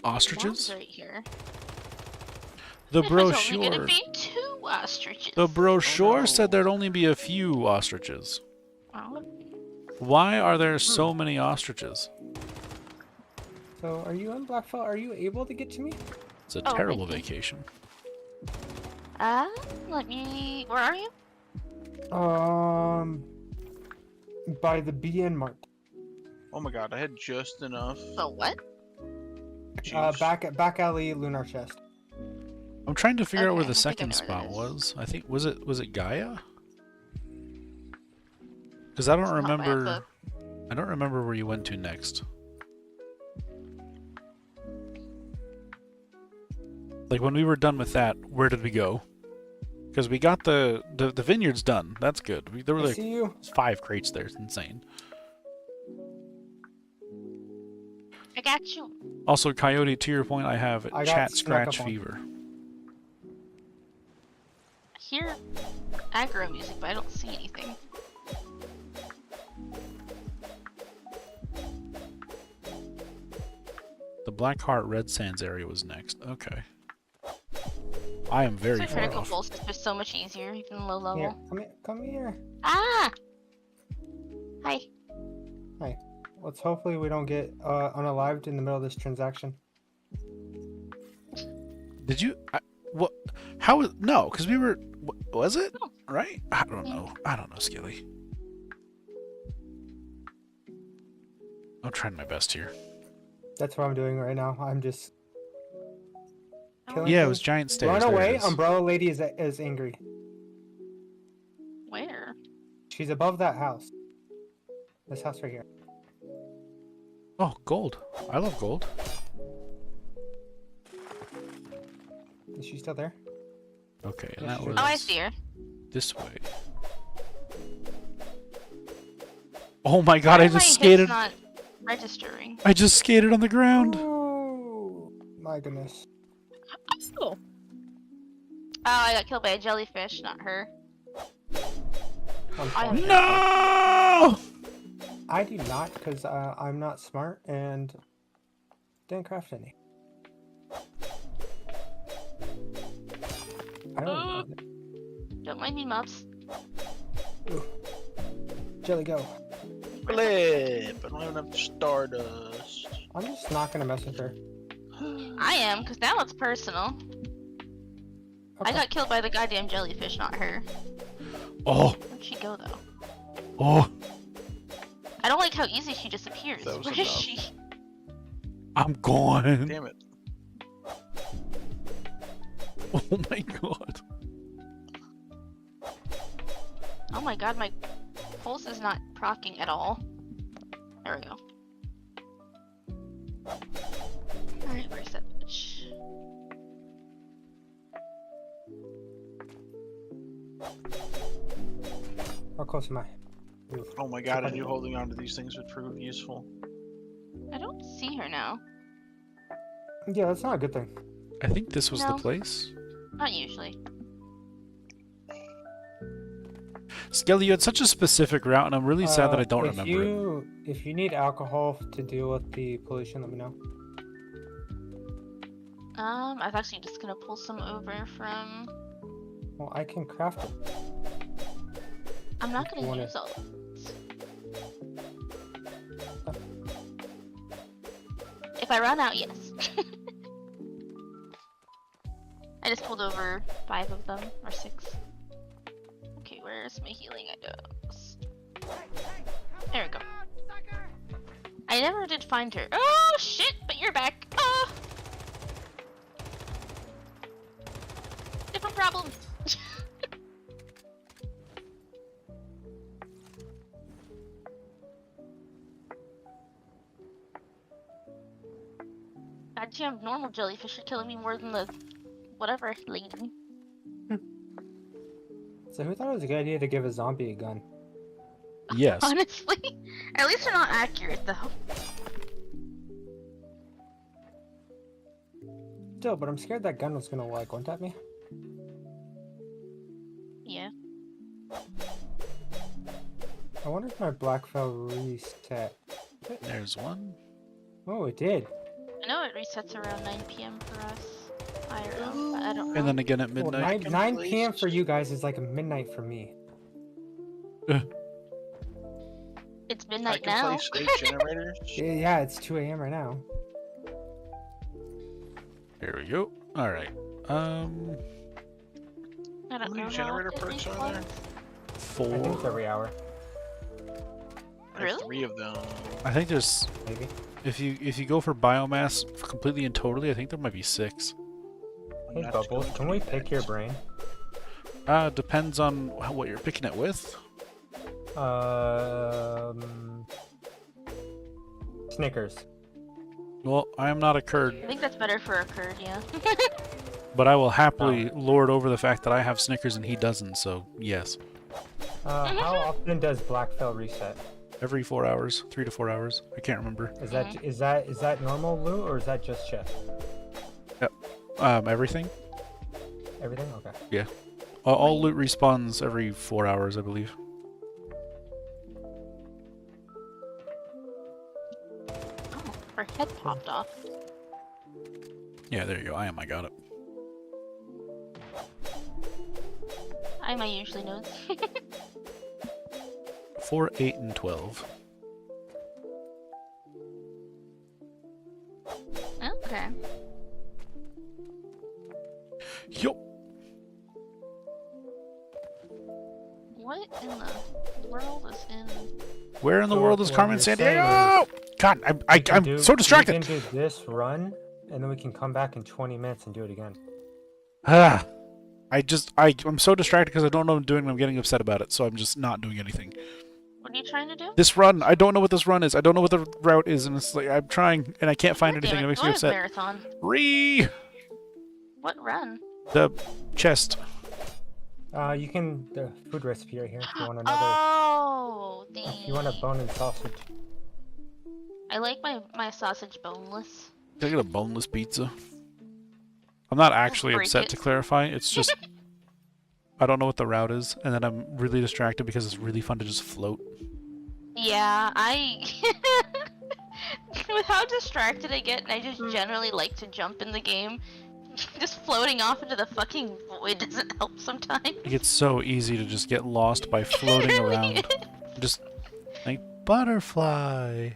Ostriches? mobs right here? The There's only gonna brochure. be 2 ostriches. The brochure no. said there'd only be a few ostriches. Oh, Why are there so many ostriches? So, are you on Blackfell? Are you able to get to me? It's a Oh, terrible thank you. vacation. let me. Where are you? By the BN mark. Oh my god, I had just enough The what? juice. Back alley lunar chest. I'm trying to figure out where Okay, the I think I second know where that spot is. was. I think was it Gaia? Because I don't It's not by remember. the- I don't remember where you went to next. Like when we were done with that, where did we go? Because we got the vineyards done. That's good. There were I like see you. 5 crates there. It's insane. I got you. Also, Coyote, to your point, I have I got chat snuck scratch up on. fever. I hear aggro music, but I don't see anything. The Black Heart Red Sands area was next. Okay. I am very So far critical off. pulse is just so much easier, even low level. Here, come here. Ah! Hi. Let's hopefully we don't get unalived in the middle of this transaction. Did you? What? How was? No, because we were. Was it? No. Right? I don't know. I don't know, Skilly. I'm trying my best here. That's what I'm doing right now. I'm just Oh, killing Yeah, it things. was giant stairs. Run There it away! is. Umbrella lady is angry. Where? She's above that house. This house right here. Oh, gold. I love gold. Is she still there? Okay, and Yeah, that sure. was Oh, I see her. this way. Oh my god! Why I are my just hits skated. not registering. I just skated on the ground. Oh my goodness. Oh. Oh, I got killed by a jellyfish, not her. Unfortunately. No! I do not, because I'm not smart and didn't craft any. I don't. Don't mind me, Mops. Jelly, go. Flip! I don't have enough stardust. I'm just not gonna mess with her. I am, because now it's personal. I got killed by the goddamn jellyfish, not her. Oh, Where'd she go, though? oh, I don't like how easy she disappears. That was Where is enough. she? I'm gone. Damn it. Oh my god. Oh my god, my pulse is not proccing at all. There we go. Alright, where's that bitch? How close am I? Ooh. Oh my god, I knew holding on to these things would prove useful. I don't see her now. Yeah, that's not a good thing. I think this was No. the place. Not usually. Skelly, you had such a specific route, and I'm really sad that I don't remember it. If you need alcohol to deal with the pollution, let me know. I was actually just gonna pull some over from... Well, I can craft it. I'm not If you gonna wanna- use all. If I run out, yes. I just pulled over 5 of them, or 6. Okay, where's my healing items? There we go. I never did find her. Oh shit, but you're back. Oh! Different problem. Goddamn, normal jellyfish are killing me more than the whatever lady. So who thought it was a good idea to give a zombie a gun? Yes. Honestly, at least they're not accurate though. Still, but I'm scared that gun was gonna like one tap me. Yeah. I wonder if my black fell reset. There's one. Oh, it did. I know it resets around 9 p.m. for us. IRL, but I don't know. And then again at Well, midnight. 9 p.m. for you guys is like a midnight for me. It's I midnight can now. place 8 generators. Yeah, it's 2 a.m. right now. Here we go. All right. I How don't many know. generator perks are there? I think 4. it's every hour, I have Really? 3 of them. I think there's. maybe. If you go for biomass completely and totally, I think there might be 6. Hey, That's Bubbles, going can to we be pick your bad. brain? Depends on what you're picking it with. Snickers. Well, I am not a curd, I think that's better for a curd, yeah. but I will happily lord over the fact that I have Snickers and he doesn't. So yes, How often does Blackfell reset? every 4 hours, 3 to 4 hours. I can't remember. Is that normal loot or is that just chest? Everything. Everything? Okay. Yeah. All loot respawns every 4 hours, I believe. Oh, her head popped off. Yeah, there you go. I got it. I usually knows. 4, 8, and 12. Okay. Yup. What in the world is in... Where in the So world is what Carmen you're San saying Diego? God, I'm so distracted. We can do this run, and then we can come back in 20 minutes and do it again. Ah, I'm so distracted because I don't know what I'm doing and I'm getting upset about it, so I'm just not doing anything. What are you trying to do? This run, I don't know what this run is. I don't know what the route is, and it's like I'm trying and I can't find anything. Damn It it, makes go me ahead, upset. Marathon. What run? The chest. You can the food recipe right here if you want another. Oh, If you want a bone and sausage. I like my sausage boneless. Can I get a boneless pizza? I'm not actually break upset it. to clarify. It's just I don't know what the route is, and then I'm really distracted because it's really fun to just float. Yeah, with how distracted I get, and I just generally like to jump in the game. Just floating off into the fucking void doesn't help sometimes. It's so easy to just get lost by floating It really around. is. Just like butterfly.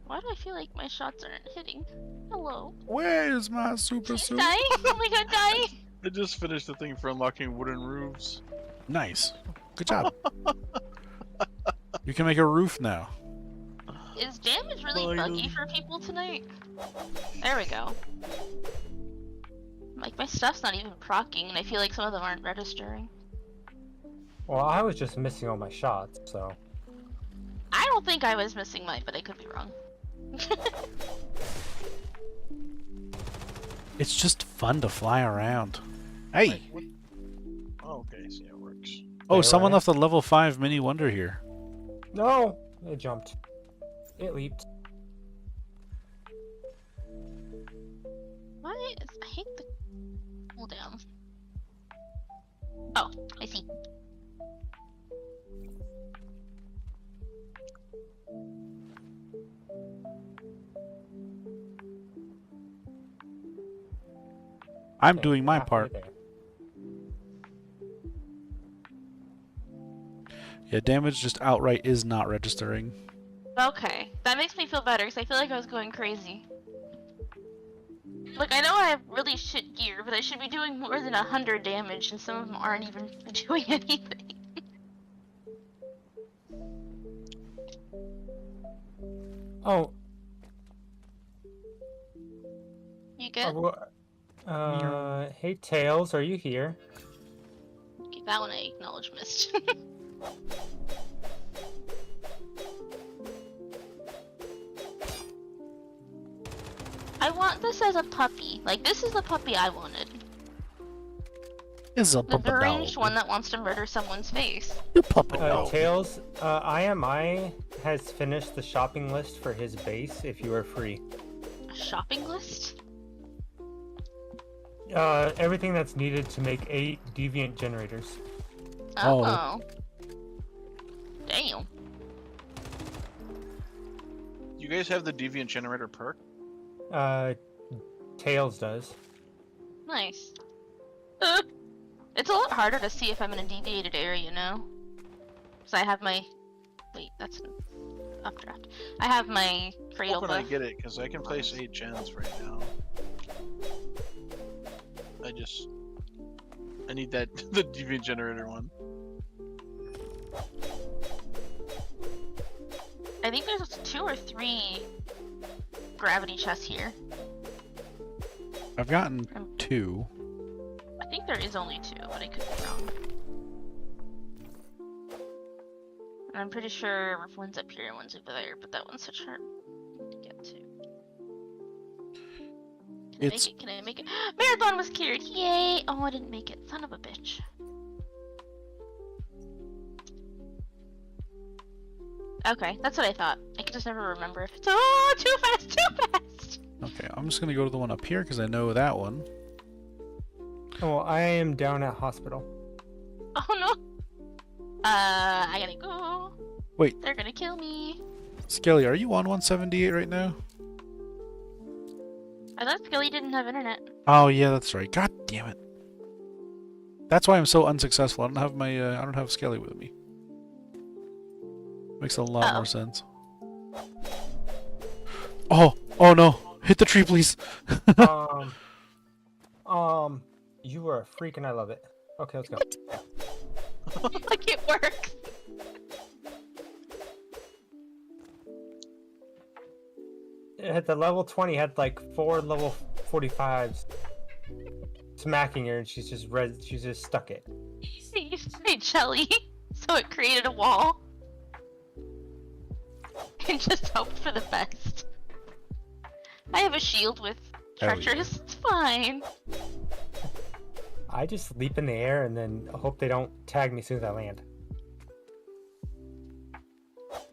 Why do I feel like my shots aren't hitting? Hello. Where's my super Please suit? die. Oh my god, die. I just finished the thing for unlocking wooden roofs. Nice. Good job. You can make a roof now. Is damage really My buggy for people tonight? There we go. Like, my stuff's not even proccing, and I feel like some of them aren't registering. Well, I was just missing all my shots, so. I don't think I was missing mine, but I could be wrong. It's just fun to fly around. Hey! Wait, what? Oh, okay, see how it works. Oh, Wait, someone right? left a level 5 mini wonder here. No! It jumped. It leaped. Why is... I hate the cooldown. Oh, I see. I'm Okay, doing my halfway part. there. Yeah, damage just outright is not registering. Okay, that makes me feel better, because I feel like I was going crazy. Look, I know I have really shit gear, but I should be doing more than 100 damage, and some of them aren't even doing anything. Oh, You good? hey Tails, are you here? Okay, that one I acknowledge missed. I want this as a puppy. Like, this is the puppy I wanted. Is a The puppet deranged dog. one that wants to murder someone's face. The puppet dog. Tails, IMI has finished the shopping list for his base if you are free. A shopping list? Everything that's needed to make 8 deviant generators. Oh. Oh. Damn. You guys have the deviant generator perk? Tails does. Nice. It's a lot harder to see if I'm in a deviated area, you know? Because I have my... Wait, that's an updraft. I have my cradle Hoping I buff. get it, because I can place 8 gens right now. I need that, the deviant generator one. I think there's 2 or 3 gravity chests here. I've gotten 2. I think there is only 2, but I could be wrong. And I'm pretty sure one's up here and one's over there, but that one's such hard to get to. Can I make it? Marathon was cleared! Yay! Oh, I didn't make it. Son of a bitch. Okay, that's what I thought. I could just never remember if it's... Oh, too fast! Too fast! Okay, I'm just gonna go to the one up here because I know that one. Oh, I am down at hospital. Oh no! I gotta go. Wait. They're gonna kill me. Skelly, are you on 178 right now? I thought Skelly didn't have internet. Oh yeah, that's right. God damn it. That's why I'm so unsuccessful. I don't have my I don't have Skelly with me. Makes a lot more sense. Oh no. Hit the tree, please. You were a freak and I love it. Okay, let's go. Like it works. At the level 20 had like 4 level 45s smacking her and she's just stuck it. You made jelly, so it created a wall. And just hoped for the best. I have a shield with treacherous, it's fine. I just leap in the air and then hope they don't tag me as soon as I land.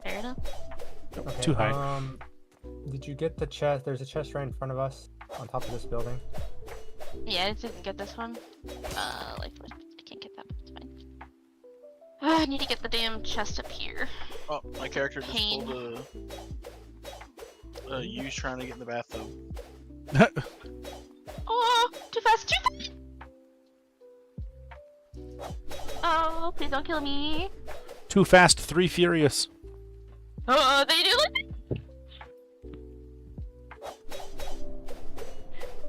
Fair enough. Okay, Too high. Did you get the chest? There's a chest right in front of us on top of this building. Yeah, I didn't get this one. I can't get that, but it's fine. I need to get the damn chest up here. Oh, my character just Pain. pulled you trying to get in the bathtub. Oh, too fast, too fast! Oh, please don't kill me. Too fast, 3 furious. Oh, they do like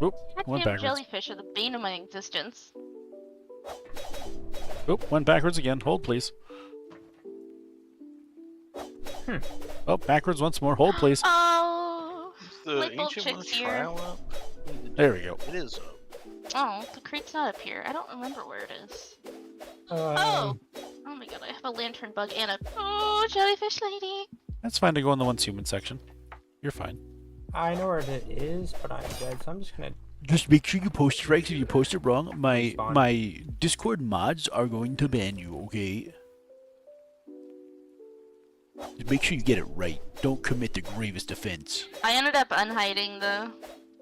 Oop, went Goddamn backwards. jellyfish are the bane of my existence. Oop, went backwards again. Hold, please. Oh, backwards once more. Hold, please. Oh, Is the Light bulb ancient one's chick's here. trial up? There we go. It is up. Oh, the crate's not up here. I don't remember where it is. Um, Oh my god, I have a lantern bug and a jellyfish lady. That's fine to go in the once human section. You're fine. I know where it is, but I'm dead, so I'm just gonna. Just make sure you post it right, 'cause if you post it wrong, Respawn. my Discord mods are going to ban you, okay? Just make sure you get it right. Don't commit the gravest offense. I ended up unhiding the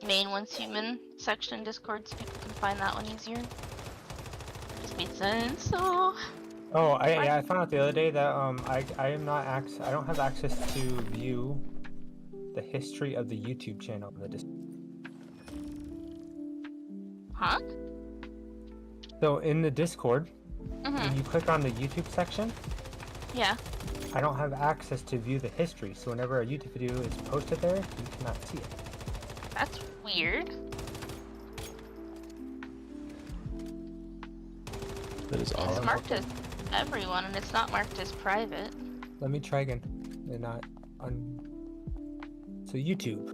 main once human section in Discord so people can find that one easier. Just made sense. So Oh, I found out the other day that I am not I don't have access to view the history of the YouTube channel in the huh? So in the Discord, Mhm. when you click on the YouTube section, Yeah. I don't have access to view the history. So whenever a YouTube video is posted there, you cannot see it. That's weird. That is It's awesome. marked as everyone and it's not marked as private. Let me try again. They're not on. So YouTube,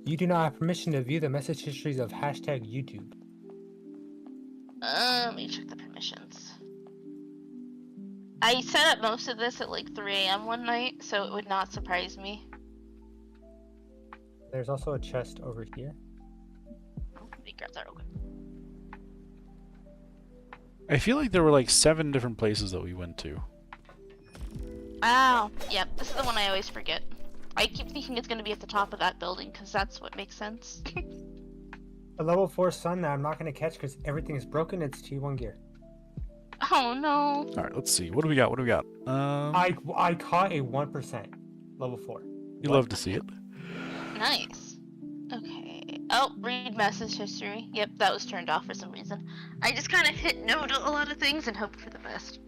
you do not have permission to view the message histories of #YouTube. Let me check the permissions. I set up most of this at like 3 AM one night, so it would not surprise me. There's also a chest over here. Let me grab that real quick. I feel like there were like 7 different places that we went to. Oh, yep, this is the one I always forget. I keep thinking it's gonna be at the top of that building, because that's what makes sense. A level 4 sun that I'm not going to catch because everything is broken. It's T1 gear. Oh no. Alright, let's see. What do we got? What do we got? I caught a 1% level 4. You love to see it. Nice. Okay. Oh, read message history. Yep, that was turned off for some reason. I just kind of hit no to a lot of things and hope for the best.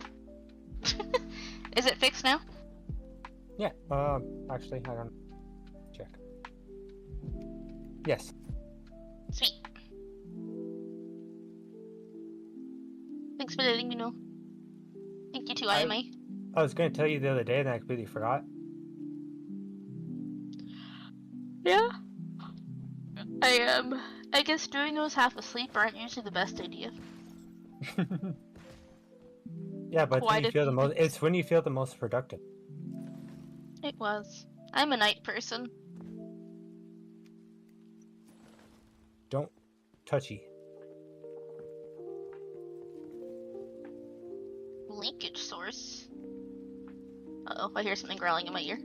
Is it fixed now? Yeah. Actually, I don't check. Yes. Sweet. Thanks for letting me know. Thank you too, IMA. I was going to tell you the other day, and I completely forgot. Yeah. I guess doing those half asleep aren't usually the best idea. Yeah, but Quite you a feel the few most. It's when you feel the most productive. It was. I'm a night person. Don't touchy. Leakage source. Uh-oh, I hear something growling in my ear.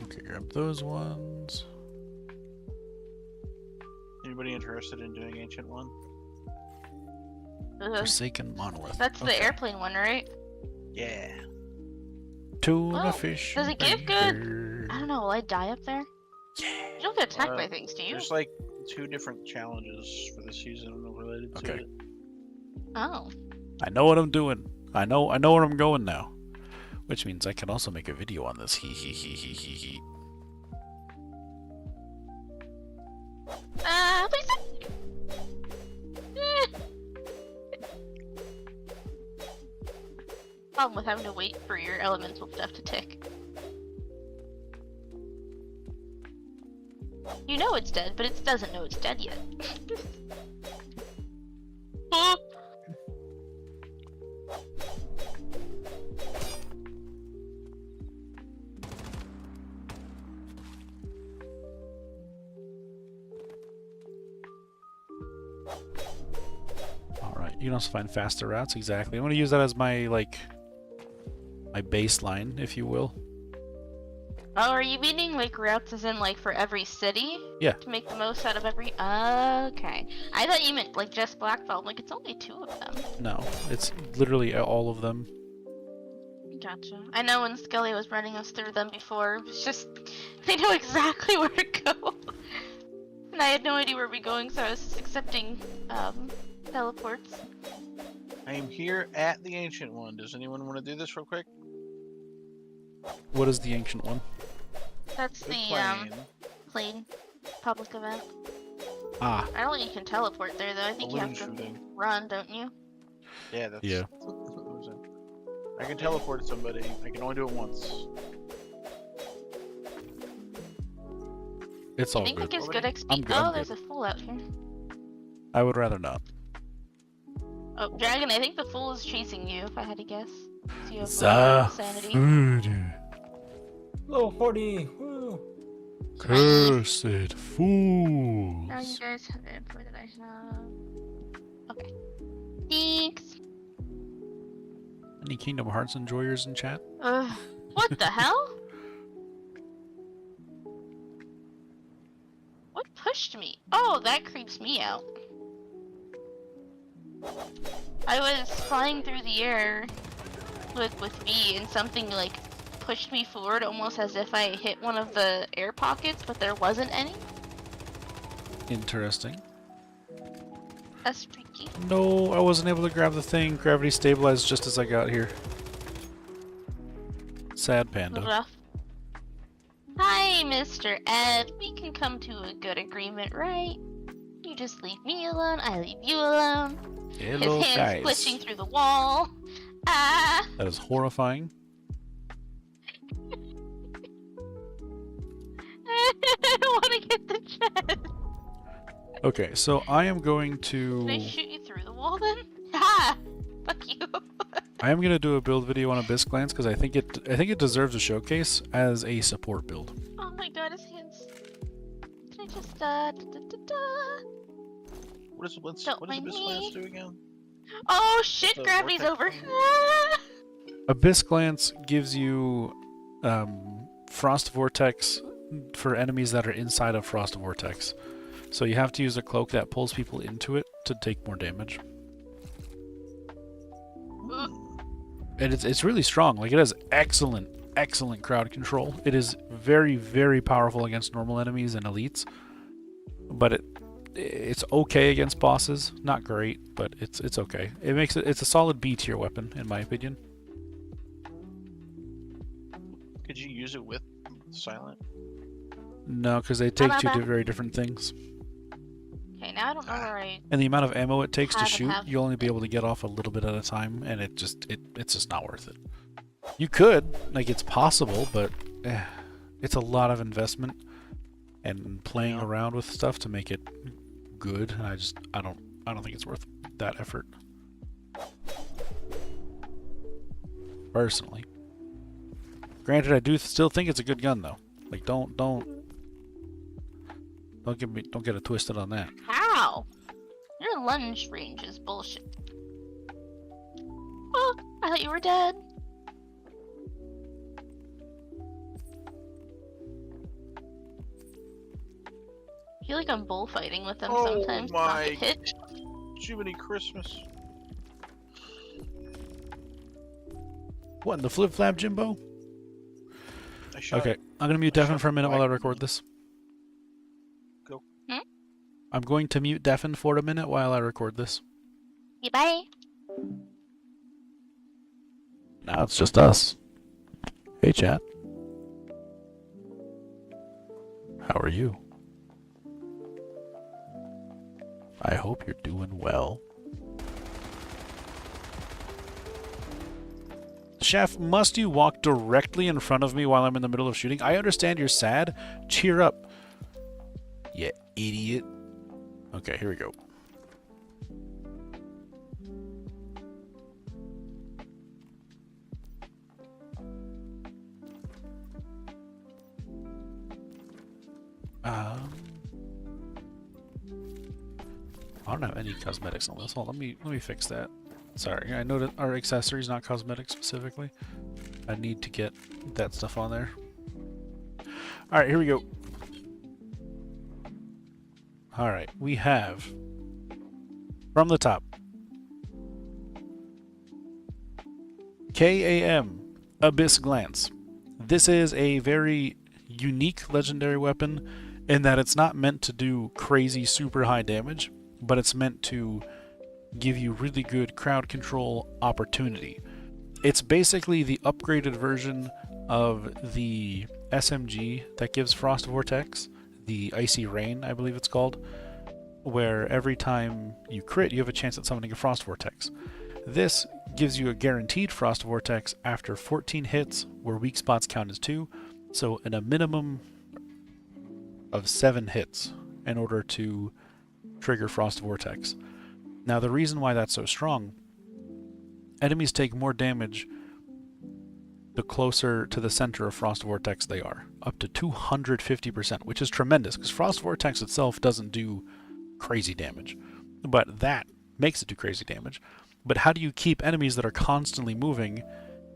Okay, grab those ones. Anybody interested in doing Ancient One? Forsaken Monolith. That's the Okay. airplane one, right? Yeah. Tuna Oh, fish. does it give good? I burger. don't know, will I die up there? Yeah. You don't get attacked by things, do you? There's like 2 different challenges for this season related to Okay. it. Oh. I know what I'm doing. I know where I'm going now. Which means I can also make a video on this. Hee hee hee hee hee hee. Please don't. Problem with having to wait for your elemental stuff to tick. You know it's dead, but it doesn't know it's dead yet. Oh. Alright, you can also find faster routes, exactly. I'm gonna use that as my, like, my baseline, if you will. Oh, are you meaning like routes as in like for every city? Yeah. To make the most out of every. Okay. I thought you meant like just Blackfell. I'm like, it's only 2 of them. No, it's literally all of them. Gotcha. I know when Skelly was running us through them before, it's just they know exactly where to go. And I had no idea where we're going, so I was just accepting teleports. I am here at the Ancient One. Does anyone want to do this real quick? What is the ancient one? That's The the plane public event. Ah, I don't think you can teleport there though. I think Balloon you have to shooting. run, don't you? Yeah, that's. Yeah. I can teleport somebody. I can only do it once. it's I all think good. it gives good I'm XP. good, Oh, I'm there's a fool out here. I would rather not. Oh, Dragon, I think the fool is chasing you, if I had to guess. So you have sanity. Level 40. Woo. Cursed Now you fools. guys have it. What did I have? Okay. Thanks. Any Kingdom Hearts enjoyers in chat? What the hell? What pushed me? Oh, that creeps me out. I was flying through the air with V and something like pushed me forward almost as if I hit one of the air pockets, but there wasn't any. Interesting. That's freaky. No, I wasn't able to grab the thing. Gravity stabilized just as I got here. Sad panda. Rough. Hi, Mr. Ed. We can come to a good agreement, right? You just leave me alone, I leave you alone. Hello, His hands guys. glitching through the wall. Ah. That is horrifying. I don't want to get the chest. Okay, so I am going Can I to... shoot you through the wall then? Ha! Fuck you. I am going to do a build video on Abyss Glance because I think it deserves a showcase as a support build. Oh my god, his hands. Can I just da da da da? What does Don't Abyss mind Glance me. do again? Oh shit, The gravity's vortex over. thing? Ah! Abyss Glance gives you Frost Vortex for enemies that are inside of Frost Vortex. So you have to use a cloak that pulls people into it to take more damage. And it's really strong. Like, it has excellent crowd control. It is very, very powerful against normal enemies and elites. But it's okay against bosses. Not great, but it's okay. It's a solid B tier weapon in my opinion. Could you use it with silent? No, because they take two very different things. Okay, now I don't know where I. And the amount of ammo it takes to Have and shoot, have. you'll only be able to get off a little bit at a time, and it's just not worth it. You could, like, it's possible, but it's a lot of investment and playing around with stuff to make it good. And I don't think it's worth that effort. Personally. Granted, I do still think it's a good gun though. Like, don't get it twisted on that. How? Your lunge range is bullshit. Oh, I thought you were dead. I feel like I'm bullfighting with them Oh sometimes. Not my get hit. Jiminy Christmas. What in the flip flap, Jimbo? I shot Okay, it. I'm gonna mute I Deafen shot for a minute the while I black record this. Go. I'm going to mute Deafen for a minute while I record this. Bye. Now it's just us. Hey, chat. How are you? I hope you're doing well. Chef, must you walk directly in front of me while I'm in the middle of shooting? I understand you're sad. Cheer up. You idiot. Okay, here we go. I don't have any cosmetics on this. Hold on, let me fix that. Sorry, I know that our accessories not cosmetic specifically. I need to get that stuff on there. Alright, here we go. Alright, we have from the top KAM Abyss Glance. This is a very unique legendary weapon in that it's not meant to do crazy super high damage, but it's meant to give you really good crowd control opportunity. It's basically the upgraded version of the SMG that gives Frost Vortex, the Icy Rain, I believe it's called, where every time you crit, you have a chance at summoning a Frost Vortex. This gives you a guaranteed Frost Vortex after 14 hits, where weak spots count as 2, so in a minimum of 7 hits in order to trigger Frost Vortex. Now the reason why that's so strong, enemies take more damage the closer to the center of Frost Vortex they are, up to 250%, which is tremendous, because Frost Vortex itself doesn't do crazy damage, but that makes it do crazy damage. But how do you keep enemies that are constantly moving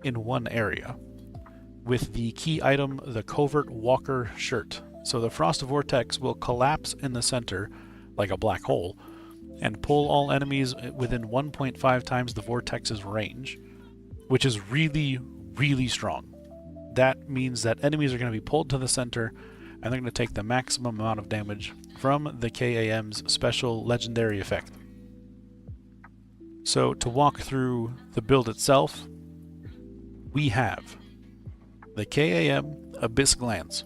in one area? With the key item, the Covert Walker Shirt. So the Frost Vortex will collapse in the center like a black hole and pull all enemies within 1.5 times the Vortex's range, which is really, really strong. That means that enemies are going to be pulled to the center and they're going to take the maximum amount of damage from the KAM's special legendary effect. So to walk through the build itself, we have the KAM Abyss Glance.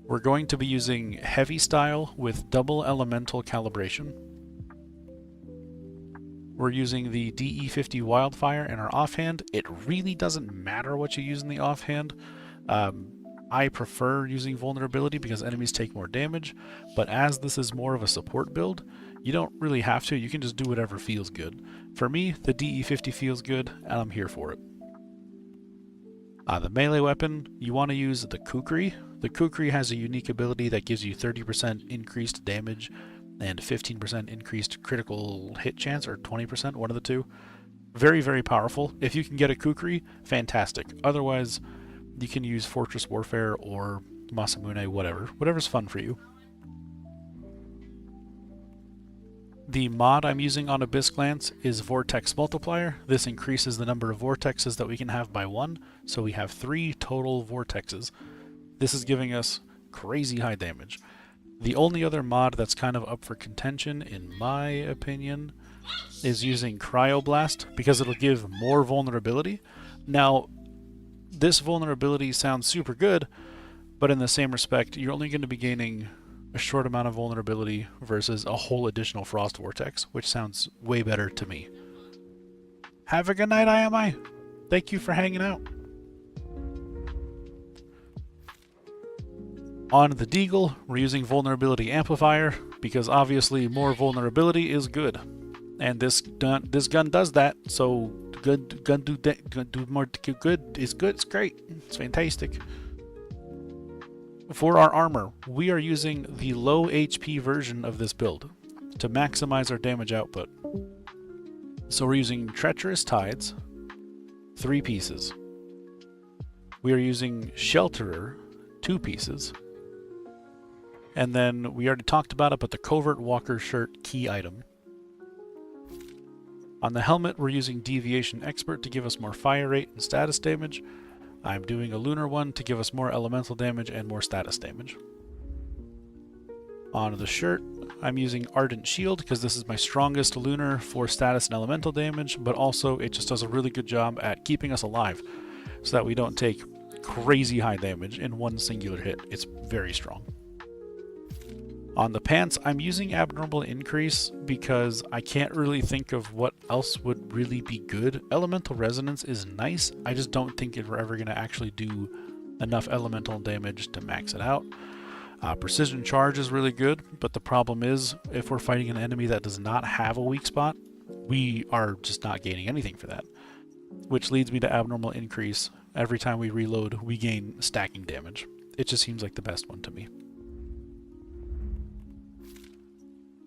We're going to be using heavy style with double elemental calibration. We're using the DE50 Wildfire in our offhand. It really doesn't matter what you use in the offhand. I prefer using vulnerability because enemies take more damage, but as this is more of a support build, you don't really have to. You can just do whatever feels good. For me, the DE50 feels good, and I'm here for it. The melee weapon, you want to use the Kukri. The Kukri has a unique ability that gives you 30% increased damage and 15% increased critical hit chance, or 20%, one of the two. Very, very powerful. If you can get a Kukri, fantastic. Otherwise, you can use Fortress Warfare or Masamune, whatever's fun for you. The mod I'm using on Abyss Glance is Vortex Multiplier. This increases the number of vortexes that we can have by 1, so we have 3 total vortexes. This is giving us crazy high damage. The only other mod that's kind of up for contention, in my opinion, is using Cryoblast, because it'll give more vulnerability. Now, this vulnerability sounds super good, but in the same respect, you're only going to be gaining a short amount of vulnerability versus a whole additional Frost Vortex, which sounds way better to me. Have a good night, IMI. Thank you for hanging out. On the Deagle, we're using Vulnerability Amplifier, because obviously more vulnerability is good. And this gun does that, so gun do more good is good, it's great, it's fantastic. For our armor, we are using the low HP version of this build to maximize our damage output. So we're using Treacherous Tides, 3 pieces. We are using Shelterer, 2 pieces. And then we already talked about it, but the Covert Walker Shirt key item. On the helmet, we're using Deviation Expert to give us more fire rate and status damage. I'm doing a lunar one to give us more elemental damage and more status damage. On the shirt, I'm using Ardent Shield because this is my strongest lunar for status and elemental damage, but also it just does a really good job at keeping us alive so that we don't take crazy high damage in one singular hit. It's very strong. On the pants, I'm using Abnormal Increase because I can't really think of what else would really be good. Elemental Resonance is nice, I just don't think we're ever going to actually do enough elemental damage to max it out. Precision Charge is really good, but the problem is, if we're fighting an enemy that does not have a weak spot, we are just not gaining anything for that. Which leads me to Abnormal Increase. Every time we reload, we gain stacking damage. It just seems like the best one to me.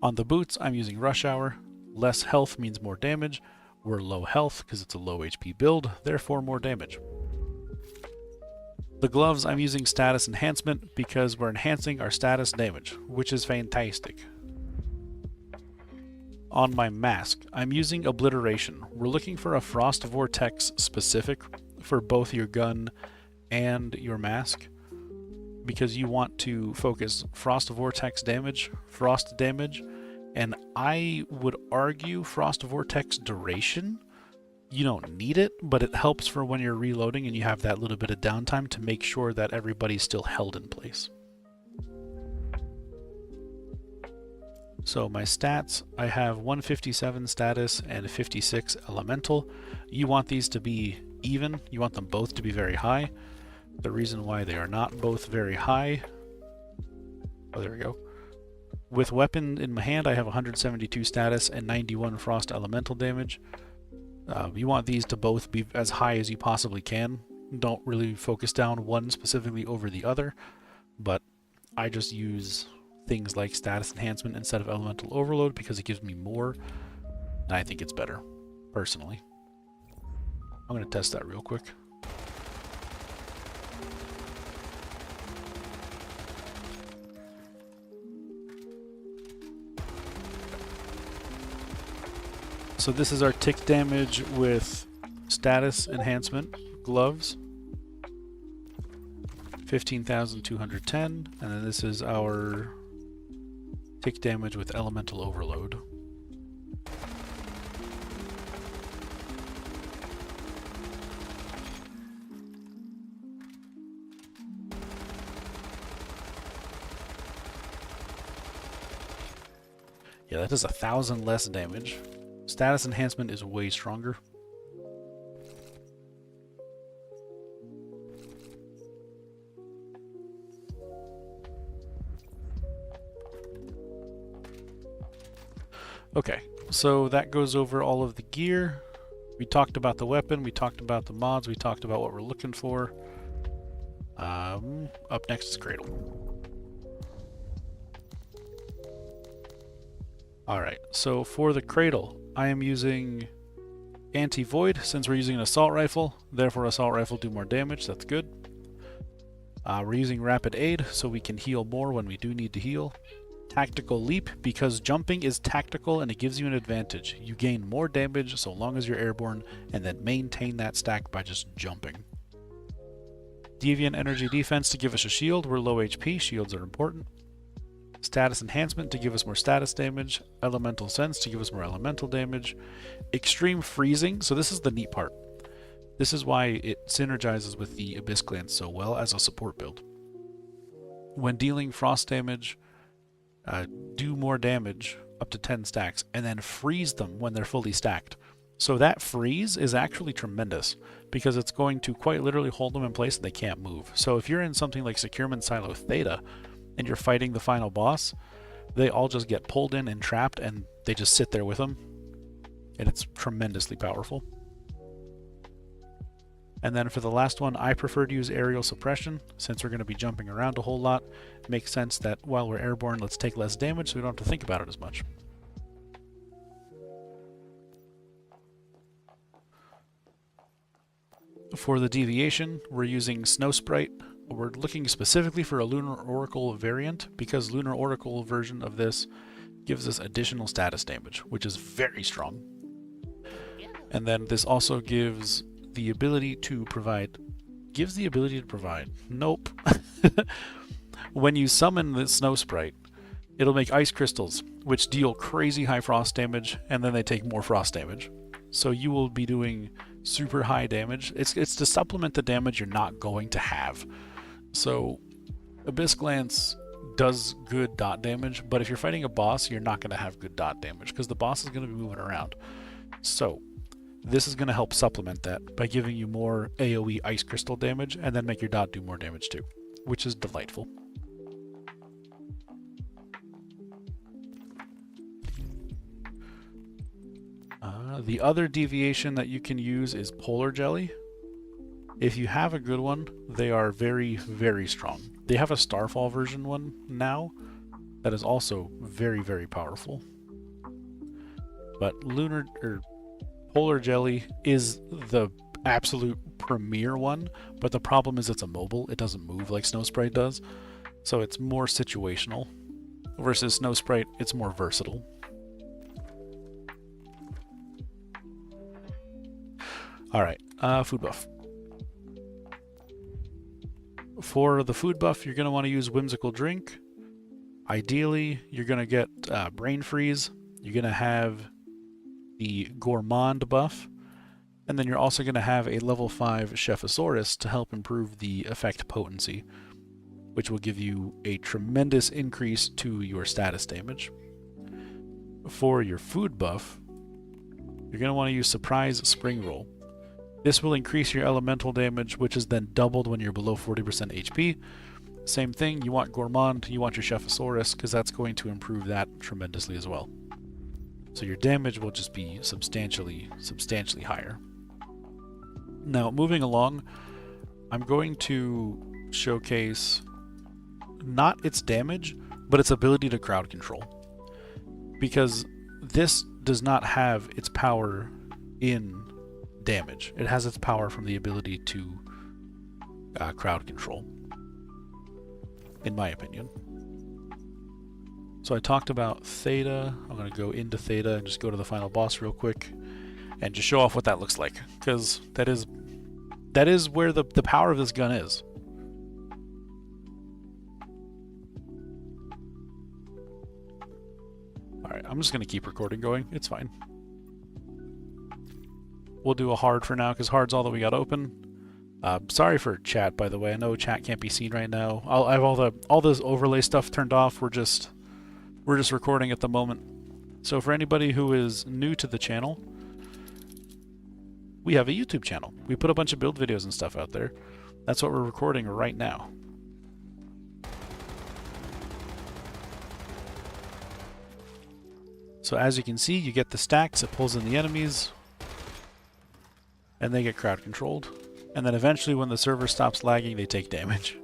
On the boots, I'm using Rush Hour. Less health means more damage. We're low health because it's a low HP build, therefore more damage. The gloves, I'm using status enhancement because we're enhancing our status damage, which is fantastic. On my mask, I'm using obliteration. We're looking for a frost vortex specific for both your gun and your mask, because you want to focus frost vortex damage, frost damage, and I would argue frost vortex duration. You don't need it, but it helps for when you're reloading and you have that little bit of downtime to make sure that everybody's still held in place. So my stats, I have 157 status and 56 elemental. You want these to be even. You want them both to be very high. The reason why they are not both very high... Oh, there we go. With weapon in my hand, I have 172 status and 91 frost elemental damage. You want these to both be as high as you possibly can. Don't really focus down one specifically over the other, but I just use things like status enhancement instead of elemental overload because it gives me more, and I think it's better, personally. I'm going to test that real quick. So this is our tick damage with status enhancement gloves, 15,210, and then this is our tick damage with elemental overload. Yeah, that does 1,000 less damage. Status enhancement is way stronger. Okay, so that goes over all of the gear. We talked about the weapon, we talked about the mods, we talked about what we're looking for. Up next is Cradle. Alright, so for the Cradle, I am using Anti-Void since we're using an assault rifle. Therefore, assault rifle do more damage. That's good. We're using Rapid Aid so we can heal more when we do need to heal. Tactical Leap because jumping is tactical and it gives you an advantage. You gain more damage so long as you're airborne and then maintain that stack by just jumping. Deviant Energy Defense to give us a shield. We're low HP. Shields are important. Status Enhancement to give us more status damage, Elemental Sense to give us more elemental damage, Extreme Freezing, so this is the neat part. This is why it synergizes with the Abyss Glance so well as a support build. When dealing frost damage, do more damage up to 10 stacks, and then freeze them when they're fully stacked. So that freeze is actually tremendous, because it's going to quite literally hold them in place and they can't move. So if you're in something like Securement Silo Theta, and you're fighting the final boss, they all just get pulled in and trapped and they just sit there with them. And it's tremendously powerful. And then for the last one, I prefer to use aerial suppression. Since we're going to be jumping around a whole lot, it makes sense that while we're airborne, let's take less damage so we don't have to think about it as much. For the deviation, we're using Snow Sprite. We're looking specifically for a Lunar Oracle variant because Lunar Oracle version of this gives us additional status damage, which is very strong. And then this also gives the ability to provide... Nope. When you summon the Snow Sprite, it'll make ice crystals, which deal crazy high frost damage, and then they take more frost damage. So you will be doing super high damage. It's to supplement the damage you're not going to have. So, Abyss Glance does good dot damage, but if you're fighting a boss, you're not going to have good dot damage, because the boss is going to be moving around. So, this is going to help supplement that by giving you more AoE ice crystal damage, and then make your dot do more damage too, which is delightful. The other deviation that you can use is Polar Jelly. If you have a good one, they are very, very strong. They have a Starfall version one now that is also very, very powerful. But Polar Jelly is the absolute premier one, but the problem is it's a mobile. It doesn't move like Snow Sprite does, so it's more situational. Versus Snow Sprite, it's more versatile. Alright, food buff. For the food buff, you're going to want to use Whimsical Drink. Ideally, you're going to get Brain Freeze. You're going to have the Gourmand buff. And then you're also going to have a level 5 Chefosaurus to help improve the effect potency, which will give you a tremendous increase to your status damage. For your food buff, you're going to want to use Surprise Spring Roll. This will increase your elemental damage, which is then doubled when you're below 40% HP. Same thing, you want Gourmand, you want your Chefosaurus, because that's going to improve that tremendously as well. So your damage will just be substantially higher. Now, moving along, I'm going to showcase not its damage, but its ability to crowd control. Because this does not have its power in damage. It has its power from the ability to crowd control, in my opinion. So I talked about Theta. I'm going to go into Theta and just go to the final boss real quick and just show off what that looks like, because that is where the power of this gun is. Alright, I'm just going to keep recording going. It's fine. We'll do a hard for now, because hard's all that we got open. Sorry for chat, by the way. I know chat can't be seen right now. I have all this overlay stuff turned off. We're just recording at the moment. So for anybody who is new to the channel, we have a YouTube channel. We put a bunch of build videos and stuff out there. That's what we're recording right now. So as you can see, you get the stacks, it pulls in the enemies, and they get crowd controlled. And then eventually when the server stops lagging, they take damage.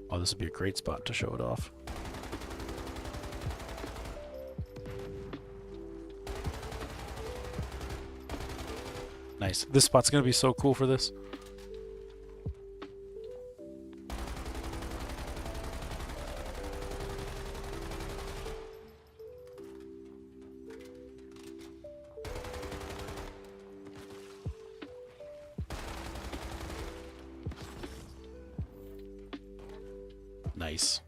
Oh, this would be a great spot to show it off. Nice. This spot's going to be so cool for this. Nice.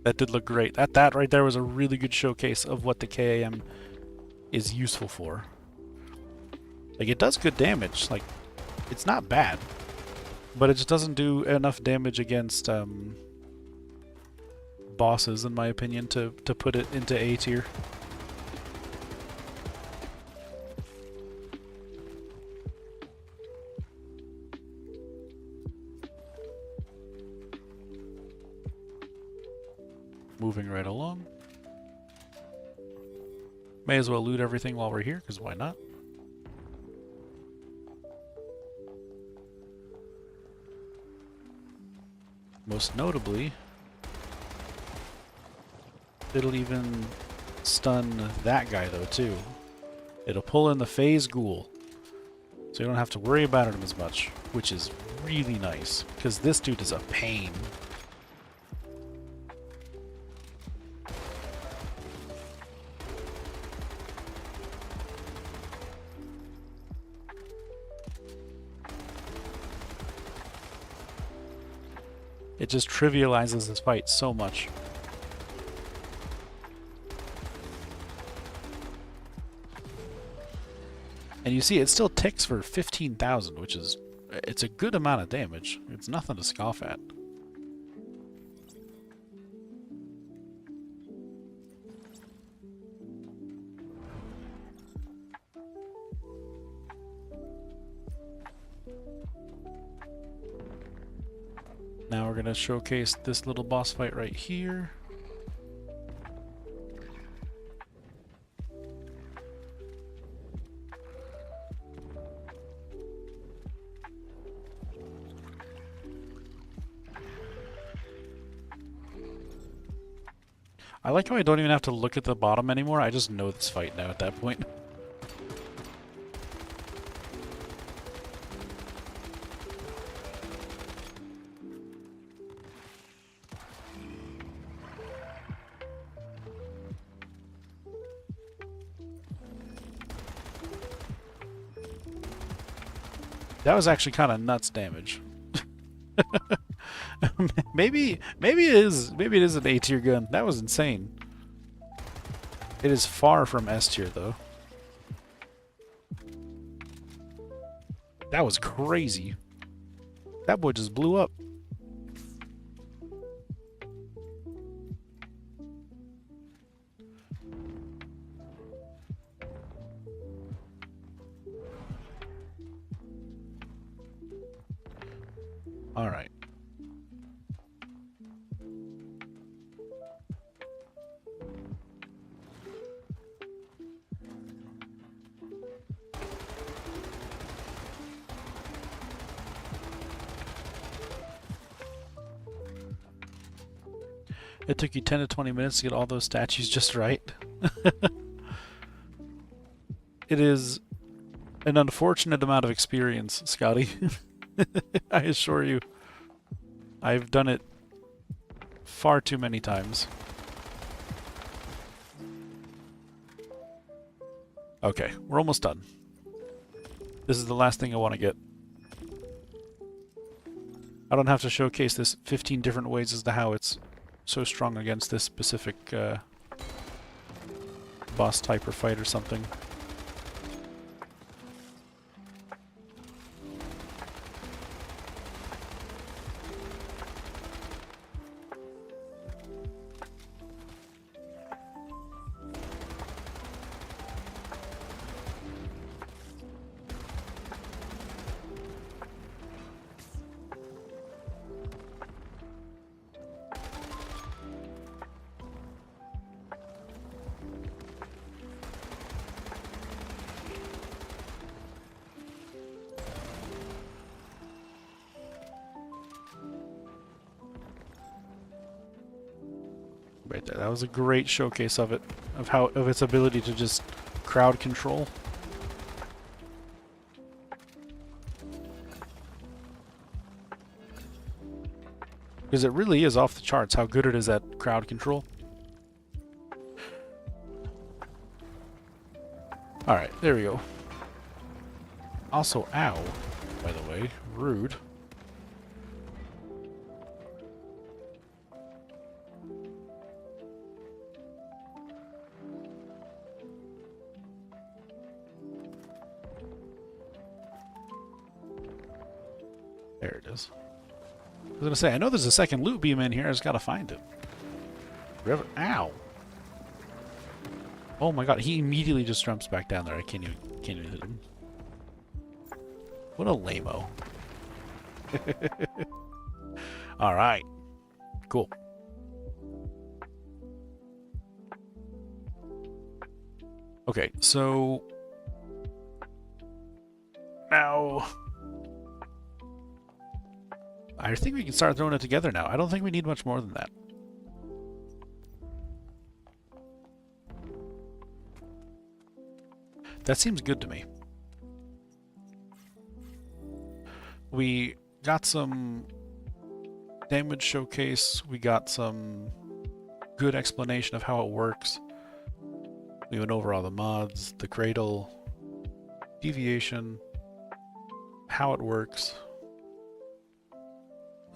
That did look great. That right there was a really good showcase of what the KAM is useful for. Like, it does good damage. Like, it's not bad. But it just doesn't do enough damage against bosses, in my opinion, to put it into A tier. Moving right along. May as well loot everything while we're here, because why not? Most notably, it'll even stun that guy though too. It'll pull in the phase ghoul, so you don't have to worry about him as much, which is really nice, because this dude is a pain. It just trivializes this fight so much. And you see, it still ticks for 15,000, which is, it's a good amount of damage. It's nothing to scoff at. Now we're going to showcase this little boss fight right here. I like how I don't even have to look at the bottom anymore. I just know this fight now at that point. That was actually kind of nuts damage. maybe it is an A tier gun. That was insane. It is far from S tier though. That was crazy. That boy just blew up. All right. It took you 10 to 20 minutes to get all those statues just right. It is an unfortunate amount of experience, Scotty. I assure you. I've done it far too many times. Okay, we're almost done. This is the last thing I want to get. I don't have to showcase this 15 different ways as to how it's so strong against this specific boss type or fight or something. Right there. That was a great showcase of it, of its ability to just crowd control. Because it really is off the charts how good it is at crowd control. Alright, there we go. Also, ow, by the way, rude. There it is. I was gonna say, I know there's a second loot beam in here, I just gotta find it. Ow! Oh my god, he immediately just jumps back down there. I can't even hit him. What a lame-o. Alright. Cool. Okay, so... Now... I think we can start throwing it together now. I don't think we need much more than that. That seems good to me. We got some damage showcase. We got some good explanation of how it works. We went over all the mods, the cradle, deviation, how it works.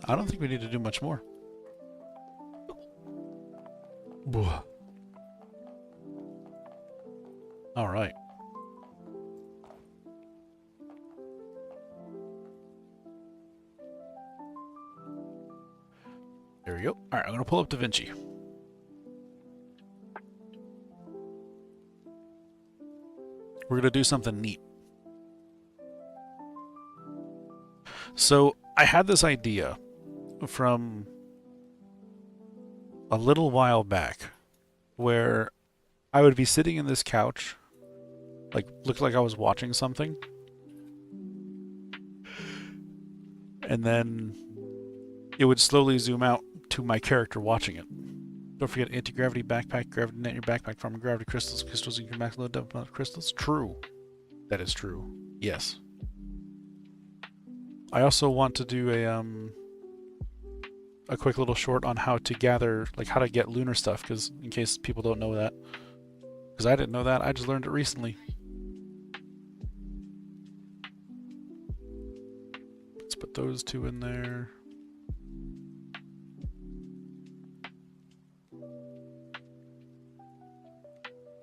I don't think we need to do much more. All right. There we go. All right, I'm going to pull up DaVinci. We're going to do something neat. So, I had this idea from a little while back where I would be sitting in this couch, like, looked like I was watching something, and then it would slowly zoom out to my character watching it. Don't forget anti-gravity backpack, gravity net in your backpack, farming gravity crystals, crystals in your max load dump amount of crystals. True. That is true. Yes. I also want to do a quick little short on how to gather, like how to get lunar stuff, because in case people don't know that. Because I didn't know that, I just learned it recently. Let's put those two in there.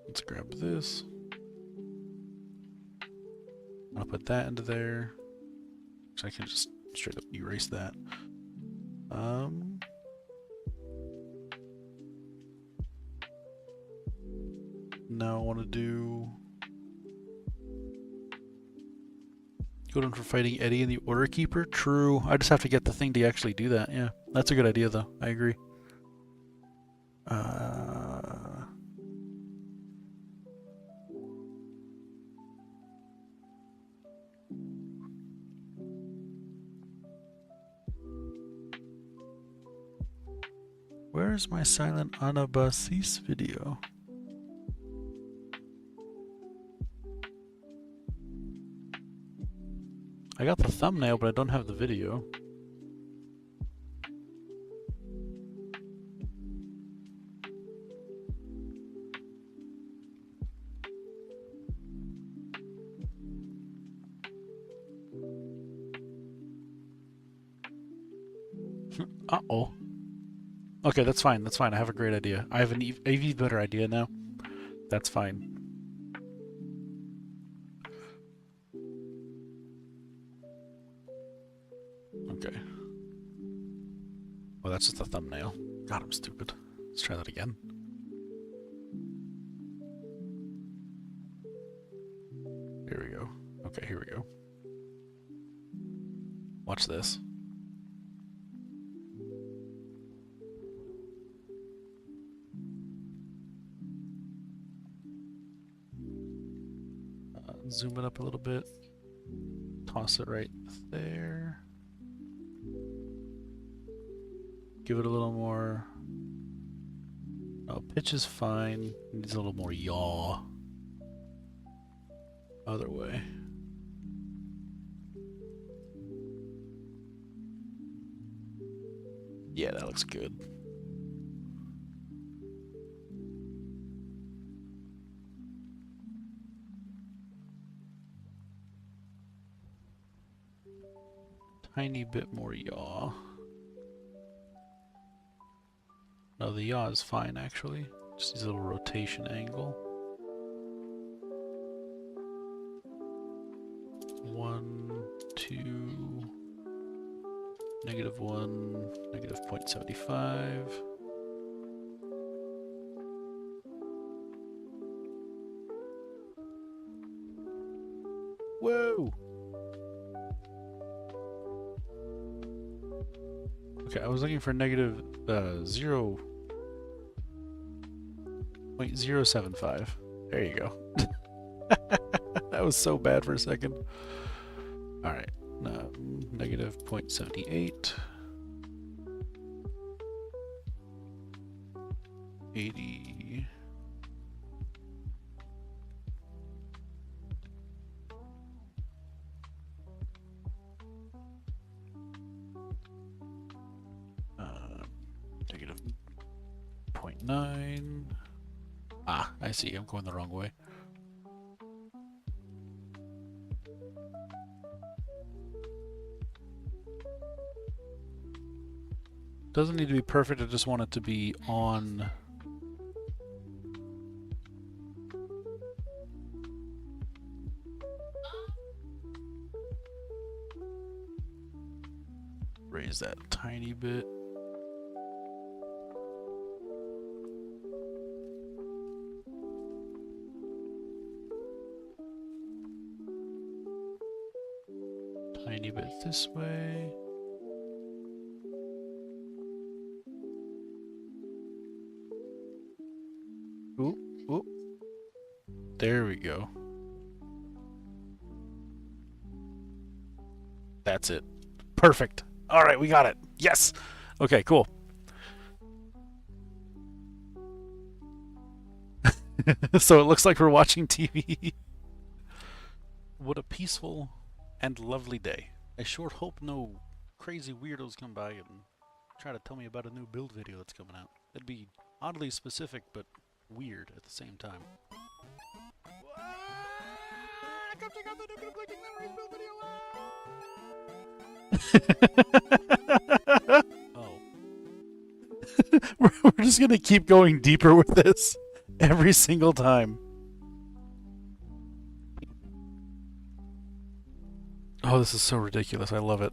Let's grab this. I'll put that into there. So I can just straight up erase that. Now I want to do go down for fighting Eddie and the Order Keeper. True. I just have to get the thing to actually do that. Yeah, that's a good idea though. I agree. Where's my silent Anabasis video? I got the thumbnail, but I don't have the video. Uh-oh. Okay, that's fine. That's fine. I have a great idea. I have an even better idea now. That's fine. Okay. Well, that's just a thumbnail. God, I'm stupid. Let's try that again. Here we go. Okay, here we go. Watch this. Zoom it up a little bit. Toss it right there. Give it a little more. Oh, pitch is fine. Needs a little more yaw. Other way. Yeah, that looks good. Tiny bit more yaw. No, the yaw is fine actually. Just needs a little rotation angle. 1, 2, -1, -0.75. Whoa! Okay, I was looking for -0.075. There you go. That was so bad for a second. Alright, -0.78. 80. -0.9. Ah, I see. I'm going the wrong way. Doesn't need to be perfect, I just want it to be on. Raise that a tiny bit. Tiny bit this way. Ooh, ooh. There we go. That's it. Perfect. All right, we got it. Yes. Okay, cool. So it looks like we're watching TV. What a peaceful and lovely day. I sure hope no crazy weirdos come by and try to tell me about a new build video that's coming out. It'd be oddly specific, but weird at the same time. Come check out the new Conflicting Memories build video! Oh. We're just gonna keep going deeper with this every single time. Oh, this is so ridiculous. I love it.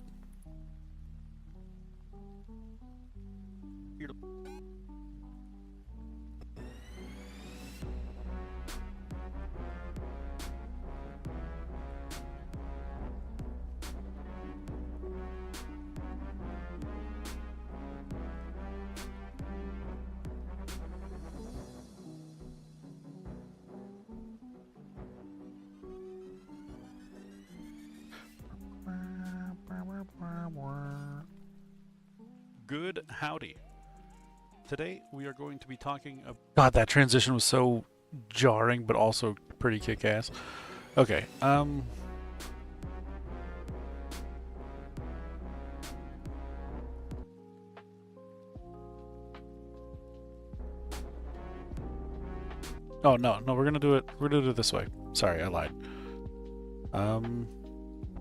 Good howdy. Today we are going to be talking about... God, that transition was so jarring, but also pretty kick-ass. Okay, Oh, no, we're gonna do it this way. Sorry, I lied.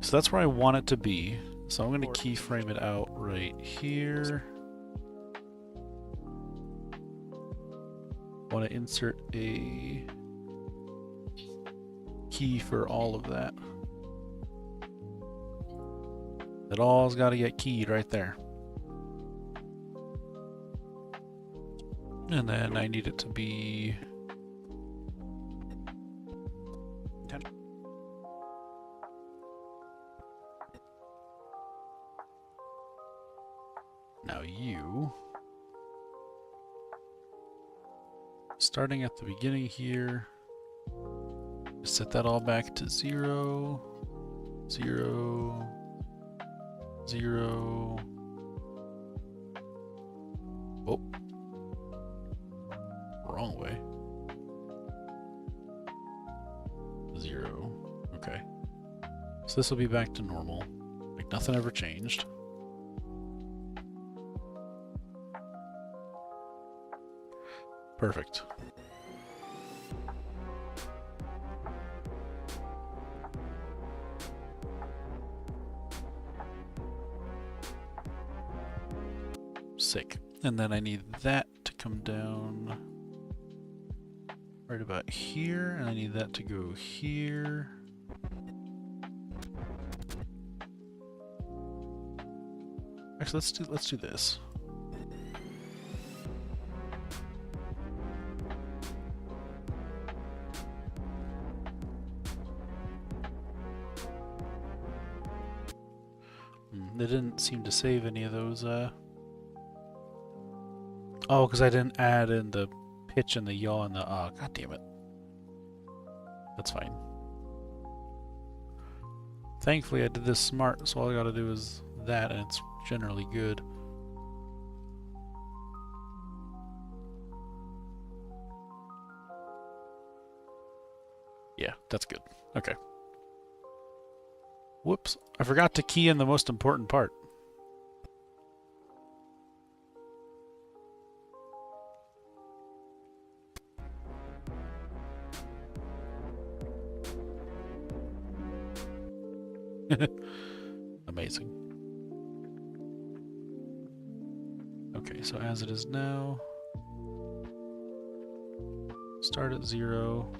So that's where I want it to be. So I'm gonna keyframe it out right here. Want to insert a key for all of that. It all's got to get keyed right there. And then I need it to be 10. Now you, starting at the beginning here, set that all back to 0, 0, 0. Oh, wrong way. 0. Okay. So this will be back to normal. Like nothing ever changed. Perfect. Sick. And then I need that to come down right about here, and I need that to go here. Actually, let's do this. They didn't seem to save any of those, Oh, because I didn't add in the pitch and the yaw and the god damn it. That's fine. Thankfully I did this smart, so all I gotta do is that, and it's generally good. Yeah, that's good. Okay. Whoops, I forgot to key in the most important part. Amazing. Okay, so as it is now, start at 0.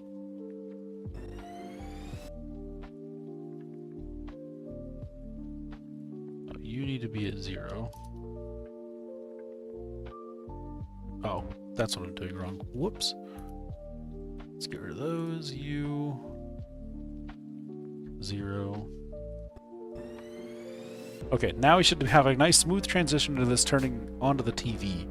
You need to be at 0. Oh, that's what I'm doing wrong. Whoops. Let's get rid of those. You 0. Okay, now we should have a nice smooth transition to this turning onto the TV.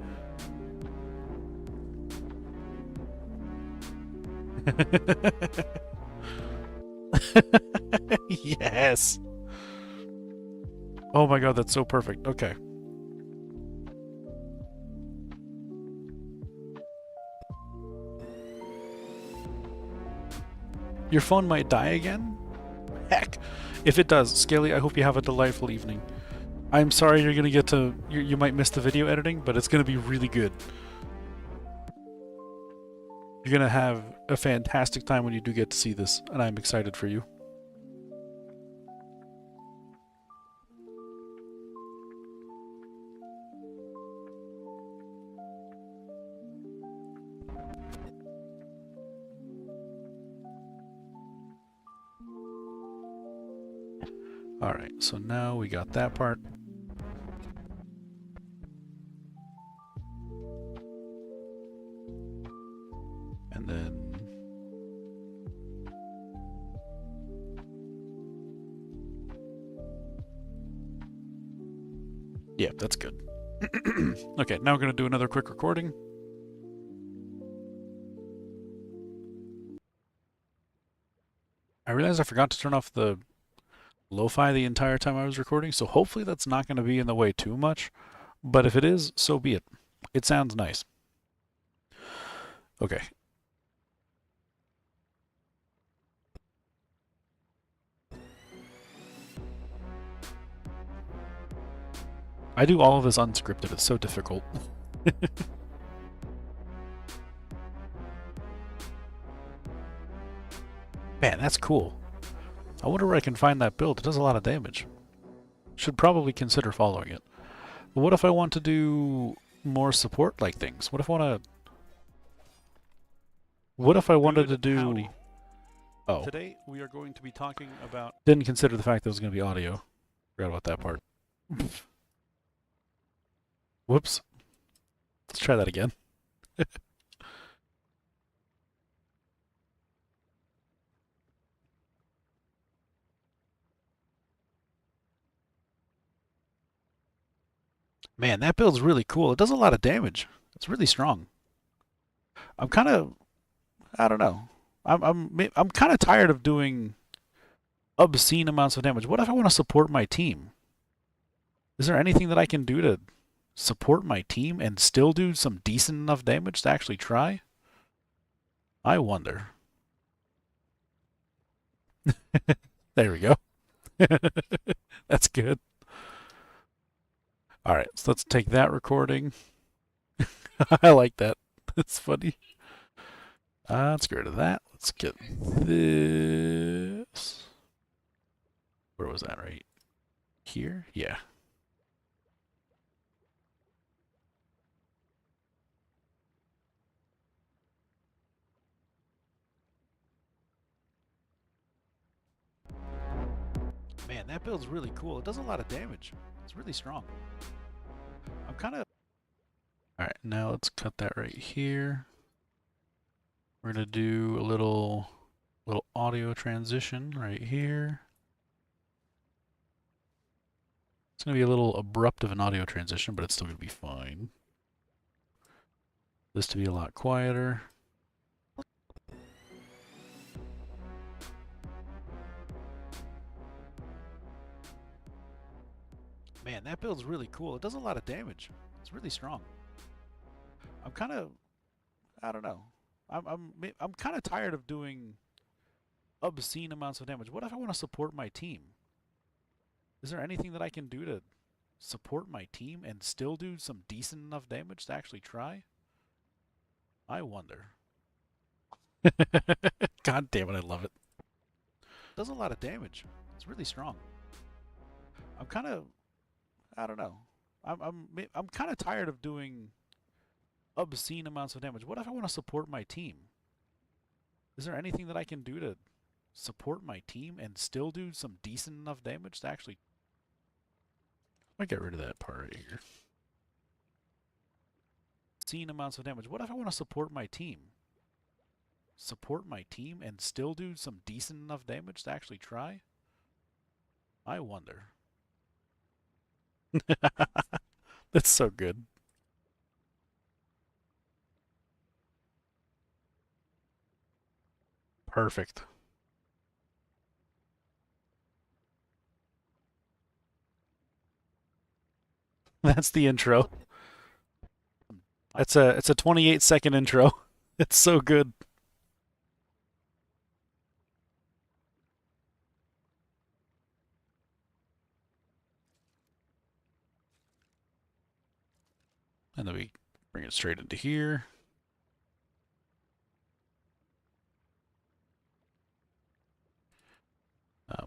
Yes! Oh my god, that's so perfect. Okay. Your phone might die again? Heck. If it does, Scaly, I hope you have a delightful evening. I'm sorry you're gonna get to... You might miss the video editing, but it's gonna be really good. You're gonna have a fantastic time when you do get to see this, and I'm excited for you. Alright, so now we got that part. And then... yeah, that's good. Okay, now we're going to do another quick recording. I realized I forgot to turn off the lo-fi the entire time I was recording, so hopefully that's not going to be in the way too much. But if it is, so be it. It sounds nice. Okay. I do all of this unscripted. It's so difficult. Man, that's cool. I wonder where I can find that build. It does a lot of damage. Should probably consider following it. But what if I want to do more support-like things? What if I want to... what if I wanted to do... howdy. Oh. Today we are going to be talking about... didn't consider the fact that it was going to be audio. Forgot about that part. Whoops. Let's try that again. Man, that build's really cool. It does a lot of damage. It's really strong. I'm kind of... I don't know. I'm kind of tired of doing obscene amounts of damage. What if I want to support my team? Is there anything that I can do to support my team and still do some decent enough damage to actually try? I wonder. There we go. That's good. Alright, so let's take that recording. I like that. That's funny. Let's get rid of that. Let's get this. Where was that, right here? Yeah. Man, that build's really cool. It does a lot of damage. It's really strong. I'm kind of... alright, now let's cut that right here. We're going to do a little audio transition right here. It's going to be a little abrupt of an audio transition, but it's still going to be fine. This to be a lot quieter. Man, that build's really cool. It does a lot of damage. It's really strong. I'm kind of... I don't know. I'm kind of tired of doing obscene amounts of damage. What if I want to support my team? Is there anything that I can do to support my team and still do some decent enough damage to actually try? I wonder. God damn it, I love it. Does a lot of damage. It's really strong. I'm kind of... I don't know. I'm kind of tired of doing obscene amounts of damage. What if I want to support my team? Is there anything that I can do to support my team and still do some decent enough damage to actually... I might get rid of that part right here. Obscene amounts of damage. What if I want to support my team? Support my team and still do some decent enough damage to actually try? I wonder. That's so good. Perfect. That's the intro. It's a 28-second intro. It's so good. And then we bring it straight into here.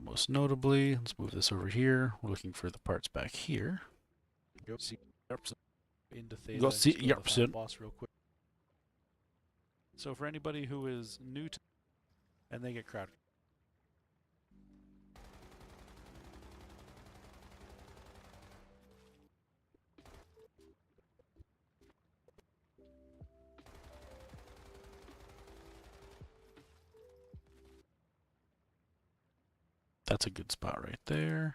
Most notably, let's move this over here. We're looking for the parts back here. Go see into theta. Go see just go to the Yarpson. boss real quick. So for anybody who is new to, and they get crowd. That's a good spot right there.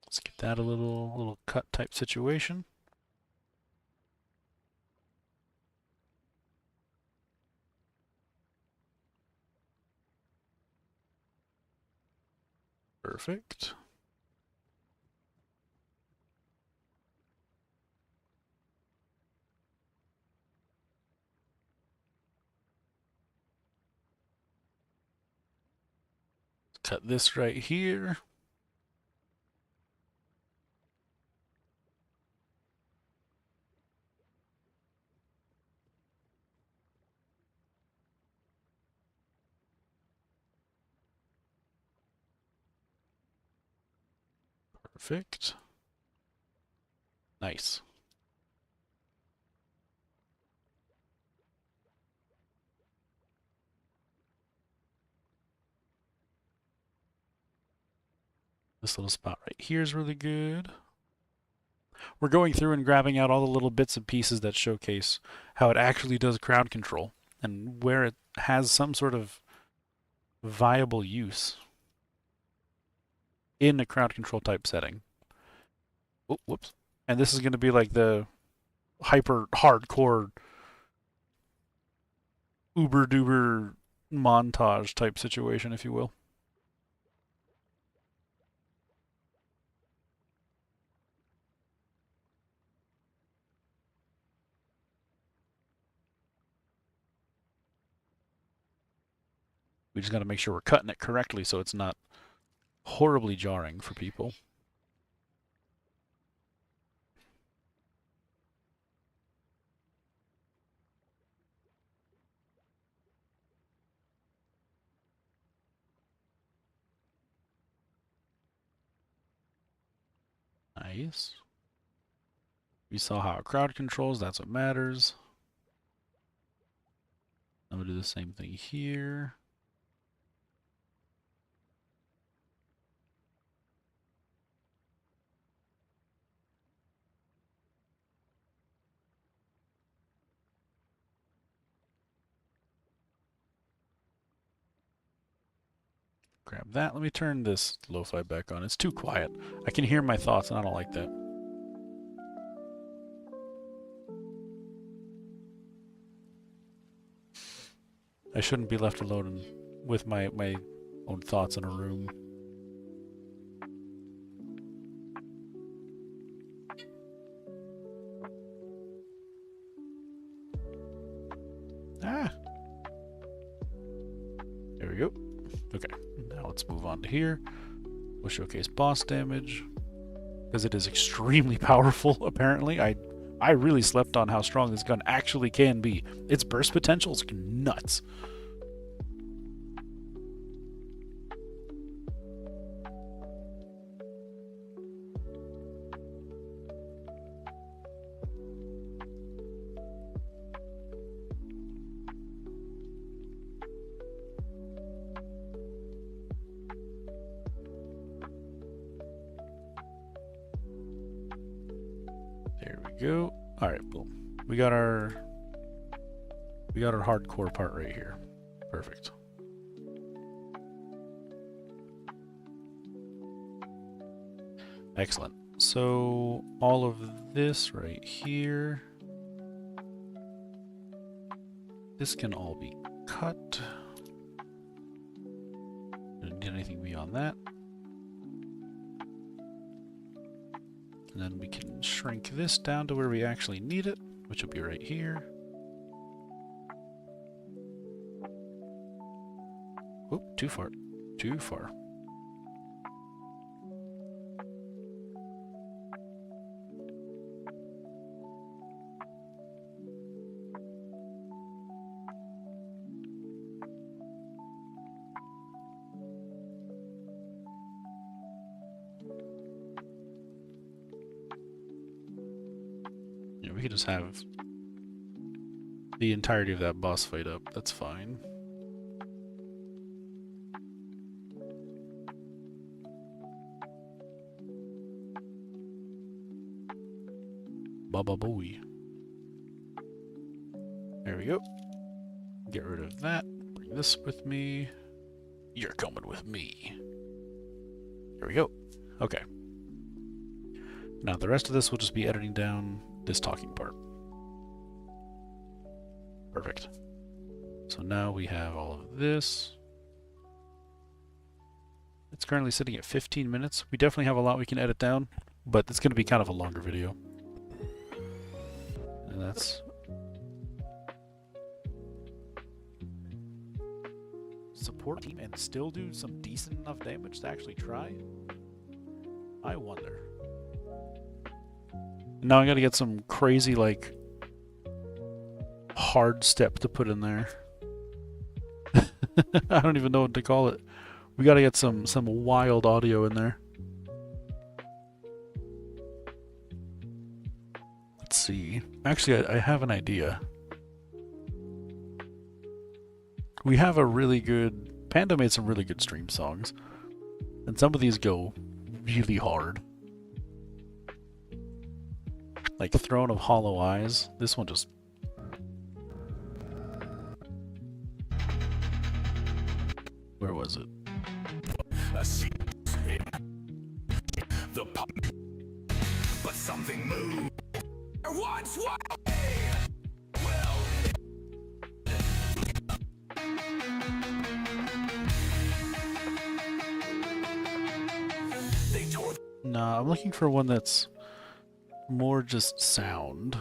Let's get that a little cut type situation. Perfect. Cut this right here. Perfect. Nice. This little spot right here is really good. We're going through and grabbing out all the little bits and pieces that showcase how it actually does crowd control and where it has some sort of viable use in a crowd control type setting. Oh, whoops. And this is going to be like the hyper hardcore uber duber montage type situation, if you will. We just got to make sure we're cutting it correctly so it's not horribly jarring for people. Nice. We saw how a crowd controls, that's what matters. I'm gonna do the same thing here. Grab that. Let me turn this lo-fi back on. It's too quiet. I can hear my thoughts and I don't like that. I shouldn't be left alone with my own thoughts in a room. Ah! There we go. Okay, now let's move on to here. We'll showcase boss damage, because it is extremely powerful, apparently. I really slept on how strong this gun actually can be. Its burst potential is nuts. There we go. All right, boom. We got our hardcore part right here. Perfect. Excellent. So all of this right here, this can all be cut. Don't need anything beyond that. And then we can shrink this down to where we actually need it, which will be right here. Oop, too far. Too far. Yeah, we could just have the entirety of that boss fight up. That's fine. Baba Booey. There we go. Get rid of that. Bring this with me. You're coming with me. There we go. Okay. Now the rest of this will just be editing down this talking part. Perfect. So now we have all of this. It's currently sitting at 15 minutes. We definitely have a lot we can edit down, but it's going to be kind of a longer video. And that's... Support team and still do some decent enough damage to actually try? I wonder. Now I gotta get some crazy, like, hard step to put in there. I don't even know what to call it. We gotta get some wild audio in there. Let's see. Actually, I have an idea. We have a really good... Panda made some really good stream songs. And some of these go really hard. Like Throne of Hollow Eyes. This one just... Where was it? The pop. But something moved. Once Nah, I'm looking for one that's more just sound.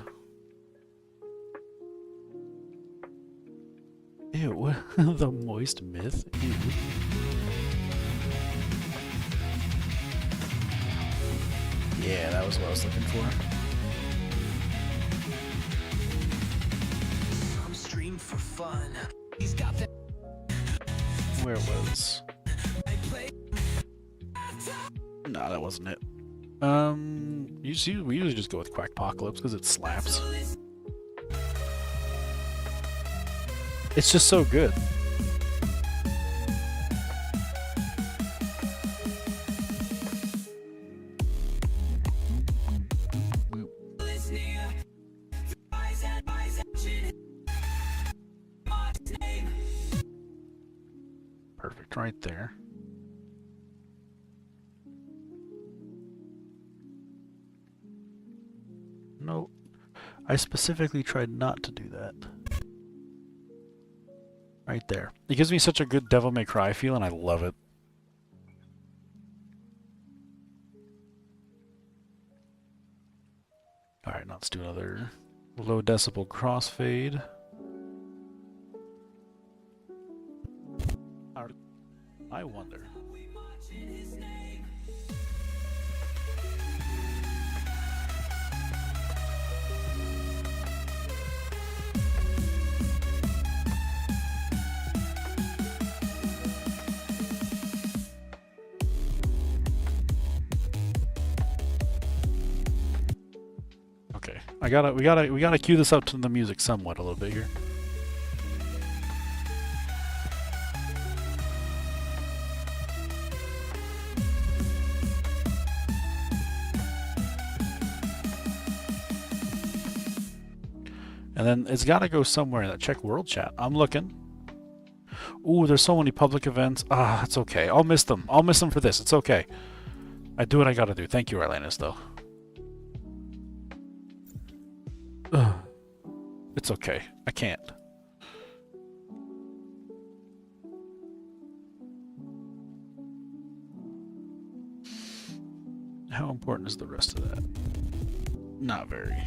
Ew, the moist myth. Ew. Yeah, that was what I was looking for. I'm streamed for fun. He's got that. Where was? Nah, that wasn't it. We usually just go with Quackpocalypse because it slaps. It's just so good. Perfect, right there. No, I specifically tried not to do that. Right there. It gives me such a good Devil May Cry feel, and I love it. Alright, now let's do another low decibel crossfade. I wonder. Okay, we gotta cue this up to the music somewhat a little bit here. And then it's gotta go somewhere in that check world chat. I'm looking. Ooh, there's so many public events. Ah, it's okay. I'll miss them. I'll miss them for this. It's okay. I do what I gotta do. Thank you, Arlanus, though. Ugh. It's okay. I can't. How important is the rest of that? Not very.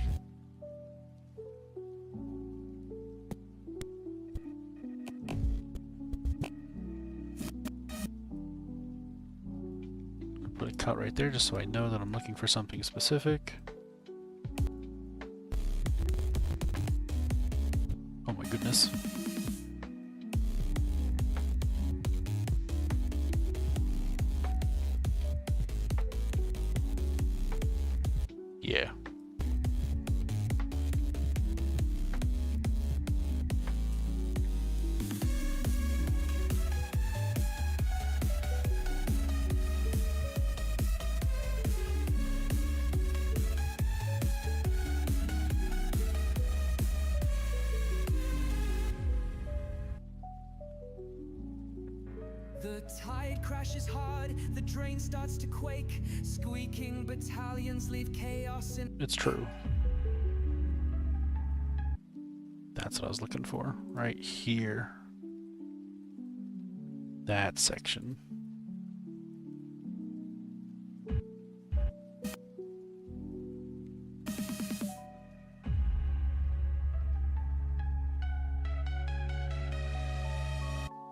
a cut right there just so I know that I'm looking for something specific. Oh my goodness. Yeah. The tide crashes hard, the drain starts to quake. Squeaking battalions leave chaos in. It's true. That's what I was looking for. Right here. That section.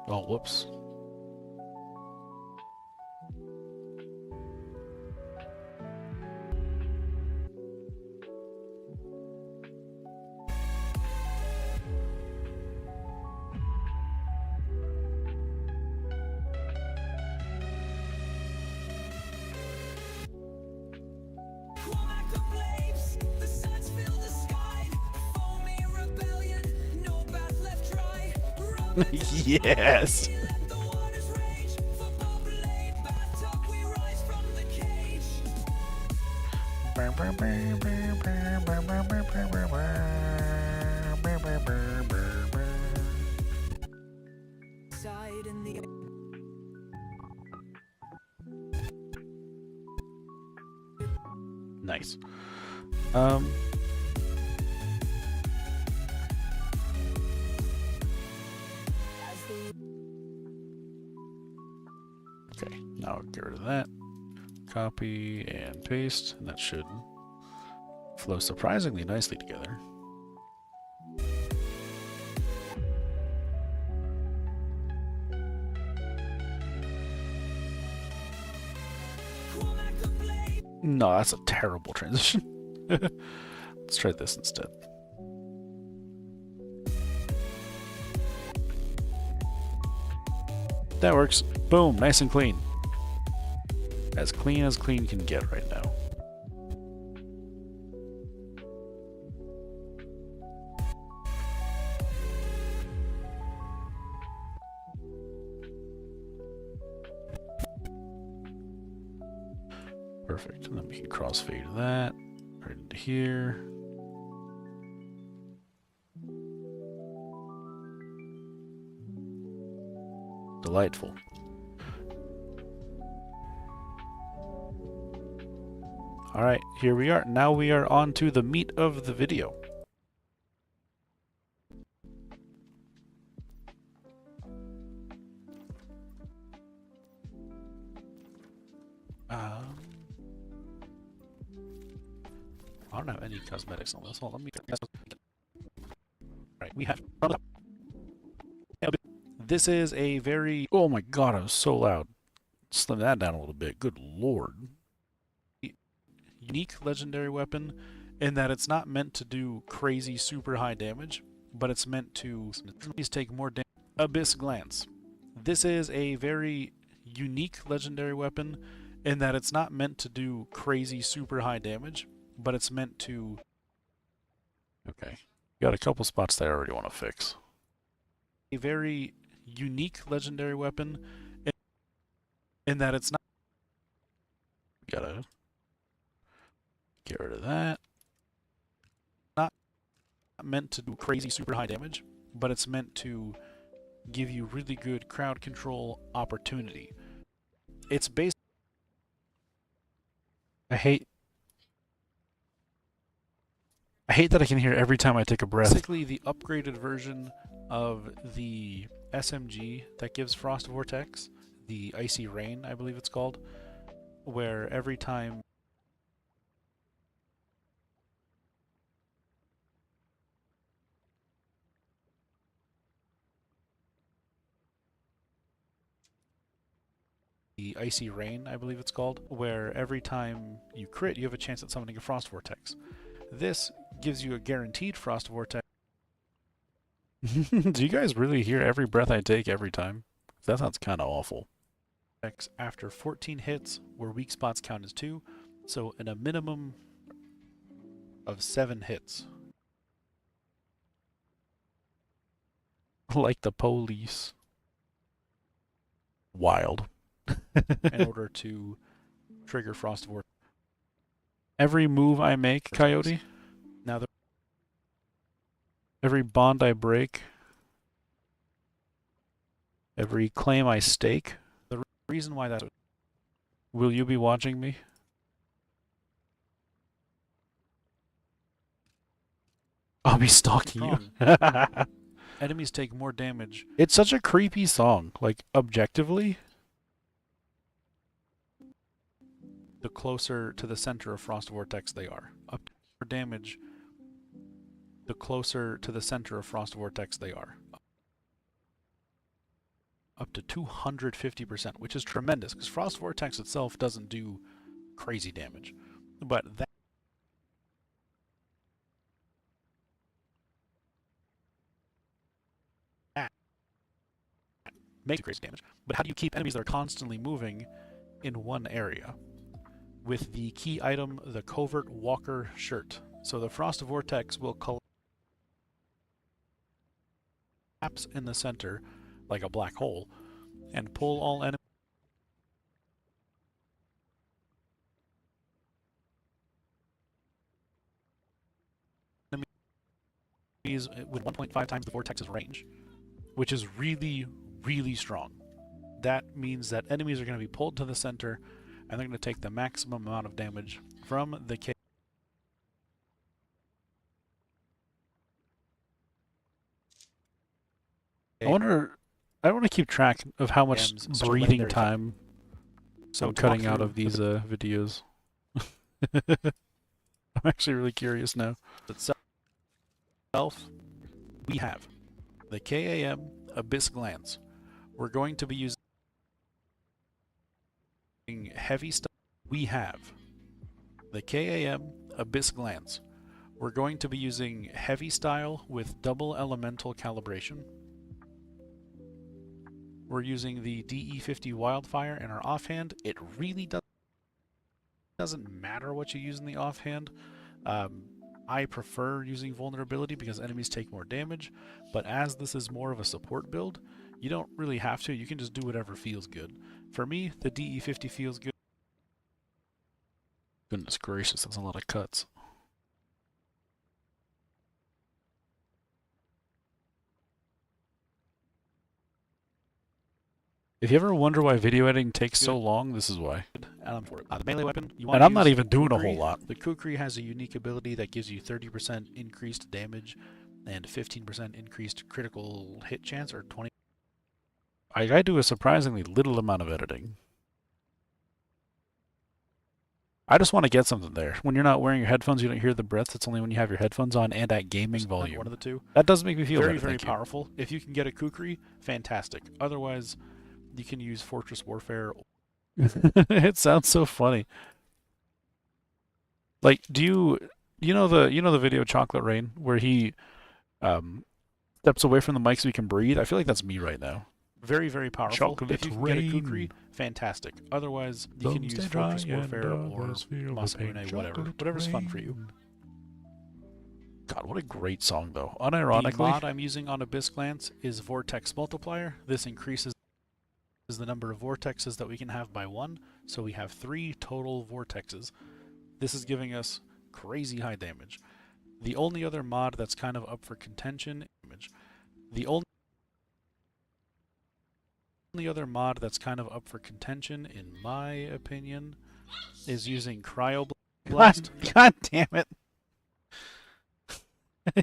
Oh, whoops. Yes. Nice. Okay, now get rid of that. Copy and paste, and that should flow surprisingly nicely together. No, that's a terrible transition. Let's try this instead. That works. Boom, nice and clean. As clean can get right now. Perfect. And then we can crossfade that right into here. Delightful. Alright, here we are. Now we are on to the meat of the video. I don't have any cosmetics on this. Hold on, let me. Right, we have. This is a very. Oh my god, I was so loud. Slim that down a little bit. Good lord. Unique legendary weapon in that it's not meant to do crazy super high damage, but it's meant to please take more damage. Abyss Glance. This is a very unique legendary weapon in that it's not meant to do crazy super high damage, but it's meant to... Okay. Got a couple spots that I already want to fix. A very unique legendary weapon in that it's not... Gotta get rid of that. Not meant to do crazy super high damage, but it's meant to give you really good crowd control opportunity. It's based... I hate that I can hear every time I take a breath. Basically the upgraded version of the SMG that gives Frost Vortex, the Icy Rain, I believe it's called, where every time the Icy Rain, I believe it's called, where every time you crit, you have a chance at summoning a Frost Vortex. This gives you a guaranteed Frost Vortex. Do you guys really hear every breath I take every time? That sounds kind of awful. After 14 hits, where weak spots count as 2, so in a minimum of 7 hits. Like the police. Wild. In order to trigger Frost Vortex. Every move I make, Coyote, now every bond I break, every claim I stake, the reason why that's... Will you be watching me? I'll be stalking you. Enemies take more damage. It's such a creepy song, like, objectively. The closer to the center of Frost Vortex they are. Up to more damage, the closer to the center of Frost Vortex they are. Up to 250%, which is tremendous, because Frost Vortex itself doesn't do crazy damage. But that makes crazy damage. But how do you keep enemies that are constantly moving in one area? With the key item, the Covert Walker Shirt. So the Frost Vortex will collapse in the center, like a black hole, and pull all enemies with 1.5 times the Vortex's range, which is really, really strong. That means that enemies are going to be pulled to the center, and they're going to take the maximum amount of damage from the K. I want to keep track of how much breathing time I'm cutting out of these videos. I'm actually really curious now. Itself, we have the KAM Abyss Glance. We're going to be using heavy stuff. We have the KAM Abyss Glance. We're going to be using heavy style with double elemental calibration. We're using the DE50 Wildfire in our offhand. It really doesn't matter what you use in the offhand. I prefer using vulnerability because enemies take more damage, but as this is more of a support build, you don't really have to. You can just do whatever feels good. For me, the DE50 feels good. Goodness gracious, that's a lot of cuts. If you ever wonder why video editing takes so long, this is why. The melee weapon, and I'm not even doing a whole lot. The Kukri has a unique ability that gives you 30% increased damage and 15% increased critical hit chance, or 20. I do a surprisingly little amount of editing. I just want to get something there. When you're not wearing your headphones, you don't hear the breaths. It's only when you have your headphones on and at gaming volume. One of the two. That does make me feel very, very powerful. If you can get a Kukri, fantastic. Otherwise, you can use Fortress Warfare. It sounds so funny. Like, do you know the video Chocolate Rain where he steps away from the mic so he can breathe? I feel like that's me right now. Very, very powerful. Chocolate if you can Rain. get a Kukri, fantastic. Otherwise, you can use Fortress Warfare or Masquerade, whatever's fun for you. God, what a great song, though. Unironically, the mod I'm using on Abyss Glance is Vortex Multiplier. This increases the number of vortexes that we can have by 1, so we have 3 total vortexes. This is giving us crazy high damage. The only other mod that's kind of up for contention, the only other mod that's kind of up for contention, in my opinion, is using Cryoblast. God damn it.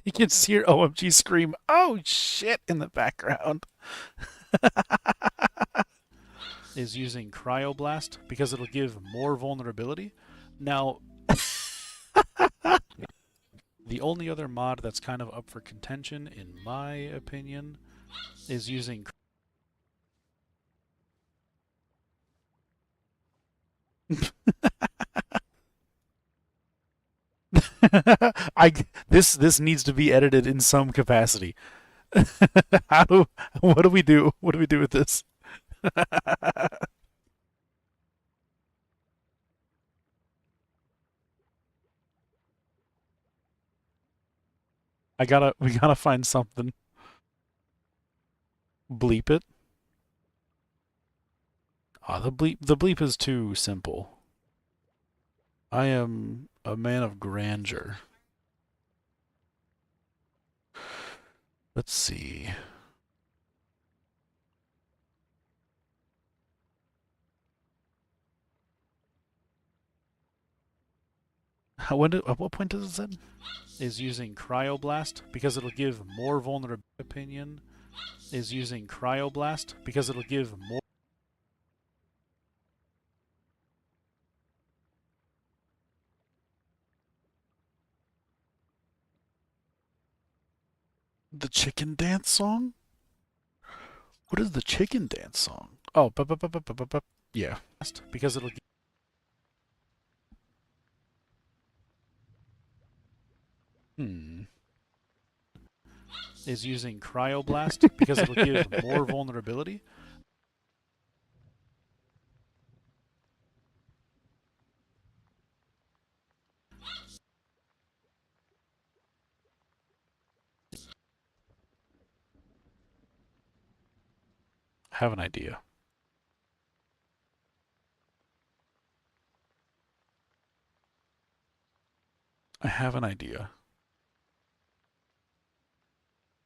You can see your OMG scream, "Oh shit," in the background. Is using Cryoblast because it'll give more vulnerability. Now, the only other mod that's kind of up for contention, in my opinion, is using This needs to be edited in some capacity. What do we do? What do we do with this? We gotta find something. Bleep it. Ah, the bleep is too simple. I am a man of grandeur. Let's see. At what point does it say? Is using cryoblast because it'll give more vulnerability. Opinion is using cryoblast because it'll give more. The chicken dance song? What is the chicken dance song? Oh, yeah, because it'll. Is using cryoblast because it'll give more vulnerability. I have an idea. I have an idea.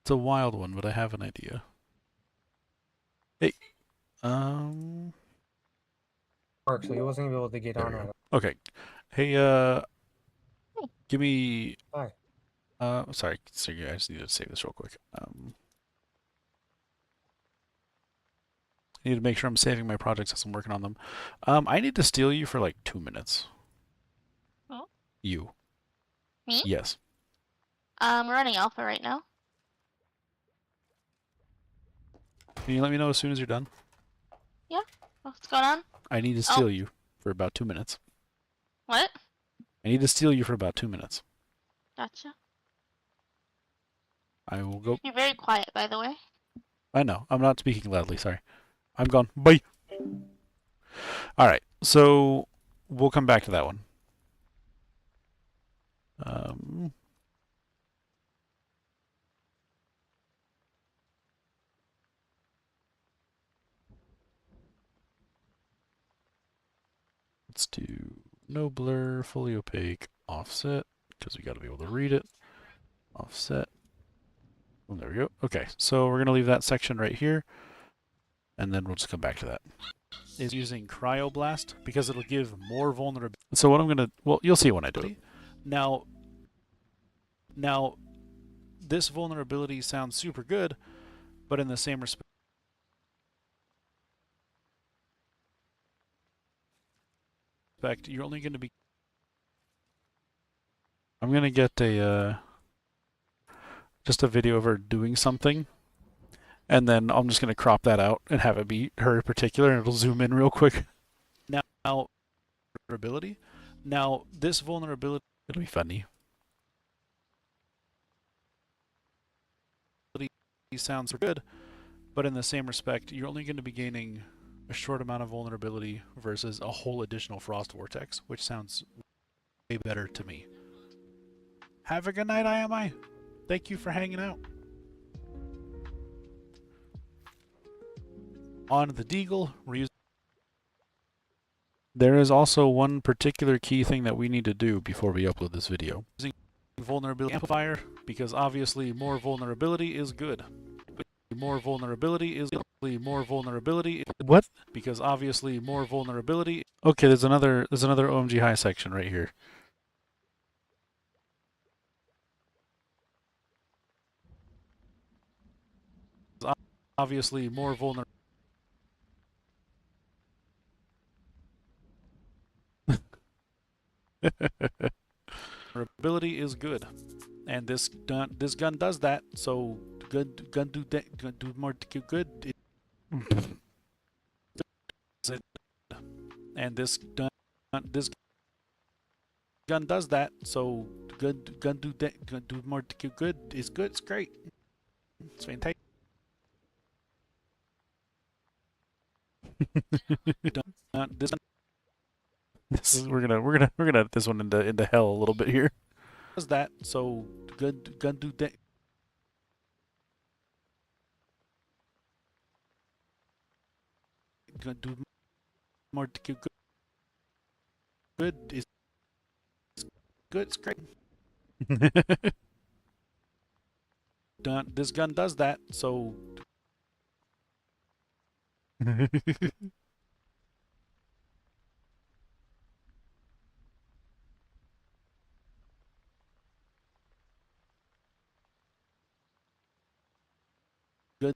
It's a wild one, but I have an idea. Hey, Work, so he wasn't able to get on right. Okay. Hey, give me. Hi. Sorry, I just need to save this real quick. I need to make sure I'm saving my projects as I'm working on them. I need to steal you for like 2 minutes. Oh? You. Me? Yes. We're running alpha right now. Can you let me know as soon as you're done? Yeah. What's going on? I need to steal you for about 2 minutes. What? I need to steal you for about 2 minutes. Gotcha. I will go. You're very quiet, by the way. I know. I'm not speaking loudly. Sorry. I'm gone. Bye. All right. So we'll come back to that one. Let's do no blur, fully opaque, offset, because we got to be able to read it. Offset. Oh, there we go. Okay, so we're going to leave that section right here, and then we'll just come back to that. Is using cryoblast because it'll give more vulnerability. So what I'm going to, well, you'll see when I do it. Now, this vulnerability sounds super good, but in the same respect, you're only going to be. I'm going to get just a video of her doing something, and then I'm just going to crop that out and have it be her in particular, and it'll zoom in real quick. Now, vulnerability. Now, this vulnerability, it'll be funny. Sounds good, but in the same respect, you're only going to be gaining a short amount of vulnerability versus a whole additional frost vortex, which sounds way better to me. Have a good night, IMI. Thank you for hanging out. On the Deagle, we're using. There is also one particular key thing that we need to do before we upload this video. Using vulnerability amplifier, because obviously more vulnerability is good. More vulnerability is more vulnerability. What? Because obviously more vulnerability. Okay, there's another OMG high section right here. Obviously more vulnerability. Vulnerability is good, and this gun does that. So gun do more good. And this gun This gun does that, so gun do more good. It's good. It's great. It's fantastic. We're gonna edit this one into hell a little bit here. Does that, so gun do that. Gun do more good. Good is good. It's great. This gun does that, so. Good.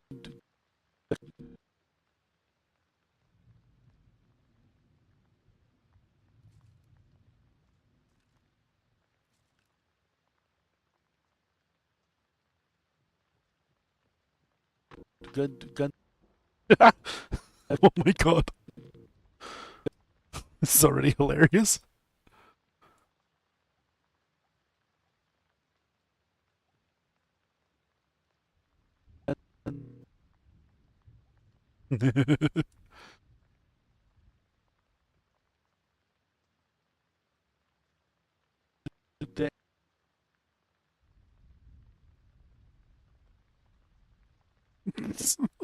Good gun. Oh my god. This is already hilarious.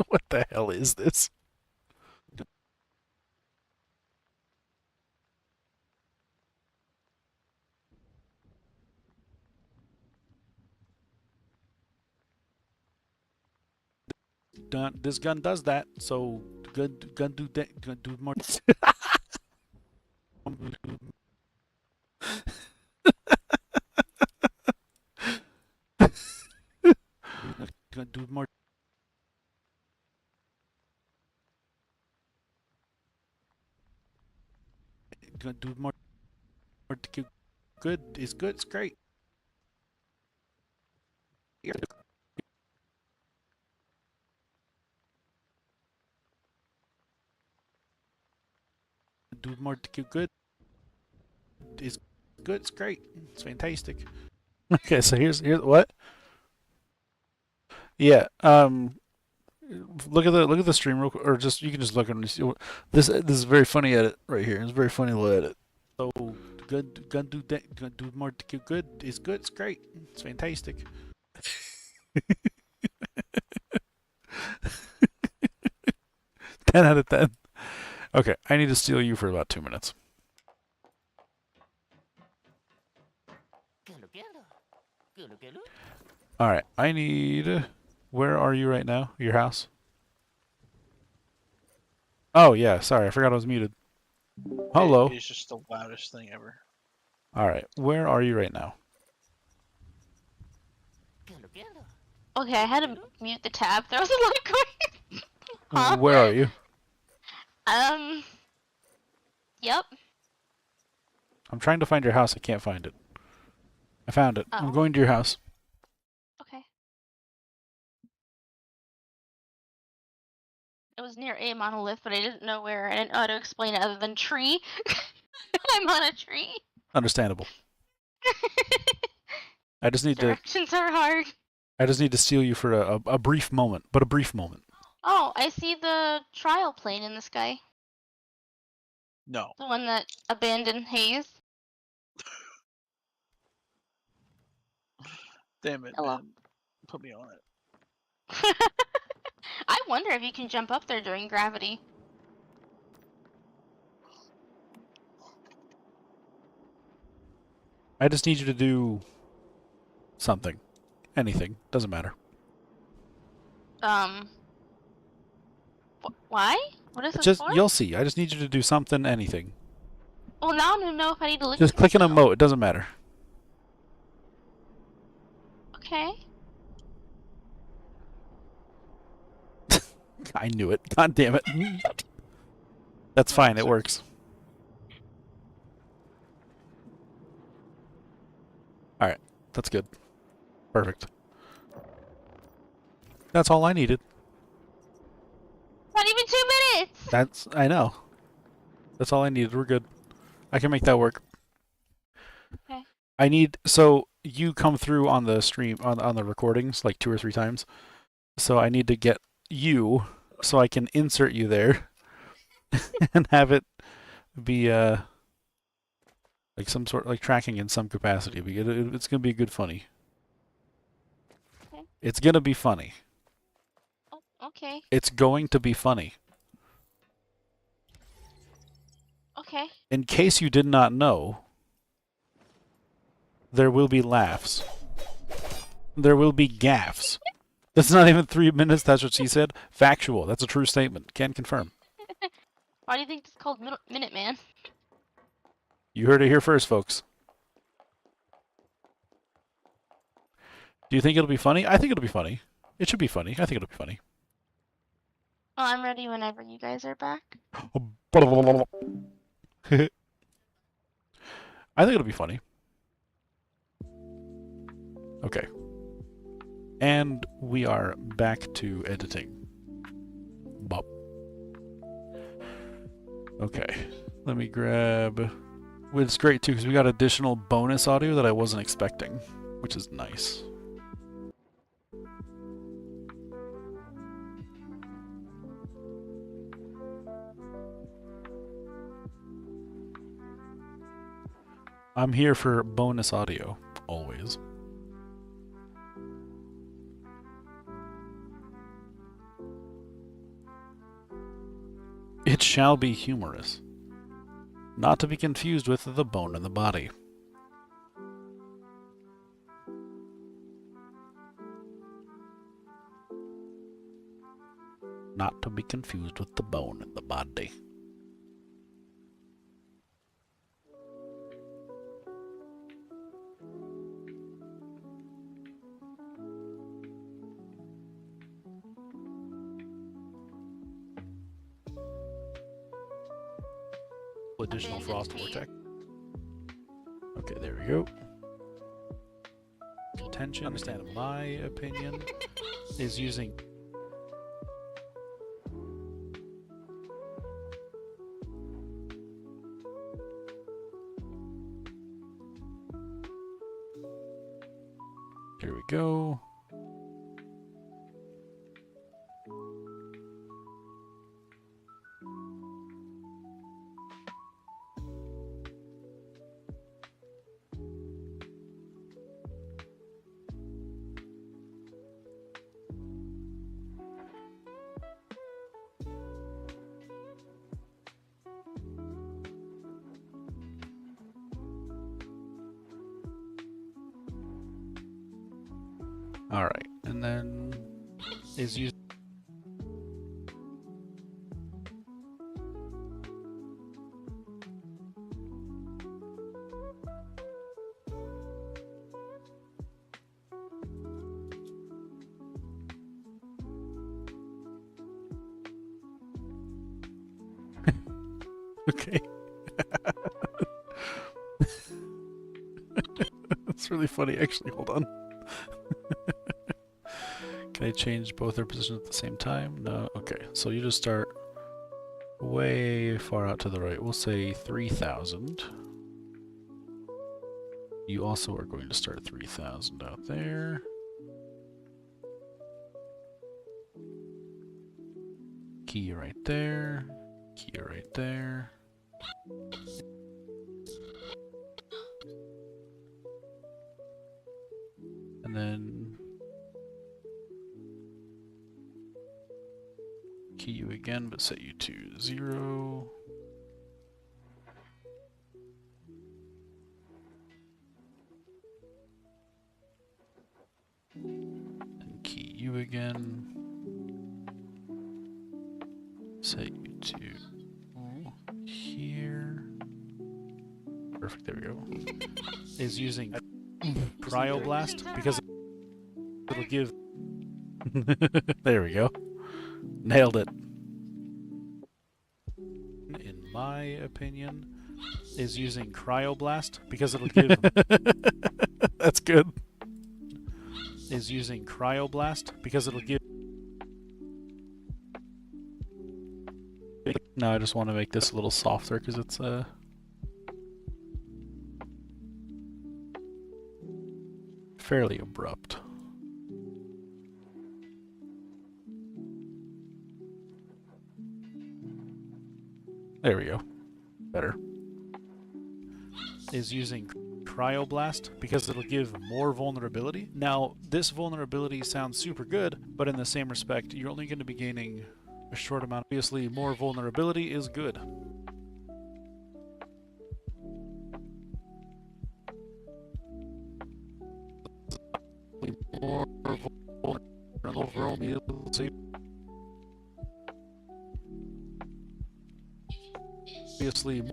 What the hell is this? This gun does that, so gun do that. Gun do more. Gun do more. Gun do more. Good is good. It's great. Do more good is good. It's great. It's fantastic. Okay, so here's what. Yeah. Look at the stream real quick, or just you can just look and see this. This is a very funny edit right here. It's a very funny little edit. So good gun do that. Gun do more good is good. It's great. It's fantastic. 10 out of 10. Okay, I need to steal you for about 2 minutes. Alright, I need... Where are you right now? Your house? Oh, yeah, sorry, I forgot I was muted. Hello. It's just the loudest thing ever. Alright, where are you right now? Okay, I had to mute the tab. There was a lot going. Huh? Where are you? Yep. I'm trying to find your house. I can't find it. I found it. I'm going to your house. Okay. It was near a monolith, but I didn't know where. I didn't know how to explain it other than tree. I'm on a tree. Understandable. I just need Directions are hard. I just need to steal you for a brief moment, but a brief moment. Oh, I see the trial plane in the sky. No. The one that abandoned Hayes. Damn it, Hello. man. Put me on it. I wonder if you can jump up there during gravity. I just need you to do something. Anything. Doesn't matter. Why? What is this Just for? you'll see. I just need you to do something, anything. Well, now I don't know if I need to look Just at click an this emote. It doesn't matter. Okay. I knew it. God damn it. That's fine. It works. Alright. That's good. Perfect. That's all I needed. Not even 2 minutes! I know. That's all I needed. We're good. I can make that work. Okay. I need so you come through on the stream on the recordings like 2 or 3 times. So I need to get you so I can insert you there and have it be like some sort like tracking in some capacity. It's gonna be good funny. Okay. It's gonna be funny. Oh, okay. It's going to be funny. Okay. In case you did not know, there will be laughs. There will be gaffs. That's not even 3 minutes, that's what she said. Factual. That's a true statement. Can confirm. Why do you think it's called Minute Man? You heard it here first, folks. Do you think it'll be funny? I think it'll be funny. It should be funny. I think it'll be funny. Oh, I'm ready whenever you guys are back. I think it'll be funny. Okay. And we are back to editing. Bop. Okay. Let me grab... Well, it's great too because we got additional bonus audio that I wasn't expecting, which is nice. I'm here for bonus audio, always. It shall be humorous. Not to be confused with the bone in the body. Not to be confused with the bone in the body. Additional frost vortex. Okay, there we go. Contention, understand my opinion, is using... Here we go. Alright, and then is used... Okay. That's really funny, actually. Hold on. Can I change both their positions at the same time? No? Okay, so you just start way far out to the right. We'll say 3,000. You also are going to start 3,000 out there. Key you right there. Key you right there. And then key you again, but set you to 0. And key you again. Set you to here. Perfect, there we go. Is using Cryoblast because it'll give... There we go. Nailed it. In my opinion, is using Cryoblast because it'll give... That's good. Is using Cryoblast because it'll give... No, I just want to make this a little softer because it's fairly abrupt. There we go. Better. Is using Cryoblast because it'll give more vulnerability. Now, this vulnerability sounds super good, but in the same respect, you're only going to be gaining a short amount. Obviously, more vulnerability is good. More overall meal save. Obviously,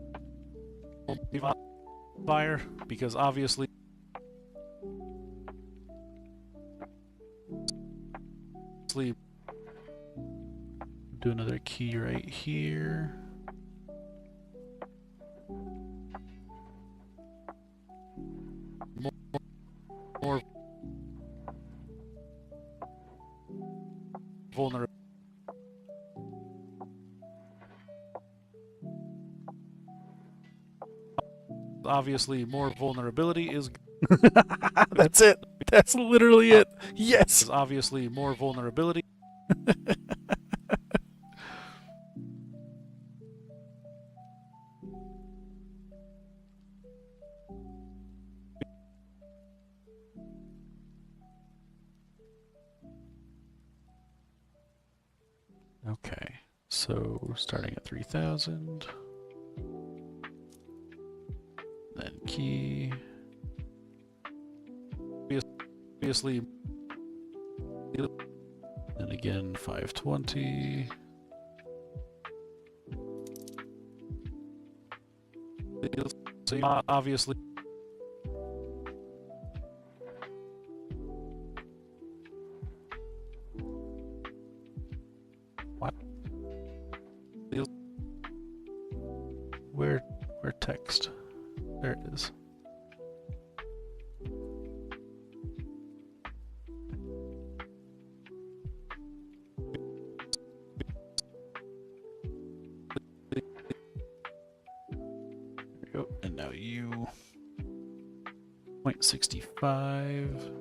fire because obviously do another key right here. More vulnerable. Obviously, more vulnerability is. That's it. That's literally it. Yes. Obviously, more vulnerability. Okay, so starting at 3,000. Then key. Obviously. And again, 520. So obviously. What? Where text? There it is. There we go. And now you 0.65.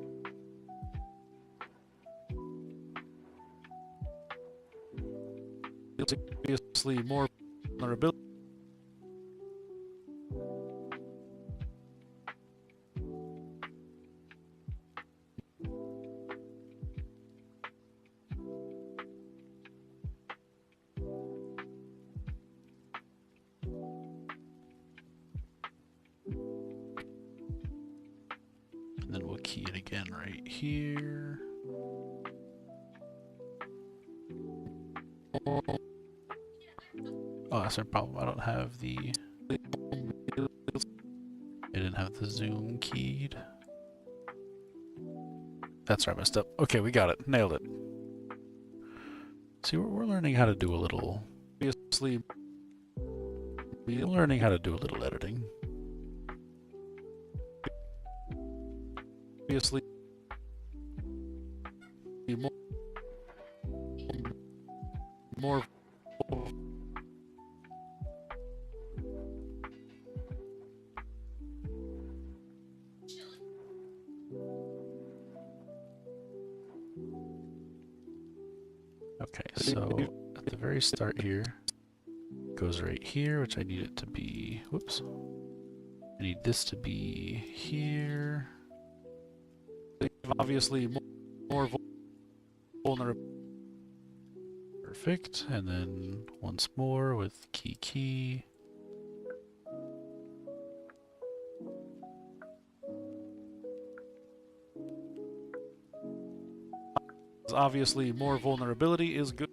Obviously more vulnerability. And then we'll key it again right here. Oh, that's a problem. I don't have the. I didn't have the zoom keyed. That's where I messed up. Okay, we got it. Nailed it. See, we're learning how to do a little. Obviously, we're learning how to do a little editing. Obviously, more. Okay, so at the very start here, goes right here, which I need it to be, whoops. I need this to be here. Obviously more vulnerable. Perfect, and then once more with key. Obviously more vulnerability is good.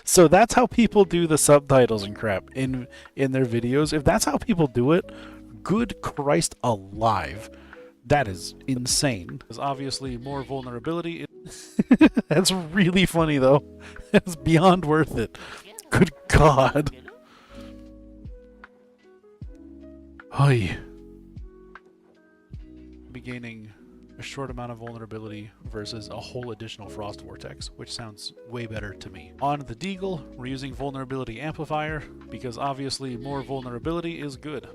So that's how people do the subtitles and crap in their videos. If that's how people do it, good Christ alive, that is insane. Because obviously more vulnerability is that's really funny though. It's beyond worth it. Good God. Hi. Be gaining a short amount of vulnerability versus a whole additional frost vortex, which sounds way better to me. On the Deagle, we're using vulnerability amplifier because obviously more vulnerability is good,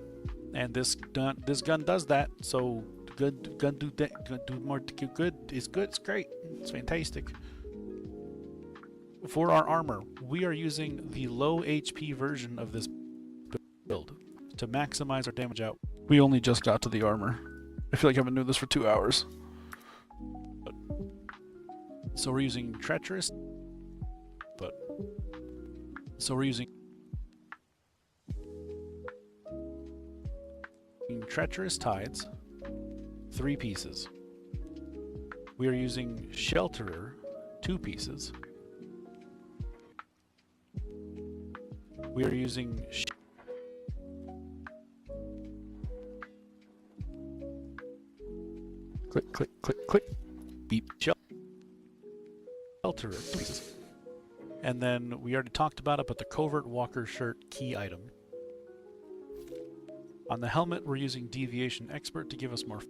and this gun does that. So Gun do that. Gun do more. Good. It's good. It's great. It's fantastic. For our armor, we are using the low HP version of this build to maximize our damage out. We only just got to the armor. I feel like I've been doing this for 2 hours. So we're using treacherous, so we're using treacherous tides, 3 pieces. We are using shelterer, 2 pieces. We are using click, click, click, click. Beep. Shelterer, 2 pieces. And then we already talked about it, but the covert walker shirt key item. On the helmet, we're using deviation expert to give us more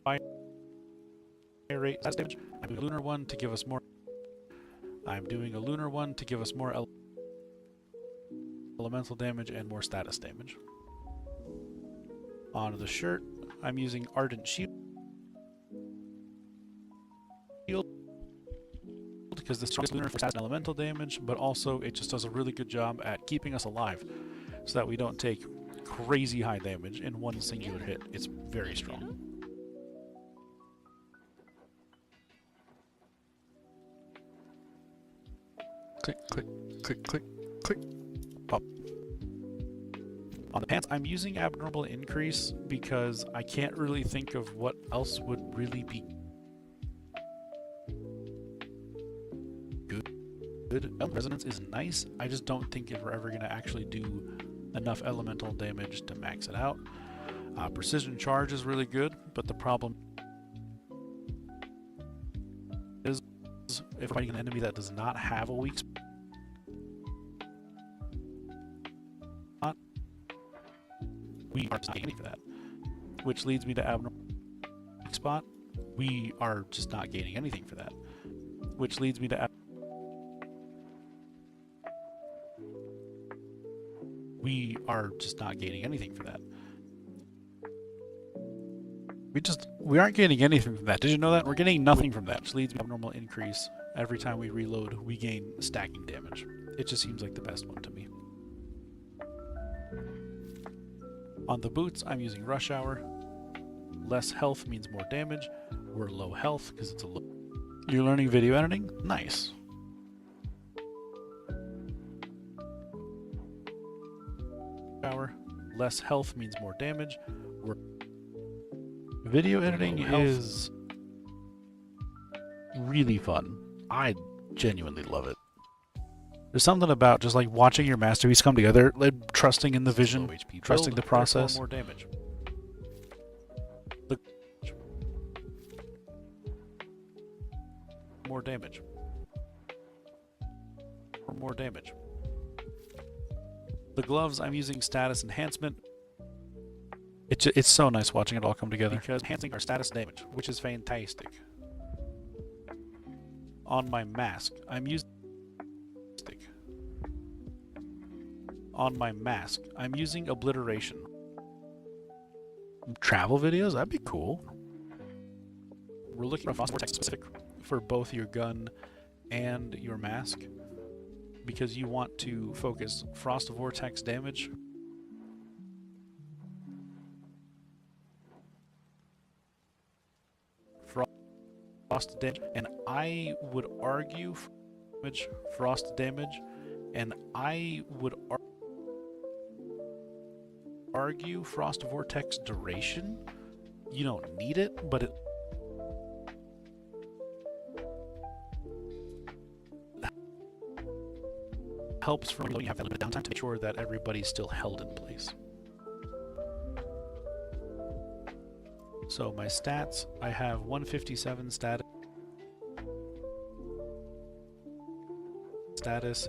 fire rate damage. I'm doing a lunar one to give us more. I'm doing a lunar one to give us more elemental damage and more status damage. On the shirt, I'm using ardent shield because this is lunar for status and elemental damage, but also it just does a really good job at keeping us alive so that we don't take crazy high damage in one singular hit. It's very strong. Click, click, click, click, click, pop. On the pants, I'm using abnormal increase because I can't really think of what else would really be good. Resonance is nice. I just don't think we're ever going to actually do enough elemental damage to max it out. Precision charge is really good, but the problem is if we're fighting an enemy that does not have a weak spot, we are not gaining for that. Which leads me to abnormal weak spot. We are just not gaining anything for that. Which leads me to we are just not gaining anything for that. We aren't gaining anything from that. Did you know that? We're getting nothing from that, which leads to abnormal increase. Every time we reload, we gain stacking damage. It just seems like the best one to me. On the boots, I'm using Rush Hour. Less health means more damage. We're low health because it's a low. You're learning video editing? Nice. Hour. Less health means more damage. Video editing is really fun. I genuinely love it. There's something about just like watching your masterpiece come together, like trusting in the vision, trusting the process. More damage. More damage. More damage. The gloves, I'm using status enhancement. It's so nice watching it all come together. Because enhancing our status damage, which is fantastic. On my mask, I'm using obliteration. Travel videos, that'd be cool. We're looking for Frost Vortex specific for both your gun and your mask, because you want to focus Frost Vortex damage frost damage, and I would argue frost damage, and I would argue Frost Vortex duration. You don't need it, but it helps from when you have that limited downtime to make sure that everybody's still held in place. So my stats, I have 157 status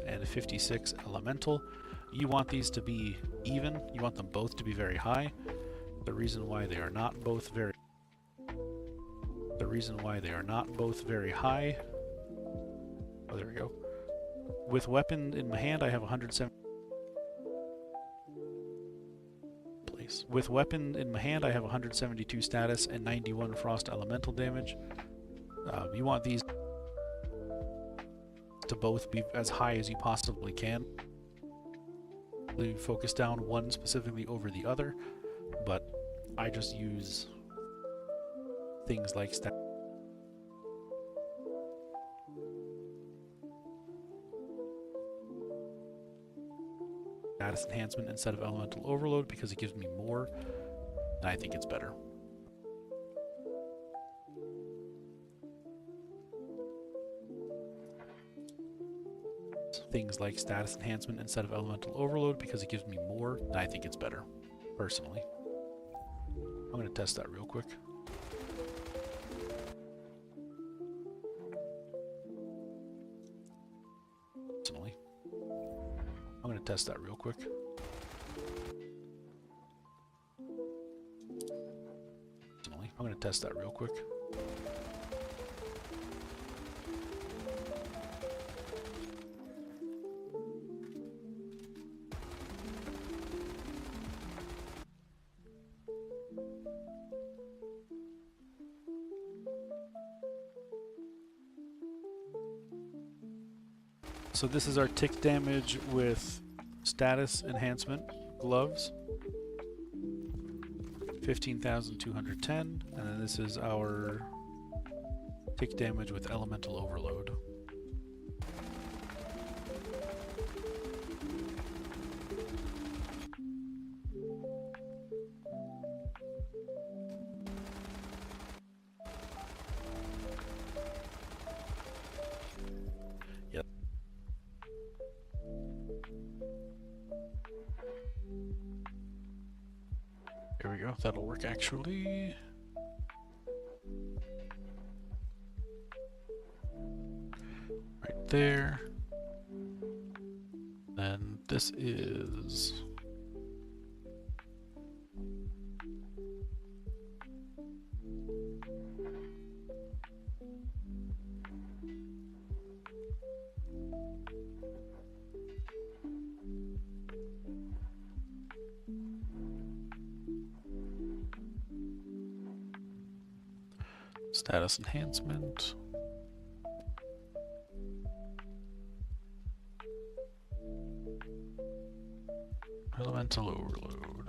and 56 elemental. You want these to be even. You want them both to be very high. The reason why they are not both very high. Oh, there we go. With weapon in my hand, I have 107 place. Nice. With weapon in my hand, I have 172 status and 91 frost elemental damage. You want these to both be as high as you possibly can. You focus down one specifically over the other, but I just use things like status enhancement instead of elemental overload because it gives me more, and I think it's better. Things like status enhancement instead of elemental overload because it gives me more, and I think it's better, personally. I'm going to test that real quick. Personally. I'm going to test that real quick. Personally. I'm going to test that real quick. So this is our tick damage with status enhancement gloves, 15,210, and then this is our tick damage with elemental overload. Here we go, that'll work actually. Right there. Then this is... status enhancement. Elemental overload.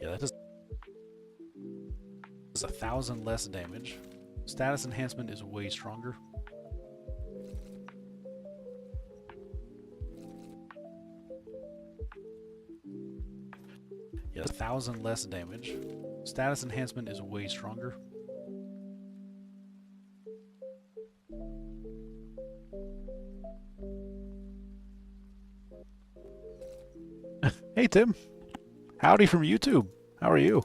Yeah, that does 1,000 less damage. Status enhancement is way stronger. Yeah, 1,000 less damage. Status enhancement is way stronger. Hey Tim, howdy from YouTube. How are you?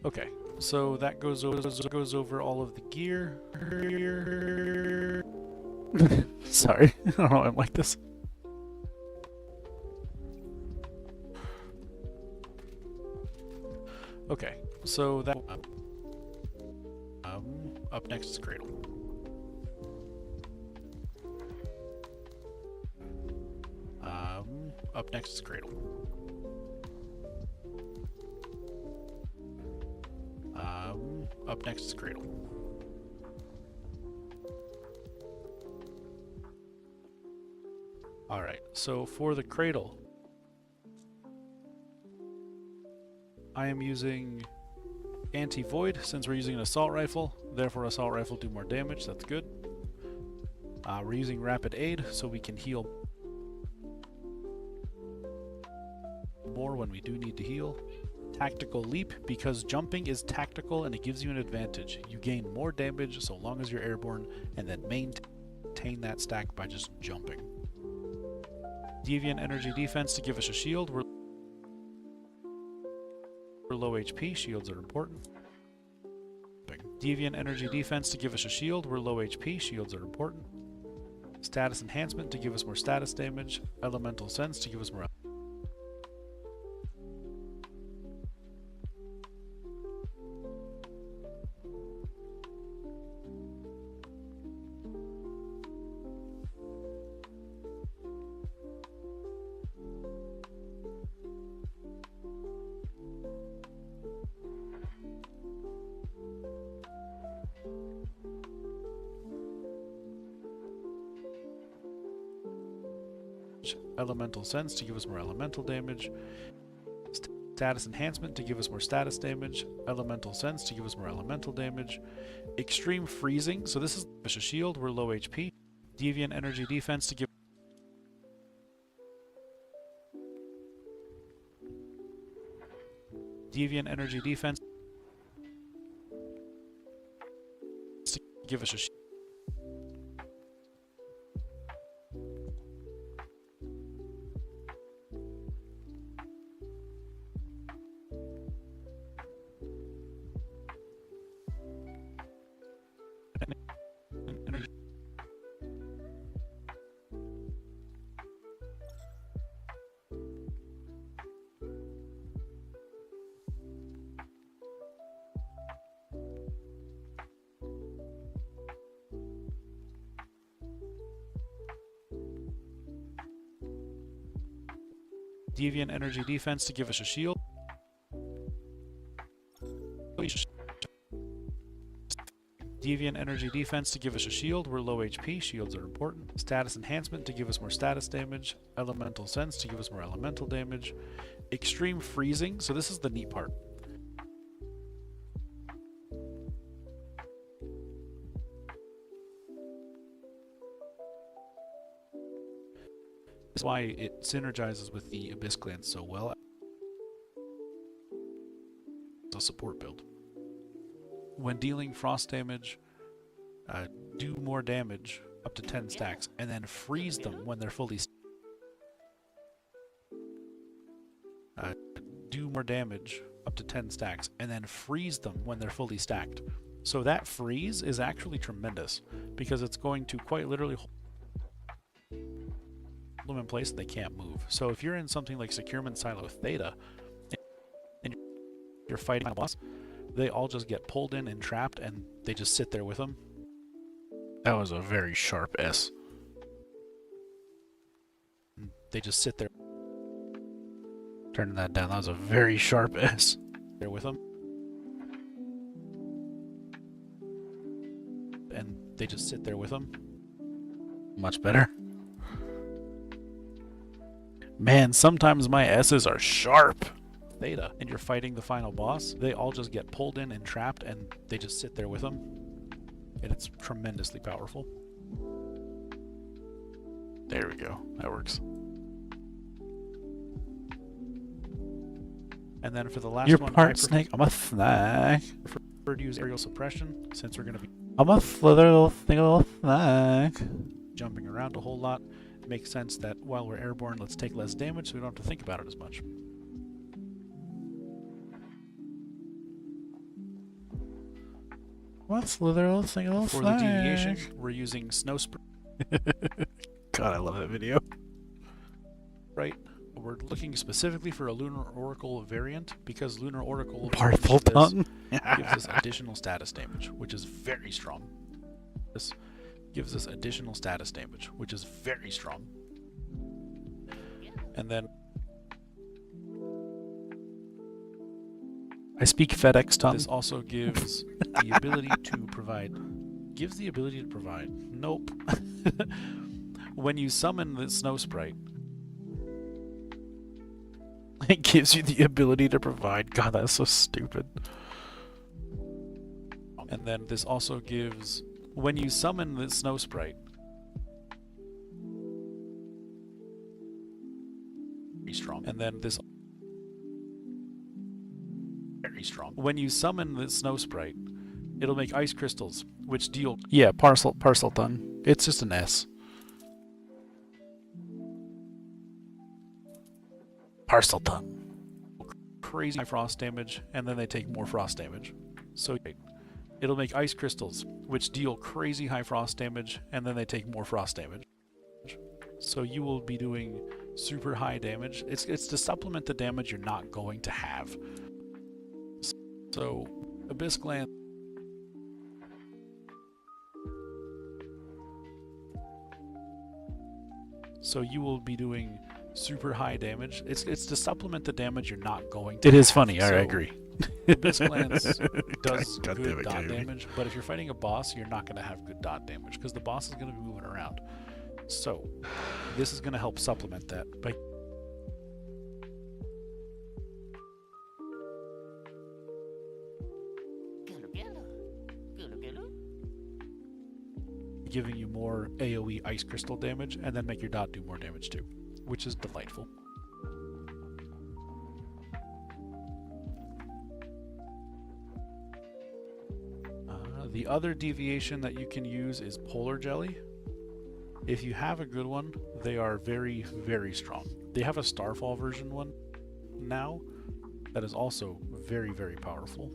Okay, so that goes over all of the gear. Sorry, I don't know why I'm like this. Okay, so that up next is Cradle. Up next is Cradle. Up next is Cradle. Alright, so for the Cradle, I am using Anti-Void since we're using an Assault Rifle. Therefore, Assault Rifle do more damage, that's good. We're using Rapid Aid so we can heal more when we do need to heal. Tactical Leap because jumping is tactical and it gives you an advantage. You gain more damage so long as you're airborne and then maintain that stack by just jumping. Deviant Energy Defense to give us a shield. We're low HP, shields are important. Deviant Energy Defense to give us a shield. We're low HP, shields are important. Status enhancement to give us more status damage. Elemental sense to give us more. Elemental sense to give us more elemental damage. Status enhancement to give us more status damage. Elemental sense to give us more elemental damage. Extreme freezing, so this is a shield, we're low HP. Deviant energy defense to give Deviant energy defense to give us a shield. Deviant energy defense to give us a shield. Deviant energy defense to give us a shield. We're low HP. Shields are important. Status enhancement to give us more status damage. Elemental sense to give us more elemental damage. Extreme freezing. So this is the neat part. That's why it synergizes with the Abyss Glance so well. It's a support build. When dealing frost damage, do more damage up to 10 stacks, and then freeze them when they're fully do more damage up to 10 stacks, and then freeze them when they're fully stacked. So that freeze is actually tremendous, because it's going to quite literally hold them in place and they can't move. So if you're in something like Securement Silo Theta, and you're fighting a boss, they all just get pulled in and trapped, and they just sit there with them. That was a very sharp S. They just sit there. Turning that down, that was a very sharp S. There with them. And they just sit there with them. Much better. Man, sometimes my S's are sharp. Theta, and you're fighting the final boss, they all just get pulled in and trapped, and they just sit there with them. And it's tremendously powerful. There we go. That works. And then for the last one, part snake. I'm a snake. I prefer to use aerial suppression, since we're going to be I'm a slither little snake. jumping around a whole lot. It makes sense that while we're airborne, let's take less damage so we don't have to think about it as much. What's slither little snake? For the deviation, we're using snow spray. God, I love that video. Right. We're looking specifically for a Lunar Oracle variant, because Lunar Oracle Partial tongue. gives us additional status damage, which is very strong. This gives us additional status damage, which is very strong. And then I speak FedEx tongue. this also gives the ability to provide. Gives the ability to provide. Nope. When you summon the Snow Sprite, It gives you the ability to provide. God, that's so stupid. and then this also gives, when you summon the Snow Sprite, very strong. And then this very strong. When you summon the Snow Sprite, it'll make ice crystals, which deal Yeah, parcel tongue. It's just an S. Parcel tongue. crazy high frost damage, and then they take more frost damage. So it'll make ice crystals, which deal crazy high frost damage, and then they take more frost damage. So you will be doing super high damage. It's to supplement the damage you're not going to have. So Abyss Glance So you will be doing super high damage. It's to supplement the damage you're not going to It is have. funny, I So agree. Abyss Glance does God damn good it, dot Jamie. damage, but if you're fighting a boss, you're not going to have good dot damage because the boss is going to be moving around. So this is going to help supplement that by giving you more AoE ice crystal damage and then make your dot do more damage too, which is delightful. The other deviation that you can use is Polar Jelly. If you have a good one, they are very, very strong. They have a Starfall version one now that is also very, very powerful.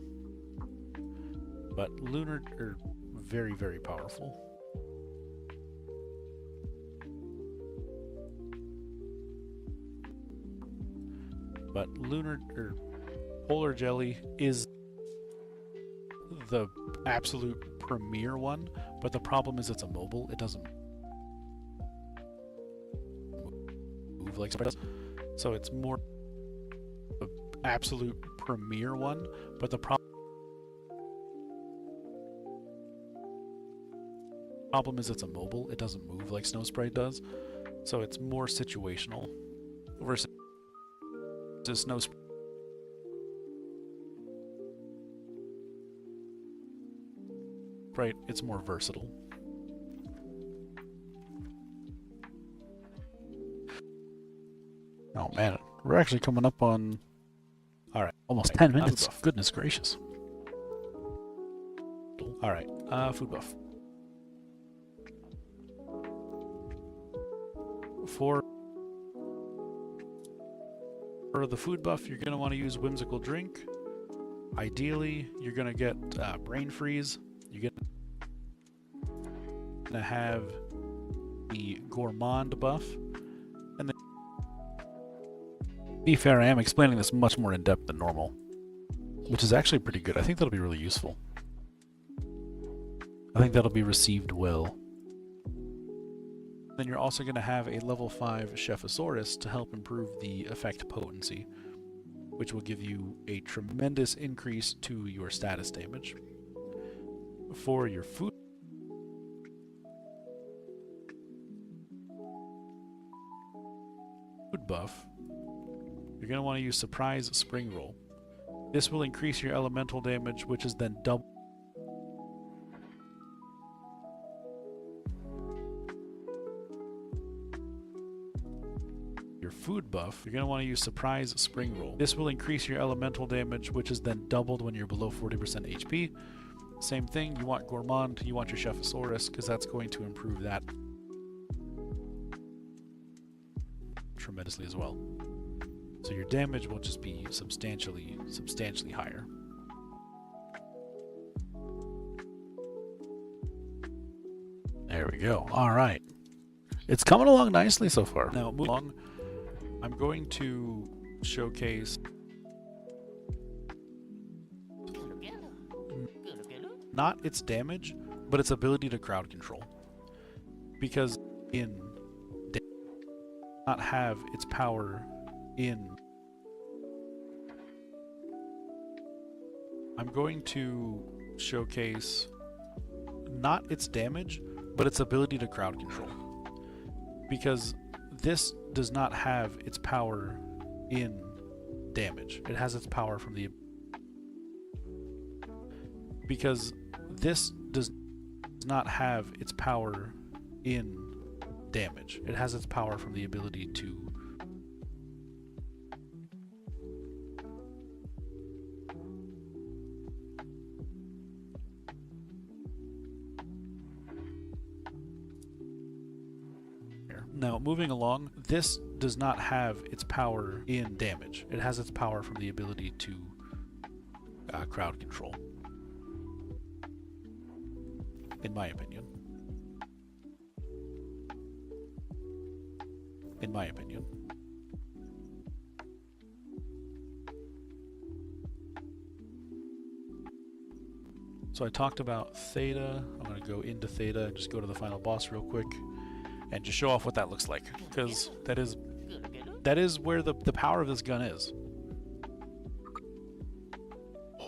But Lunar are very, very powerful. But Polar Jelly is the absolute premier one, but the problem is it's immobile. It doesn't move like Sprite does. So it's more the absolute premier one, but the problem is it's immobile. It doesn't move like Snow Sprite does. So it's more situational versus Snow Sprite. Right, it's more versatile. Oh man, we're actually coming up on Alright, almost okay, 10 minutes. buff. Goodness gracious. Alright, food buff. For the food buff, you're going to want to use Whimsical Drink. Ideally, you're going to get Brain Freeze. You're going to have the Gourmand buff. And then, To be fair, I am explaining this much more in depth than normal, which is actually pretty good. I think that'll be really useful. I think that'll be received well. then you're also going to have a level 5 Chephosaurus to help improve the effect potency, which will give you a tremendous increase to your status damage. For your food buff, you're going to want to use Surprise Spring Roll. This will increase your elemental damage, which is then double your food buff. You're going to want to use Surprise Spring Roll. This will increase your elemental damage, which is then doubled when you're below 40% HP. Same thing, you want Gourmand, you want your Chephosaurus, because that's going to improve that tremendously as well. So your damage will just be substantially higher. There we go. All right. It's coming along nicely so far. Now, moving along, I'm going to showcase not its damage, but its ability to crowd control. Because in not have its power in. I'm going to showcase not its damage, but its ability to crowd control. Because this does not have its power in damage. It has its power from the. Because this does not have its power in damage. It has its power from the ability to. Now, moving along, this does not have its power in damage. It has its power from the ability to crowd control. In my opinion. in my opinion. So I talked about Theta. I'm going to go into Theta and just go to the final boss real quick and just show off what that looks like, because that is where the power of this gun is.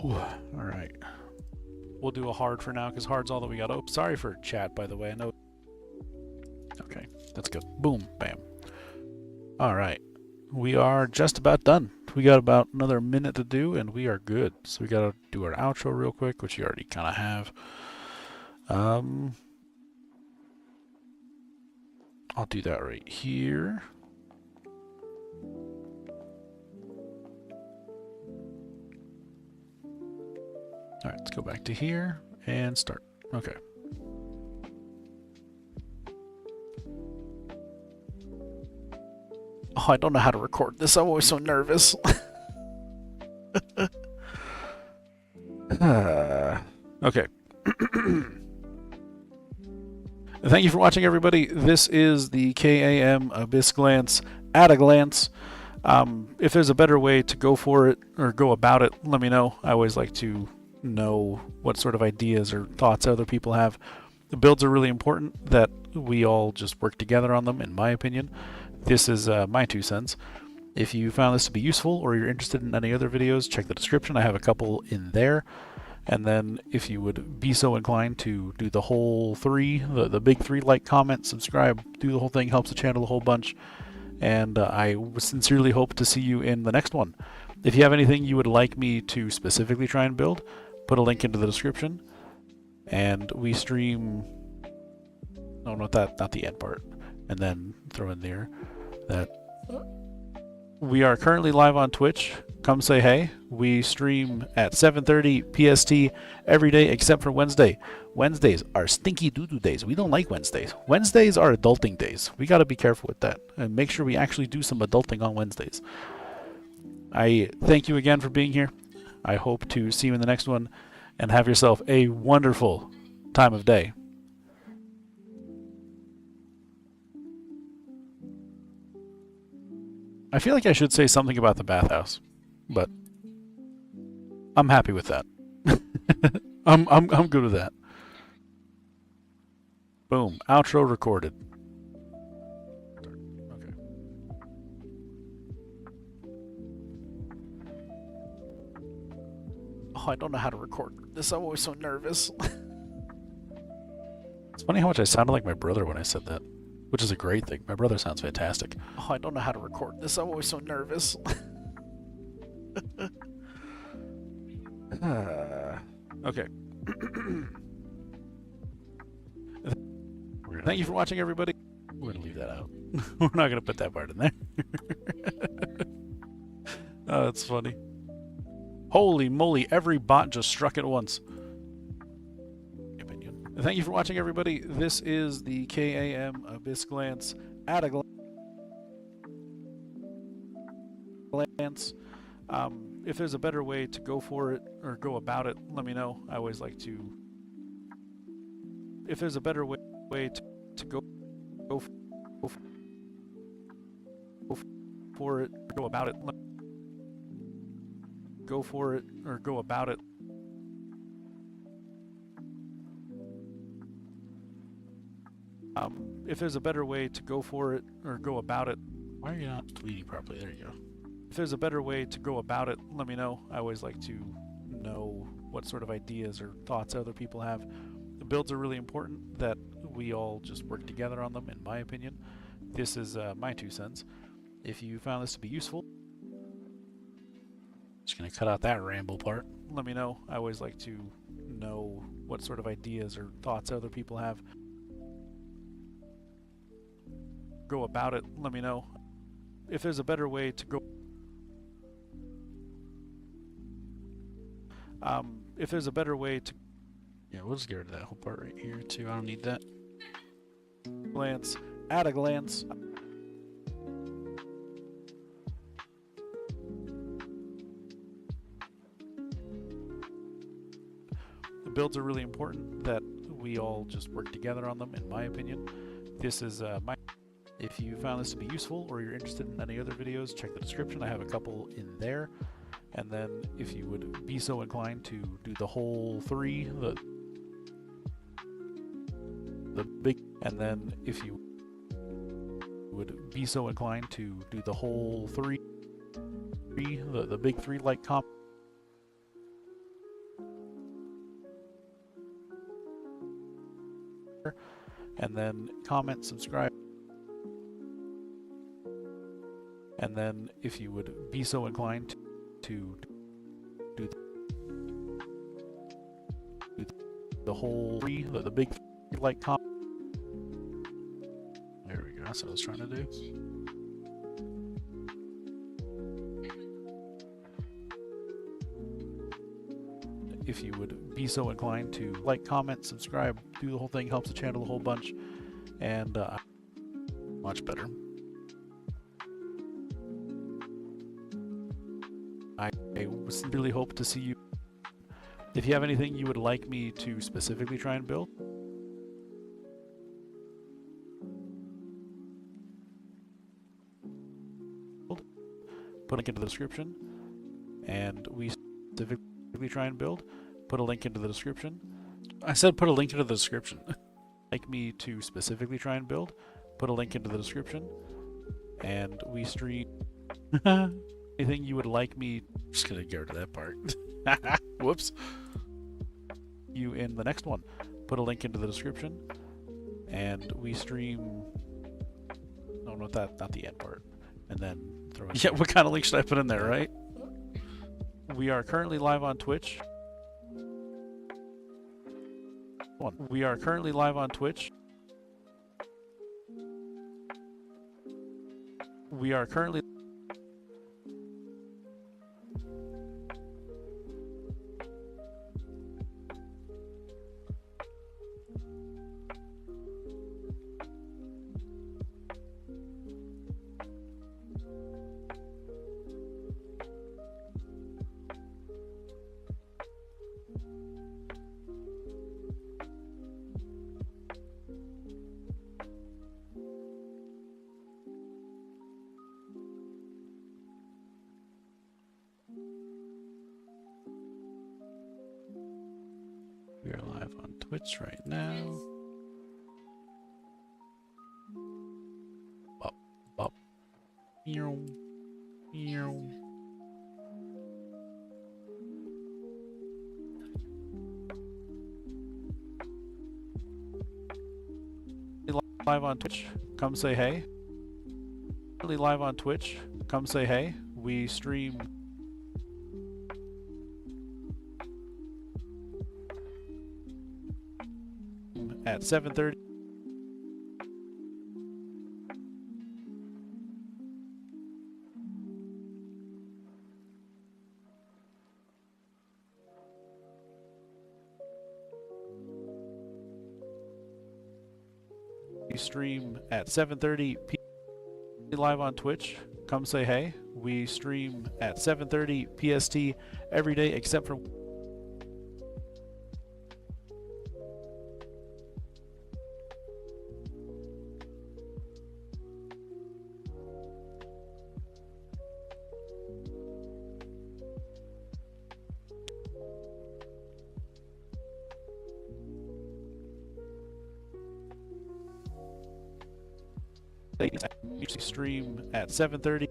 Alright. We'll do a hard for now, because hard's all that we got. Oh, sorry for chat, by the way. I know. Okay, that's good. Boom, bam. Alright. We are just about done. We got about another minute to do, and we are good. So we gotta do our outro real quick, which you already kind of have. I'll do that right here. Alright, let's go back to here and start. Okay. Oh, I don't know how to record this. I'm always so nervous. Okay. Thank you for watching, everybody. This is the KAM Abyss Glance at a glance. If there's a better way to go for it or go about it, let me know. I always like to know what sort of ideas or thoughts other people have. The builds are really important that we all just work together on them, in my opinion. This is my 2 cents. If you found this to be useful or you're interested in any other videos, check the description. I have a couple in there. And then if you would be so inclined to do the whole 3, the big 3, like, comment, subscribe, do the whole thing, helps the channel a whole bunch. And I sincerely hope to see you in the next one. If you have anything you would like me to specifically try and build, put a link into the description. And we stream... No, not the end part. And then throw in there that we are currently live on Twitch. Come say hey. We stream at 7:30 PST every day except for Wednesday. Wednesdays are stinky doo-doo days. We don't like Wednesdays. Wednesdays are adulting days. We got to be careful with that and make sure we actually do some adulting on Wednesdays. I thank you again for being here. I hope to see you in the next one, and have yourself a wonderful time of day. I feel like I should say something about the bathhouse, but I'm happy with that. I'm good with that. Boom. Outro recorded. Okay. Oh, I don't know how to record this. I'm always so nervous. It's funny how much I sounded like my brother when I said that. Which is a great thing. My brother sounds fantastic. Oh, I don't know how to record this. I'm always so nervous. Okay. Thank you for watching, everybody. We're going to leave that out. We're not going to put that part in there. Oh, that's funny. Holy moly, every bot just struck at once. Thank you for watching, everybody. This is the KAM Abyss Glance at a glance. If there's a better way to go for it or go about it, let me know. I always like to... If there's a better way to go for it, or go about it, go for it or go about it. If there's a better way to go for it or go about it, why are you not tweeting properly? There you go. If there's a better way to go about it, let me know. I always like to know what sort of ideas or thoughts other people have. The builds are really important that we all just work together on them, in my opinion. This is my 2 cents. If you found this to be useful, just gonna cut out that ramble part. Let me know. I always like to know what sort of ideas or thoughts other people have. Go about it, let me know. If there's a better way to go... if there's a better way to... Yeah, we'll just get rid of that whole part right here, too. I don't need that. Glance. At a glance. The builds are really important that we all just work together on them, in my opinion. This is my... If you found this to be useful or you're interested in any other videos, check the description. I have a couple in there. And then if you would be so inclined to do the whole 3, the big, and then if you would be so inclined to do the whole 3, the big 3 like comp, and then comment, subscribe, and then if you would be so inclined to do the whole 3, the big 3 like comp. There we go. That's what I was trying to do. If you would be so inclined to like, comment, subscribe, do the whole thing, helps the channel a whole bunch, and much better. I sincerely hope to see you. If you have anything you would like me to specifically try and build, put a link into the description, and we specifically try and build, put a link into the description. I said put a link into the description. Like me to specifically try and build, put a link into the description, and we stream. Anything you would like me, just gonna get rid of that part. Whoops. You in the next one, put a link into the description, and we stream. No, not that, not the end part, and then throw it. Yeah, what kind of link should I put in there, right? We are currently live on Twitch. We are currently live on Twitch. We are currently We are live on Twitch right now. Bop, bop. Meow, meow. Live on Twitch, come say hey. Live on Twitch, come say hey. We stream at 7:30. We stream at 7:30 p.m. live on Twitch. Come say hey. We stream at 7:30 PST every day except for stream at 7:30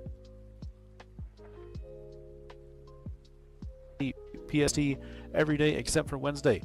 PST every day except for Wednesday.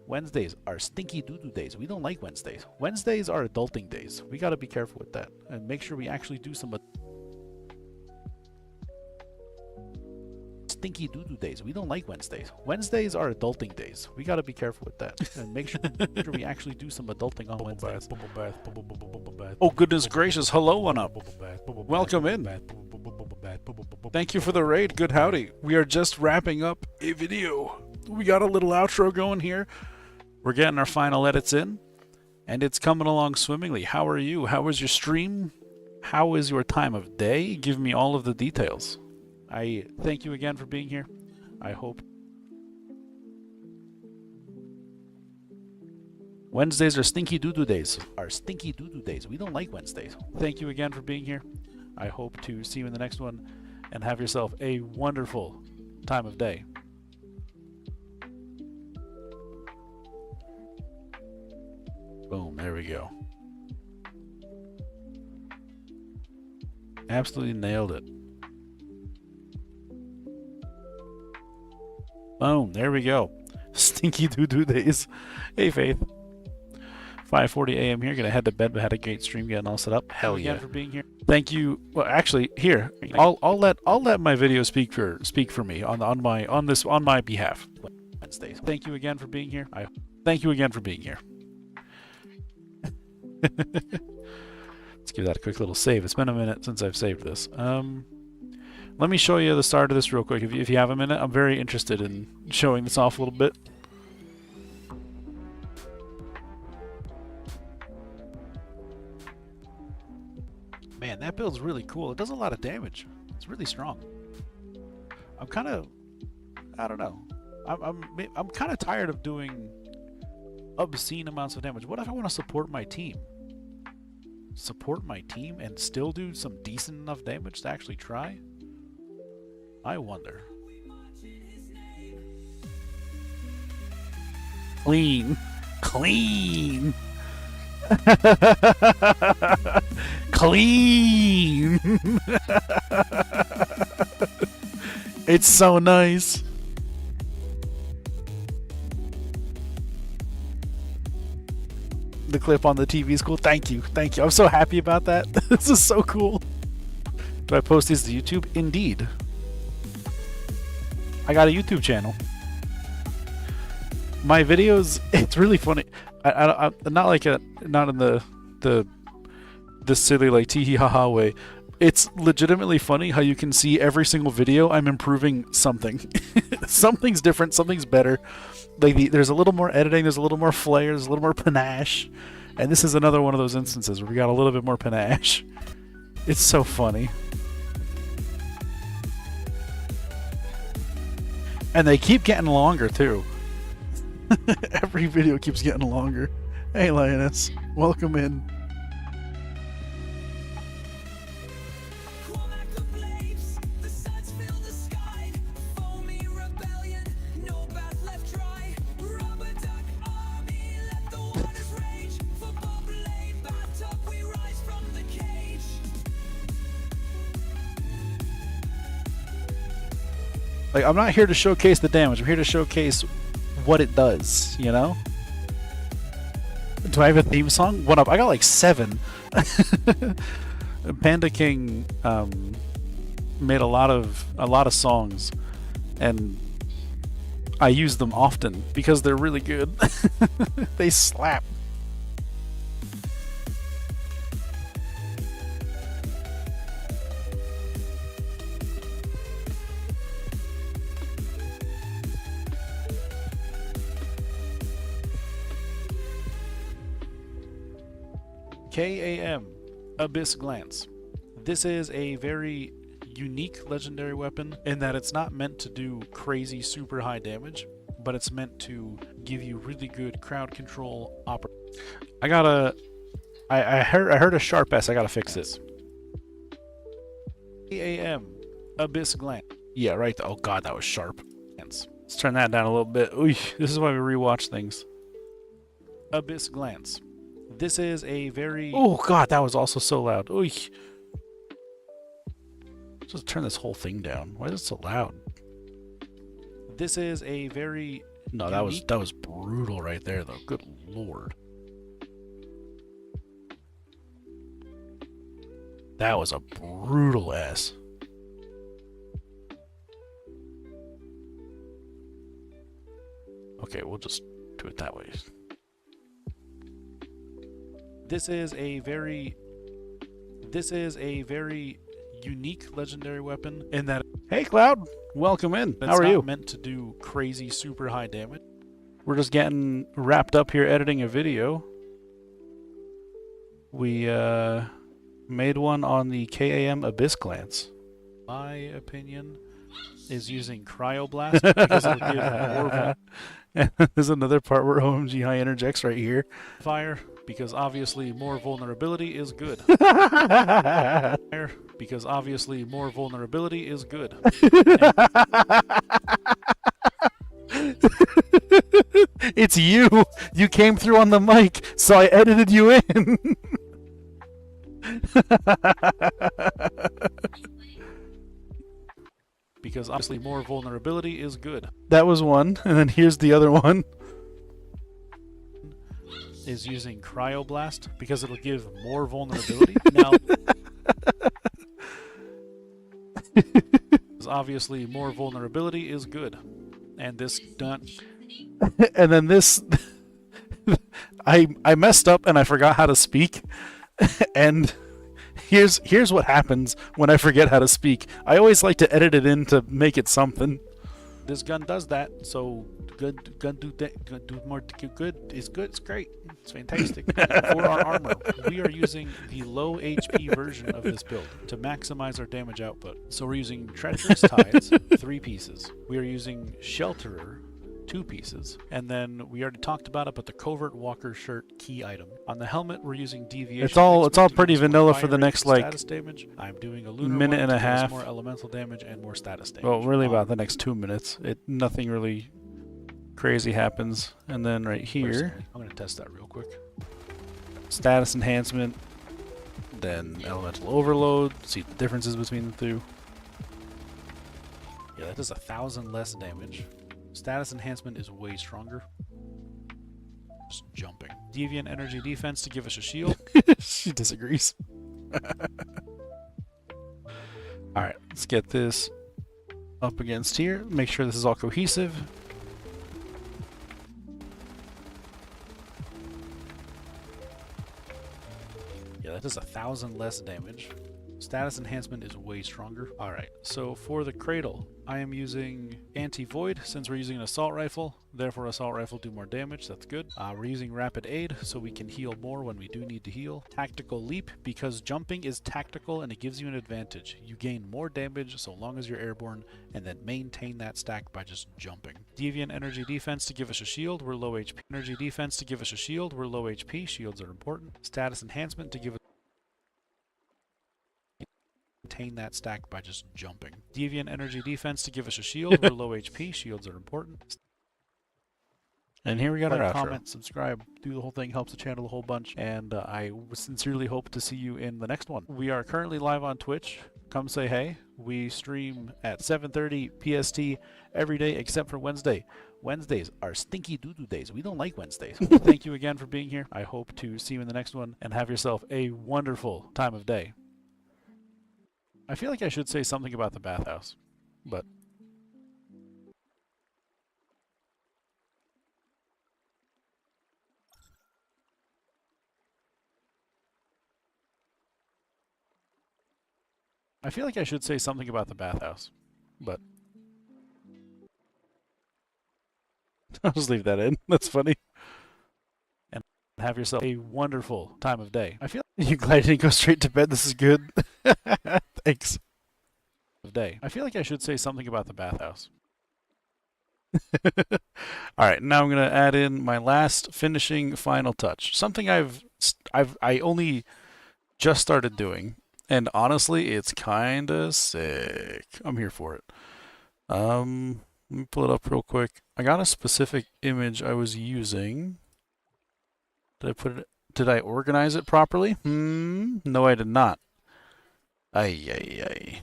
Wednesdays are stinky doo-doo days. We don't like Wednesdays. Wednesdays are adulting days. We got to be careful with that and make sure we actually do some stinky doo-doo days. We don't like Wednesdays. Wednesdays are adulting days. We got to be careful with that and make sure we actually do some adulting on Wednesdays. Oh, goodness gracious. Hello, one up. Welcome in. Thank you for the raid. Good howdy. We are just wrapping up a video. We got a little outro going here. We're getting our final edits in, and it's coming along swimmingly. How are you? How was your stream? How is your time of day? Give me all of the details. I thank you again for being here. I hope Wednesdays are stinky doo-doo days. We don't like Wednesdays. Thank you again for being here. I hope to see you in the next one, and have yourself a wonderful time of day. Boom, there we go. Absolutely nailed it. Boom, there we go. Stinky doo-doo days. Hey, Faith. 5:40 a.m. here. Gonna head to bed, but had a great stream getting all set up. Hell yeah. Again for being here. Thank you. Well, actually, here I'll let my video speak for me on my behalf. Wednesdays. Thank you again for being here. Thank you again for being here. Let's give that a quick little save. It's been a minute since I've saved this. Let me show you the start of this real quick if you have a minute. I'm very interested in showing this off a little bit. Man, that build's really cool. It does a lot of damage. It's really strong. I'm kind of, I don't know. I'm kind of tired of doing obscene amounts of damage. What if I want to support my team? Support my team and still do some decent enough damage to actually try? I wonder. Clean. Clean. Clean. It's so nice. The clip on the TV is cool. Thank you. Thank you. I'm so happy about that. This is so cool. Do I post these to YouTube? Indeed. I got a YouTube channel. My videos, it's really funny. I'm not like not in the silly like tee hee ha ha way. It's legitimately funny how you can see every single video I'm improving something. Something's different, something's better. Like there's a little more editing, there's a little more flair, there's a little more panache. And this is another one of those instances where we got a little bit more panache. It's so funny. And they keep getting longer too. Every video keeps getting longer. Hey Lioness, welcome in. Like, I'm not here to showcase the damage. I'm here to showcase what it does, you know? Do I have a theme song? One up. I got like 7. Panda King made a lot of songs, and I use them often because they're really good. They slap. KAM, Abyss Glance. This is a very unique legendary weapon in that it's not meant to do crazy super high damage, but it's meant to give you really good crowd control. I heard a sharp S. I gotta fix this. KAM, Abyss Glance. Yeah, right. Oh god, that was sharp. Let's turn that down a little bit. Ooh, this is why we rewatch things. Abyss Glance. This is a very... Oh god, that was also so loud. Oy. Just turn this whole thing down. Why is it so loud? This is a very... No, unique... that was brutal right there, though. Good lord. That was a brutal S. Okay, we'll just do it that way. This is a very unique legendary weapon in that Hey, Cloud! Welcome in. it's How are not you? meant to do crazy super high damage. We're just getting wrapped up here editing a video. We made one on the KAM Abyss Glance. My opinion is using Cryoblast because it'll give more And there's another part where OMG high interjects right here. fire because obviously more vulnerability is good. Fire because obviously more vulnerability is good. It's you! You came through on the mic, so I edited you in! Because obviously more vulnerability is good. That was one, and then here's the other one. Is using Cryoblast because it'll give more vulnerability. Now, obviously more vulnerability is good. And this done. And then this... I messed up and I forgot how to speak. And here's what happens when I forget how to speak. I always like to edit it in to make it something. This gun does that, so good gun do more good. It's good. It's great. It's fantastic. For our armor, we are using the low HP version of this build to maximize our damage output. So we're using Treacherous Tides, 3 pieces. We are using Shelterer, 2 pieces, and then we already talked about it, but the Covert Walker shirt key item. On the helmet, we're using Deviation. It's all Expert to pretty give us more vanilla fire for the rate next and like status damage. I'm doing a lunar minute one and a to give us half. more elemental damage and more status damage. Well, really about the next 2 minutes. Nothing really crazy happens. And then right here, I'm gonna test that real quick. status enhancement, then elemental overload. See the differences between the two. Yeah, that does 1,000 less damage. Status enhancement is way stronger. Just jumping. Deviant energy defense to give us a shield. She disagrees. Alright, let's get this up against here. Make sure this is all cohesive. Yeah, that does 1,000 less damage. Status enhancement is way stronger. Alright, so for the cradle, I am using anti-void since we're using an assault rifle. Therefore, assault rifle do more damage. That's good. We're using rapid aid so we can heal more when we do need to heal. Tactical leap because jumping is tactical and it gives you an advantage. You gain more damage so long as you're airborne and then maintain that stack by just jumping. Deviant energy defense to give us a shield. We're low HP. Energy defense to give us a shield. We're low HP. Shields are important. Status enhancement to give us maintain that stack by just jumping. Deviant energy defense to give us a shield. We're low HP. Shields are important. And here we got our Like, outro. comment, subscribe, do the whole thing, helps the channel a whole bunch, and I sincerely hope to see you in the next one. We are currently live on Twitch. Come say hey. We stream at 7:30 PST every day except for Wednesday. Wednesdays are stinky doo-doo days. We don't like Wednesdays. Thank you again for being here. I hope to see you in the next one, and have yourself a wonderful time of day. I feel like I should say something about the bathhouse, but I feel like I should say something about the bathhouse, but I'll just leave that in. That's funny. and have yourself a wonderful time of day. I feel You glad you didn't go straight to bed? This is good. Thanks. I feel like I should say something about the bathhouse. Alright, now I'm going to add in my last finishing final touch. Something I only just started doing. And honestly, it's kind of sick. I'm here for it. Let me pull it up real quick. I got a specific image I was using. Did I organize it properly? No, I did not. Ay.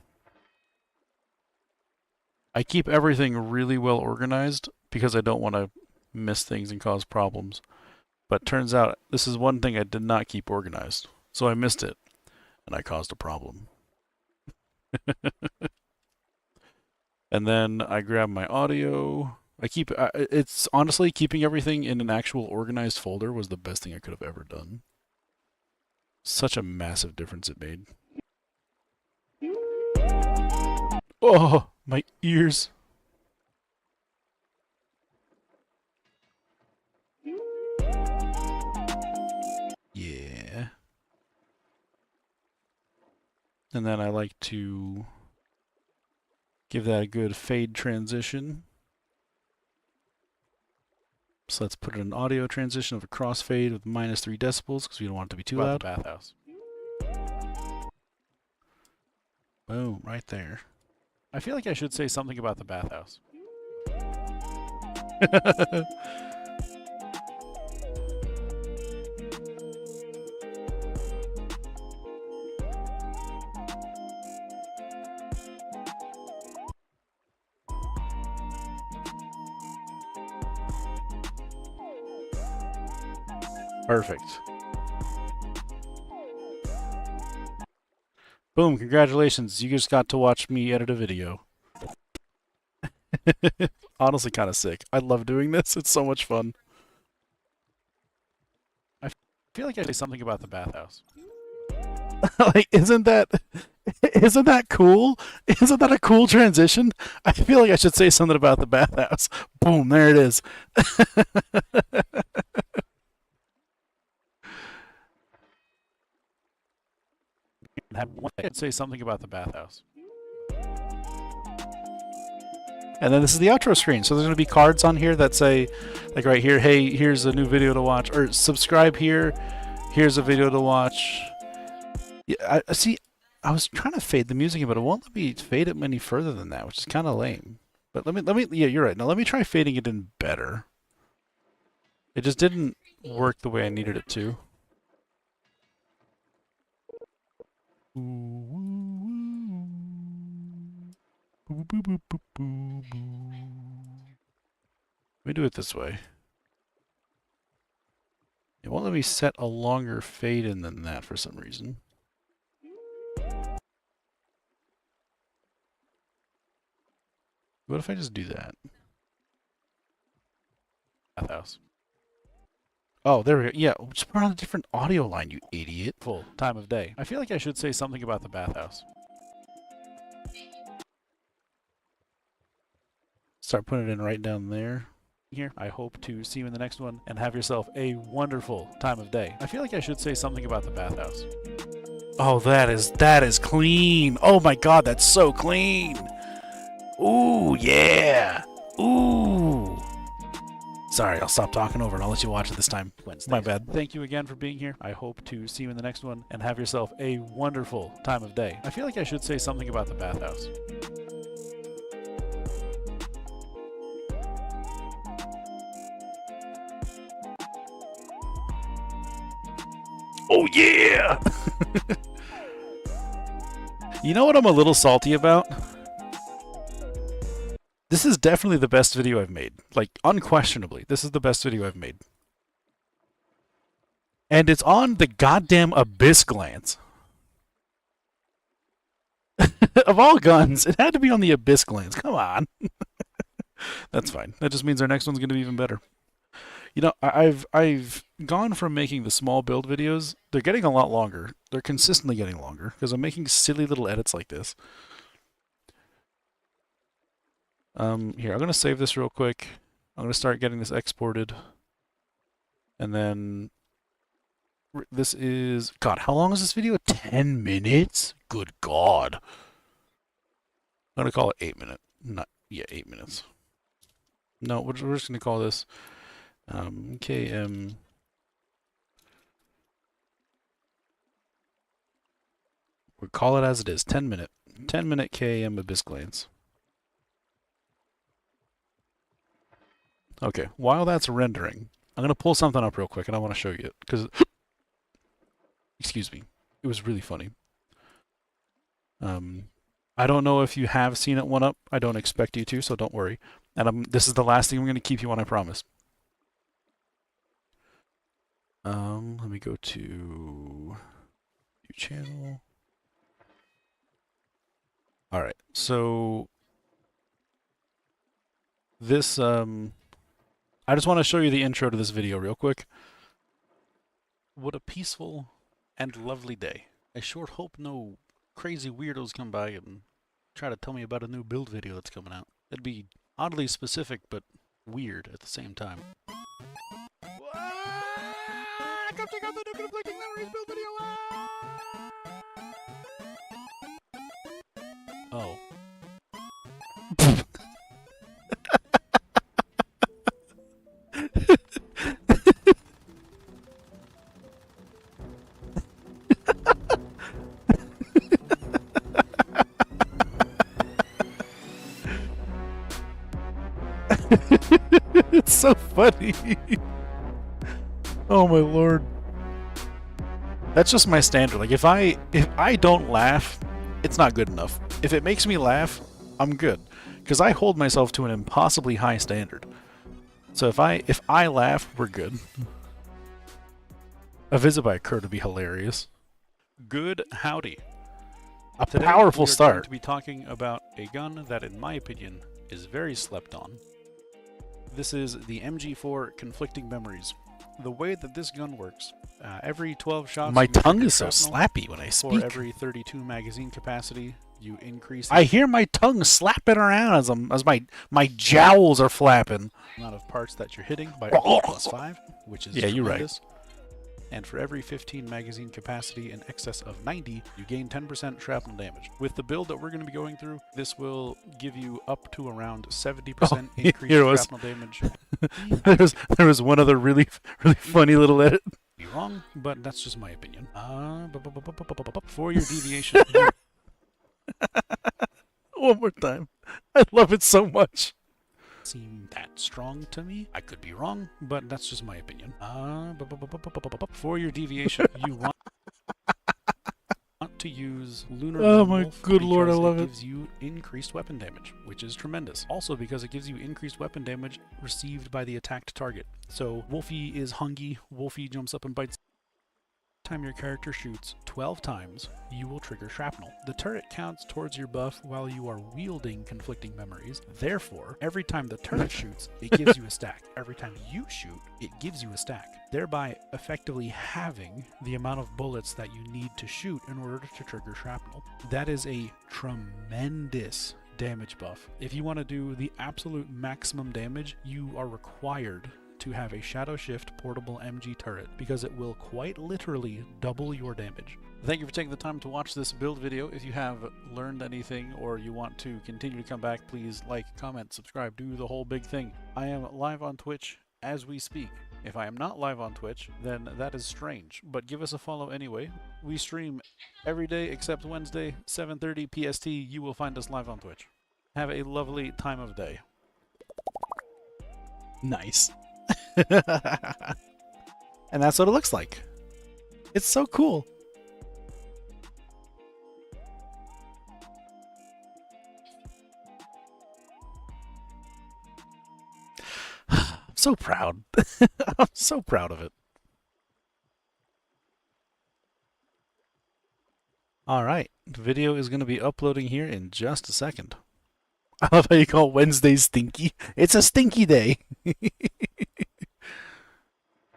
I keep everything really well organized because I don't want to miss things and cause problems. But turns out this is one thing I did not keep organized. So I missed it. And I caused a problem. And then I grabbed my audio, It's honestly keeping everything in an actual organized folder was the best thing I could have ever done. Such a massive difference it made. Oh, my ears. Yeah. And then I like to give that a good fade transition. So let's put an audio transition of a crossfade with -3 decibels because we don't want it to be too loud. The bathhouse. Boom, right there. I feel like I should say something about the bathhouse. Perfect. Boom, congratulations. You just got to watch me edit a video. Honestly kind of sick. I love doing this. It's so much fun. I feel like I should say something about the bathhouse. Like, isn't that cool? Isn't that a cool transition? I feel like I should say something about the bathhouse. Boom, there it is. I'd say something about the bathhouse. And then this is the outro screen. So there's going to be cards on here that say, like right here, hey, here's a new video to watch, or subscribe here, here's a video to watch. Yeah, I see. I was trying to fade the music, but it won't let me fade it any further than that, which is kind of lame. But let me. Yeah, you're right. Now let me try fading it in better. It just didn't work the way I needed it to. Let me do it this way. It won't let me set a longer fade in than that for some reason. What if I just do that? Bathhouse. Oh, there we go. Yeah, just put on a different audio line, you idiot. Full time of day. I feel like I should say something about the bathhouse. Start putting it in right down there. Here, I hope to see you in the next one and have yourself a wonderful time of day. I feel like I should say something about the bathhouse. Oh, that is clean. Oh my god, that's so clean. Ooh, yeah. Ooh. Sorry, I'll stop talking over and I'll let you watch it this time. Wednesdays. My bad. Thank you again for being here. I hope to see you in the next one and have yourself a wonderful time of day. I feel like I should say something about the bathhouse. Oh yeah! You know what I'm a little salty about? This is definitely the best video I've made. Like, unquestionably, this is the best video I've made. And it's on the goddamn Abyss Glance. Of all guns, it had to be on the Abyss Glance. Come on. That's fine. That just means our next one's going to be even better. You know, I've gone from making the small build videos. They're getting a lot longer. They're consistently getting longer because I'm making silly little edits like this. Here, I'm going to save this real quick. I'm going to start getting this exported. And then this is, God, how long is this video? 10 minutes? Good God. I'm going to call it 8 minutes. Not, yeah, 8 minutes. No, we're just going to call this KM. We'll call it as it is. 10 minute KM Abyss Glance. Okay, while that's rendering, I'm going to pull something up real quick and I want to show you it because, excuse me, it was really funny. I don't know if you have seen it one up. I don't expect you to, so don't worry. And this is the last thing I'm going to keep you on, I promise. Let me go to view channel. All right, so This, I just want to show you the intro to this video real quick. What a peaceful and lovely day. I sure hope no crazy weirdos come by and try to tell me about a new build video that's coming out. It'd be oddly specific, but weird at the same time. Come check out the new Conflicting Memories build video! Oh. It's so funny. Oh my lord. That's just my standard. Like if I don't laugh, it's not good enough. If it makes me laugh, I'm good. Because I hold myself to an impossibly high standard. So if I laugh, we're good. A visit by Kurt would be hilarious. Good howdy. Today, we powerful are start. going to be talking about a gun that, in my opinion, is very slept on. This is the MG4 Conflicting Memories. The way that this gun works, every 12 shots... My you tongue trigger is so shrapnel. slappy when I speak. For every 32 magazine capacity, you increase I hear my tongue slapping around as my jowls are flapping. the amount of parts that you're hitting by +5, which is Yeah, you're right. tremendous. And for every 15 magazine capacity in excess of 90, you gain 10% shrapnel damage. With the build that we're going to be going through, this will give you up to around 70% increased here it was. shrapnel damage. there was one other really funny little edit. Be wrong, but that's just my opinion. For your deviation, One more time. I love it so much. seem that strong to me. I could be wrong, but that's just my opinion. For your deviation, you want to use Lunar Oh Lone my Wolf good lord, I because love it it. gives you increased weapon damage, which is tremendous. Also because it gives you increased weapon damage received by the attacked target. So Wolfie is hungry, Wolfie jumps up and bites. Time your character shoots 12 times, you will trigger shrapnel. The turret counts towards your buff while you are wielding Conflicting Memories. Therefore, every time the turret shoots, it gives you a stack. Every time you shoot, it gives you a stack, thereby effectively halving the amount of bullets that you need to shoot in order to trigger shrapnel. That is a tremendous damage buff. If you want to do the absolute maximum damage, you are required to have a Shadow Shift portable MG turret because it will quite literally double your damage. Thank you for taking the time to watch this build video. If you have learned anything or you want to continue to come back, please like, comment, subscribe, do the whole big thing. I am live on Twitch as we speak. If I am not live on Twitch, then that is strange, but give us a follow anyway. We stream every day except Wednesday, 7:30 PST. You will find us live on Twitch. Have a lovely time of day. Nice. And that's what it looks like. It's so cool. I'm so proud. I'm so proud of it. Alright, the video is going to be uploading here in just a second. I love how you call Wednesday stinky. It's a stinky day.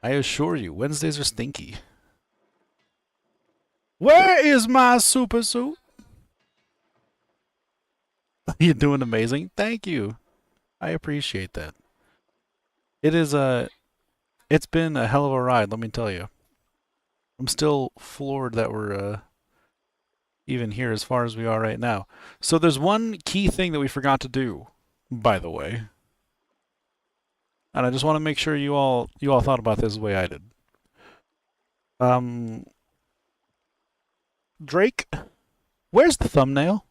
I assure you, Wednesdays are stinky. Where is my super suit? You're doing amazing. Thank you. I appreciate that. It is it's been a hell of a ride, let me tell you. I'm still floored that we're even here as far as we are right now. So there's one key thing that we forgot to do, by the way. And I just want to make sure you all thought about this the way I did. Drake, where's the thumbnail?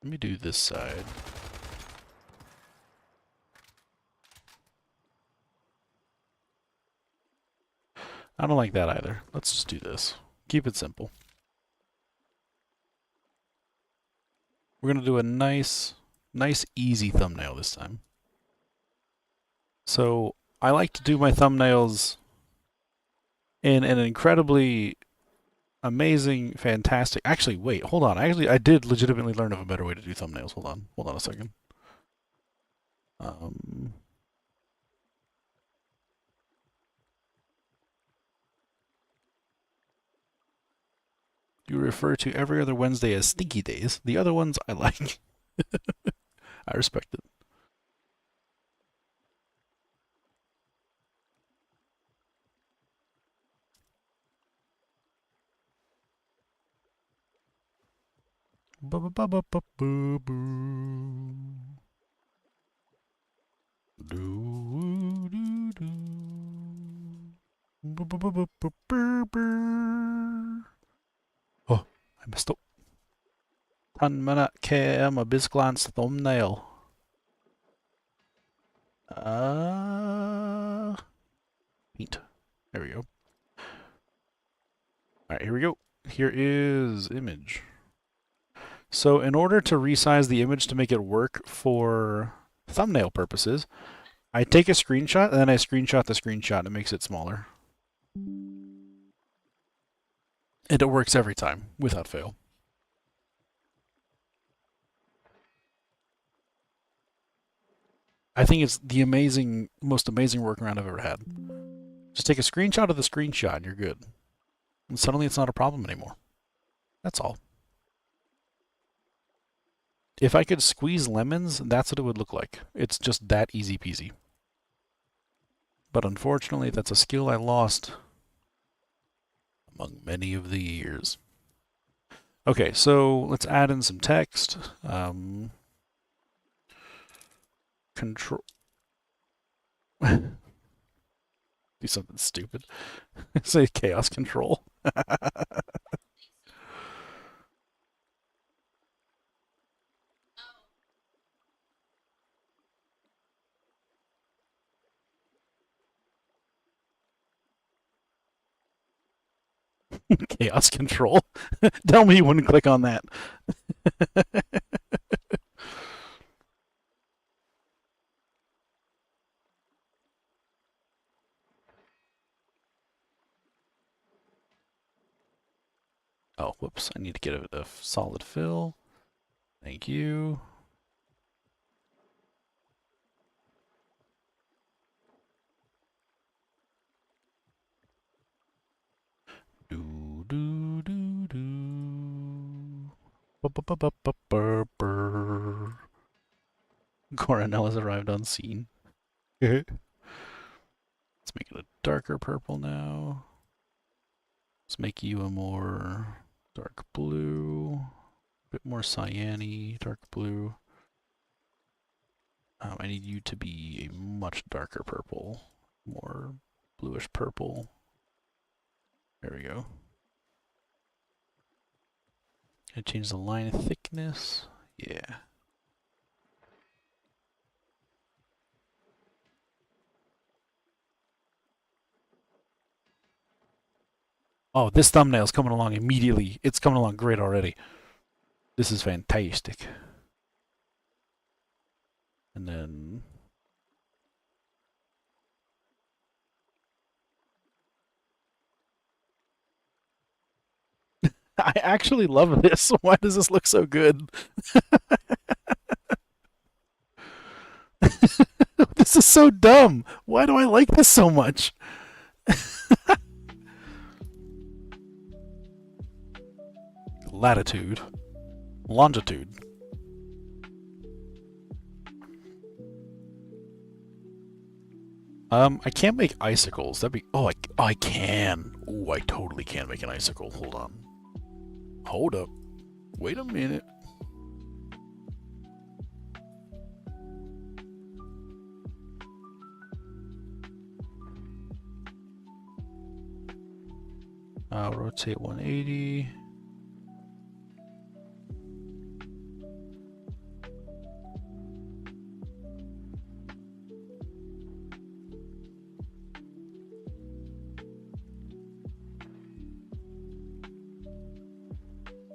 Let me do this side. I don't like that either. Let's just do this. Keep it simple. We're going to do a nice easy thumbnail this time. So I like to do my thumbnails in an incredibly amazing, fantastic... Actually, wait, hold on. I did legitimately learn of a better way to do thumbnails. Hold on a second. You refer to every other Wednesday as stinky days. The other ones I like. I respect it. Oh, I messed up. 10-minute KM Abyss Glance thumbnail. Neat. There we go. Alright, here we go. Here is image. So in order to resize the image to make it work for thumbnail purposes, I take a screenshot and then I screenshot the screenshot and it makes it smaller. And it works every time, without fail. I think it's the most amazing workaround I've ever had. Just take a screenshot of the screenshot and you're good. And suddenly it's not a problem anymore. That's all. If I could squeeze lemons, that's what it would look like. It's just that easy peasy. But unfortunately, that's a skill I lost among many of the years. Okay, so let's add in some text. Control. Do something stupid. Say chaos control. Chaos control. Tell me you wouldn't click on that. Oh, whoops. I need to get a solid fill. Thank you. Do do do do. Coronel has arrived on scene. Let's make it a darker purple now. Let's make you a more dark blue, a bit more cyan-y, dark blue. I need you to be a much darker purple, more bluish purple. There we go. Gonna change the line thickness. Yeah. Oh, this thumbnail's coming along immediately. It's coming along great already. This is fantastic. And then... I actually love this. Why does this look so good? This is so dumb. Why do I like this so much? Latitude. Longitude. I can't make icicles. That'd be... Oh, I can. Oh, I totally can make an icicle. Hold on. Hold up. Wait a minute. Rotate 180.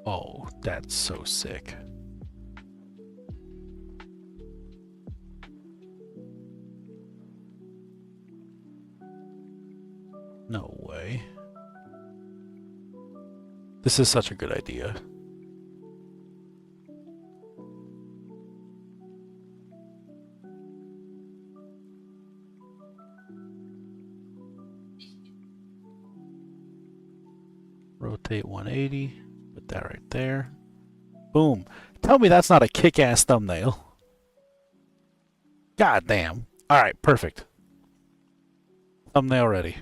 Oh, that's so sick. No way. This is such a good idea. Rotate 180. Put that right there. Boom. Tell me that's not a kick-ass thumbnail. God damn. Alright, perfect. Thumbnail ready.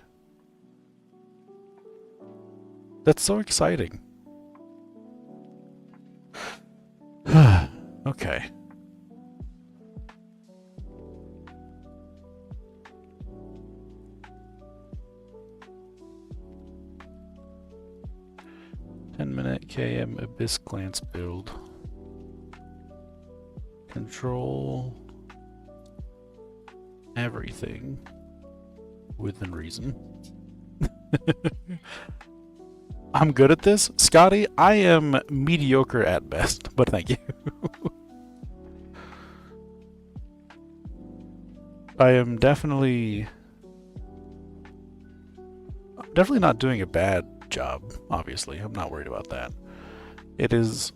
That's so exciting. Okay. Minute KM Abyss Glance build. Control everything within reason. I'm good at this, Scotty. I am mediocre at best, but thank you. I am definitely not doing a bad job, obviously. I'm not worried about that. It is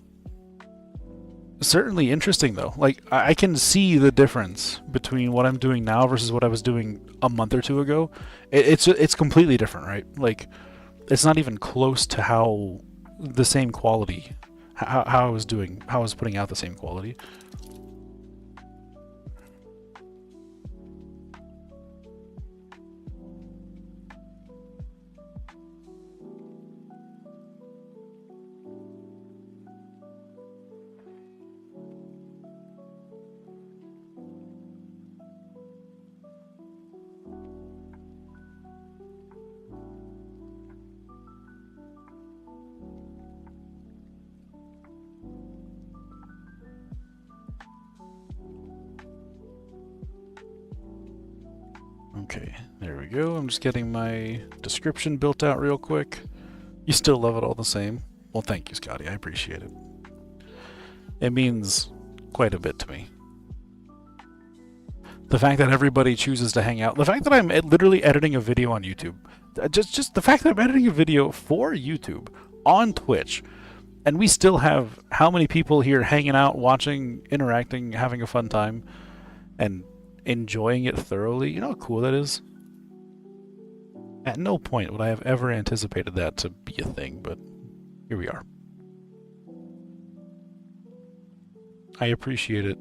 certainly interesting, though. Like, I can see the difference between what I'm doing now versus what I was doing a month or two ago. It's completely different, right? Like, it's not even close to how the same quality, how I was doing, how I was putting out the same quality. Okay, there we go. I'm just getting my description built out real quick. You still love it all the same? Well, thank you, Scotty. I appreciate it. It means quite a bit to me. The fact that everybody chooses to hang out. The fact that I'm literally editing a video on YouTube. Just the fact that I'm editing a video for YouTube on Twitch. And we still have how many people here hanging out, watching, interacting, having a fun time, and enjoying it thoroughly. You know how cool that is? At no point would I have ever anticipated that to be a thing, but here we are. I appreciate it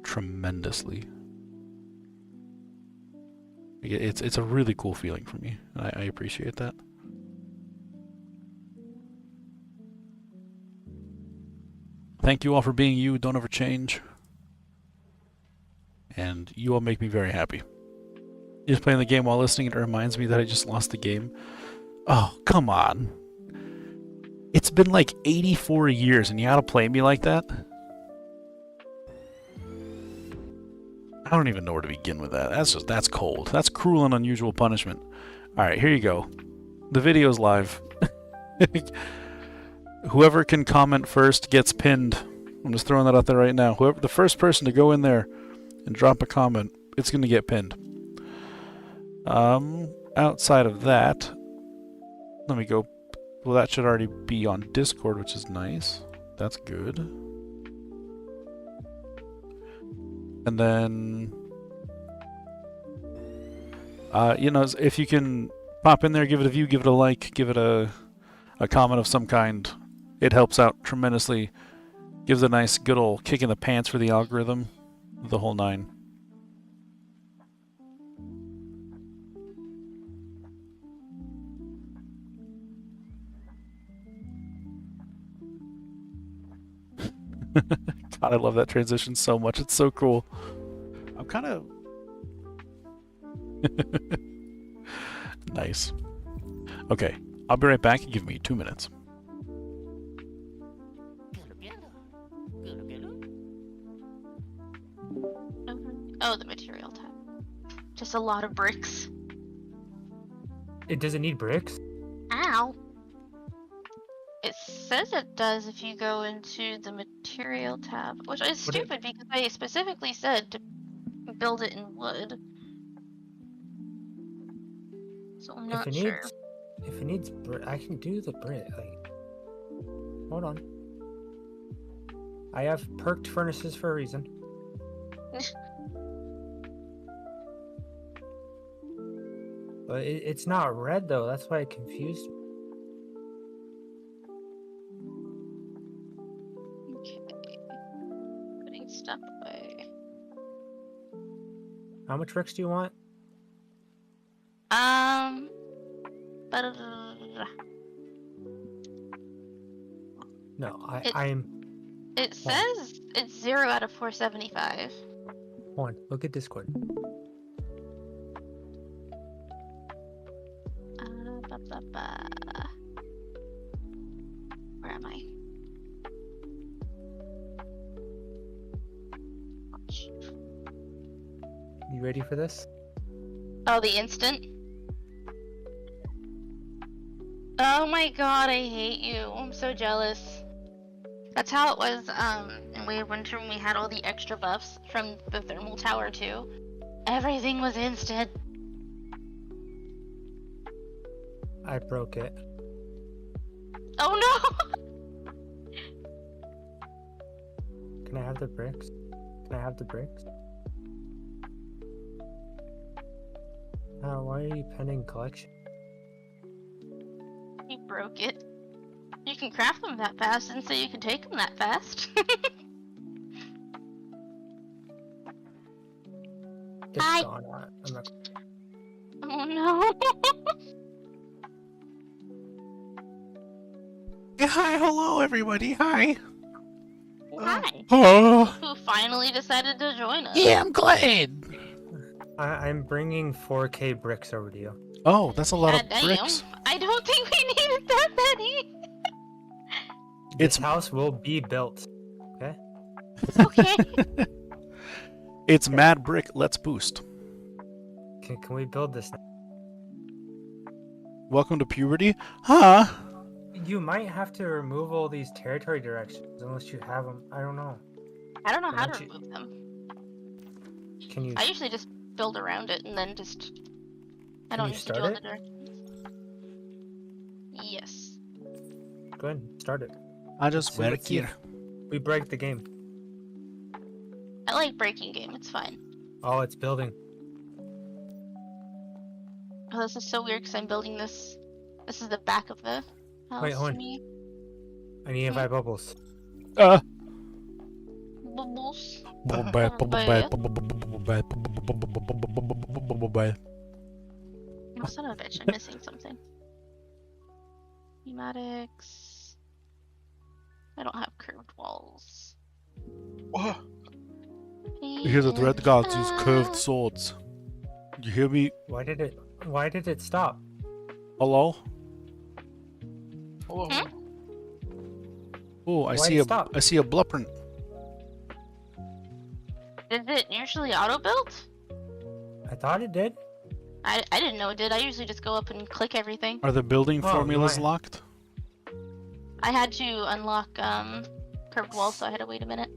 tremendously. It's a really cool feeling for me. I appreciate that. Thank you all for being you. Don't ever change. And you all make me very happy. Just playing the game while listening, it reminds me that I just lost the game. Oh, come on. It's been like 84 years and you gotta play me like that? I don't even know where to begin with that. That's cold. That's cruel and unusual punishment. Alright, here you go. The video's live. Whoever can comment first gets pinned. I'm just throwing that out there right now. Whoever, the first person to go in there and drop a comment, it's going to get pinned. Outside of that, let me go. Well, that should already be on Discord, which is nice. That's good. And then, you know, if you can pop in there, give it a view, give it a like, give it a comment of some kind, it helps out tremendously. Gives a nice good old kick in the pants for the algorithm. The whole nine. God, I love that transition so much. It's so cool. I'm kind of... Nice. Okay, I'll be right back. Give me 2 minutes. Oh, the material tab. Just a lot of bricks. It doesn't need bricks? Ow! It says it does if you go into the material tab, which is stupid because I specifically said to build it in wood. So I'm If not it sure. needs, I can do the brick. Like, hold on. I have perked furnaces for a reason. But it's not red though. That's why it confused me. Okay. Putting stuff away. How much bricks do you want? No, I'm. It says it's 0 out of 475. Hold on. Look at Discord. Where am I? You ready for this? Oh, the instant? Oh my god, I hate you. I'm so jealous. That's how it was in Wave Winter when we had all the extra buffs from the thermal tower too. Everything was instant. I broke it. Oh no! Can I have the bricks? Can I have the bricks? Why are you pending collection? You broke it. You can craft them that fast, and so you can take them that fast. It's Hi. gone. I'm not. Oh no! Yeah, hi, hello everybody, hi. Hi. Oh, Who finally decided to join us? yeah, I'm glad. I'm bringing 4K bricks over to you. Oh, that's a lot God of damn. bricks. I don't think we needed that many. This house will be built. Okay. Okay. It's mad brick, let's boost. Can we build this now? Welcome to puberty? Huh? You might have to remove all these territory directions unless you have them. I don't know. I don't know how Why to don't you- remove them. Can you? I usually just build around it and then just. I Can don't you usually do start all it? the directions. Yes. Go ahead, start it. I just Let's work see here. if we break the game. I like breaking game. It's fine. Oh, it's building. Oh, this is so weird because I'm building this. This is the back of the house Wait, hold to on. me. I need 5 bubbles. Bubbles. Oh, son of a bitch, I'm missing something. Pneumatics. I don't have curved walls. Whoa. Here the Dread Gods use curved swords. You hear me? Why did it stop? Hello? Hello. Oh, I Why'd see it a stop? I see a blueprint. Is it usually auto-built? I thought it did. I didn't know it did. I usually just go up and click everything. Are the building Oh, you formulas might- locked? I had to unlock curved walls, so I had to wait a minute.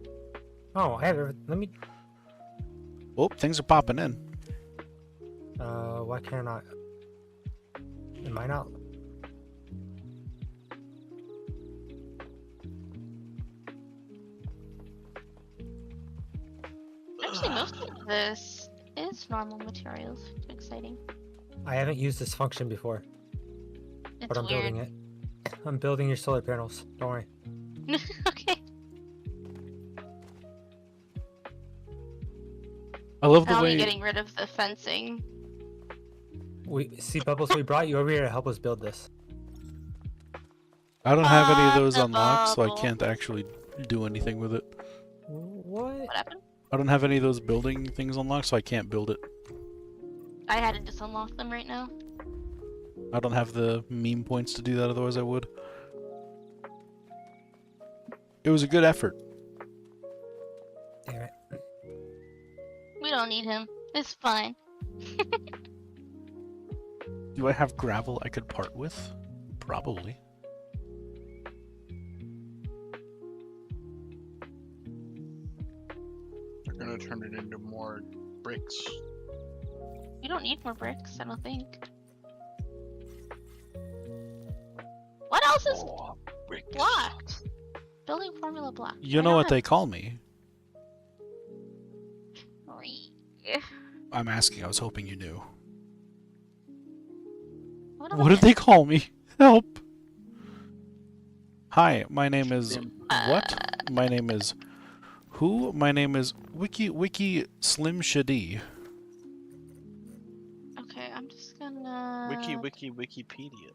Oh, I have everything. Let me. Oh, things are popping in. Why can't I? Am I not? Actually, most of this is normal materials. It's exciting. I haven't used this function before, It's but I'm weird. building it. I'm building your solar panels. Don't worry. Okay. I love the I'll be way getting rid of the fencing. We see Bubbles. We brought you over here to help us build this. I don't have any of Pop those the unlocked, so I bubble. can't actually do anything with it. What? What happened? I don't have any of those building things unlocked, so I can't build it. I had to just unlock them right now. I don't have the meme points to do that, otherwise I would. It was a good effort. Damn it. We don't need him. It's fine. Do I have gravel I could part with? Probably. They're gonna turn it into more bricks. We don't need more bricks, I don't think. house is Oh, bricks. blocked. Building formula blocked. You I know don't what have they call me. three. I'm asking. I was hoping you knew. What am What I did they call me? Help. Hi, my name is what? My name is who? My name is Wiki Slim Shady. Okay, I'm just gonna. Wikipedia.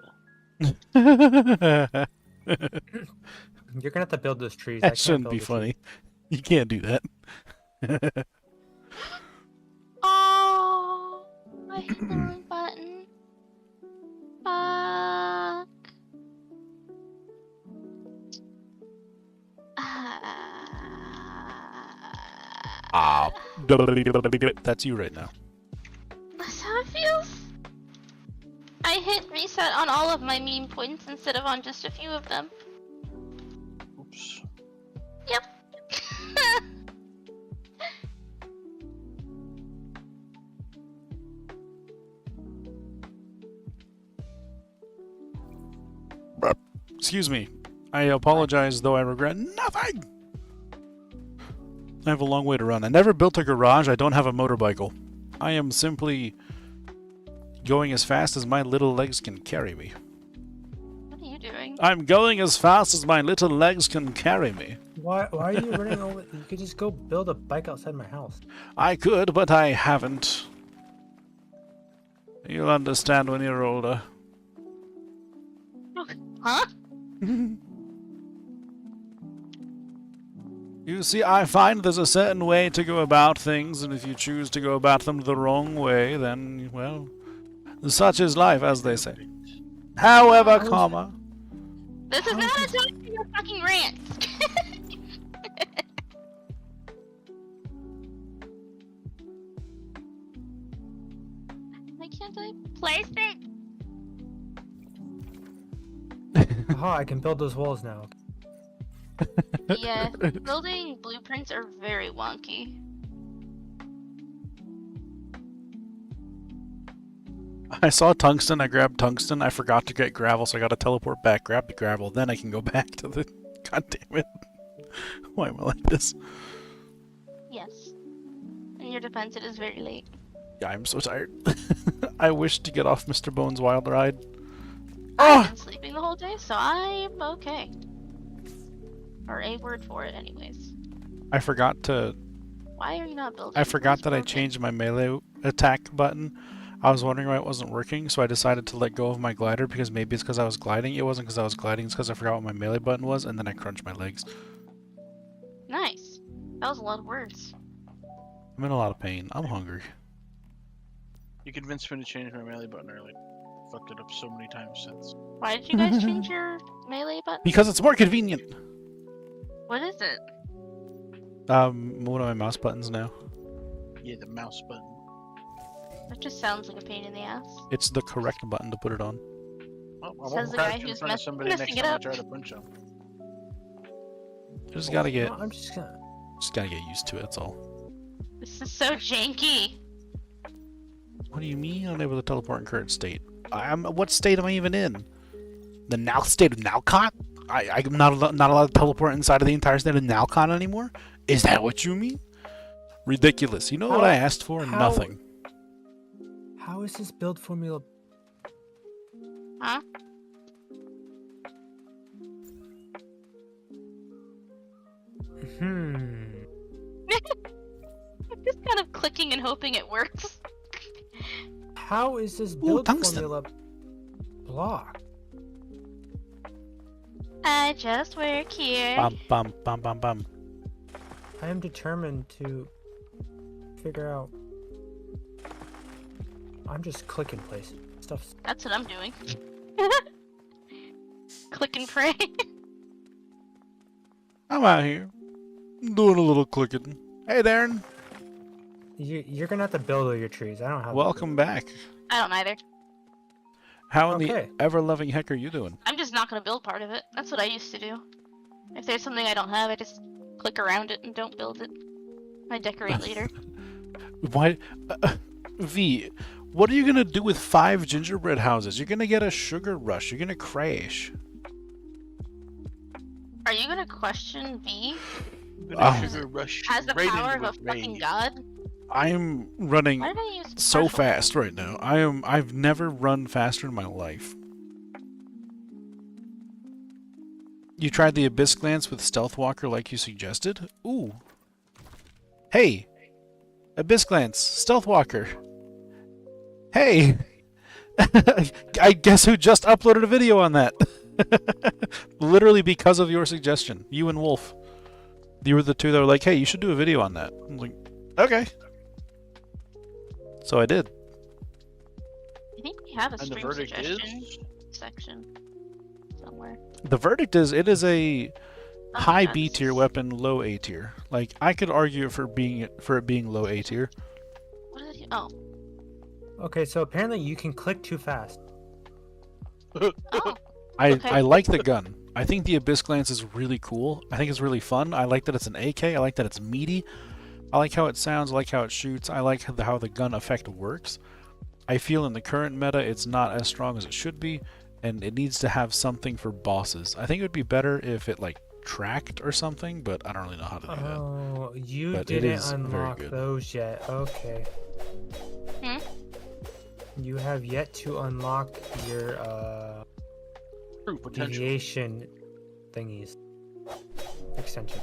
You're gonna have to build those trees. I That can't shouldn't build be the funny. trees. You can't do that. Oh, I hit the wrong button. Fuck. Ah, that's you right now. That's how it feels. I hit reset on all of my meme points instead of on just a few of them. Oops. Yep. Excuse me. I apologize, though I regret nothing. I have a long way to run. I never built a garage. I don't have a motorcycle. I am simply going as fast as my little legs can carry me. What are you doing? I'm going as fast as my little legs can carry me. Why are you running over? You could just go build a bike outside my house. I could, but I haven't. You'll understand when you're older. Huh? You see, I find there's a certain way to go about things, and if you choose to go about them the wrong way, then, well, such is life, as they say. However, comma. This is not a time for your fucking rants. Why can't I place it? Oh, I can build those walls now. Yeah, building blueprints are very wonky. I saw tungsten, I grabbed tungsten, I forgot to get gravel, so I gotta teleport back, grab the gravel, then I can go back to the... God damn it. Why am I like this? Yes. In your defense, it is very late. Yeah, I'm so tired. I wish to get off Mr. Bones' wild ride. I've been sleeping the whole day, so I'm okay. Or a word for it, anyways. I forgot to... Why are you not building? I forgot that I Broken. changed my melee attack button. I was wondering why it wasn't working, so I decided to let go of my glider because maybe it's because I was gliding. It wasn't because I was gliding, it's because I forgot what my melee button was, and then I crunched my legs. Nice. That was a lot of words. I'm in a lot of pain. I'm hungry. You convinced me to change my melee button earlier. Fucked it up so many times since. Why did you guys change your melee button? Because it's more convenient! What is it? One of my mouse buttons now. Yeah, the mouse button. That just sounds like a pain in the ass. It's the correct button to put it on. Oh, I Says won't the guy crouch in who's front of somebody messing next it time I up. try to punch him. Just gotta get... No, I'm just gonna. Just gotta get used to it, that's all. This is so janky. What do you mean unable to teleport in current state? What state am I even in? The now state of Nalcott? I'm not allowed to teleport inside of the entire state of Nalcott anymore? Is that what you mean? Ridiculous. You know what I asked for? Nothing. How is this build formula? Huh? I'm just kind of clicking and hoping it works. How is this build tungsten. formula blocked? I just work here. Bum bum bum bum bum. I am determined to figure out. I'm just clicking places. Stuff's. That's what I'm doing. Click and pray. I'm out here. Doing a little clicking. Hey, Darren. You're gonna have to build all your trees. I don't have. Welcome back. I don't either. How in Okay. the ever-loving heck are you doing? I'm just not gonna build part of it. That's what I used to do. If there's something I don't have, I just click around it and don't build it. I decorate later. Why? V, what are you gonna do with 5 gingerbread houses? You're gonna get a sugar rush. You're gonna crash. Are you gonna question V? Oh. Sugar rush Has the right power of into a it, fucking rage. god? I'm running Why did I use so partial? fast right now. I've never run faster in my life. You tried the Abyss Glance with Stealth Walker like you suggested? Ooh. Hey! Abyss Glance, Stealth Walker. Hey! I guess who just uploaded a video on that? Literally because of your suggestion. You and Wolf. You were the two that were like, hey, you should do a video on that. I'm like, okay. So I did. I think we have a And the stream verdict suggestion is? section somewhere. The verdict is it is a high that's- B tier weapon, low A tier. Like I could argue for it being low A tier. What did I do? Oh. Okay, so apparently you can click too fast. Oh. I Okay. like the gun. I think the Abyss Glance is really cool. I think it's really fun. I like that it's an AK. I like that it's meaty. I like how it sounds. I like how it shoots. I like how the gun effect works. I feel in the current meta it's not as strong as it should be, and it needs to have something for bosses. I think it would be better if it like tracked or something, but I don't really know how to do that. Oh, you But it didn't is very unlock good. those yet. Okay. Hmm? You have yet to unlock your True potential. deviation thingies. Extension.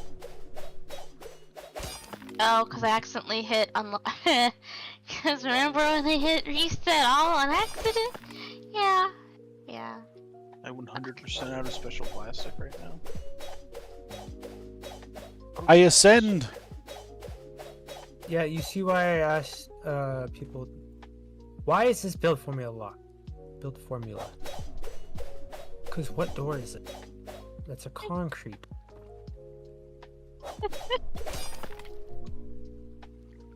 Oh, because I accidentally hit unlock. Because remember when they hit reset all on accident? Yeah. Yeah. I 100% out of special plastic right now. I ascend. Yeah, you see why I asked people, why is this build formula locked? Build formula. Because what door is it? That's a concrete.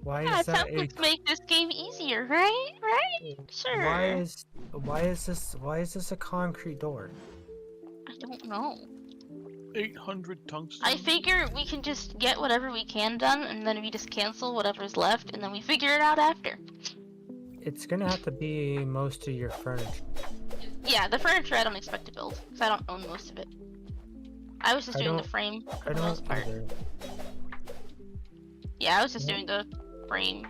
Why Yeah, is that attempt a to make this game easier, right? Right? Sure. why is this a concrete door? I don't know. 800 tungsten. I figure we can just get whatever we can done, and then we just cancel whatever's left, and then we figure it out after. It's gonna have to be most of your furniture. Yeah, the furniture I don't expect to build, because I don't own most of it. I was just I doing the don't- frame I for the most don't part. either. Yeah, I was just Yeah. doing the frame.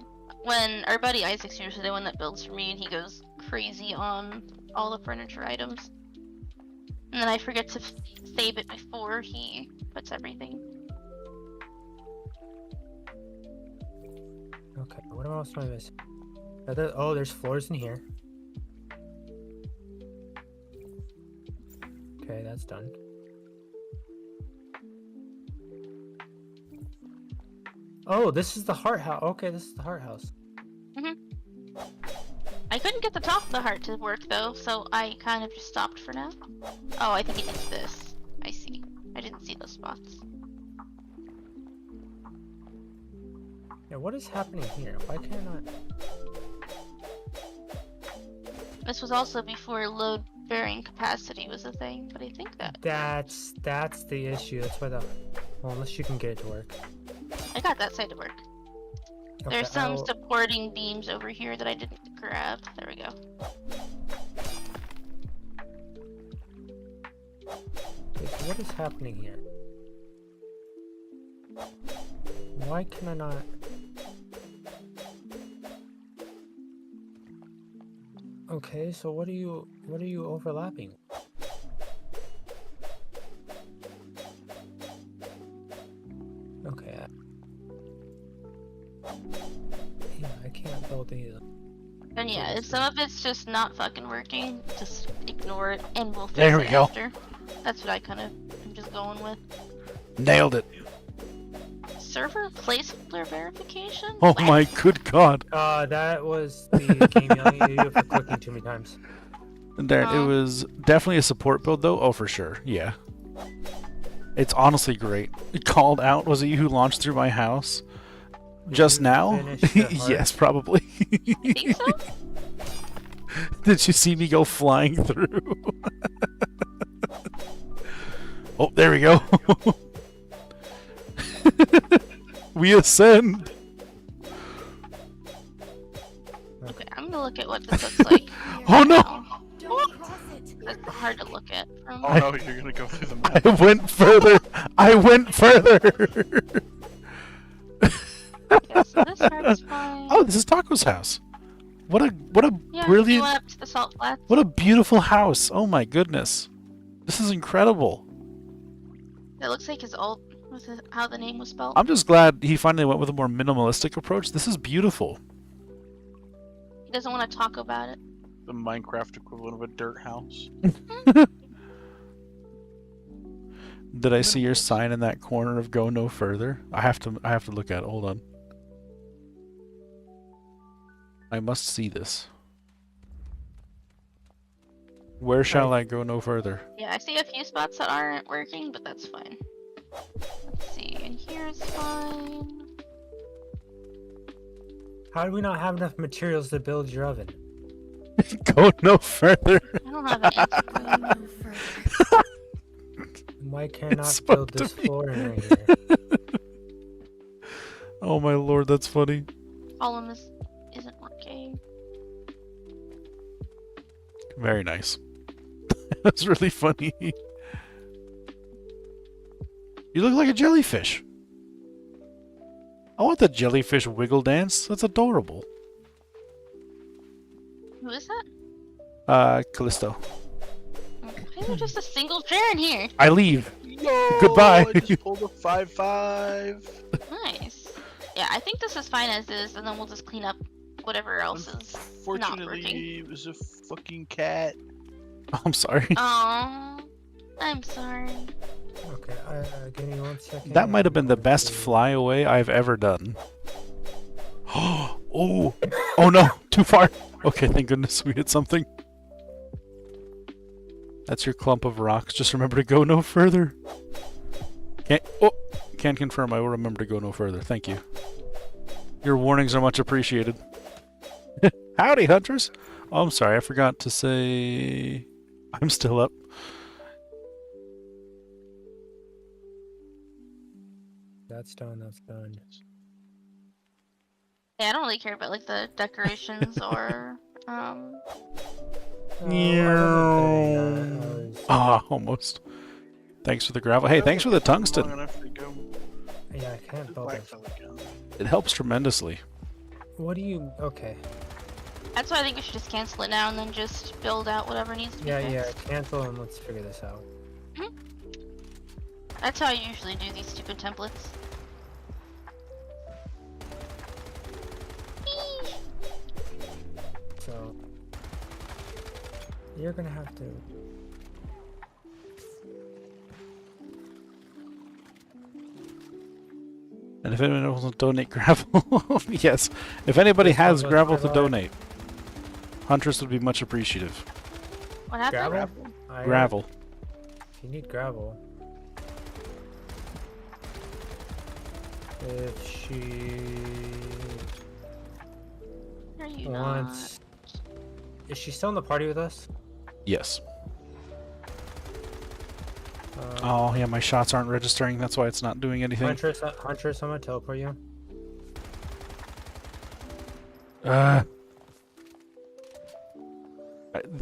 When our buddy Isaac's usually the one that builds for me, and he goes crazy on all the furniture items. And then I forget to save it before he puts everything. Okay, what else am I missing? Oh, there's floors in here. Okay, that's done. Oh, this is the heart house. Okay, this is the heart house. I couldn't get the top of the heart to work though, so I kind of just stopped for now. Oh, I think it needs this. I see. I didn't see those spots. Yeah, what is happening here? Why can't I not? This was also before load bearing capacity was a thing, but I think that That's the issue. That's why the. Well, unless you can get it to work. I got that side to work. Okay, There's some I'll- supporting beams over here that I didn't grab. There we go. Okay, so what is happening here? Why can I not? Okay, so what are you overlapping? Okay. Yeah, I can't build either. And yeah, if some of it's just not fucking working, just ignore it and we'll fix There we it go. after. That's what I kind of am just going with. Nailed it. Server placeholder verification? Oh What? my good god. That was the game yelling at you for clicking too many times. Darren, it was definitely a support build though. Oh, for sure. Yeah. It's honestly great. It called out. Was it you who launched through my house? Just you now? finish the heart? Yes, probably. I think so? Did you see me go flying through? Oh, there we go. We ascend. Okay, I'm gonna look at what this looks like. Oh no! That's hard to look at. Oh no, you're gonna go through the map. I went further. I went further. Okay, so this part's fine. Oh, this is Taco's house. What a Yeah, you brilliant, went up to the salt flats. what a beautiful house. Oh my goodness. This is incredible. It looks like his alt with how the name was spelled. I'm just glad he finally went with a more minimalistic approach. This is beautiful. He doesn't want to talk about it. The Minecraft equivalent of a dirt house. Did I see your sign in that corner of go no further? I have to look at it. Hold on. I must see this. Where shall I go no further? Yeah, I see a few spots that aren't working, but that's fine. Let's see, and here's fine. How do we not have enough materials to build your oven? Go no further. I don't have an answer for you. Why can I not Spoke build to this me. floor in right here? Oh my lord, that's funny. Column isn't working. Very nice. That's really funny. You look like a jellyfish. I want the jellyfish wiggle dance. That's adorable. Who is that? Callisto. Why is there just a single chair in here? I leave. Yo, Goodbye. I just pulled a 5-5. Nice. Yeah, I think this is fine as is, and then we'll just clean up whatever else is not working. Fortunately, it was a fucking cat. I'm sorry. Aww. I'm sorry. Okay, give me 1 second. That might have been the best flyaway I've ever done. Oh no, too far. Okay, thank goodness we hit something. That's your clump of rocks. Just remember to go no further. Can't confirm. I will remember to go no further. Thank you. Your warnings are much appreciated. Howdy, hunters. Oh, I'm sorry. I forgot to say I'm still up. That's done, that's done. Yeah, I don't really care about like the decorations or Almost. Thanks for the gravel. Hey, thanks for the tungsten. Yeah, I can't build it. It helps tremendously. What do you... Okay. that's why I think we should just cancel it now and then just build out whatever needs to be Yeah, fixed. cancel and let's figure this out. That's how I usually do these stupid templates. Eesh. So... You're gonna have to... And if anyone wants to donate gravel, yes. If anybody has gravel to donate, Huntress would be much appreciative. What happened? Gravel? Gravel. If you need gravel... If she... Are you wants... Is she still in the party with us? Yes. Oh, yeah, my shots aren't registering. That's why it's not doing anything. Huntress, I'm gonna teleport you.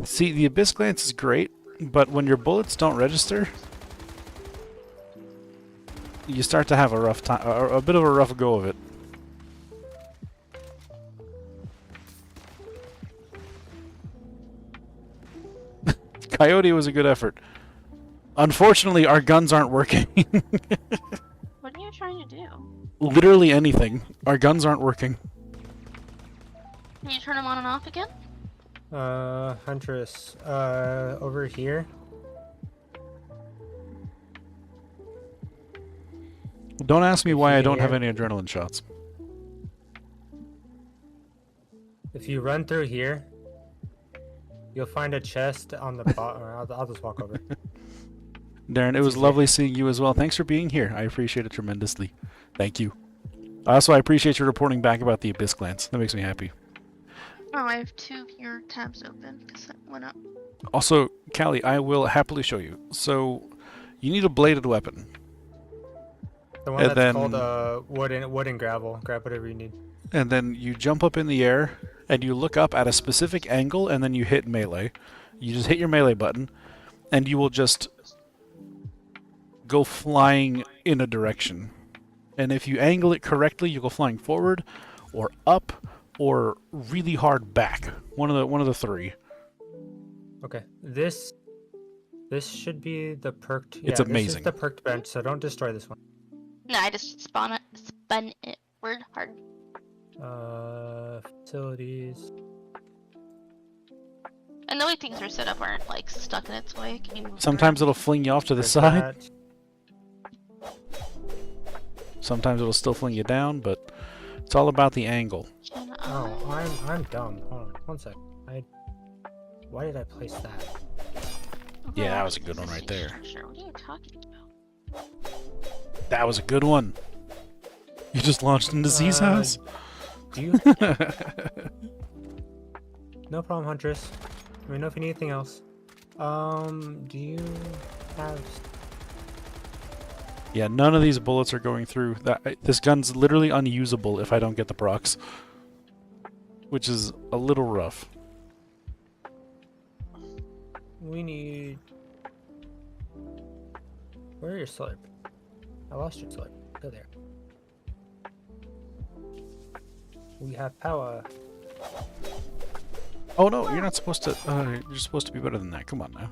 See, the Abyss Glance is great, but when your bullets don't register, you start to have a rough time, a bit of a rough go of it. Coyote was a good effort. Unfortunately, our guns aren't working. What are you trying to do? Literally anything. Our guns aren't working. Can you turn them on and off again? Huntress, over here. Don't ask me why I don't have any adrenaline shots. If you run through here, you'll find a chest on the bottom. I'll just walk over. Darren, it was lovely seeing you as well. Thanks for being here. I appreciate it tremendously. Thank you. Also, I appreciate you reporting back about the Abyss Glance. That makes me happy. Oh, I have 2 your tabs open because it went up. Also, Callie, I will happily show you. So, you need a bladed weapon. The one And that's then- called wood and gravel. Grab whatever you need. And then you jump up in the air, and you look up at a specific angle, and then you hit melee. You just hit your melee button, and you will just go flying in a direction. And if you angle it correctly, you go flying forward, or up, or really hard back. One of the three. Okay, this should be the perked. It's Yeah, this is amazing. the perked bench, so don't destroy this one. No, I just spun it word hard. Facilities. And the way things are set up aren't like stuck in its way. Can you move Sometimes around? it'll fling you off to the There's side. that. Sometimes it'll still fling you down, but it's all about the angle. Can Oh, I'm dumb. Hold on, one sec. Why did I place that? Yeah, that was a good one right there. Sure, what are you talking about? That was a good one. You just launched into Z's house? Do you? No problem, Huntress. Let me know if you need anything else. Do you have? Yeah, none of these bullets are going through. This gun's literally unusable if I don't get the procs. Which is a little rough. We need. Where are your slurp? I lost your slurp. Go there. We have power. Oh no, you're not supposed to. You're supposed to be better than that. Come on now.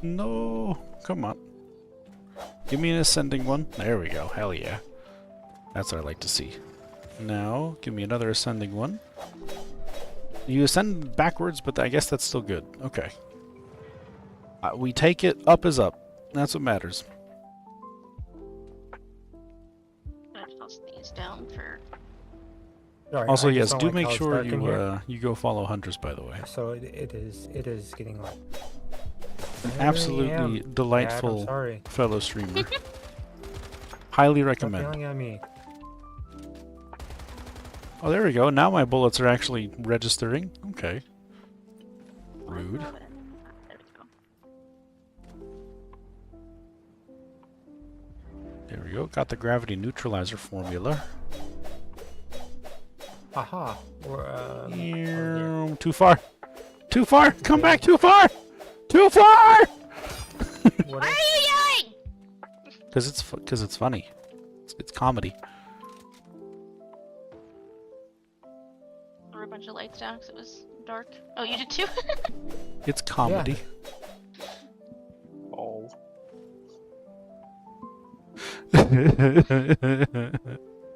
No, come on. Give me an ascending one. There we go. Hell yeah. That's what I like to see. Now, give me another ascending one. You ascend backwards, but I guess that's still good. Okay. We take it. Up is up. That's what matters. I'm gonna toss these down for. Sorry, Also, I just yes, don't do like make how it's sure dark in here. you go follow Hunters, by the way. So it is getting light. Absolutely Dad, delightful I'm sorry. fellow streamer. Highly Stop recommend. yelling at me. Oh, there we go. Now my bullets are actually registering. Okay. Rude. There we go. There we go. Got the gravity neutralizer formula. Aha. We're over here. Too far. Too far. Come back. Too far. Too far. What Why is- are you yelling? Because it's funny. It's comedy. Threw a bunch of lights down because it was dark. Oh, you did too? It's comedy. Oh.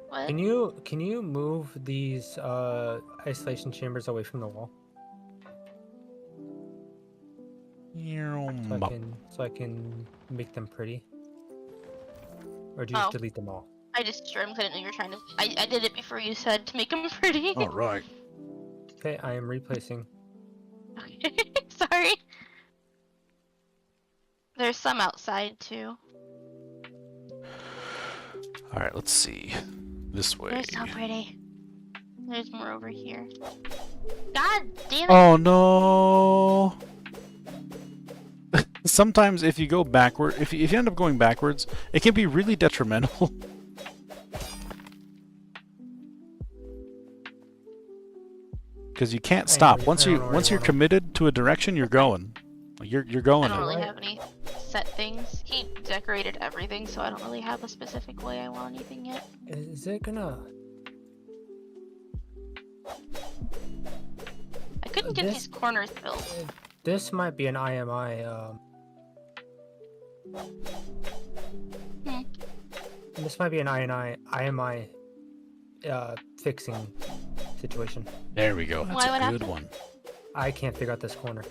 What? Can you move these isolation chambers away from the wall so I can make them pretty? Or do you just Oh. delete them all? I just destroyed them because I didn't know you were trying to. I did it before you said to make them pretty. All right. Okay, I am replacing. Okay, sorry. There's some outside too. All right. Let's see. This way. They're so pretty. There's more over here. God damn it! Oh no. Sometimes if you go backward, if you end up going backwards, it can be really detrimental. Because you can't stop. Once you're committed to a direction, you're going. Like, you're I going. don't it. really have any set things. He decorated everything, so I don't really have a specific way I want anything yet. Is it gonna? I couldn't get This- these corners built. This might be an IMI. This might be an IMI fixing situation. There we go. That's Why, a what good happened? one. I can't figure out this corner.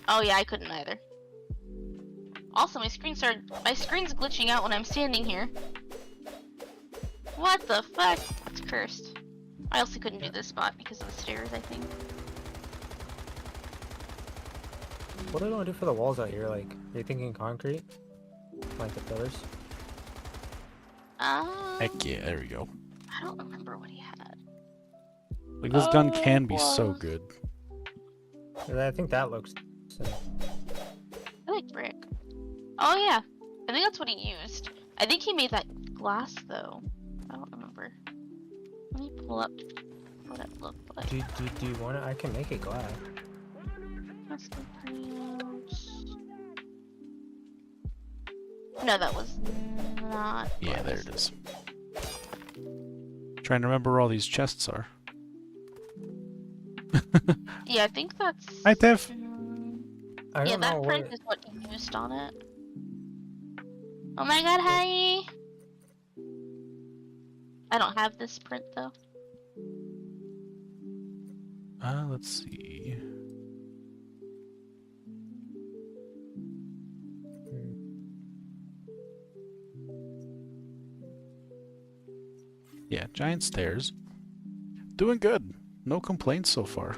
Oh yeah, I couldn't either. Also, my screen's glitching out when I'm standing here. What the fuck? It's cursed. I also couldn't do this spot because of the stairs, I think. What do I want to do for the walls out here? Like, are you thinking concrete? Like the pillars? Heck yeah, there we go. I don't remember what he had. Like this gun can be Oh, so was- good. I think that looks. I like brick. Oh yeah, I think that's what he used. I think he made that glass though. I don't remember. Let me pull up what it looked like. Do you want it? I can make it glass. That's the preamps. No, that was not. Yeah, there it is. Trying to remember where all these chests are. Yeah, I think that's. Hi, Tiff. I Yeah, don't that know print what. is what you used on it. Oh my god, hi! I don't have this print though. Let's see. Yeah, giant stairs. Doing good. No complaints so far.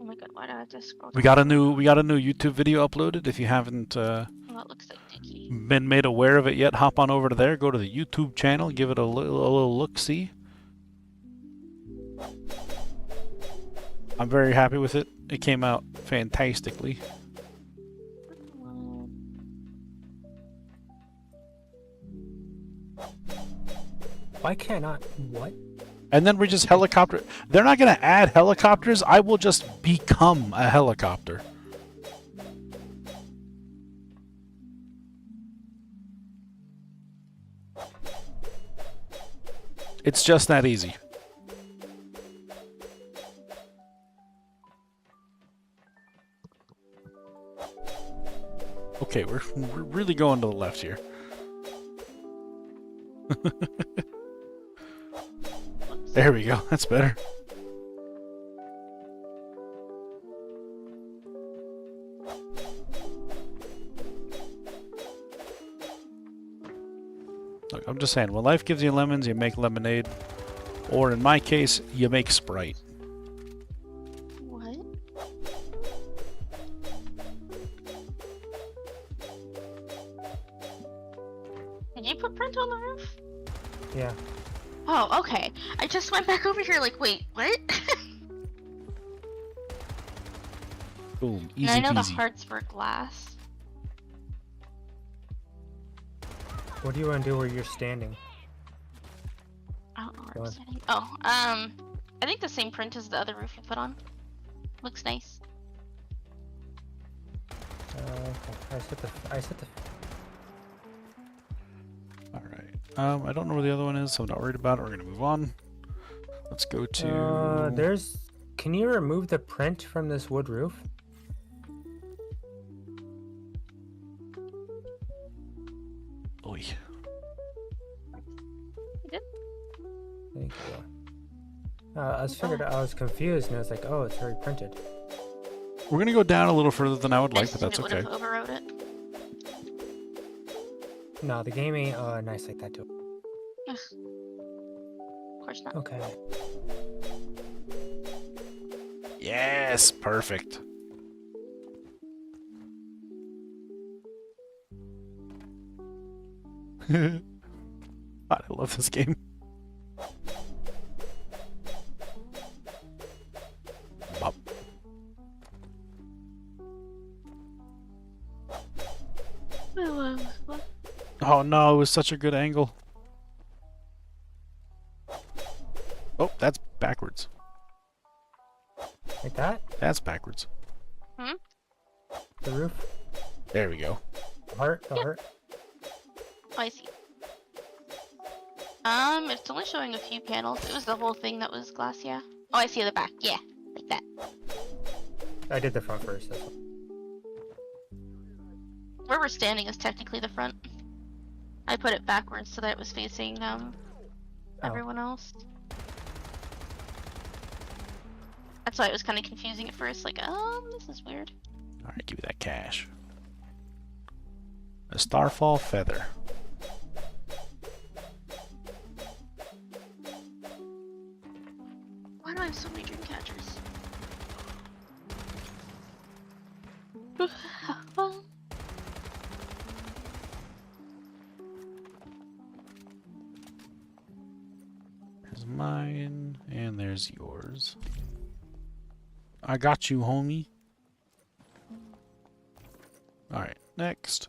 Oh my god, why did I just scroll We down? got a new YouTube video uploaded. If you haven't Oh, that looks like Dicky. been made aware of it yet, hop on over to there. Go to the YouTube channel. Give it a little look-see. I'm very happy with it. It came out fantastically. Why can't I? What? And then we just helicopter. They're not going to add helicopters. I will just become a helicopter. It's just that easy. Okay, we're really going to the left here. There we go. That's better. Look, I'm just saying, when life gives you lemons, you make lemonade. Or in my case, you make Sprite. What? Did you put print on the roof? Yeah. Oh, okay. I just went back over here like, wait, what? Boom. And Easy I know the peasy. hearts were glass. What do you want to do where you're standing? I don't know where Go I'm on. standing. Oh, I think the same print as the other roof you put on. Looks nice. Okay. I set the. Alright. I don't know where the other one is, so I'm not worried about it. We're gonna move on. Let's go to... There's. Can you remove the print from this wood roof? Oy. You did? Thank you. I was confused, and I was like, oh, it's already printed. We're gonna go down a little further than I would I like, but assumed that's it would okay. have overrode it. No, the game ain't nice like that too. Ugh. Of course not. Okay. Yes! Perfect. God, I love this game. Bop. Oh no, it was such a good angle. Oh, that's backwards. Like that? That's backwards. Hmm? The roof? There we go. The heart? The heart? Oh, I see. It's only showing a few panels. It was the whole thing that was glass, yeah. Oh, I see the back. Yeah, like that. I did the front first. That's all. Where we're standing is technically the front. I put it backwards so that it was facing everyone else. That's why it was kind of confusing at first. Like, this is weird. All right, give me that cash. A starfall feather. Why do I have so many dream catchers? There's mine, and there's yours. I got you, homie. Alright, next.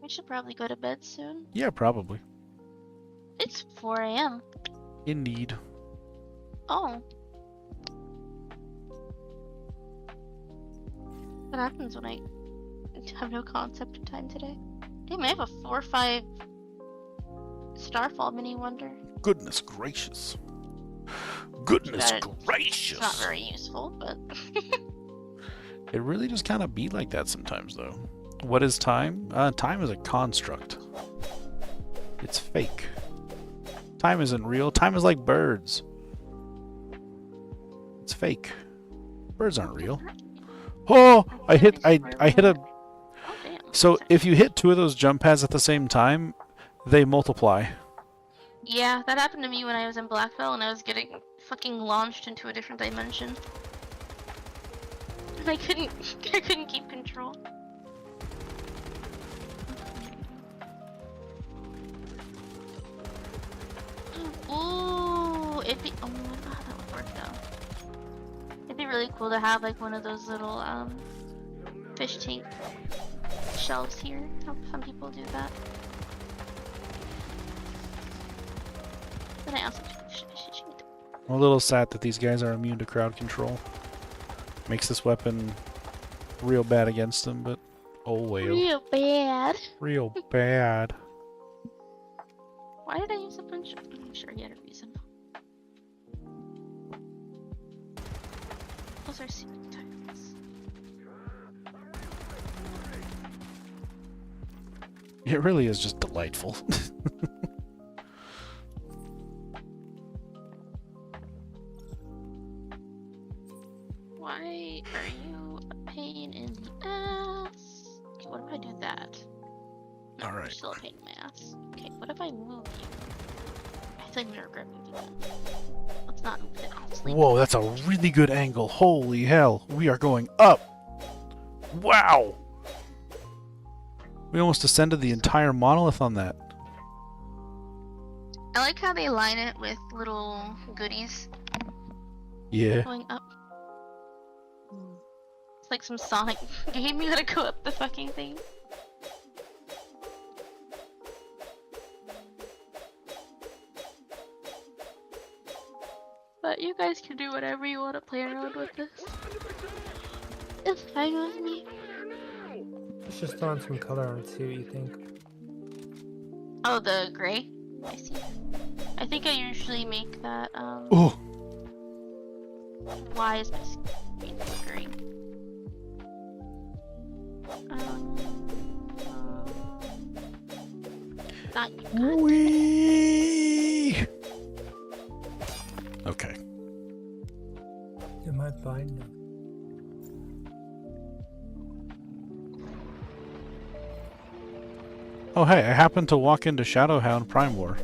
Which should probably go to bed soon. Yeah, probably. It's 4 a.m. Indeed. Oh. What happens when I have no concept of time today? Damn, I have a 4-5 Starfall mini wonder. Goodness gracious. Goodness gracious. It's not very useful, but It really just kind of be like that sometimes, though. What is time? Time is a construct. It's fake. Time isn't real. Time is like birds. It's fake. Birds aren't real. Oh, I hit a. oh damn. So if you hit 2 of those jump pads at the same time, they multiply. Yeah, that happened to me when I was in Blackville and I was getting fucking launched into a different dimension. And I couldn't keep control. Ooh, it'd be, oh my god, that would work though. It'd be really cool to have like one of those little fish tank shelves here. How some people do that. Then I also I'm a little sad that these guys are immune to crowd control. Makes this weapon real bad against them, but oh well. real bad. Real bad. Why did I use a bunch of... I'm sure he had a reason. Those are secret types. It really is just delightful. Why are you a pain in the ass? Okay, what if I do that? No, Alright. you're still a pain in my ass. Okay, what if I move you? I feel like I'm gonna regret moving them. Let's not move it. I'll sleep. Whoa, that's a really good angle. Holy hell. We are going up. Wow. We almost ascended the entire monolith on that. I like how they line it with little goodies Yeah. going up. It's like some Sonic game. You gotta go up the fucking thing. But you guys can do whatever you want to play around with this. It's fine with me. Let's just throw on some color on it, see what you think. Oh, the gray? I see. I think I usually make that, Oh. Why is my screen flickering? Not you. Whee! Okay. Am I fine now? Oh hey, I happened to walk into Shadowhound Prime War.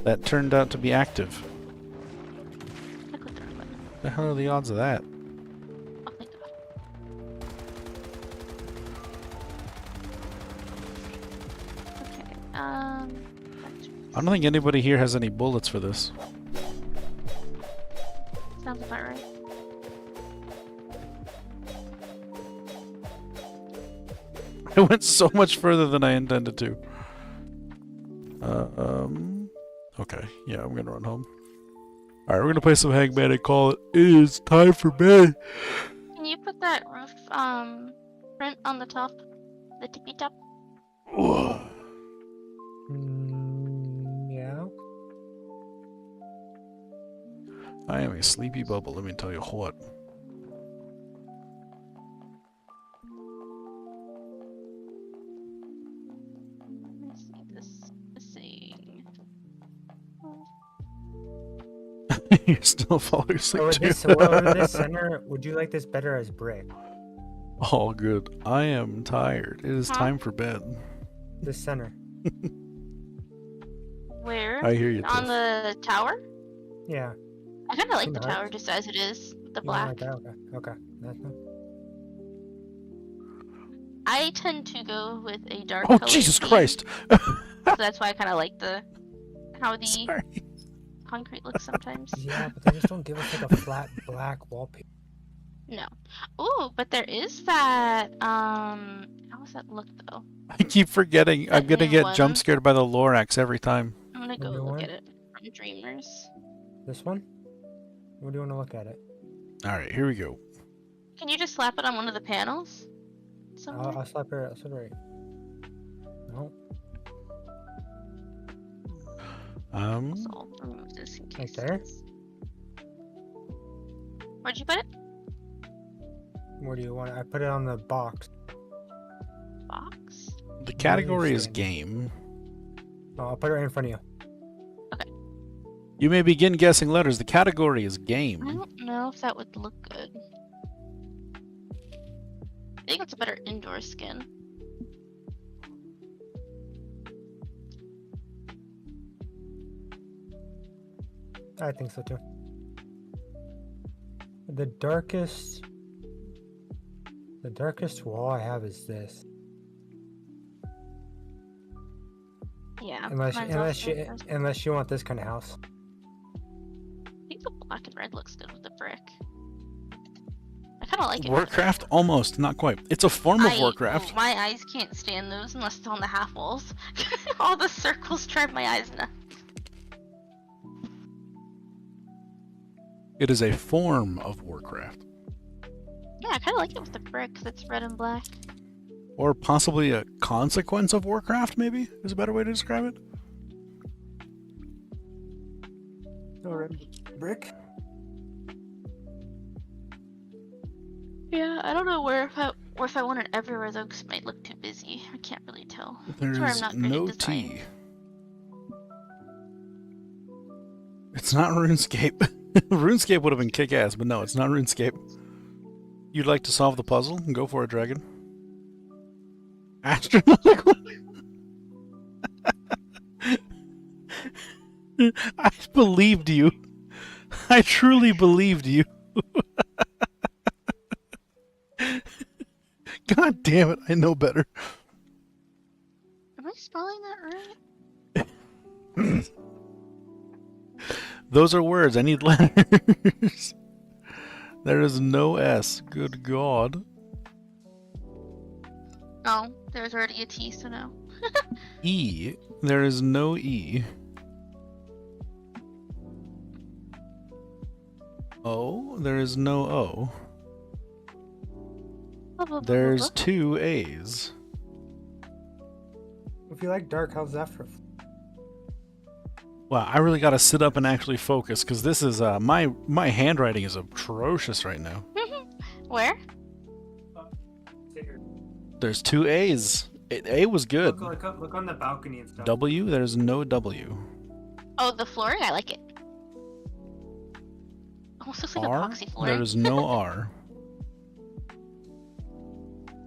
That turned out to be active. I clicked the wrong button. The hell are the odds of that? Oh, thank God. Okay, I don't think anybody here has any bullets for this. sounds about right. I went so much further than I intended to. Okay, yeah, I'm gonna run home. Alright, we're gonna play some Hangman and call it. It is time for bed. Can you put that roof, print on the top? The tippy top? Yeah. I am a sleepy bubble, let me tell you what. Let me see this thing. You're still falling asleep Over too. this center, would you like this better as brick? All good. I am tired. It is Huh? time for bed. This center. Where? I hear you, On Tiff. the tower? Yeah. I kinda like Too the nice. tower just as it is. The You don't black. like that? Okay. Okay. That's fine. I tend to go with a dark Oh, colored Jesus theme, Christ! so that's why I kinda like how the Sorry. concrete looks sometimes. Yeah, but they just don't give us like a flat black wallpaper. No. Ooh, but there is that, how does that look though? I keep forgetting. I'm gonna new get one? jump scared by the Lorax every time. I'm gonna The go new look one? at it from Dreamers. This one? What do you want to look at it? Alright, here we go. Can you just slap it on one of the panels? Somewhere? I'll slap her. I'll slap her right. No. So I'll remove this in case. Right there? Where'd you put it? Where do you want it? I put it on the box. Box? The category is Insane. game. No, I'll put it right in front of you. You may begin guessing letters. The category is I game. don't know if that would look good. I think it's a better indoor skin. I think so too. The darkest wall I have is this. Yeah. Unless mine's unless also you indoors. unless you want this kind of house. I think the black and red looks good with the brick. I kind of like it. Warcraft? Almost, not quite. It's a form of Warcraft. My eyes can't stand those unless it's on the half walls. All the circles drive my eyes nuts. It is a form of Warcraft. Yeah, I kind of like it with the brick because it's red and black. Or possibly a consequence of Warcraft, maybe, is a better way to describe it. Brick? Yeah, I don't know if I want it everywhere though, because it might look too busy. I can't really tell. There's That's where I'm not great no at design. T. It's not RuneScape. RuneScape would have been kick-ass, but no, it's not RuneScape. You'd like to solve the puzzle? Go for it, Dragon. Astronomical. I believed you. I truly believed you. God damn it, I know better. Am I spelling that right? Those are words. I need letters. There is no S. Good God. Oh, there's already a T, so no. E. There is no E. O. There is no O. Blah, blah, blah, blah, There's blah. 2 A's. If you like dark, how's that for? Wow, I really gotta sit up and actually focus because this is my handwriting is atrocious right now. Where? There's 2 A's. A was good. Look on the balcony and stuff. W. There's no W. Oh, the flooring? I like it. Almost looks like R. epoxy flooring. There's no R.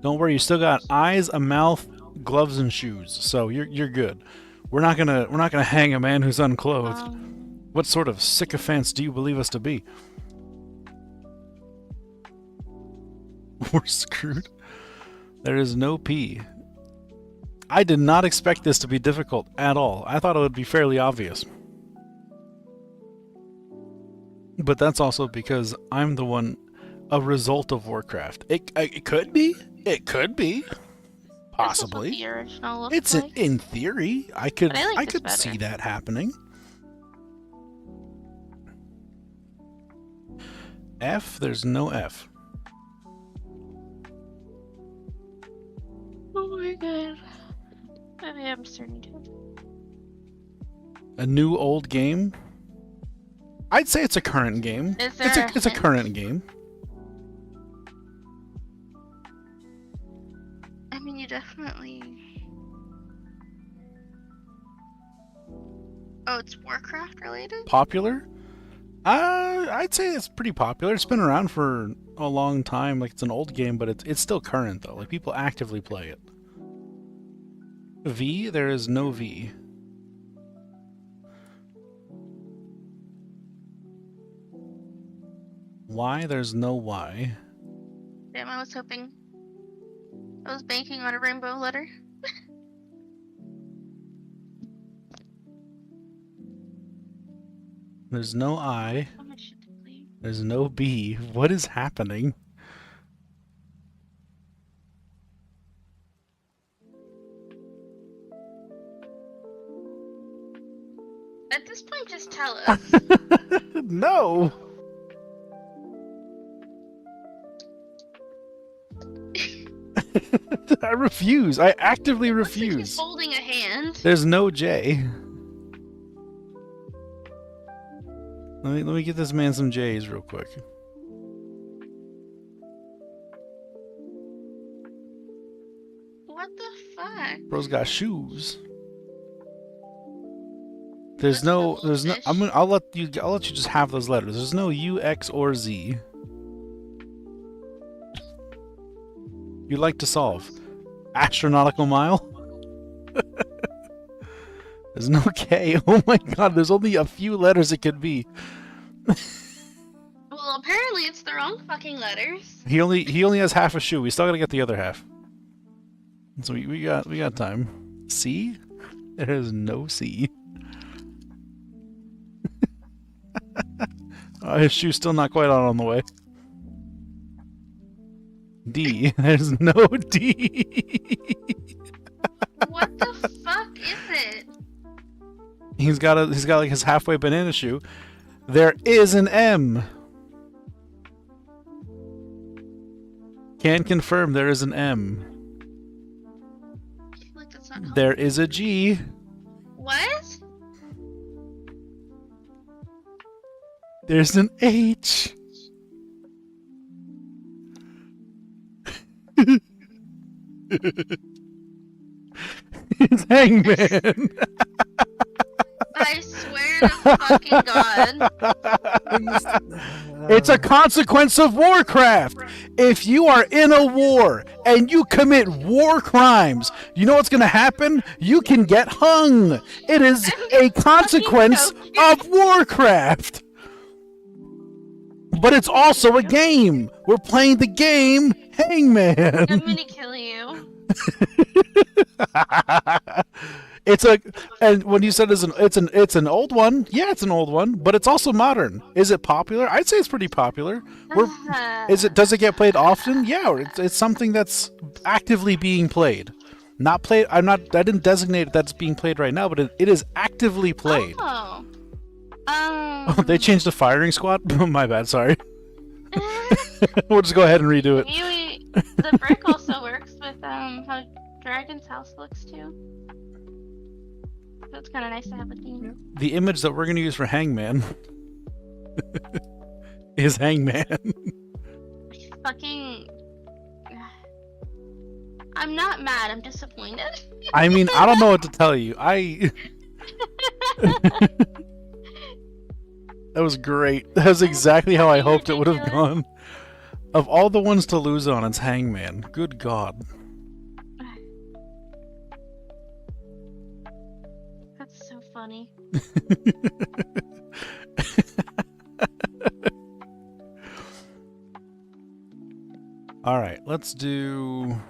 Don't worry, you still got eyes, a mouth, gloves, and shoes, so you're good. We're not gonna hang a man who's unclothed. What sort of sycophants do you believe us to be? We're screwed. There is no P. I did not expect this to be difficult at all. I thought it would be fairly obvious. But that's also because I'm the one, a result of Warcraft. It could be. It could be. Possibly. This is what the original looks It's like. in theory. I could But I like I this could better. see that happening. F, there's no F. Oh my god. Maybe I'm starting to. A new old game? I'd say it's a current game. Is there It's a current game. I mean, you definitely. Oh, it's Warcraft related? Popular? I'd say it's pretty popular. It's been around for a long time. Like, it's an old game, but it's still current though. Like, people actively play it. V, there is no V. Y, there's no Y. Damn, I was hoping. I was banking on a rainbow letter. There's no I. How much should it be? There's no B. What is happening? just tell us? No. I refuse. I actively Looks like he's refuse. holding a hand. There's no J. Let me get this man some J's real quick. What the fuck? Bro's got shoes. What's the goldfish? I'll let you just have those letters. There's no U, X, or Z. You like to solve. Astronautical mile? There's no K. Oh my god, there's only a few letters it could be. Well, apparently it's the wrong fucking letters. He only has half a shoe. We still gotta get the other half. So we got time. C? There is no C. His shoe's still not quite out on the way. D. There's no D. What the fuck is it? He's got like his halfway banana shoe. There is an M. Can confirm there is an M. I feel like that's not There is a G. What? There's an H. It's Hangman. I swear to fucking God. It's a consequence of Warcraft. If you are in a war and you commit war crimes, you know what's going to happen? You can get hung. It is a consequence of Warcraft. But it's also a game. We're playing the game Hangman. I'm gonna kill you. And when you said it's an old one, yeah, it's an old one, but it's also modern. Is it popular? I'd say it's pretty popular. Does it get played often? Yeah, it's something that's actively being played. Not played. I didn't designate that's being played right now, but it is actively played. Oh. Oh, they changed the firing squad? My bad, sorry. We'll just go ahead and redo it. Maybe the brick also works with how Dragon's house looks too. So it's kind of nice to have a theme. The image that we're going to use for Hangman is Hangman. Fucking... I'm not mad, I'm disappointed. I mean, I don't know what to tell you. That was great. That was exactly how I hoped it would have gone. Of all the ones to lose on, it's Hangman. Good God. That's so funny. Alright, let's do...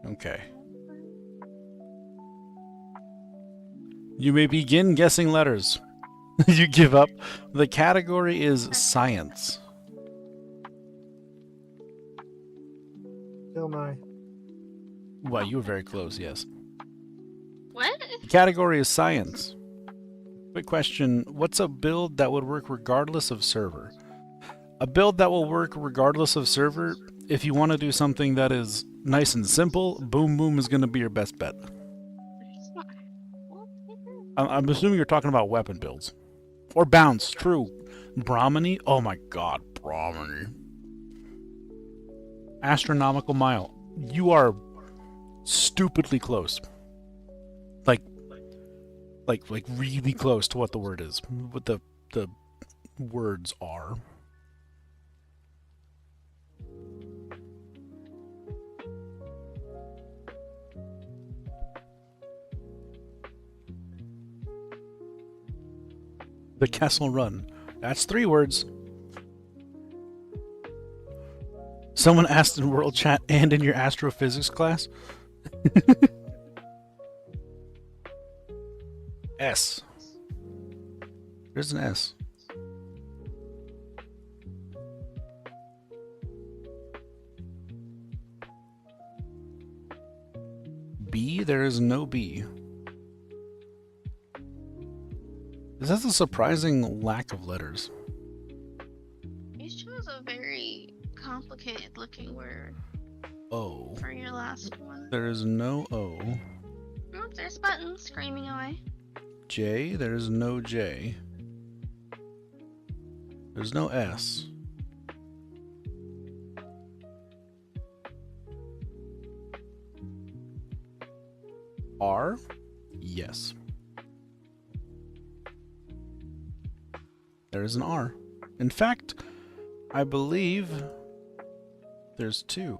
Okay. You may begin guessing letters. You give up. The category is science. Still my. Well, you were very close, yes. What? The category is science. Quick question. What's a build that would work regardless of server? A build that will work regardless of server, if you want to do something that is nice and simple, Boom Boom is going to be your best bet. I'm assuming you're talking about weapon builds. Or bounce, true. Brahmani? Oh my god, Brahmani. Astronomical mile. You are stupidly close. Like really close to what the word is. What the words are. The Kessel Run. That's 3 words. Someone asked in World Chat and in your astrophysics class. S. There's an S. B, there is no B. This has a surprising lack of letters. You chose a very complicated looking word O. for your last one. There is no O. Oh, there's buttons screaming away. J, there is no J. There's no S. R? Yes. There is an R. In fact, I believe there's 2.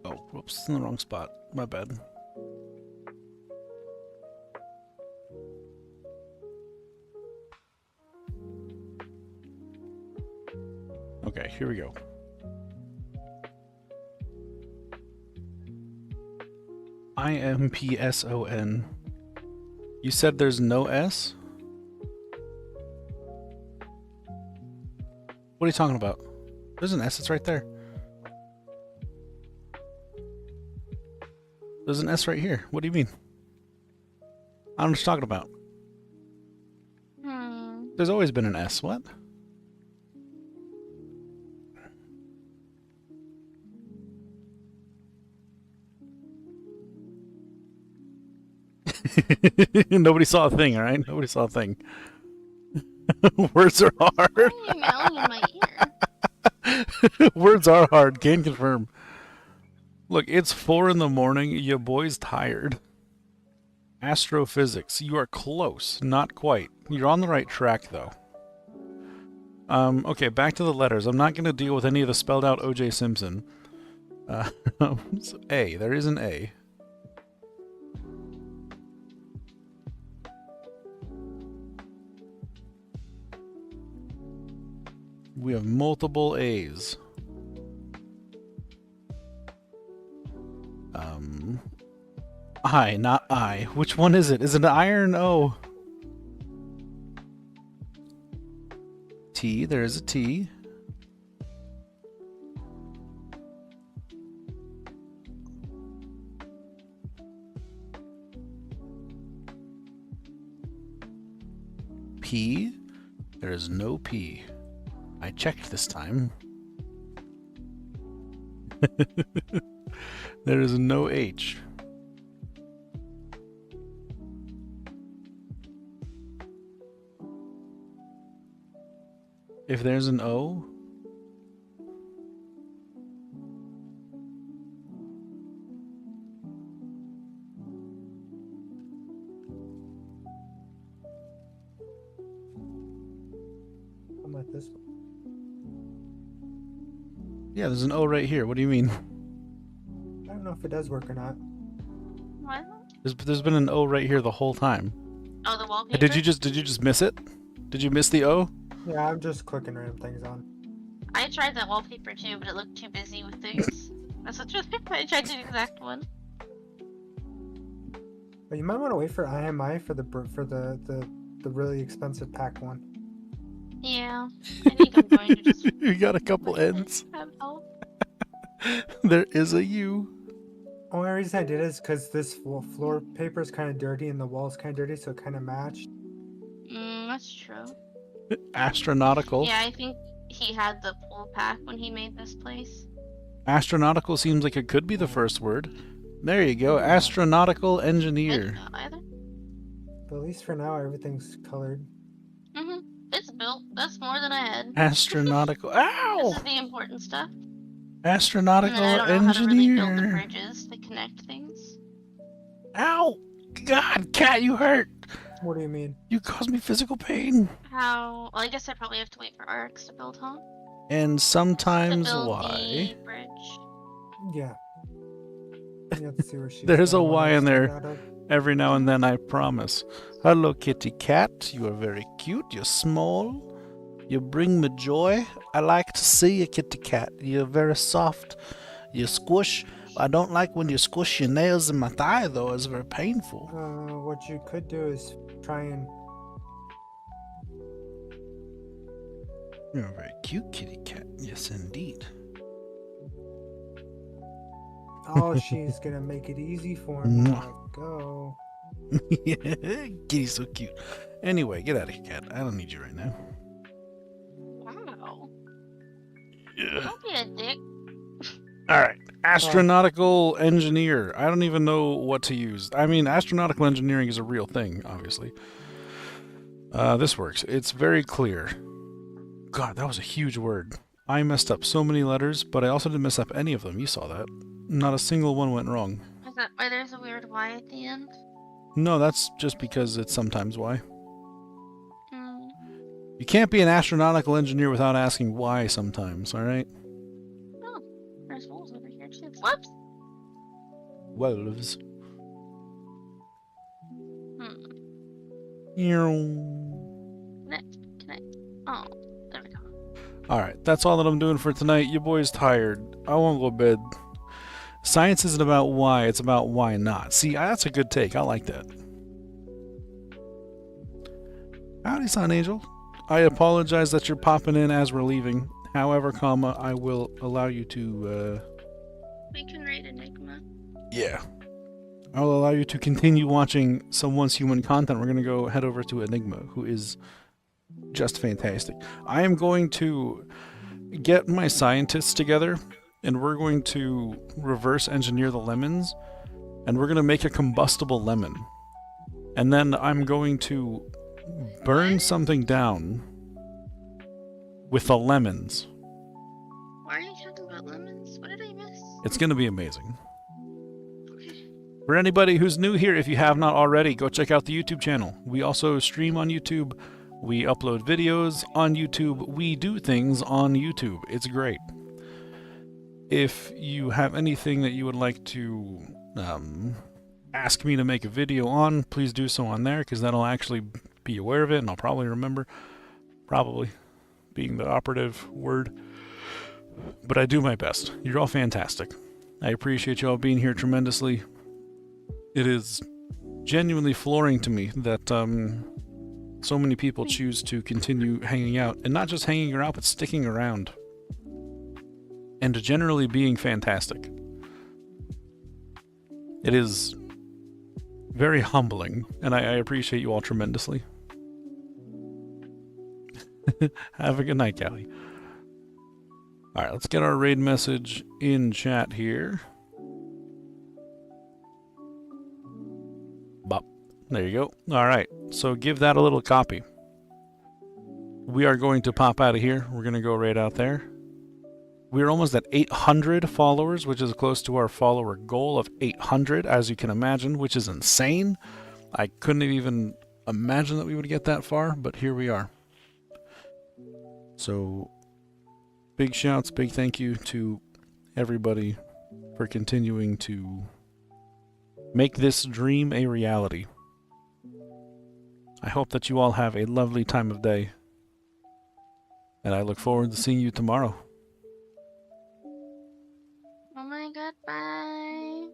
Oh, whoops, in the wrong spot. My bad. Okay, here we go. IMPSON. You said there's no S? What are you talking about? There's an S, it's right there. There's an S right here. What do you mean? I don't know what you're talking about. There's always been an S. What? Nobody saw a thing, alright? Nobody saw a thing. Words are hard. Why are you yelling in my ear? Words are hard, can confirm. Look, it's 4 in the morning, your boy's tired. Astrophysics, you are close, not quite. You're on the right track, though. Okay, back to the letters. I'm not going to deal with any of the spelled out O.J. Simpson. So A, there is an A. We have multiple A's. I, not I. Which one is it? Is it an I or an O? T, there is a T. P, there is no P. I checked this time. There is no H. If there's an O, I'm like this. yeah, there's an O right here. What do you mean? I don't know if it does work or not. What? There's been an O right here the whole time. Oh, the wallpaper? Did you just miss it? Did you miss the O? Yeah, I'm just clicking random things on. I tried that wallpaper too, but it looked too busy with things. That's what I tried the exact one. But you might want to wait for IMI for the really expensive pack one. Yeah, I think I'm going to just. You got a couple ends. Have help. There is a U. Only reason I did is because this floor paper is kind of dirty and the wall's kind of dirty, so it kind of matched. That's true. Astronautical. Yeah, I think he had the pool pack when he made this place. Astronautical seems like it could be the first word. There you go. Astronautical I didn't engineer. know either. But at least for now, everything's colored. It's built. That's more than I had. Astronautical. This Ow! is the important stuff. Astronautical And I don't know how to really build the engineer. bridges that connect things. Ow! God, cat, you hurt. What do you mean? You caused me physical pain. How? Well, I guess I probably have to wait for arcs to build, huh? And sometimes To build why. the bridge. Yeah. You have to see where she's There's a gonna want Y to in start there out of. every now and then, I promise. Hello, kitty cat. You are very cute. You're small. You bring me joy. I like to see you, kitty cat. You're very soft. You squish. I don't like when you squish your nails in my thigh, though. It's very painful. What you could do is try and. You're a very cute kitty cat. Yes, indeed. Oh, she's gonna make it easy for me. Mwah. Like, go. Kitty's so cute. Anyway, get out of here, cat. I don't need you right now. Wow. Yeah. Don't be a dick. Alright. Astronautical engineer. I don't even know what to use. I mean, astronautical engineering is a real thing, obviously. This works. It's very clear. God, that was a huge word. I messed up so many letters, but I also didn't mess up any of them. You saw that. Not a single one went wrong. Is that why there's a weird Y at the end? No, that's just because it's sometimes why. Mm. You can't be an astronautical engineer without asking why sometimes, alright? Oh, there's wolves over here too. Whoops! Wolves. Connect. Oh, there we go. Alright, that's all that I'm doing for tonight. You boys tired. I won't go to bed. Science isn't about why, it's about why not. See, that's a good take. I like that. Howdy, Sun Angel. I apologize that you're popping in as we're leaving. However, I will allow you to, We can read Enigma. Yeah. I'll allow you to continue watching some Once Human content. We're going to go head over to Enigma, who is just fantastic. I am going to get my scientists together, and we're going to reverse engineer the lemons, and we're going to make a combustible lemon. And then I'm going to burn something down with the lemons. Why are you talking about lemons? What did I miss? It's going to be amazing. For anybody who's new here, if you have not already, go check out the YouTube channel. We also stream on YouTube. We upload videos on YouTube. We do things on YouTube. It's great. If you have anything that you would like to ask me to make a video on, please do so on there, because that'll actually be aware of it, and I'll probably remember. Probably being the operative word. But I do my best. You're all fantastic. I appreciate you all being here tremendously. It is genuinely flooring to me that so many people choose to continue hanging out, and not just hanging out, but sticking around, and generally being fantastic. It is very humbling, and I appreciate you all tremendously. Have a good night, Callie. Alright, let's get our raid message in chat here. Bop. There you go. Alright, so give that a little copy. We are going to pop out of here. We're going to go right out there. We're almost at 800 followers, which is close to our follower goal of 800, as you can imagine, which is insane. I couldn't have even imagined that we would get that far, but here we are. So, big shouts, big thank you to everybody for continuing to make this dream a reality. I hope that you all have a lovely time of day, and I look forward to seeing you tomorrow. Oh my god, bye.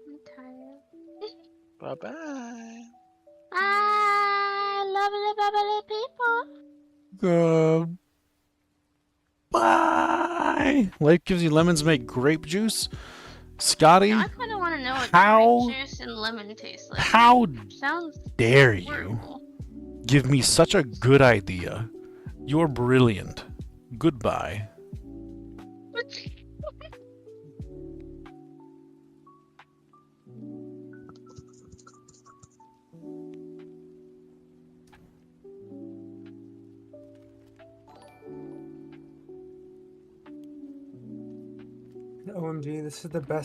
I'm tired. Bye-bye. Bye, lovely bubbly people. Bye. Life gives you lemons, make grape juice. Scotty, Now, I kind of want to know what how grape juice and lemon taste like. how Sounds dare you horrible. give me such a good idea? You're brilliant. Goodbye. OMG, this is the best